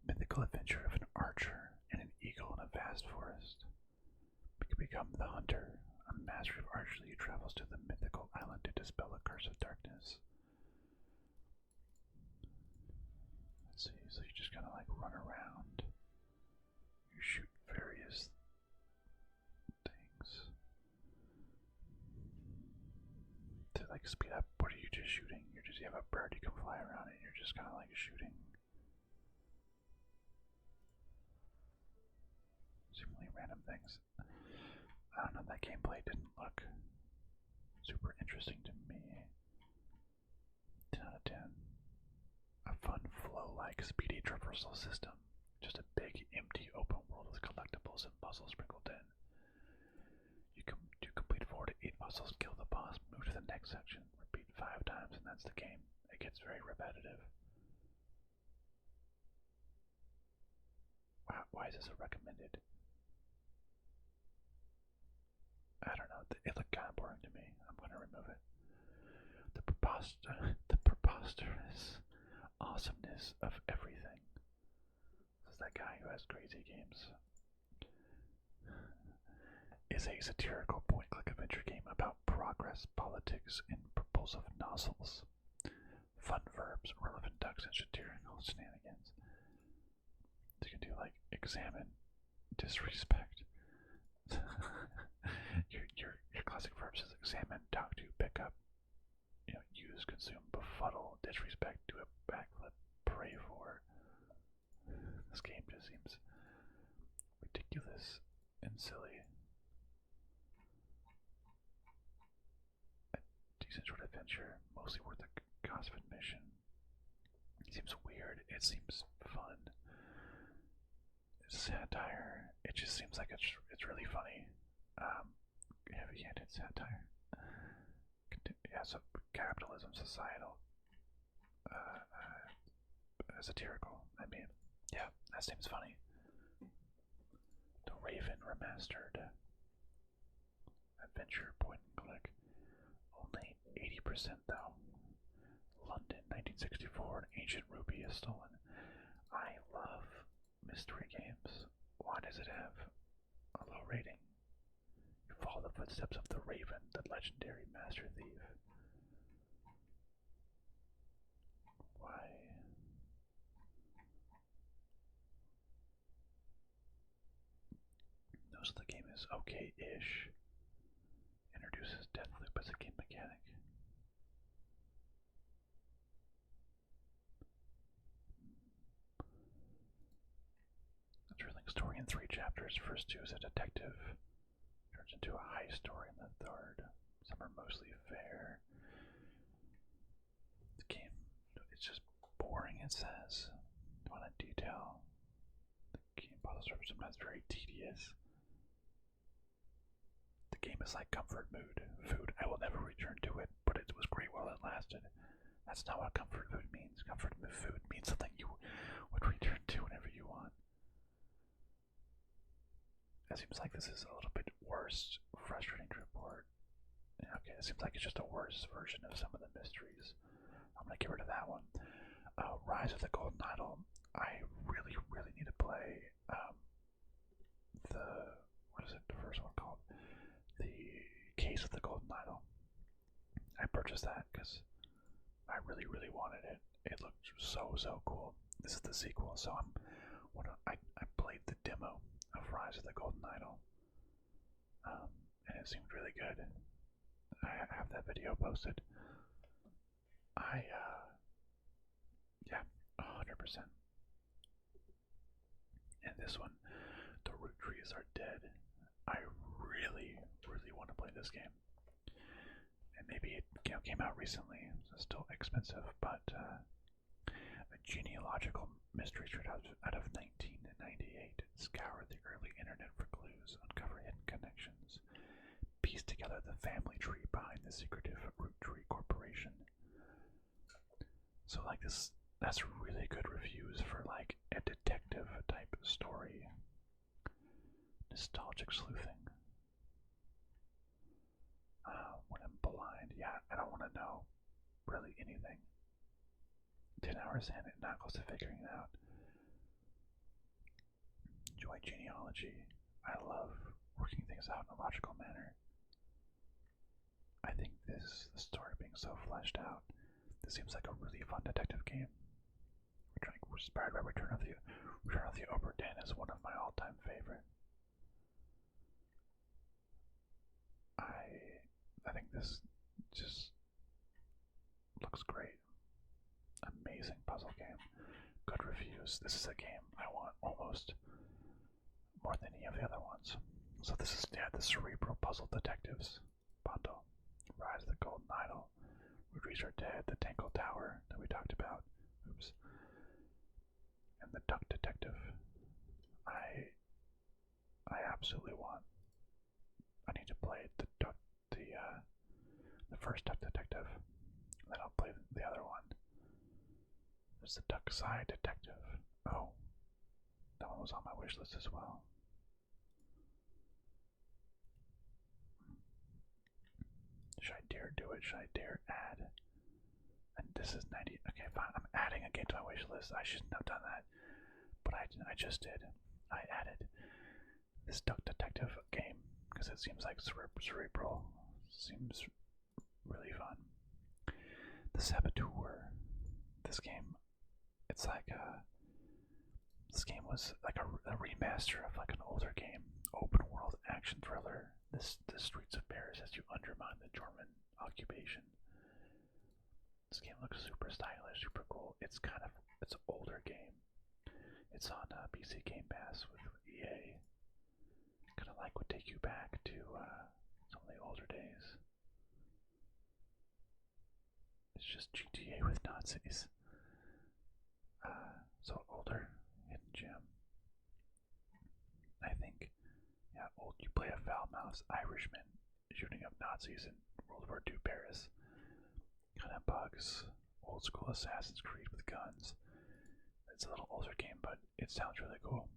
A: Mythical adventure of an archer and an eagle in a vast forest. You can become the hunter, a master of archery who travels to the mythical island to dispel a curse of darkness. Let's see, so you just kind of like run around. You shoot various things. To like speed up, what are you just shooting? You have a bird you can fly around and you're just kind of like shooting. Seemingly random things. I don't know, that gameplay didn't look super interesting to me. 10 out of 10. A fun flow-like speedy traversal system. Just a big empty open world with collectibles and puzzles sprinkled in. You complete 4 to 8 puzzles, kill the boss, move to the next section, repeat 5 times, and that's the game. It gets very repetitive. Wow, why is this a recommended? I don't know, it looked kind of boring to me. I'm going to remove it. The preposterous awesomeness of everything. This is that guy who has crazy games. Is a satirical point-click adventure game about progress, politics, and propulsive nozzles. Fun verbs, relevant ducks, and satirical shenanigans. You can do like examine, disrespect. your classic verbs is examine, talk to, pick up, use, consume, befuddle, disrespect, do a backflip, pray for. This game just seems ridiculous and silly. A decent short adventure, mostly worth the cost of admission. It seems weird, it seems fun. It's satire, it just seems like it's really funny. Heavy-handed satire. Yeah, so capitalism, societal, satirical. I mean, yeah, that seems funny. The Raven Remastered. Adventure point and click. Only 80% though. London, 1964, an ancient ruby is stolen. I love mystery games. Why does it have a low rating? You follow the footsteps of the Raven, the legendary master thief. Why? Notice the game is okay-ish. Introduces Deathloop as a game mechanic. The thrilling Story in 3 chapters. First 2 is a detective. Turns into a heist story in the third. Some are mostly fair. The game, it's just boring, it says. A lot of detail. The game puzzles are sometimes very tedious. The game is like comfort food. I will never return to it, but it was great while it lasted. That's not what comfort food means. Comfort food means something you would return to whenever you want. It seems like this is a little bit worse. Frustrating to report. Okay, it seems like it's just a worse version of some of the mysteries. I'm gonna get rid of that one. Rise of the Golden Idol. I really, really need to play what is it? The first one called? The Case of the Golden Idol. I purchased that because I really, really wanted it. It looked so cool. This is the sequel, so I played the demo of Rise of the Golden Idol, and it seemed really good. I have that video posted. Yeah, 100%. And this one, the root trees are dead. I really, really want to play this game. And maybe it came out recently, so it's still expensive, but a genealogical mystery straight out of 1998. Scour the early internet for clues, uncover hidden connections, piece together the family tree behind the secretive Root Tree Corporation. So like this, that's really good reviews for like a detective type story. Nostalgic sleuthing. When I'm blind, yeah, I don't want to know really anything. 10 hours in, and not close to figuring it out. Enjoy genealogy. I love working things out in a logical manner. I think the story being so fleshed out, this seems like a really fun detective game. Inspired by Return of the Obra Dinn is one of my all-time favorite. I think this just looks great. Amazing puzzle game. Good reviews. This is a game I want almost more than any of the other ones. So this is the Cerebral Puzzle Detectives bundle. Rise of the Golden Idol. Root Trees Are Dead. The Tangle Tower that we talked about. Oops. And the Duck Detective. I absolutely want. I need to play the first Duck Detective. Then I'll play the other one. There's the Duck Side Detective. Oh, that one was on my wish list as well. Should I dare do it? Should I dare add? And this is 90. Okay, fine. I'm adding a game to my wish list. I shouldn't have done that, but I just did. I added this Duck Detective game because it seems like cerebral. Seems really fun. The Saboteur. This game, it's like this game was like a remaster of like an older game, open world action thriller. The streets of Paris as you undermine the German occupation. This game looks super stylish, super cool. It's an older game. It's on PC Game Pass with EA. Kind of like would take you back to some of the older days. It's just GTA with Nazis. So older, hidden gem. I think, yeah, you play a foul-mouthed Irishman shooting up Nazis in World War II Paris. Kind of bugs old school Assassin's Creed with guns. It's a little older game, but it sounds really cool.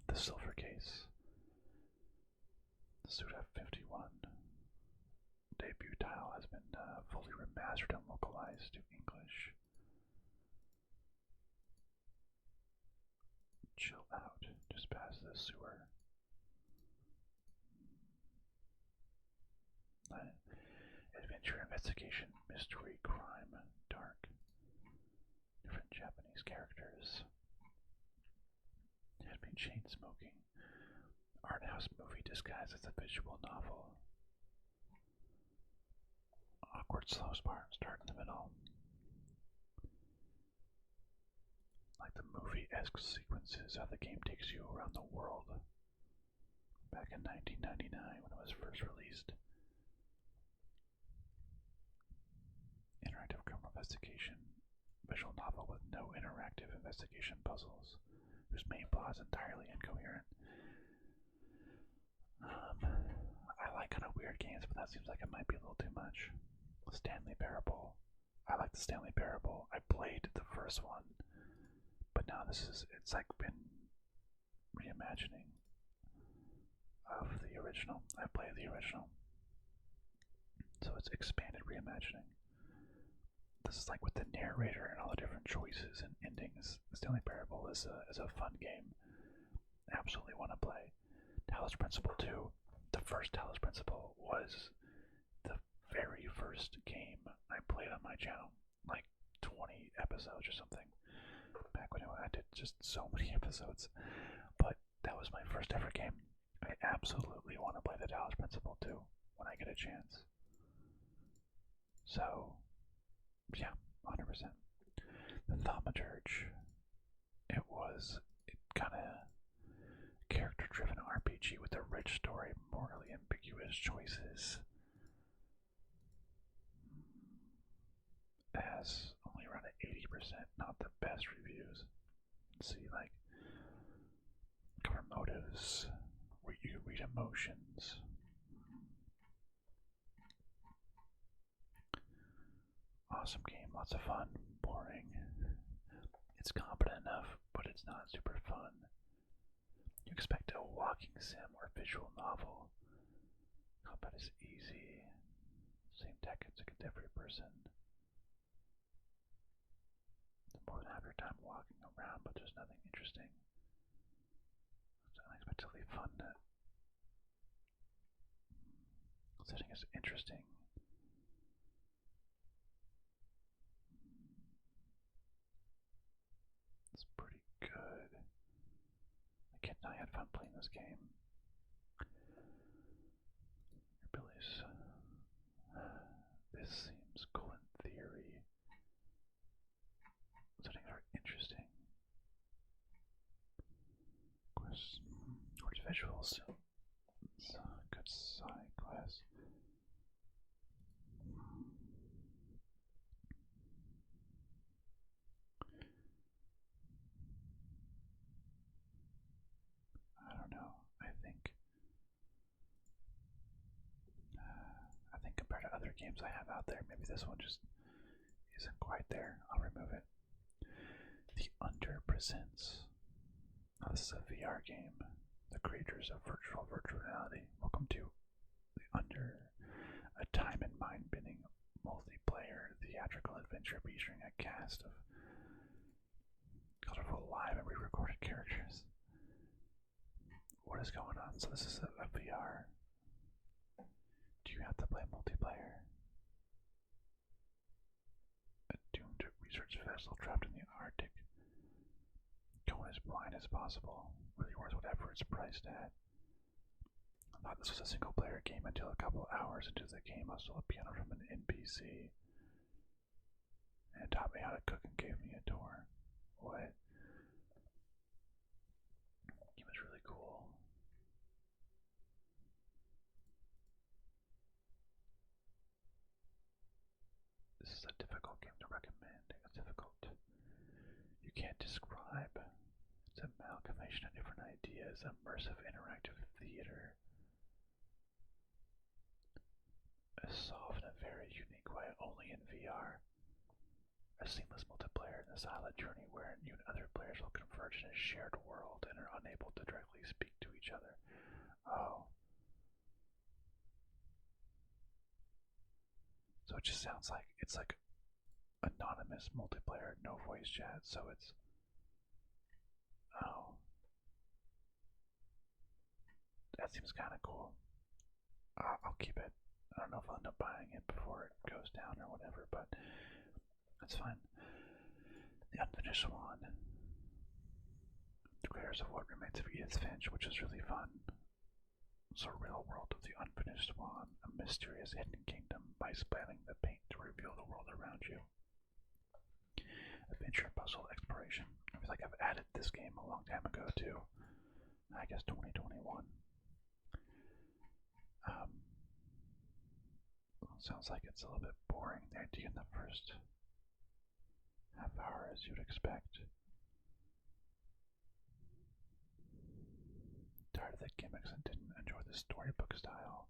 A: The Silver Case. The Suda 51 debut tile has been fully remastered and localized to English. Chill out, just past the sewer. Adventure, investigation, mystery, crime, dark. Different Japanese characters. Had been chain smoking. Art house movie disguised as a visual novel. Awkward slow start in the middle. Like the movie esque sequences, how the game takes you around the world. Back in 1999 when it was first released. Interactive criminal investigation visual novel with no interactive investigation puzzles, whose main plot is entirely incoherent. I like kind of weird games, but that seems like it might be a little too much. Stanley Parable. I like the Stanley Parable. I played the first one, but now it's like been reimagining of the original. I played the original, so it's expanded reimagining. This is like with the narrator and all the different choices and endings. The Stanley Parable is a fun game. Absolutely want to play. Talos Principle 2. The first Talos Principle was the very first game I played on my channel. Like 20 episodes or something. Back when I did just so many episodes. But that was my first ever game. I absolutely want to play the Talos Principle 2 when I get a chance. So, yeah, 100%. The Thaumaturge. It was kind of character-driven RPG with a rich story, morally ambiguous choices. It has only around 80%, not the best reviews. Let's see, like, cover motives, you read emotions. Awesome game, lots of fun, boring. It's competent enough, but it's not super fun. You expect a walking sim or visual novel. Combat is easy. Same tactics against every person. More than half your time walking around, but there's nothing interesting. It's unexpectedly fun. Setting is interesting. It's pretty good. The kid and I had fun playing this game. Your abilities. This seems cool in theory. Settings are interesting. Of course, visuals. It's a good side class. I don't know. I think compared to other games I have out there, maybe this one just isn't quite there. I'll remove it. The Under presents. Oh, this is a VR game. The creators of virtual reality. Welcome to The Under, a time and mind-bending multiplayer theatrical adventure featuring a cast of colorful live and re-recorded characters. What is going on? So this is a VR. Do you have to play multiplayer? A doomed research vessel trapped in the Arctic. Going as blind as possible. Really worth whatever it's priced at. I thought this was a single player game until a couple hours into the game I stole a piano from an NPC. And it taught me how to cook and gave me a tour. What? The game is really cool. This is a difficult game to recommend. It's difficult. You can't describe. It's an amalgamation of different ideas, immersive interactive theater. Solved in a very unique way, only in VR. A seamless multiplayer in a silent journey wherein you and other players will converge in a shared world and are unable to directly speak to each other. Oh. So it just sounds like it's like anonymous multiplayer, no voice chat, so it's... Oh. That seems kind of cool. I'll keep it. I don't know if I'll end up buying it before it goes down or whatever, but that's fine. The Unfinished Swan. The creators of What Remains of Edith Finch, which is really fun. So, real world of the Unfinished Swan, a mysterious hidden kingdom by splatting the paint to reveal the world around you. Adventure, puzzle, exploration. I feel like I've added this time ago too. I guess 2021. Sounds like it's a little bit boring there in the first half hour, as you'd expect. Tired of the gimmicks and didn't enjoy the storybook style.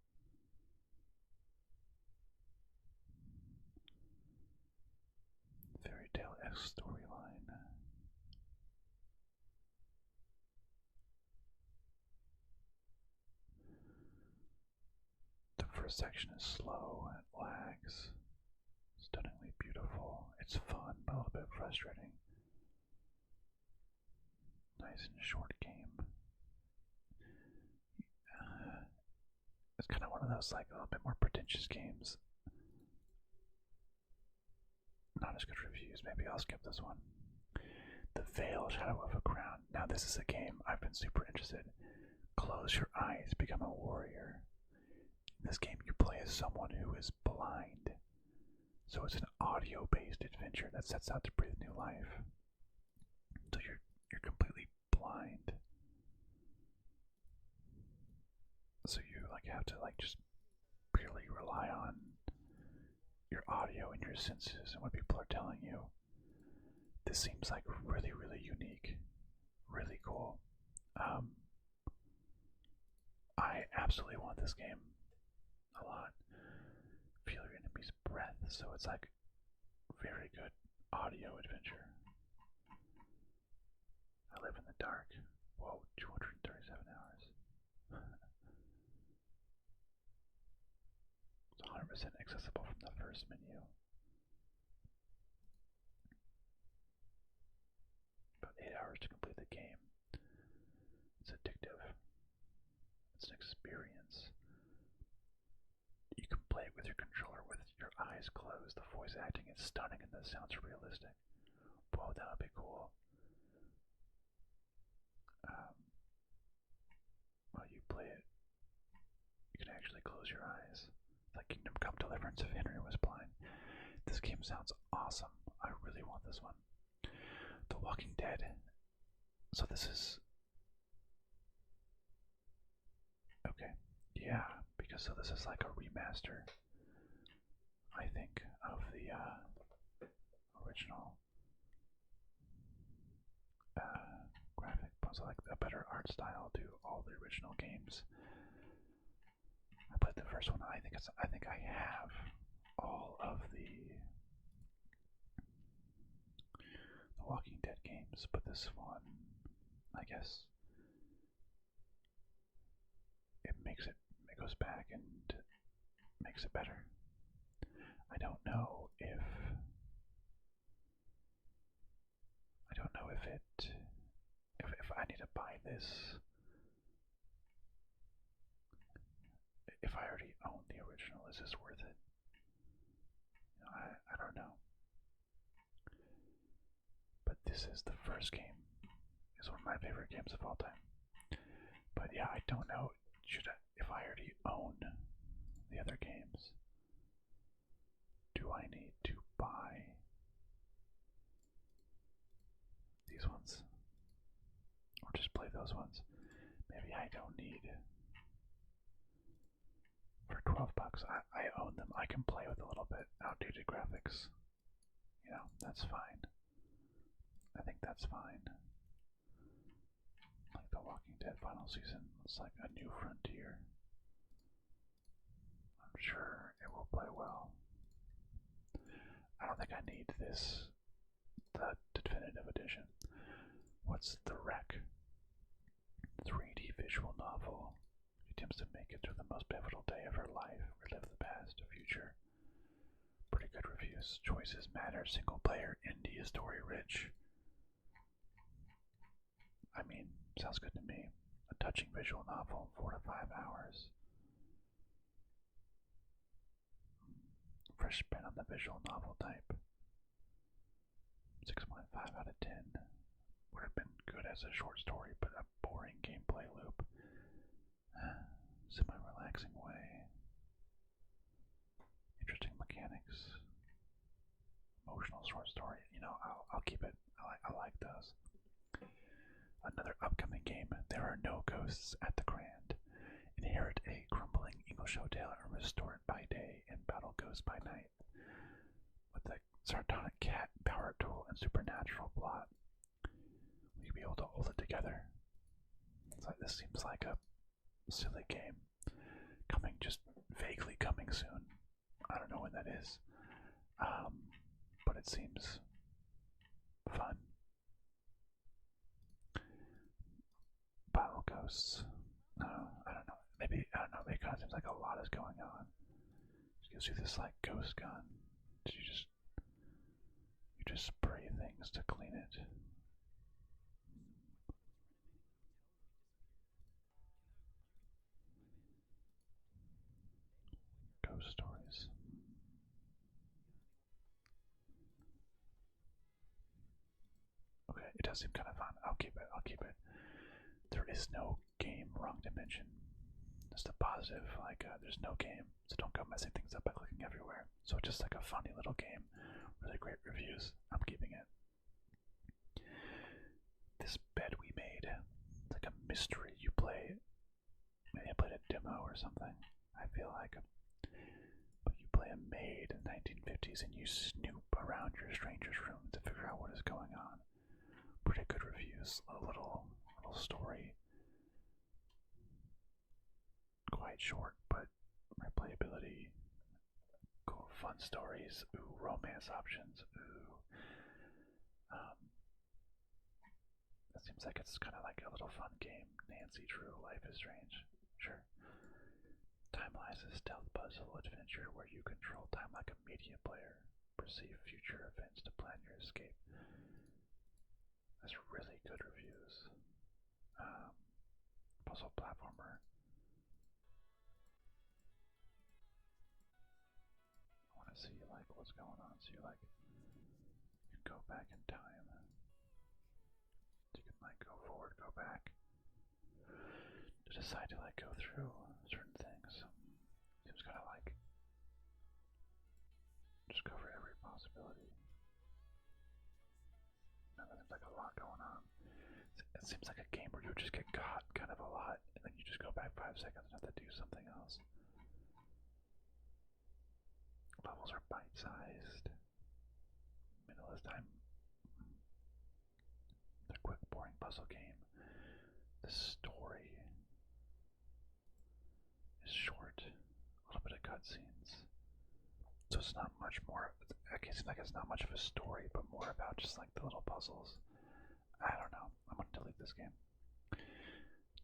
A: Fairy tale-esque storyline. The first section is slow and it lags. Stunningly beautiful. It's fun, but a little bit frustrating. Nice and short game. It's kind of one of those like a little bit more pretentious games. Not as good reviews. Maybe I'll skip this one. The Veil, Shadow of a Crown. Now this is a game I've been super interested. Close your eyes, become a warrior. In this game you play as someone who is blind. So it's an audio-based adventure that sets out to breathe new life. So you're completely blind. So you like have to like just purely rely on your audio and your senses and what people are telling you. This seems like really, really unique, really cool. I absolutely want this game a lot. Feel your enemy's breath, so it's like very good audio adventure. I live in the dark. Whoa, 237 hours. It's 100% accessible from the first menu. About 8 hours to complete the game. It's addictive. It's an experience. You can play it with your controller with your eyes closed. The voice acting is stunning and the sounds are realistic. Whoa, that would be cool. While you play it, you can actually close your eyes. Like Kingdom Come Deliverance if Henry was blind. This game sounds awesome. I really want this one. The Walking Dead. So this is... Okay. Yeah, because so this is like a remaster, I think, of the original graphic. So like a better art style to all the original games. I played the first one. I think I have all of the Walking Dead games, but this one, I guess, it goes back and makes it better. I don't know if if I need to buy this. If I already own the original, is this worth it? I don't know. But this is the first game. It's one of my favorite games of all time. But yeah, I don't know. If I already own the other games, do I need to buy these ones? Or just play those ones? Maybe I don't need. For 12 bucks, I own them. I can play with a little bit outdated graphics. You know, that's fine. I think that's fine. Like The Walking Dead final season, it's like a new frontier. I'm sure it will play well. I don't think I need the definitive edition. What's The Wreck? 3D visual novel. She attempts to make it through the most pivotal day of her life, relive the past, future. Pretty good reviews. Choices matter. Single player, indie, story rich. I mean, sounds good to me. A touching visual novel, 4 to 5 hours. Fresh spin on the visual novel type. 6.5 out of 10. Would have been good as a short story, but a boring gameplay loop. Semi-relaxing way. Interesting mechanics. Emotional short story. You know, I'll keep it. I like those. A Another upcoming game, There Are No Ghosts at the Grand. Inherit a crumbling English hotel and restore it by day and battle ghosts by night. With a sardonic cat, power tool, and supernatural plot, will you be able to hold it together? This seems like a silly game. Just vaguely coming soon. I don't know when that is. But it seems fun. Battle ghosts. I don't know. Maybe, I don't know, it kind of seems like a lot is going on. It gives you this, like, ghost gun. You just spray things to clean it. Ghost stories. Okay, it does seem kind of fun. I'll keep it. There is no game, wrong dimension. Just a positive, there's no game, so don't go messing things up by clicking everywhere. So just like a funny little game, really great reviews. I'm keeping it. This bed we made, it's like a mystery. You play, maybe I played a demo or something, I feel like. But you play a maid in the 1950s and you snoop around your stranger's room to figure out what is going on. Pretty good reviews, a little story. Quite short, but replayability, cool, fun stories, romance options, It seems like it's kind of like a little fun game. Nancy Drew, Life is Strange, sure. Time Lies is a stealth puzzle adventure where you control time like a media player, perceive future events to plan your escape. That's really good reviews. Puzzle platformer. I want to see what's going on. So you can go back in time. You can go forward, go back. To decide to go through certain things. Seems kind of just cover every possibility. That seems like a lot going on. It seems like a game where you just get caught kind of a lot, and then you just go back 5 seconds and have to do something else. Levels are bite-sized. Minimalist time. The quick, boring puzzle game. The story is short. A little bit of cutscenes. So it's not much more. It seems like it's not much of a story, but more about just the little puzzles. I don't know. I'm gonna delete this game.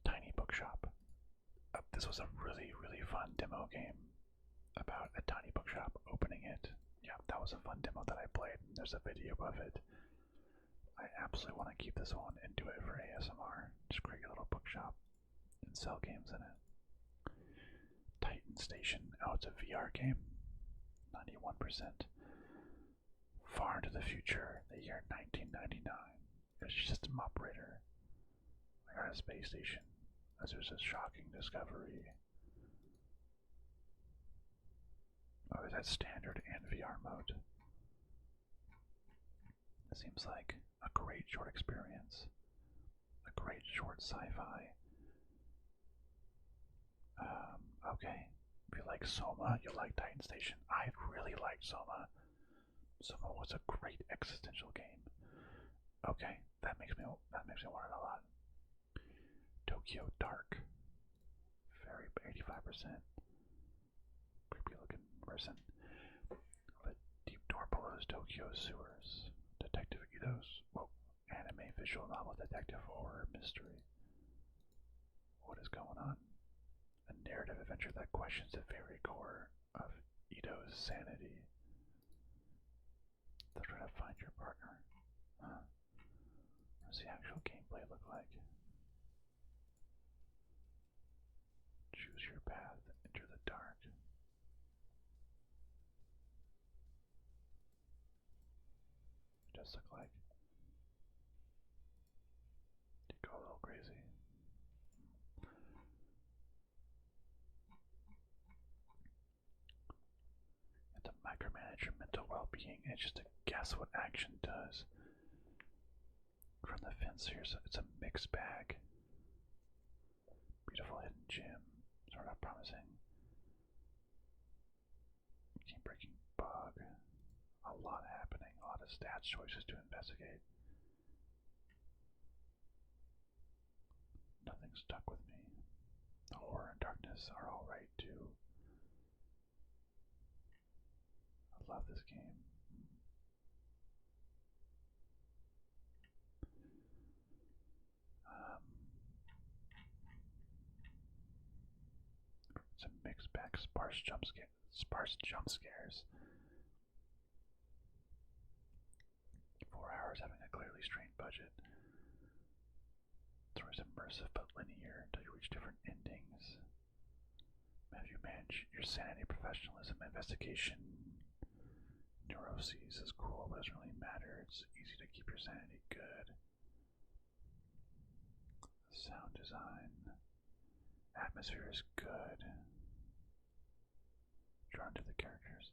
A: Tiny Bookshop. This was a really, really fun demo game about a tiny bookshop, opening it. Yeah, that was a fun demo that I played. There's a video of it. I absolutely want to keep this one and do it for ASMR. Just create a little bookshop and sell games in it. Titan Station. Oh, it's a VR game. 91%. Far into the future, the year 1999. There's a system operator. We're at a space station. As there's a shocking discovery. Oh, is that standard and VR mode? It seems like a great short experience. A great short sci-fi. Okay. If you like Soma, you'll like Titan Station. I really liked Soma. Soma was a great existential game. Okay, that makes me want it a lot. Tokyo Dark. Very 85%. Creepy looking person. The deep door below Tokyo sewers. Detective Ethos. Whoa. Anime visual novel detective horror mystery. What is going on? A narrative adventure that questions the very core of Ito's sanity. They're trying to find your partner. Huh. What does the actual gameplay look like? Choose your path, enter the dark. It does look like. You go a little crazy. And to micromanage your mental well-being, it's just to guess what action does. From the fence here, so it's a mix mixed bag. Beautiful hidden gem. Sort of promising. Game breaking bug. A lot happening. A lot of stats choices to investigate. Nothing stuck with me. The horror and darkness are alright too. I love this game. Some mixed bag, sparse jump scares. 4 hours having a clearly strained budget. Story's immersive but linear until you reach different endings. Have you managed your sanity, professionalism, investigation, neuroses is cool, but it doesn't really matter. It's easy to keep your sanity good. Sound design. Atmosphere is good. Drawn to the characters.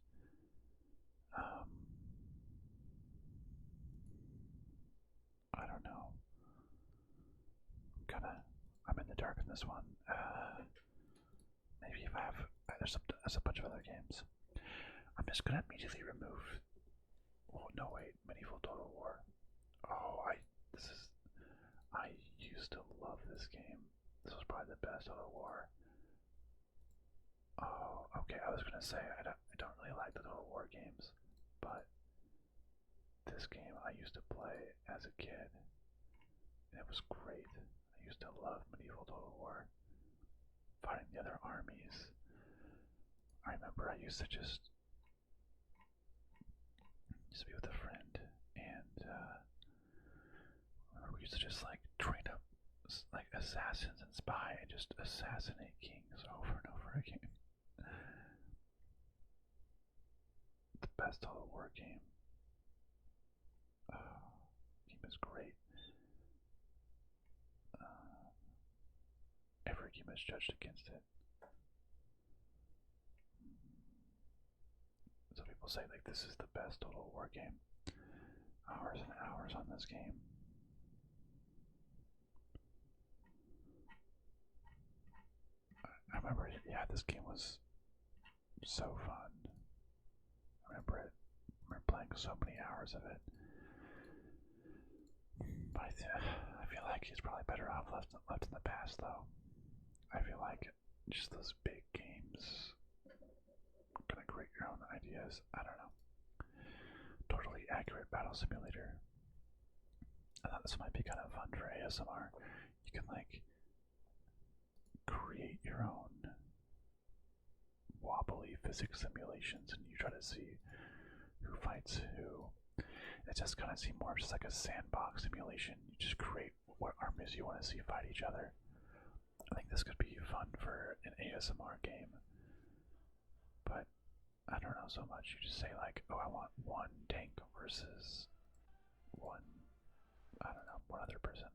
A: I don't know. I'm in the dark in this one. Maybe if I have, there's a bunch of other games. I'm just gonna immediately remove. Oh no, wait, Medieval Total War. Oh, I used to love this game. This was probably the best Total War. Oh, okay. I was gonna say I don't really like the Total War games, but this game I used to play as a kid, and it was great. I used to love Medieval Total War, fighting the other armies. I remember I used to just be with a friend, and we used to just like train up like assassins and spy and just assassinate kings over and over again. The best Total War game. Game is great. Every game is judged against it. So people say like this is the best Total War game. Hours and hours on this game. I remember, yeah, this game was so fun. I remember playing so many hours of it. But I feel like he's probably better off left in the past, though. I feel like just those big games, gonna create your own ideas. I don't know. Totally accurate battle simulator. I thought this might be kind of fun for ASMR. You can like create your own wobbly physics simulations, and you try to see who fights who. It just kind of seems more just like a sandbox simulation. You just create what armies you want to see fight each other. I think this could be fun for an ASMR game, but I don't know so much. You just say like, oh, I want one tank versus one, I don't know, one other person.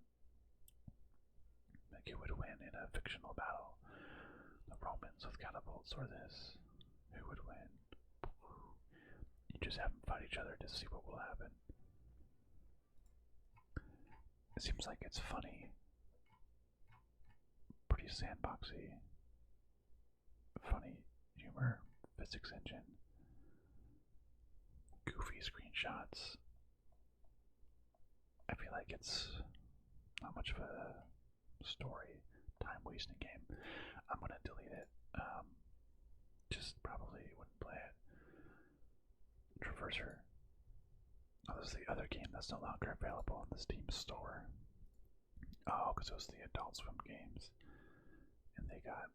A: Like, who would win in a fictional battle? The Romans with catapults or this? Who would win? You just have them fight each other to see what will happen. It seems like it's funny. Pretty sandboxy. Funny humor. Physics engine. Goofy screenshots. I feel like it's not much of a story, time wasting game. I'm gonna delete it. Just probably wouldn't play it. Traverser. Oh, this is the other game that's no longer available in the Steam store. Oh, because it was the Adult Swim games, and they got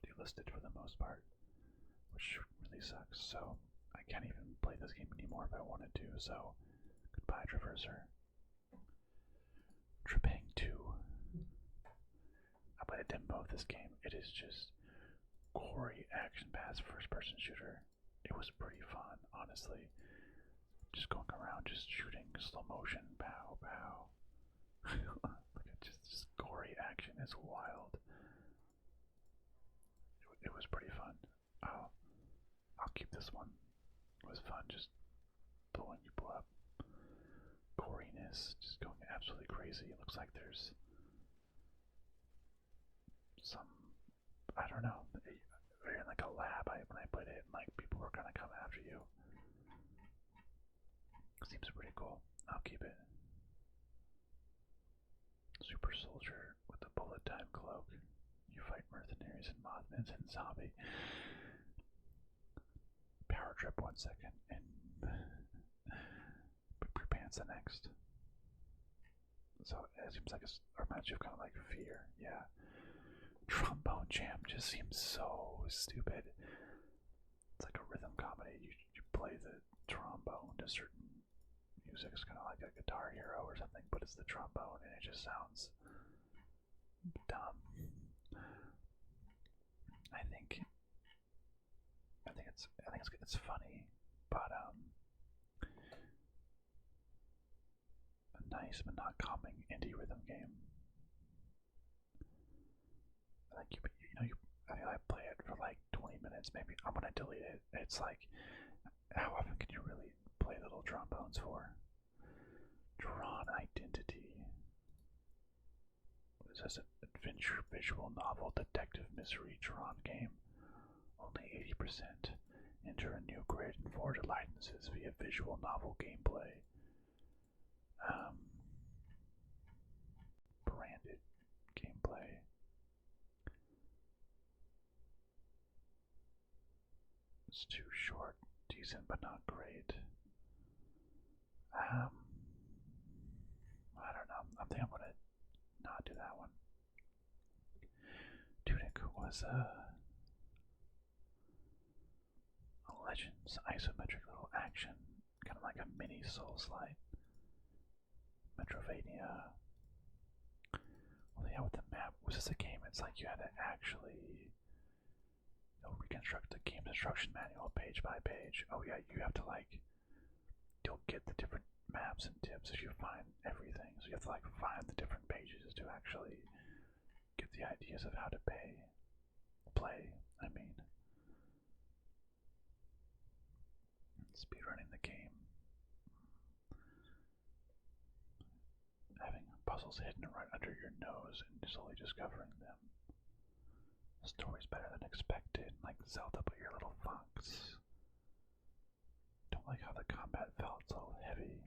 A: delisted for the most part, which really sucks. So I can't even play this game anymore if I wanted to. So goodbye, Traverser. Trepang 2. I played a demo of this game. It is just gory action-packed first-person shooter. It was pretty fun, honestly. Just going around, just shooting slow motion, pow, pow. Look at just gory action. It's wild. It was pretty fun. I'll keep this one. It was fun, just blowing people up. Goriness, just going absolutely crazy. It looks like there's some, I don't know, you're in like a lab. When I played it, like people were gonna come after you. Seems pretty cool. I'll keep it. Super soldier with the bullet time cloak. You fight mercenaries and mothmen and zombie. Power trip 1 second and poop your pants the next. So it seems like it reminds you of kind of like Fear, yeah. Trombone jam just seems so stupid. It's like a rhythm comedy. You play the trombone to certain music. It's kind of like a Guitar Hero or something, but it's the trombone and it just sounds dumb. I think it's funny, but a nice but not calming indie rhythm game. Like I play it for like 20 minutes, maybe. I'm gonna delete it. It's like, how often can you really play little trombones for? Drawn Identity. What is this? An adventure visual novel detective mystery drawn game. Only 80%. Enter a new grid and forge alliances via visual novel gameplay. Branded gameplay. It's too short, decent but not great. I don't know. I think I'm gonna not do that one. Tunic was a Legends isometric little action, kind of like a mini Souls-like. Metrovania. Well, yeah, with the map, was this a game? It's like you had to actually reconstruct the game instruction manual page by page. Oh yeah, you have to you'll get the different maps and tips if you find everything. So you have to find the different pages to actually get the ideas of how to play. I mean, speedrunning the game. Having puzzles hidden right under your nose and slowly discovering them. The story's better than expected, like Zelda, but you're a little fox. Don't like how the combat felt so heavy.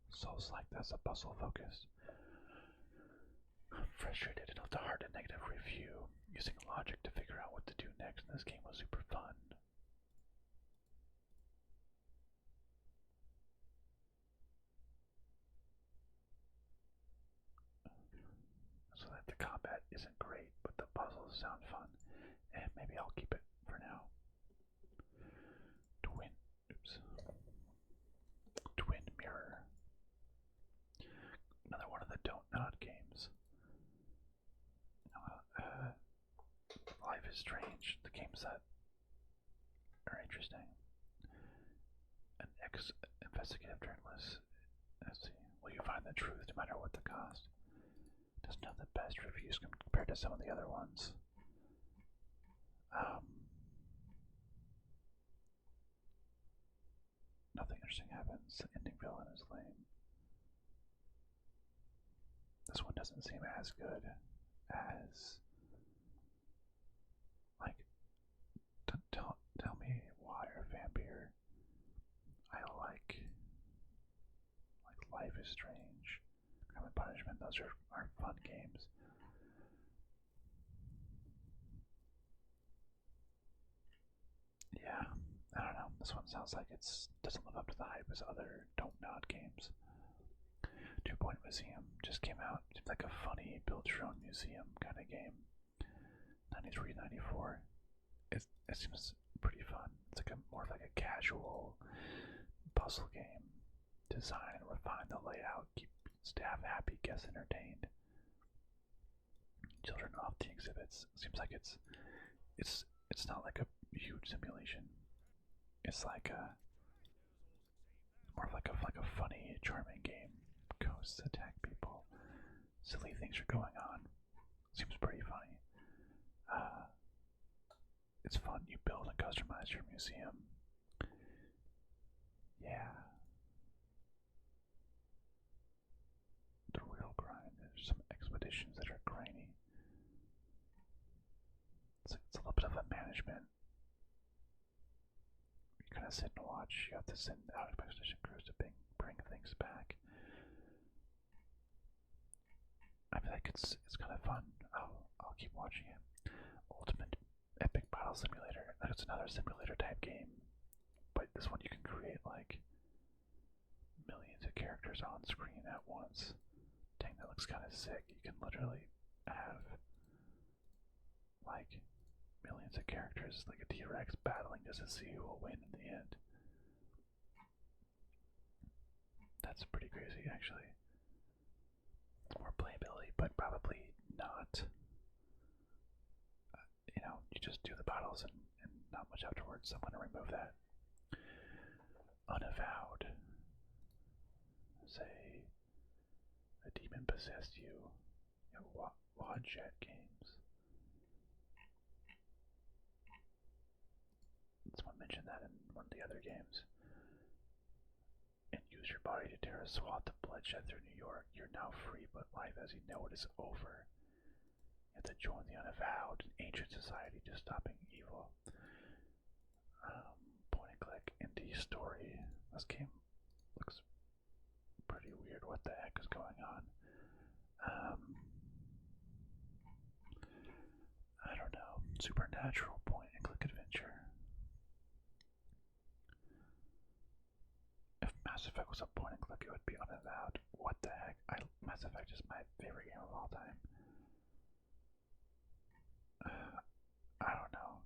A: Souls like that's a puzzle focus. I'm frustrated enough to heart a negative review. Using logic to figure out what to do next in this game was super fun. So that the combat isn't great, but the puzzles sound fun, and maybe I'll keep it for now. Twin Mirror. Another one of the Don't Nod games. Life is Strange. The games that are interesting. An investigative journalist. Let's see. Will you find the truth no matter what the cost? Doesn't have the best reviews compared to some of the other ones. Nothing interesting happens. The ending villain is lame. This one doesn't seem as good as tell me why or Vampire. I like Life is Strange, Crime and Punishment. Those are fun games. Yeah, I don't know. This one sounds like it doesn't live up to the hype as other Don't Nod games. 2 Point Museum just came out. Seems like a funny build your own museum kind of game. 93, 94. It seems pretty fun. It's more like a casual puzzle game. Design and refine the layout. Keep staff happy, guests entertained. Children off the exhibits. Seems like it's not like a huge simulation. It's like more of like a funny, charming game. Ghosts attack people. Silly things are going on. Seems pretty funny. It's fun. You build and customize your museum. Yeah. management. You kind of sit and watch. You have to send out expedition crews to bring things back. I feel like it's kind of fun. I'll keep watching it. Ultimate Epic Battle Simulator. That's another simulator type game, but this one you can create like millions of characters on screen at once. Dang, that looks kind of sick. You can literally have like millions of characters, like a T-Rex battling just to see who will win in the end. That's pretty crazy, actually. It's more playability, but probably not. You just do the battles and not much afterwards. So I'm going to remove that. Unavowed. Say a demon possessed you. Wadjet games. Someone mentioned that in one of the other games. And use your body to tear a swath of bloodshed through New York. You're now free, but life as you know it is over. You have to join the Unavowed, an ancient society just stopping evil. Point and click indie story. This game looks pretty weird. What the heck is going on? I don't know. Supernatural point and click adventure. If Mass Effect was a point and click, it would be Unavowed. What the heck? Mass Effect is my favorite game of all time. I don't know.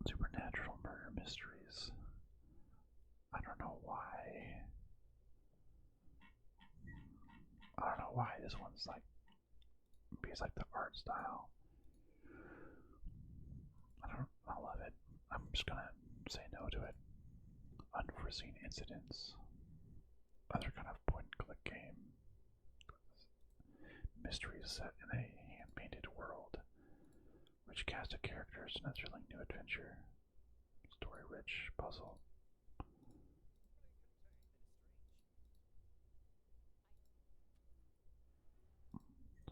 A: Supernatural murder mysteries. I don't know why. I don't know why this one's like. Maybe it's like the art style. I love it. I'm just gonna say no to it. Unforeseen incidents. Other kind of point and click game. Mysteries set in a hand-painted world. Rich cast of characters and a thrilling new adventure. Story-rich puzzle.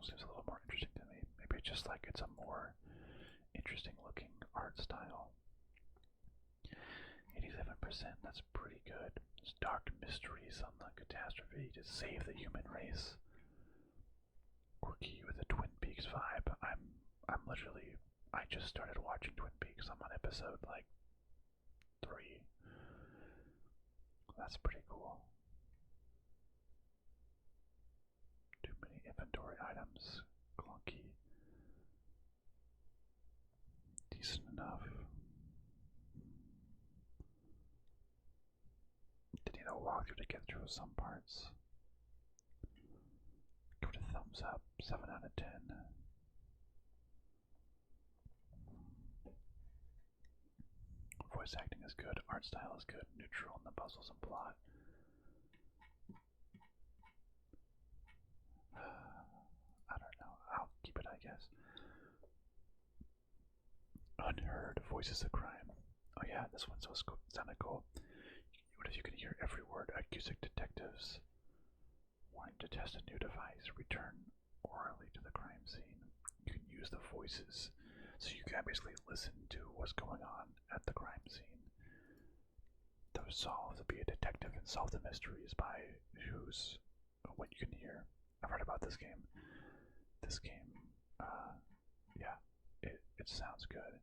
A: Seems a little more interesting to me. Maybe it's just like it's a more interesting looking art style. 87%, that's pretty good. It's dark mysteries on the catastrophe to save the human race. Quirky with a Twin Peaks vibe. I'm literally, I just started watching Twin Peaks. I'm on episode like 3. That's pretty cool. Too many inventory items. Clunky. Decent enough. Did need a walkthrough to get through some parts. Give it a thumbs up. 7 out of 10. Voice acting is good. Art style is good. Neutral in the puzzles and plot. I don't know. I'll keep it, I guess. Unheard Voices of Crime. Oh yeah, this one sounded cool. What if you can hear every word? Acoustic detectives wanting to test a new device. Return orally to the crime scene. You can use the voices, so you can basically listen to what's going on at the crime scene. To be a detective and solve the mysteries by what you can hear. I've heard about this game. Yeah, it sounds good.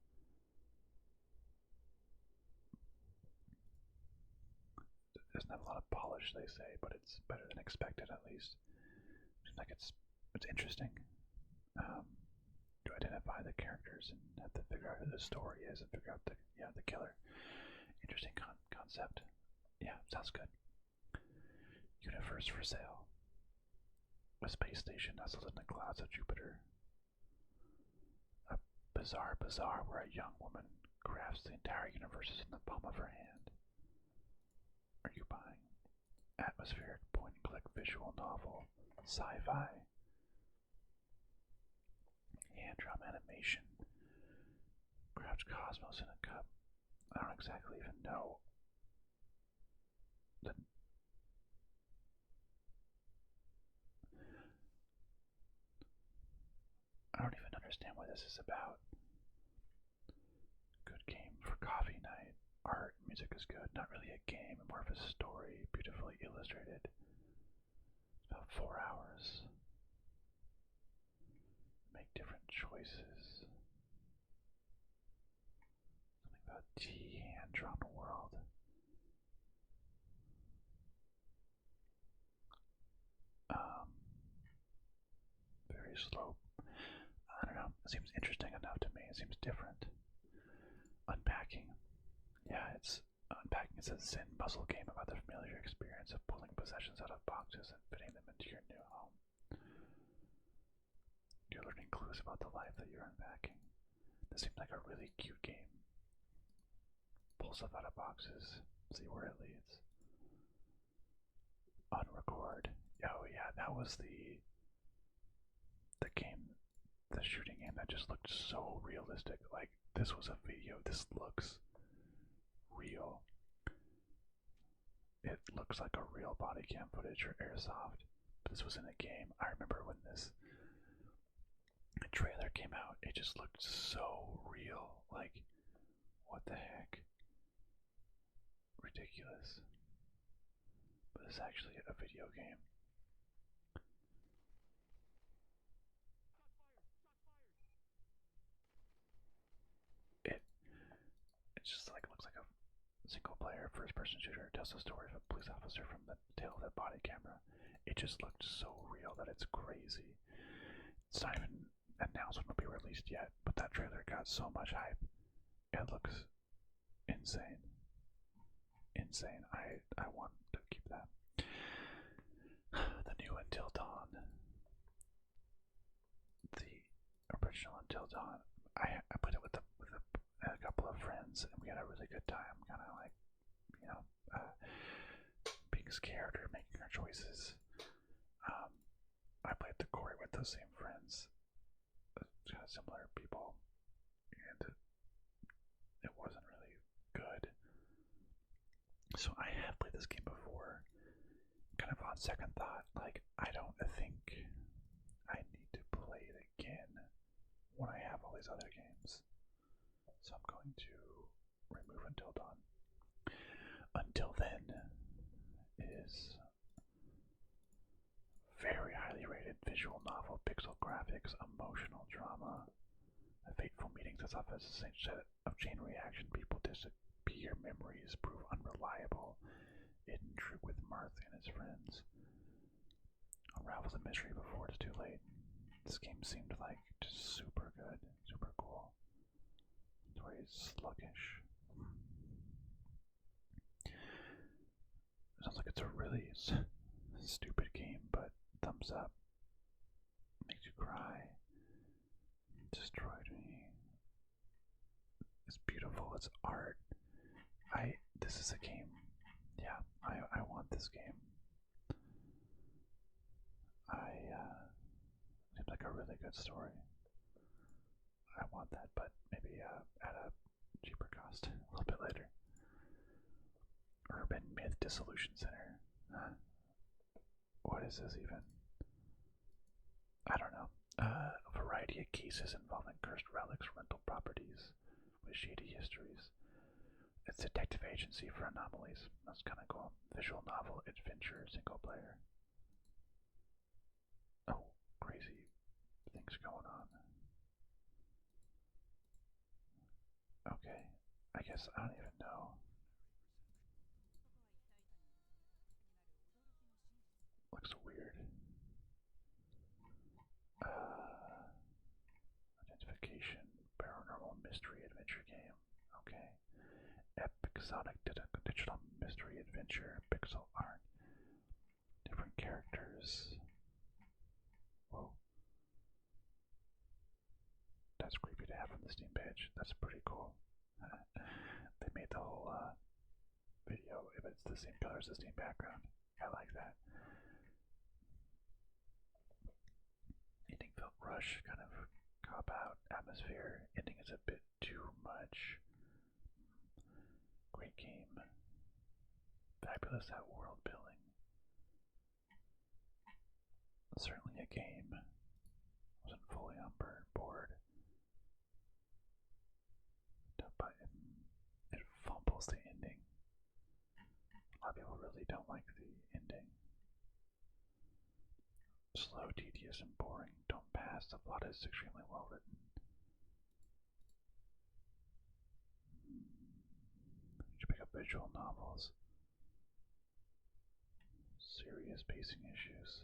A: It doesn't have a lot of polish, they say, but it's better than expected at least. Seems like it's interesting. To identify the characters and have to figure out who the story is and figure out the killer. Interesting concept. Yeah, sounds good. Universe for sale. A space station nestled in the clouds of Jupiter. A bizarre bazaar where a young woman crafts the entire universe in the palm of her hand. Are you buying? Atmospheric point-and-click visual novel. Sci-fi. Hand-drawn animation. Crouch Cosmos in a cup. I don't exactly even know. I don't even understand what this is about. Good game for coffee night. Art, music is good. Not really a game, more of a story, beautifully illustrated. It's about 4 hours. Make different choices. Something about tea, hand-drawn world. Very slow. I don't know. It seems interesting enough to me. It seems different. Unpacking. Yeah, it's unpacking is a zen puzzle game about the familiar experience of pulling possessions out of boxes and fitting them into your new home. You're learning clues about the life that you're unpacking. This seems like a really cute game. Pull stuff out of boxes, see where it leads. Unrecord. Oh yeah, that was the game, the shooting game that just looked so realistic. Like, this was a video. This looks real. It looks like a real body cam footage or airsoft. But this was in a game. I remember when this trailer came out, it just looked so real. Like, what the heck? Ridiculous. But it's actually a video game. It just like looks like a single player first person shooter. It tells the story of a police officer from the tail of the body camera. It just looked so real that it's crazy. It's not even announced when it'll be released yet, but that trailer got so much hype. It looks insane. Insane. I want to keep that. The new Until Dawn. The original Until Dawn. I played it with a couple of friends, and we had a really good time. Kind of like, you know, being scared or making our choices. I played the Corey with those same friends, kind of similar people, and it wasn't really good. So I have played this game before, kind of on second thought, like, I don't think I need to play it again when I have all these other games. So I'm going to remove Until Dawn. Until Then is very highly rated visual novel, pixel graphics, emotional drama. A fateful meeting sets off as a set of chain reaction. People disappear, memories prove unreliable. Hidden truth with Marth and his friends. Unravel the mystery before it's too late. This game seemed like just super good, super cool. It's very sluggish. Sounds like it's a really stupid game, but thumbs up. Makes you cry. Destroyed me. It's beautiful. It's art. This is a game. Yeah, I want this game. Seems like a really good story. I want that, but maybe at a cheaper cost a little bit later. Urban Myth Dissolution Center. What is this even? I don't know. A variety of cases involving cursed relics, rental properties with shady histories. It's a detective agency for anomalies. That's kind of cool. Visual novel, adventure, single player. Oh, crazy things going on. Okay, I guess I don't even know. Looks weird. Identification, paranormal mystery adventure game. Okay. Episodic digital mystery adventure, pixel art. Different characters. Whoa. That's creepy to have on the Steam page. That's pretty cool. They made the whole video, if it's the same color as the Steam background. I like that. Ending felt rush, kind of cop out atmosphere. Ending is a bit too much. Great game. Fabulous at world building. Certainly a game. Wasn't fully on trouble is the ending. A lot of people really don't like the ending. Slow, tedious, and boring. Don't pass. The plot is extremely well written. You should pick up visual novels. Serious pacing issues.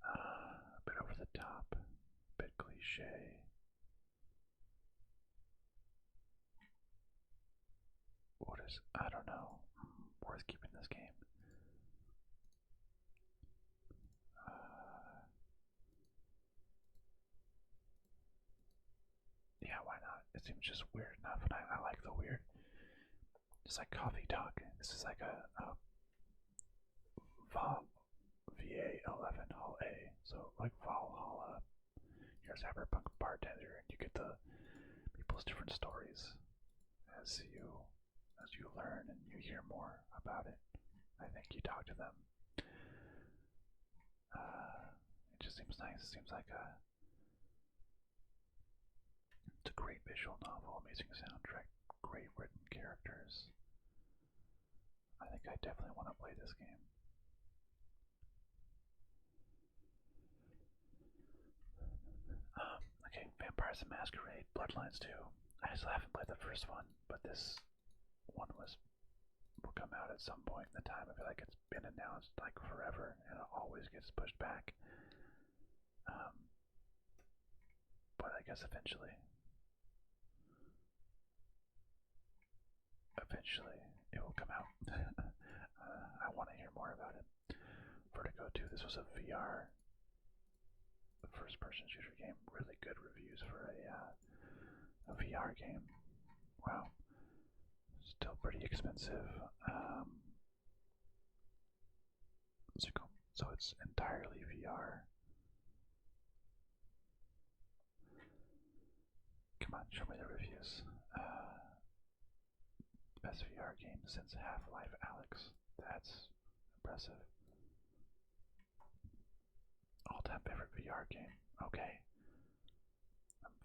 A: A bit over the top. A bit cliche. What is, I don't know, worth keeping this game. Yeah, why not? It seems just weird enough, and I like the weird. It's like coffee talk. This is like a VA11 Hall A, so like Valhalla. You're a cyberpunk bartender, and you get the people's different stories as you learn and you hear more about it. I think you talk to them. It just seems nice. It seems like it's a great visual novel, amazing soundtrack, great written characters. I think I definitely want to play this game. Okay, Vampires the Masquerade, Bloodlines 2. I still haven't played the first one, but this one will come out at some point in the time. I feel like it's been announced like forever, and it always gets pushed back. But I guess eventually it will come out. I want to hear more about it. Vertigo 2, this was a VR first-person shooter game. Really good reviews for a VR game. Wow. Still pretty expensive. So it's entirely VR. Come on, show me the reviews. Best VR game since Half-Life Alyx. That's impressive. All-time favorite VR game. Okay.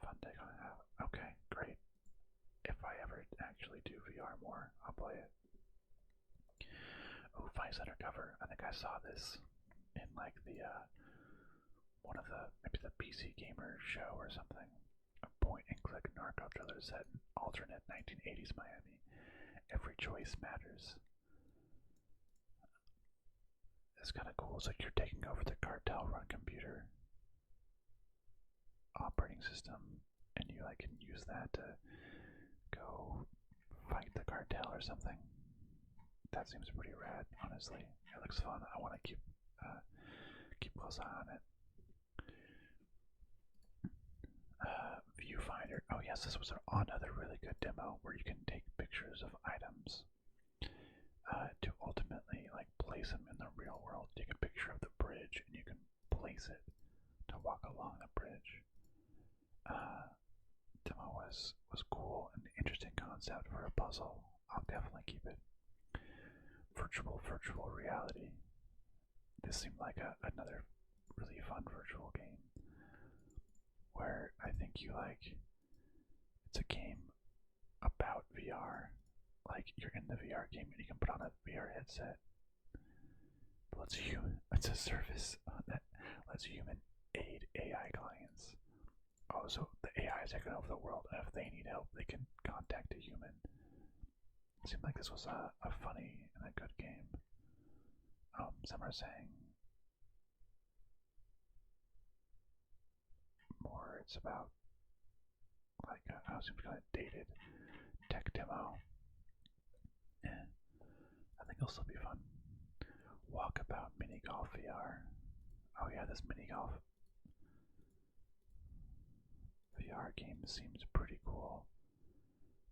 A: Fun take on it. Okay, great. If I ever actually do VR more, I'll play it. Oh, Vice Undercover. I think I saw this in like the one of the maybe the PC Gamer show or something. A point-and-click narco thriller set in alternate 1980s Miami. Every choice matters. It's kind of cool. It's like you're taking over the cartel-run computer operating system, and you like can use that to go fight the cartel or something. That seems pretty rad, honestly. It looks fun. I want to keep close eye on it. Viewfinder. Oh yes, this was another really good demo where you can take pictures of items to ultimately like place them in the real world. Take a picture of the bridge and you can place it to walk along the bridge. Demo was cool and interesting concept for a puzzle. I'll definitely keep it. Virtual reality. This seemed like another really fun virtual game where I think it's a game about VR. Like you're in the VR game and you can put on a VR headset. It's a service that lets human aid AI clients. Oh, so the AI is taking over the world, and if they need help, they can contact a human. It seemed like this was a funny and a good game. Some are saying more it's about like it seems kind of dated tech demo. I think it'll still be fun. Walkabout mini golf VR. Oh yeah, this mini golf VR game seems pretty cool.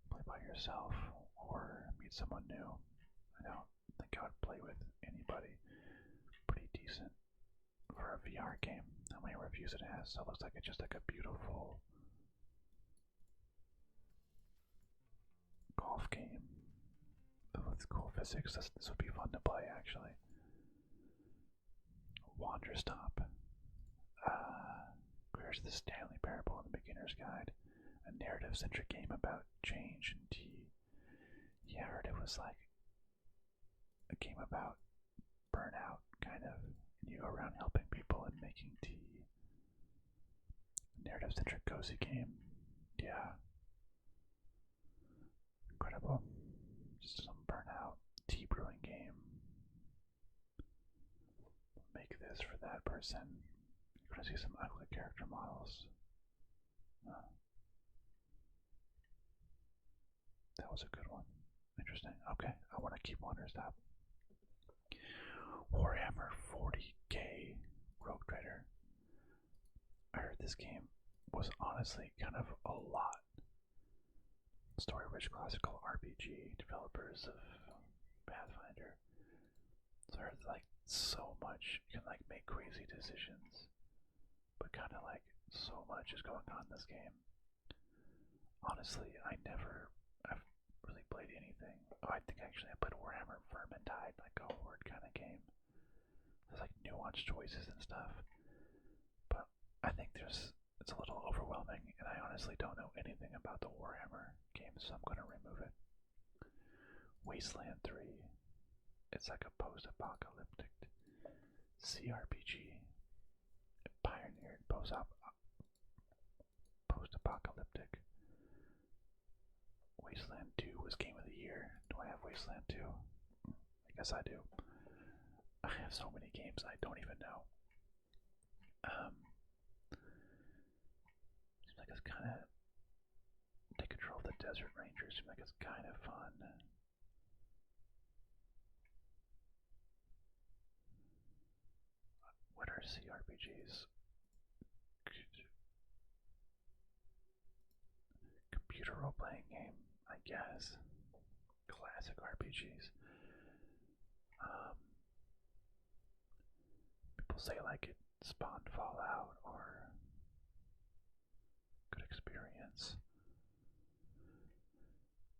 A: Play by yourself or meet someone new. I don't think I would play with anybody. Pretty decent for a VR game. How many reviews it has? So it looks like it's just like a beautiful golf game with cool physics. This would be fun to play actually. Wanderstop. Clears the Stanley Parable in the Beginner's Guide. A narrative-centric game about change and tea. Yeah, I heard it was like a game about burnout, kind of. And you go around helping people and making tea. Narrative-centric cozy game. Yeah. Incredible. Just some burnout tea brewing game. Make this for that person. You're gonna see some ugly character models. That was a good one. Interesting. Okay, I want to keep Wander's Stop. Warhammer 40k Rogue Trader. I heard this game was honestly kind of a lot. Story-rich classical RPG, developers of Pathfinder. So I heard like so much. You can like make crazy decisions, but kind of like so much is going on in this game. Honestly, I've really played anything. Oh, I think actually I played Warhammer Vermintide, like a horde kind of game. There's like nuanced choices and stuff, but I think it's a little overwhelming, and I honestly don't know anything about the Warhammer game, so I'm gonna remove it. Wasteland 3. It's like a post-apocalyptic CRPG. It pioneered post-apocalyptic. Wasteland 2 was Game of the Year. Do I have Wasteland 2? I guess I do. I have so many games I don't even know. Seems like it's kind of take control of the Desert Rangers. Seems like it's kind of fun. What are CRPGs? Computer role-playing game, I guess. Classic RPGs. People say like it spawned Fallout or good experience.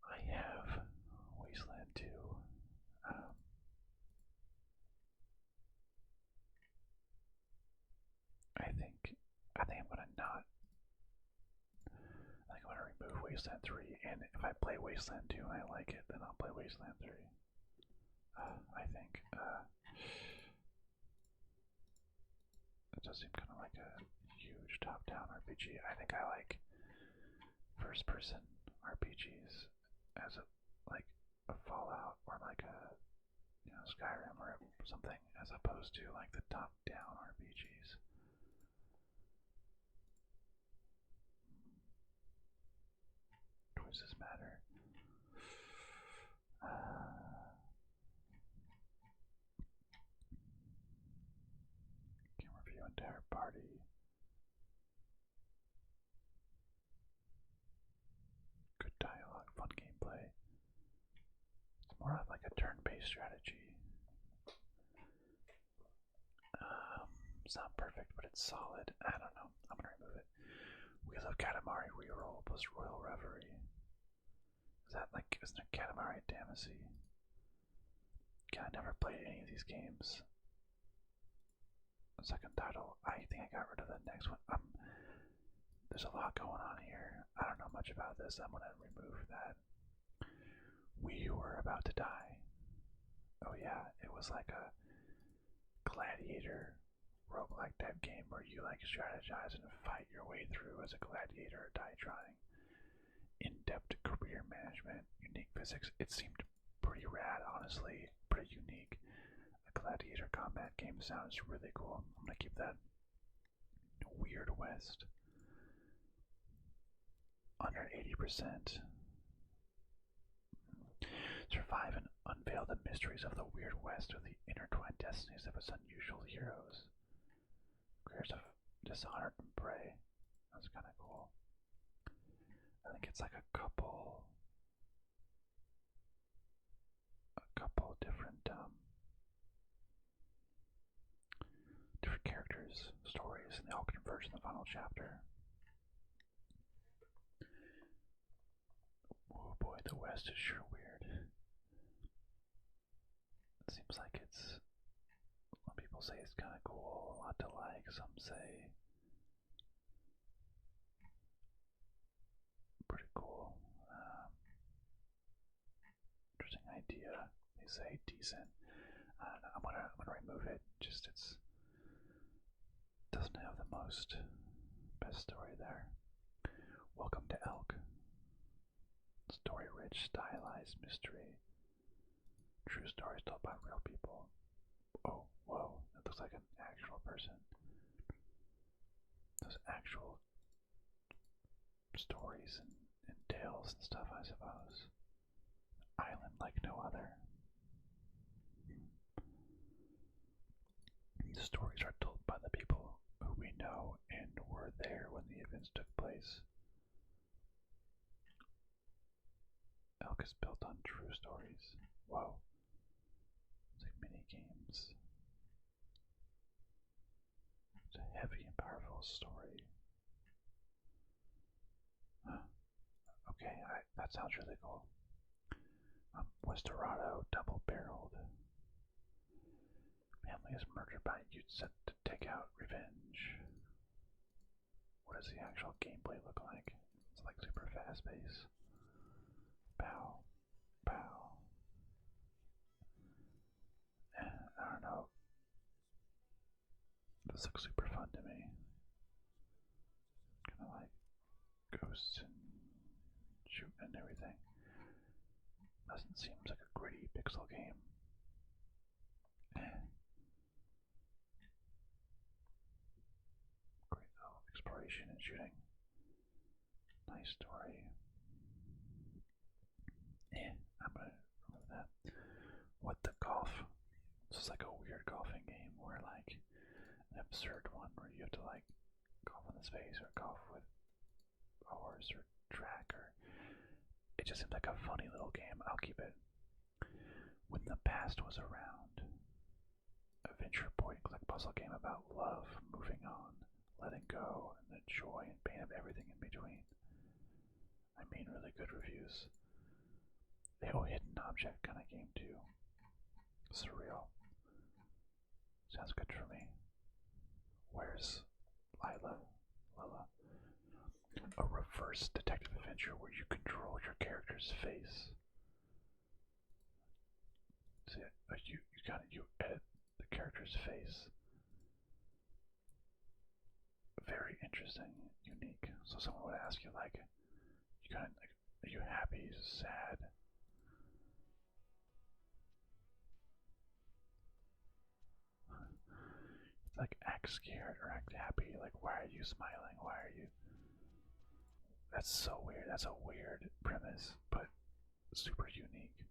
A: I have Wasteland 2. I think I'm gonna not. I think I'm gonna remove Wasteland 3, and if I play Wasteland 2 and I like it, then I'll play Wasteland 3. I think. It does seem kind of like a huge top-down RPG. I think I like first-person RPGs as like a Fallout or like a Skyrim or something, as opposed to like the top-down RPGs. Choices matter. Can review entire party. Good dialogue, fun gameplay. It's more of like a turn-based strategy. It's not perfect, but it's solid. I don't know. I'm gonna remove it. Wheel of Katamari reroll plus Royal Reverie. Is that like, isn't it Katamari Damacy? I never played any of these games. The second title, I think I got rid of the next one. There's a lot going on here. I don't know much about this. I'm gonna remove that. We Were About to Die. Oh yeah, it was like a gladiator roguelike type game where you like strategize and fight your way through as a gladiator, die trying. In-depth career management, unique physics. It seemed pretty rad, honestly. Pretty unique. A gladiator combat game sounds really cool. I'm gonna keep that. Weird West. Under 80%. Survive and unveil the mysteries of the Weird West with the intertwined destinies of its unusual heroes. Careers of Dishonored and Prey. That's kind of cool. I think it's like a couple different characters, stories, and they all converge in the final chapter. Oh boy, the West is sure weird. It seems like it's. Some people say it's kind of cool, a lot to like. Some say pretty cool. they say decent. I'm gonna remove it. Just it's doesn't have the best story there. Welcome to Elk. Story-rich, stylized mystery. True stories told by real people. Oh, whoa! That looks like an actual person. Those actual stories and tales and stuff, I suppose. Island like no other. The stories are told by the people who we know and were there when the events took place. Elk is built on true stories. Whoa. It's like mini games. It's a heavy and powerful story. Huh. Okay, that sounds really cool. Westerado, double-barreled. Family is murdered by youth sent to take out revenge. What does the actual gameplay look like? It's like super fast pace. Pow. Pow. I don't know. This looks super fun to me. Kind of like ghosts and shooting and everything. Doesn't seem like a gritty pixel game. Great exploration and shooting. Nice story. I'm gonna remove that. What the golf? This is like a weird golfing game where like an absurd one where you have to like golf in the space or golf with a horse or track or it just seems like a funny little game. I'll keep it. When the past was around. Adventure point and click puzzle game about love, moving on, letting go, and the joy and pain of everything in between. I mean, really good reviews. The hidden object kind of game too. Surreal. Sounds good for me. Where's Lila? A reverse detective adventure where you control your character's face. See, you edit the character's face. Very interesting, unique. So someone would ask you like, are you happy, sad? Like act scared or act happy. Like why are you smiling? Why are you? That's so weird. That's a weird premise, but super unique.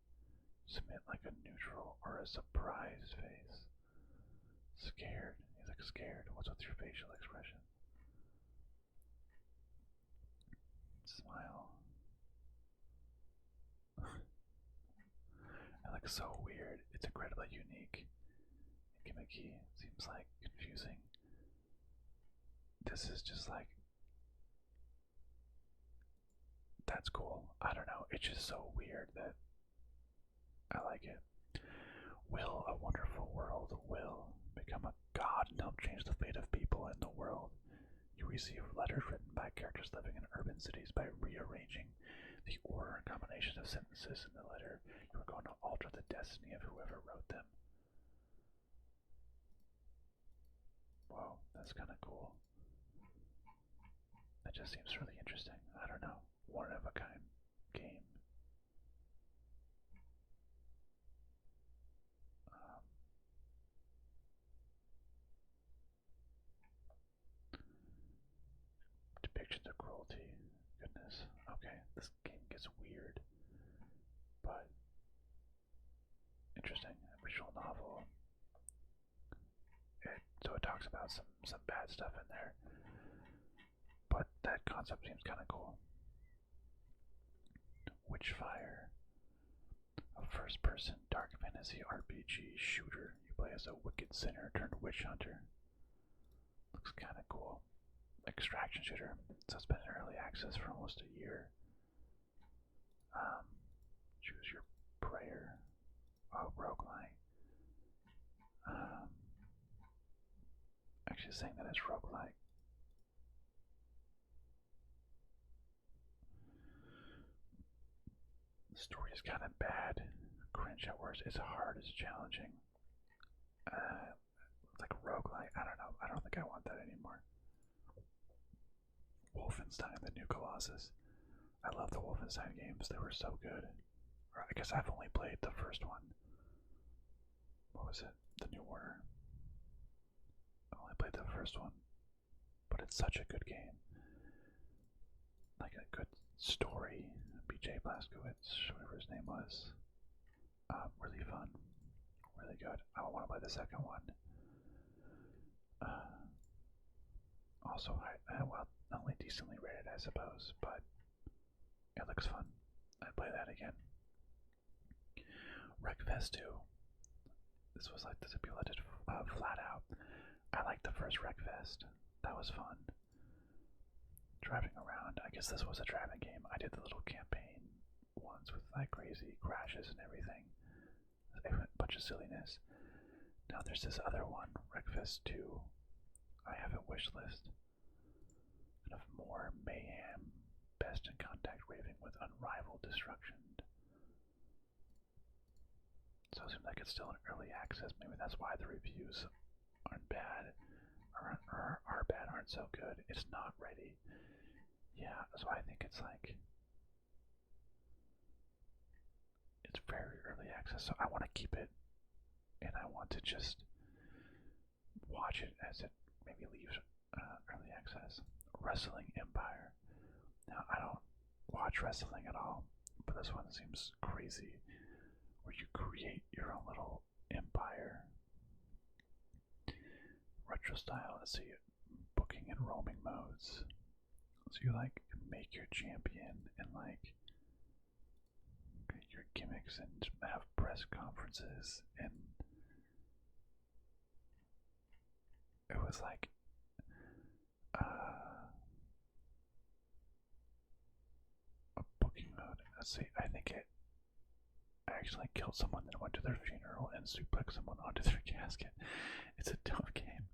A: Submit like a neutral or a surprised face. Scared. He's like scared. What's with your facial expression? Smile. And like so weird. It's incredibly unique. Gimmicky. Seems like confusing. This is just like that's cool. I don't know. It's just so weird that I like it. Will a wonderful world will become a god and help change the fate of people in the world? You receive letters written by characters living in urban cities by rearranging the order and combinations of sentences in the letter. You are going to alter the destiny of whoever wrote them. Whoa, that's kind of cool. That just seems really interesting. I don't know. One of a kind game. Depictions of cruelty. Goodness. Okay, this game gets weird. But interesting. Visual novel. So it talks about some bad stuff in there. But that concept seems kind of cool. Witchfire. A first-person dark fantasy RPG shooter. You play as a wicked sinner turned witch hunter. Looks kind of cool. Extraction shooter. So it's been in early access for almost a year. Choose your prayer. Oh, roguelike. Actually saying that it's roguelike. The story is kind of bad. cringe at worst. It's hard, it's challenging. It's like a roguelike. I don't know. I don't think I want that anymore. Wolfenstein, the new Colossus. I love the Wolfenstein games. They were so good. Or I guess I've only played the first one. What was it? The New Order. I only played the first one. But it's such a good game. Like a good story. BJ Blazkowicz, whatever his name was. Really fun. Really good. I want to play the second one. Also, well, only decently rated, I suppose, but it looks fun. I'd play that again. Wreckfest 2. This was like the people that did Flat Out. I liked the first Wreckfest. That was fun. Driving around. I guess this was a driving game. I did the little campaign ones with like crazy crashes and everything. A bunch of silliness. Now there's this other one, Wreckfest 2. I have a wish list. Kind of more mayhem, best in contact raving with unrivaled destruction. So it seems like it's still in early access. Maybe that's why the reviews aren't bad, or are bad, aren't so good. It's not ready. Yeah, so I think it's like it's very early access. So I want to keep it, and I want to just watch it as it maybe leaves early access. Wrestling Empire. Now I don't watch wrestling at all, but this one seems crazy, where you create your own little empire. Retro style. Let's see, booking and roaming modes. So you like make your champion and like create your gimmicks and have press conferences, and it was like a booking mode. Let's see, I think I actually killed someone, then went to their funeral and suplexed someone onto their casket. It's a dumb game.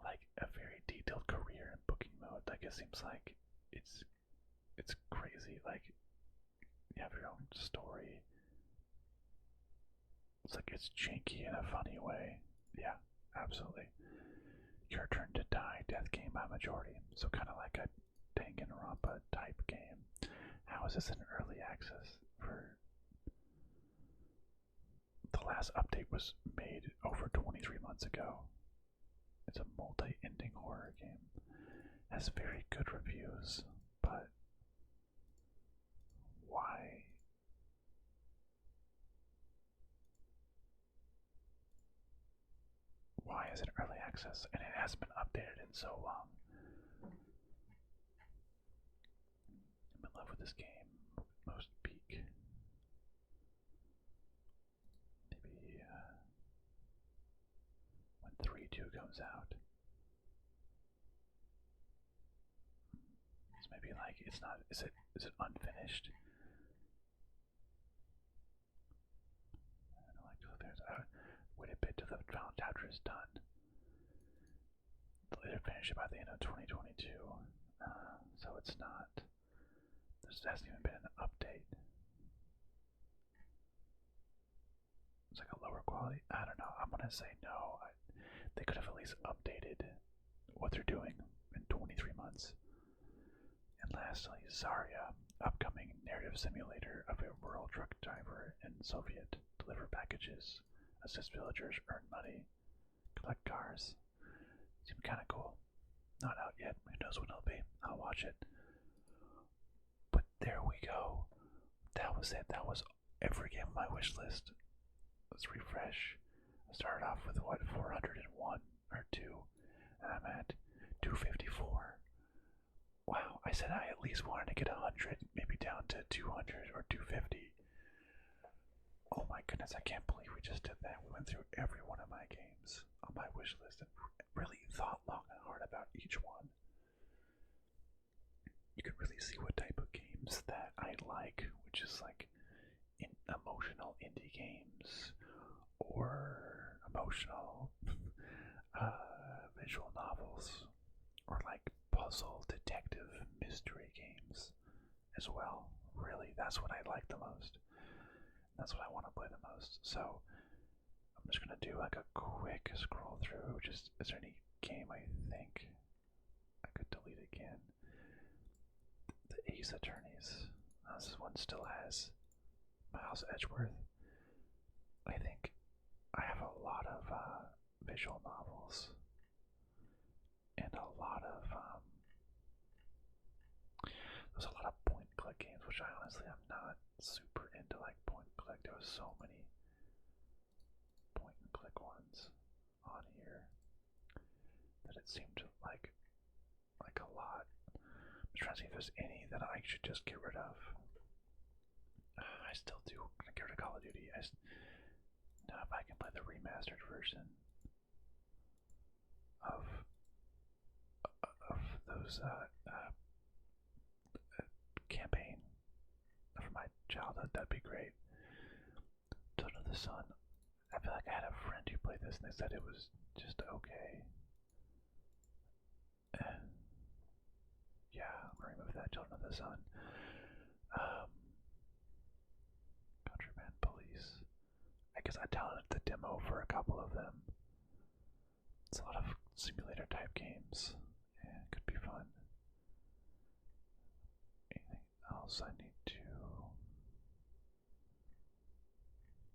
A: Like a very detailed career in booking mode. Like it seems like it's crazy. Like you have your own story. It's like it's janky in a funny way. Yeah, absolutely. Your turn to die. Death game by majority. So kind of like a Danganronpa type game. How is this in early access? For the last update was made over 23 months ago. It's a multi-ending horror game. It has very good reviews, but why? Why is it early access? And it hasn't been updated in so long. I'm in love with this game. Most peak. Maybe when 3.2 comes out. It's maybe like it's not. Is it unfinished? I don't like to there's wait a bit till the final chapter is done. They'll later finish it by the end of 2022. So it's not. There hasn't even been an update. It's like a lower quality. I don't know. I'm gonna say no. They could have at least updated what they're doing in 23 months. And lastly, Zarya, upcoming narrative simulator of a rural truck driver in Soviet. Deliver packages, assist villagers, earn money, collect cars. Seems kind of cool. Not out yet. Who knows when it'll be? I'll watch it. But there we go. That was it. That was every game on my wish list. Let's refresh. I started off with what, 401 or 2, and I'm at 254. Wow, I said I at least wanted to get 100, maybe down to 200 or 250. Oh my goodness, I can't believe we just did that. We went through every one of my games on my wish list and really thought long and hard about each one. You can really see what type of games that I like, which is like emotional indie games or emotional visual novels, or like puzzle detective mystery games as well. Really, that's what I like the most. That's what I want to play the most. So I'm just gonna do like a quick scroll through. Just is there any game I think I could delete again? The Ace Attorneys. This one still has Miles Edgeworth. I think I have a lot of visual novels and a lot of there's a lot of point and click games, which I honestly am not super into. Like point and click, there was so many point and click ones on here that it seemed like a lot. I'm trying to see if there's any that I should just get rid of. I still do. I'm gonna get rid of Call of Duty. Now if I can play the remastered version of those campaign from my childhood, that'd be great. Children of the Sun. I feel like I had a friend who played this and they said it was just okay. Yeah, I'm gonna remove that. Children of the Sun. Contraband Police. I guess I downloaded the demo for a couple of them. It's a lot of simulator type games. Yeah, it could be fun. Anything else I need to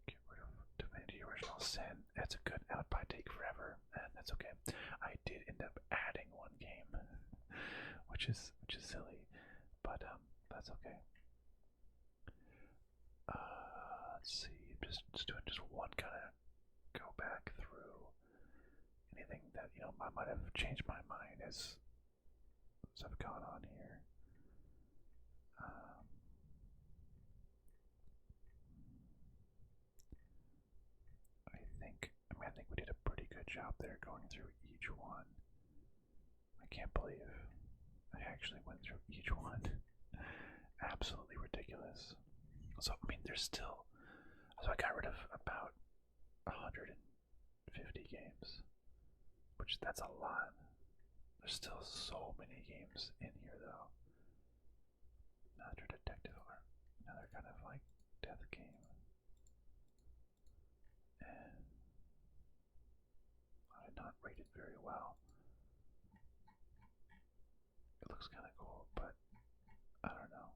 A: get rid of? Divinity Original Sin. That's a good. That would probably take forever, and that's okay. I did end up adding one game, which is silly, but that's okay. Let's see. Just doing just one kind of go back through anything that I might have changed my mind as I've gone on here. I think we did a pretty good job there going through each one. I can't believe I actually went through each one. Absolutely ridiculous. So there's still. So I got rid of about 150 games, which that's a lot. There's still so many games in here though. Another detective or another kind of like death game. And I did not rate it very well. It looks kind of cool, but I don't know.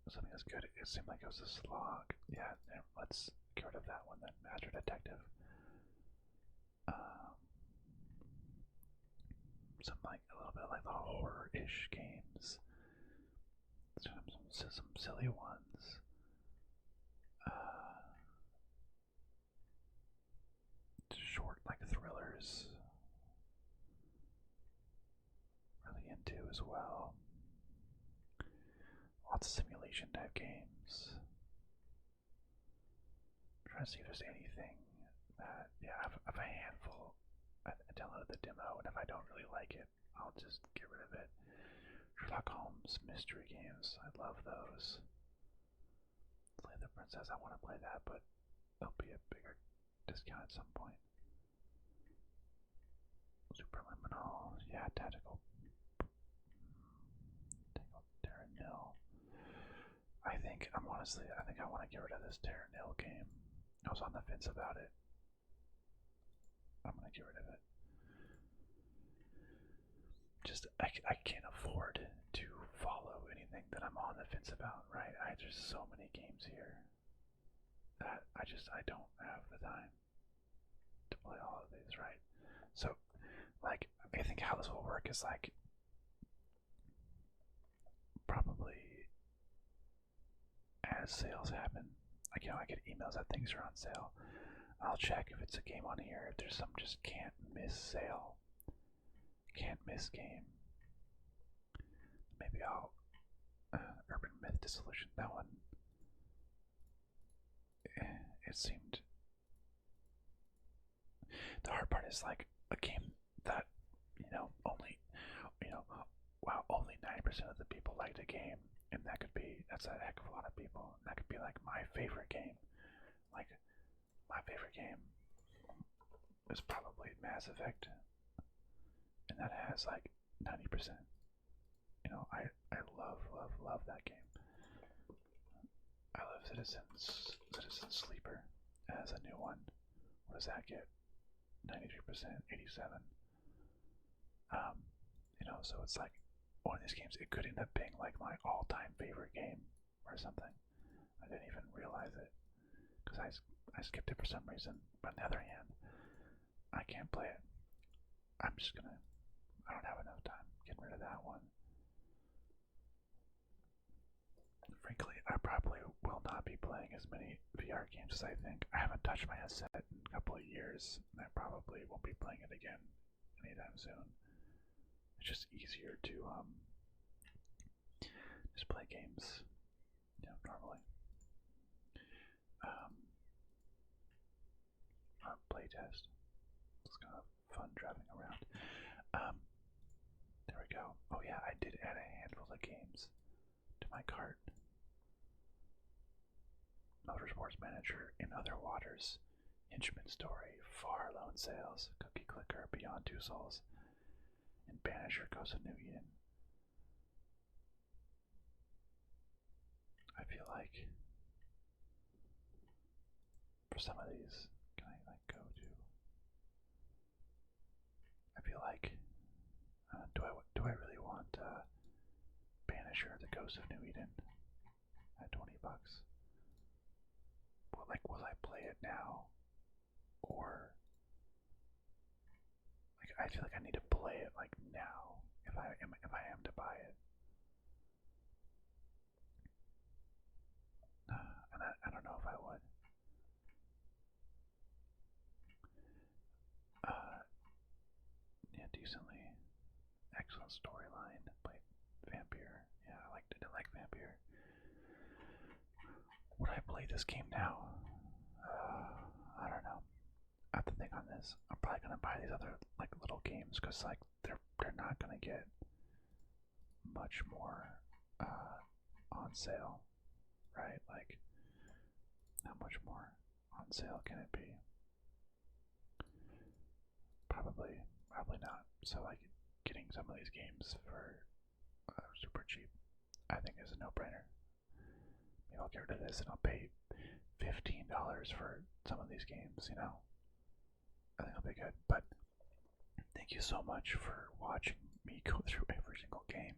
A: Something that's good. It seemed like it was a slog. Yeah, let's get rid of that one then. Master Detective. Some like a little bit like the horror-ish games. Some silly ones. Short like thrillers. Really into as well. Lots of simulation type games. I'm trying to see if there's anything that, yeah, I have a handful. I downloaded the demo, and if I don't really like it, I'll just get rid of it. Sherlock Holmes mystery games, I love those. Play the Princess, I want to play that, but there'll be a bigger discount at some point. Superliminal, yeah, Tactical Terra Nil. I think I want to get rid of this Terra Nil game. I was on the fence about it. I'm gonna get rid of it. Just I can't afford to follow anything that I'm on the fence about, right? There's so many games here that I don't have the time to play all of these, right? So like I think how this will work is like probably as sales happen, like I get emails that things are on sale. I'll check if it's a game on here. If there's some just can't miss sale, can't miss game, maybe I'll Urban Myth Dissolution. That one, it seemed. The hard part is like a game that only wow, only 90% of the people liked a game, and that's a heck of a lot of people. And that could be like my favorite game. Like my favorite game is probably Mass Effect, and that has like 90%. I love that game. Citizen Sleeper as a new one. What does that get? 93%, 87. So it's like one of these games. It could end up being like my all-time favorite game or something. I didn't even realize it because I skipped it for some reason. But on the other hand, I can't play it. I don't have enough time getting rid of that one. Frankly, I probably will not be playing as many VR games as I think. I haven't touched my headset in a couple of years, and I probably won't be playing it again anytime soon. It's just easier to just play games, normally. Play test. It's kind of fun driving around. There we go. Oh yeah, I did add a handful of games to my cart. Motorsports Manager, In Other Waters, Hinchman Story, Far Lone Sales, Cookie Clicker, Beyond Two Souls, and Banisher Ghost of New Eden. I feel like for some of these, can I go to? I feel like do I really want Banisher, the Ghost of New Eden at $20? Well, will I play it now, or I feel like I need to play it now if I am to buy it. And I don't know if I would. Yeah, decently excellent storyline. Played Vampire. Yeah, I did like Vampire. Would I play this game now? I don't know. I have to think on this. I'm probably gonna buy these other little games because they're not gonna get much more on sale, right? How much more on sale can it be? Probably not. So getting some of these games for super cheap, I think is a no-brainer. Maybe I'll get rid of this and I'll pay $15 for some of these games. I think I'll be good. But thank you so much for watching me go through every single game.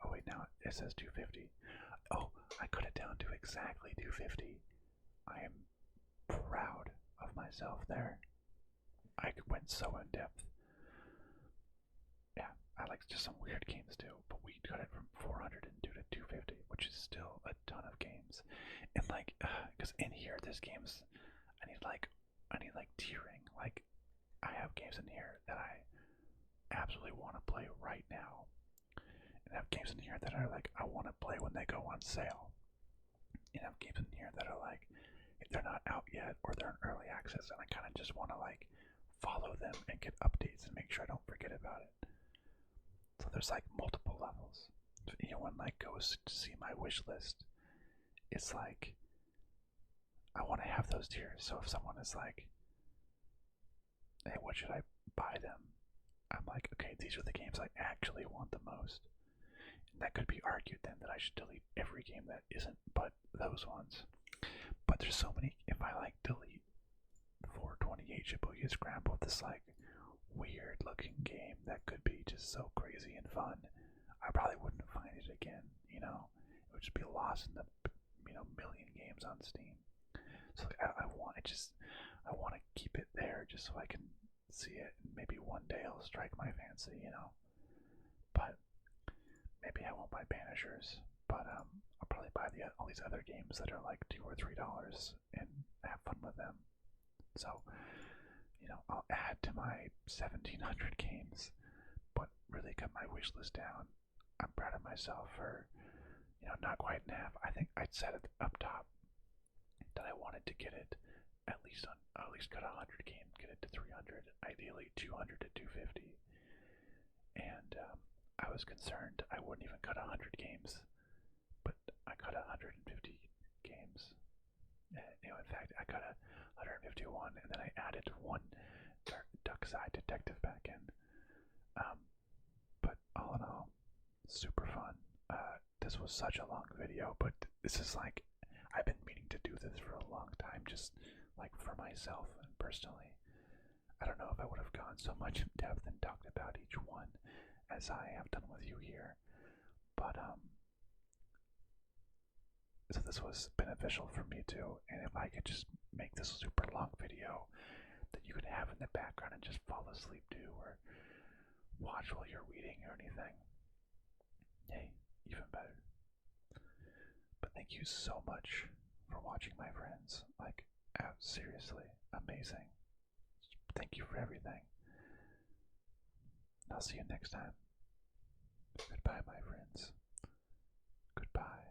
A: Oh wait, now it says 250. Oh, I cut it down to exactly 250. I am proud of myself there. I went so in depth. Yeah, I like just some weird games too, but we cut it from 402 to 250, which is still a ton of games. And because in here, there's games I need tiering. I have games in here that I absolutely want to play right now, and I have games in here that are I want to play when they go on sale. And I have games in here that are if they're not out yet or they're in early access, and I kind of just want to follow them and get updates and make sure I don't forget about it. So there's multiple levels. If anyone goes to see my wish list, it's I want to have those tiers. So if someone is hey, what should I buy them? I'm okay, these are the games I actually want the most. And that could be argued then that I should delete every game that isn't but those ones. But there's so many. If I delete 428 Shibuya Scramble, this weird looking game that could be just so crazy and fun, I probably wouldn't find it again. It would just be lost in the million games on Steam. So I want to keep it there just so I can see it, and maybe one day it'll strike my fancy. But maybe I won't buy Banishers, but I'll probably buy all these other games that are $2 or $3 and have fun with them. So I'll add to my 1,700 games, but really cut my wish list down. I'm proud of myself for not quite in half. I think I'd set it up top that I wanted to get it at least cut 100 games, get it to 300, ideally 200 to 250. And I was concerned I wouldn't even cut 100 games, but I cut 150 games. In fact, I cut 151, and then I added one Duckside Detective back in. But all in all, super fun. This was such a long video, but this is I've been meaning to do this for a long time, just like for myself and personally. I don't know if I would have gone so much in depth and talked about each one as I have done with you here, but so this was beneficial for me too. And if I could just make this a super long video that you could have in the background and just fall asleep to, or watch while you're reading or anything, hey, even better. But thank you so much for watching, my friends. Like, seriously, amazing. Thank you for everything. I'll see you next time. Goodbye, my friends. Goodbye.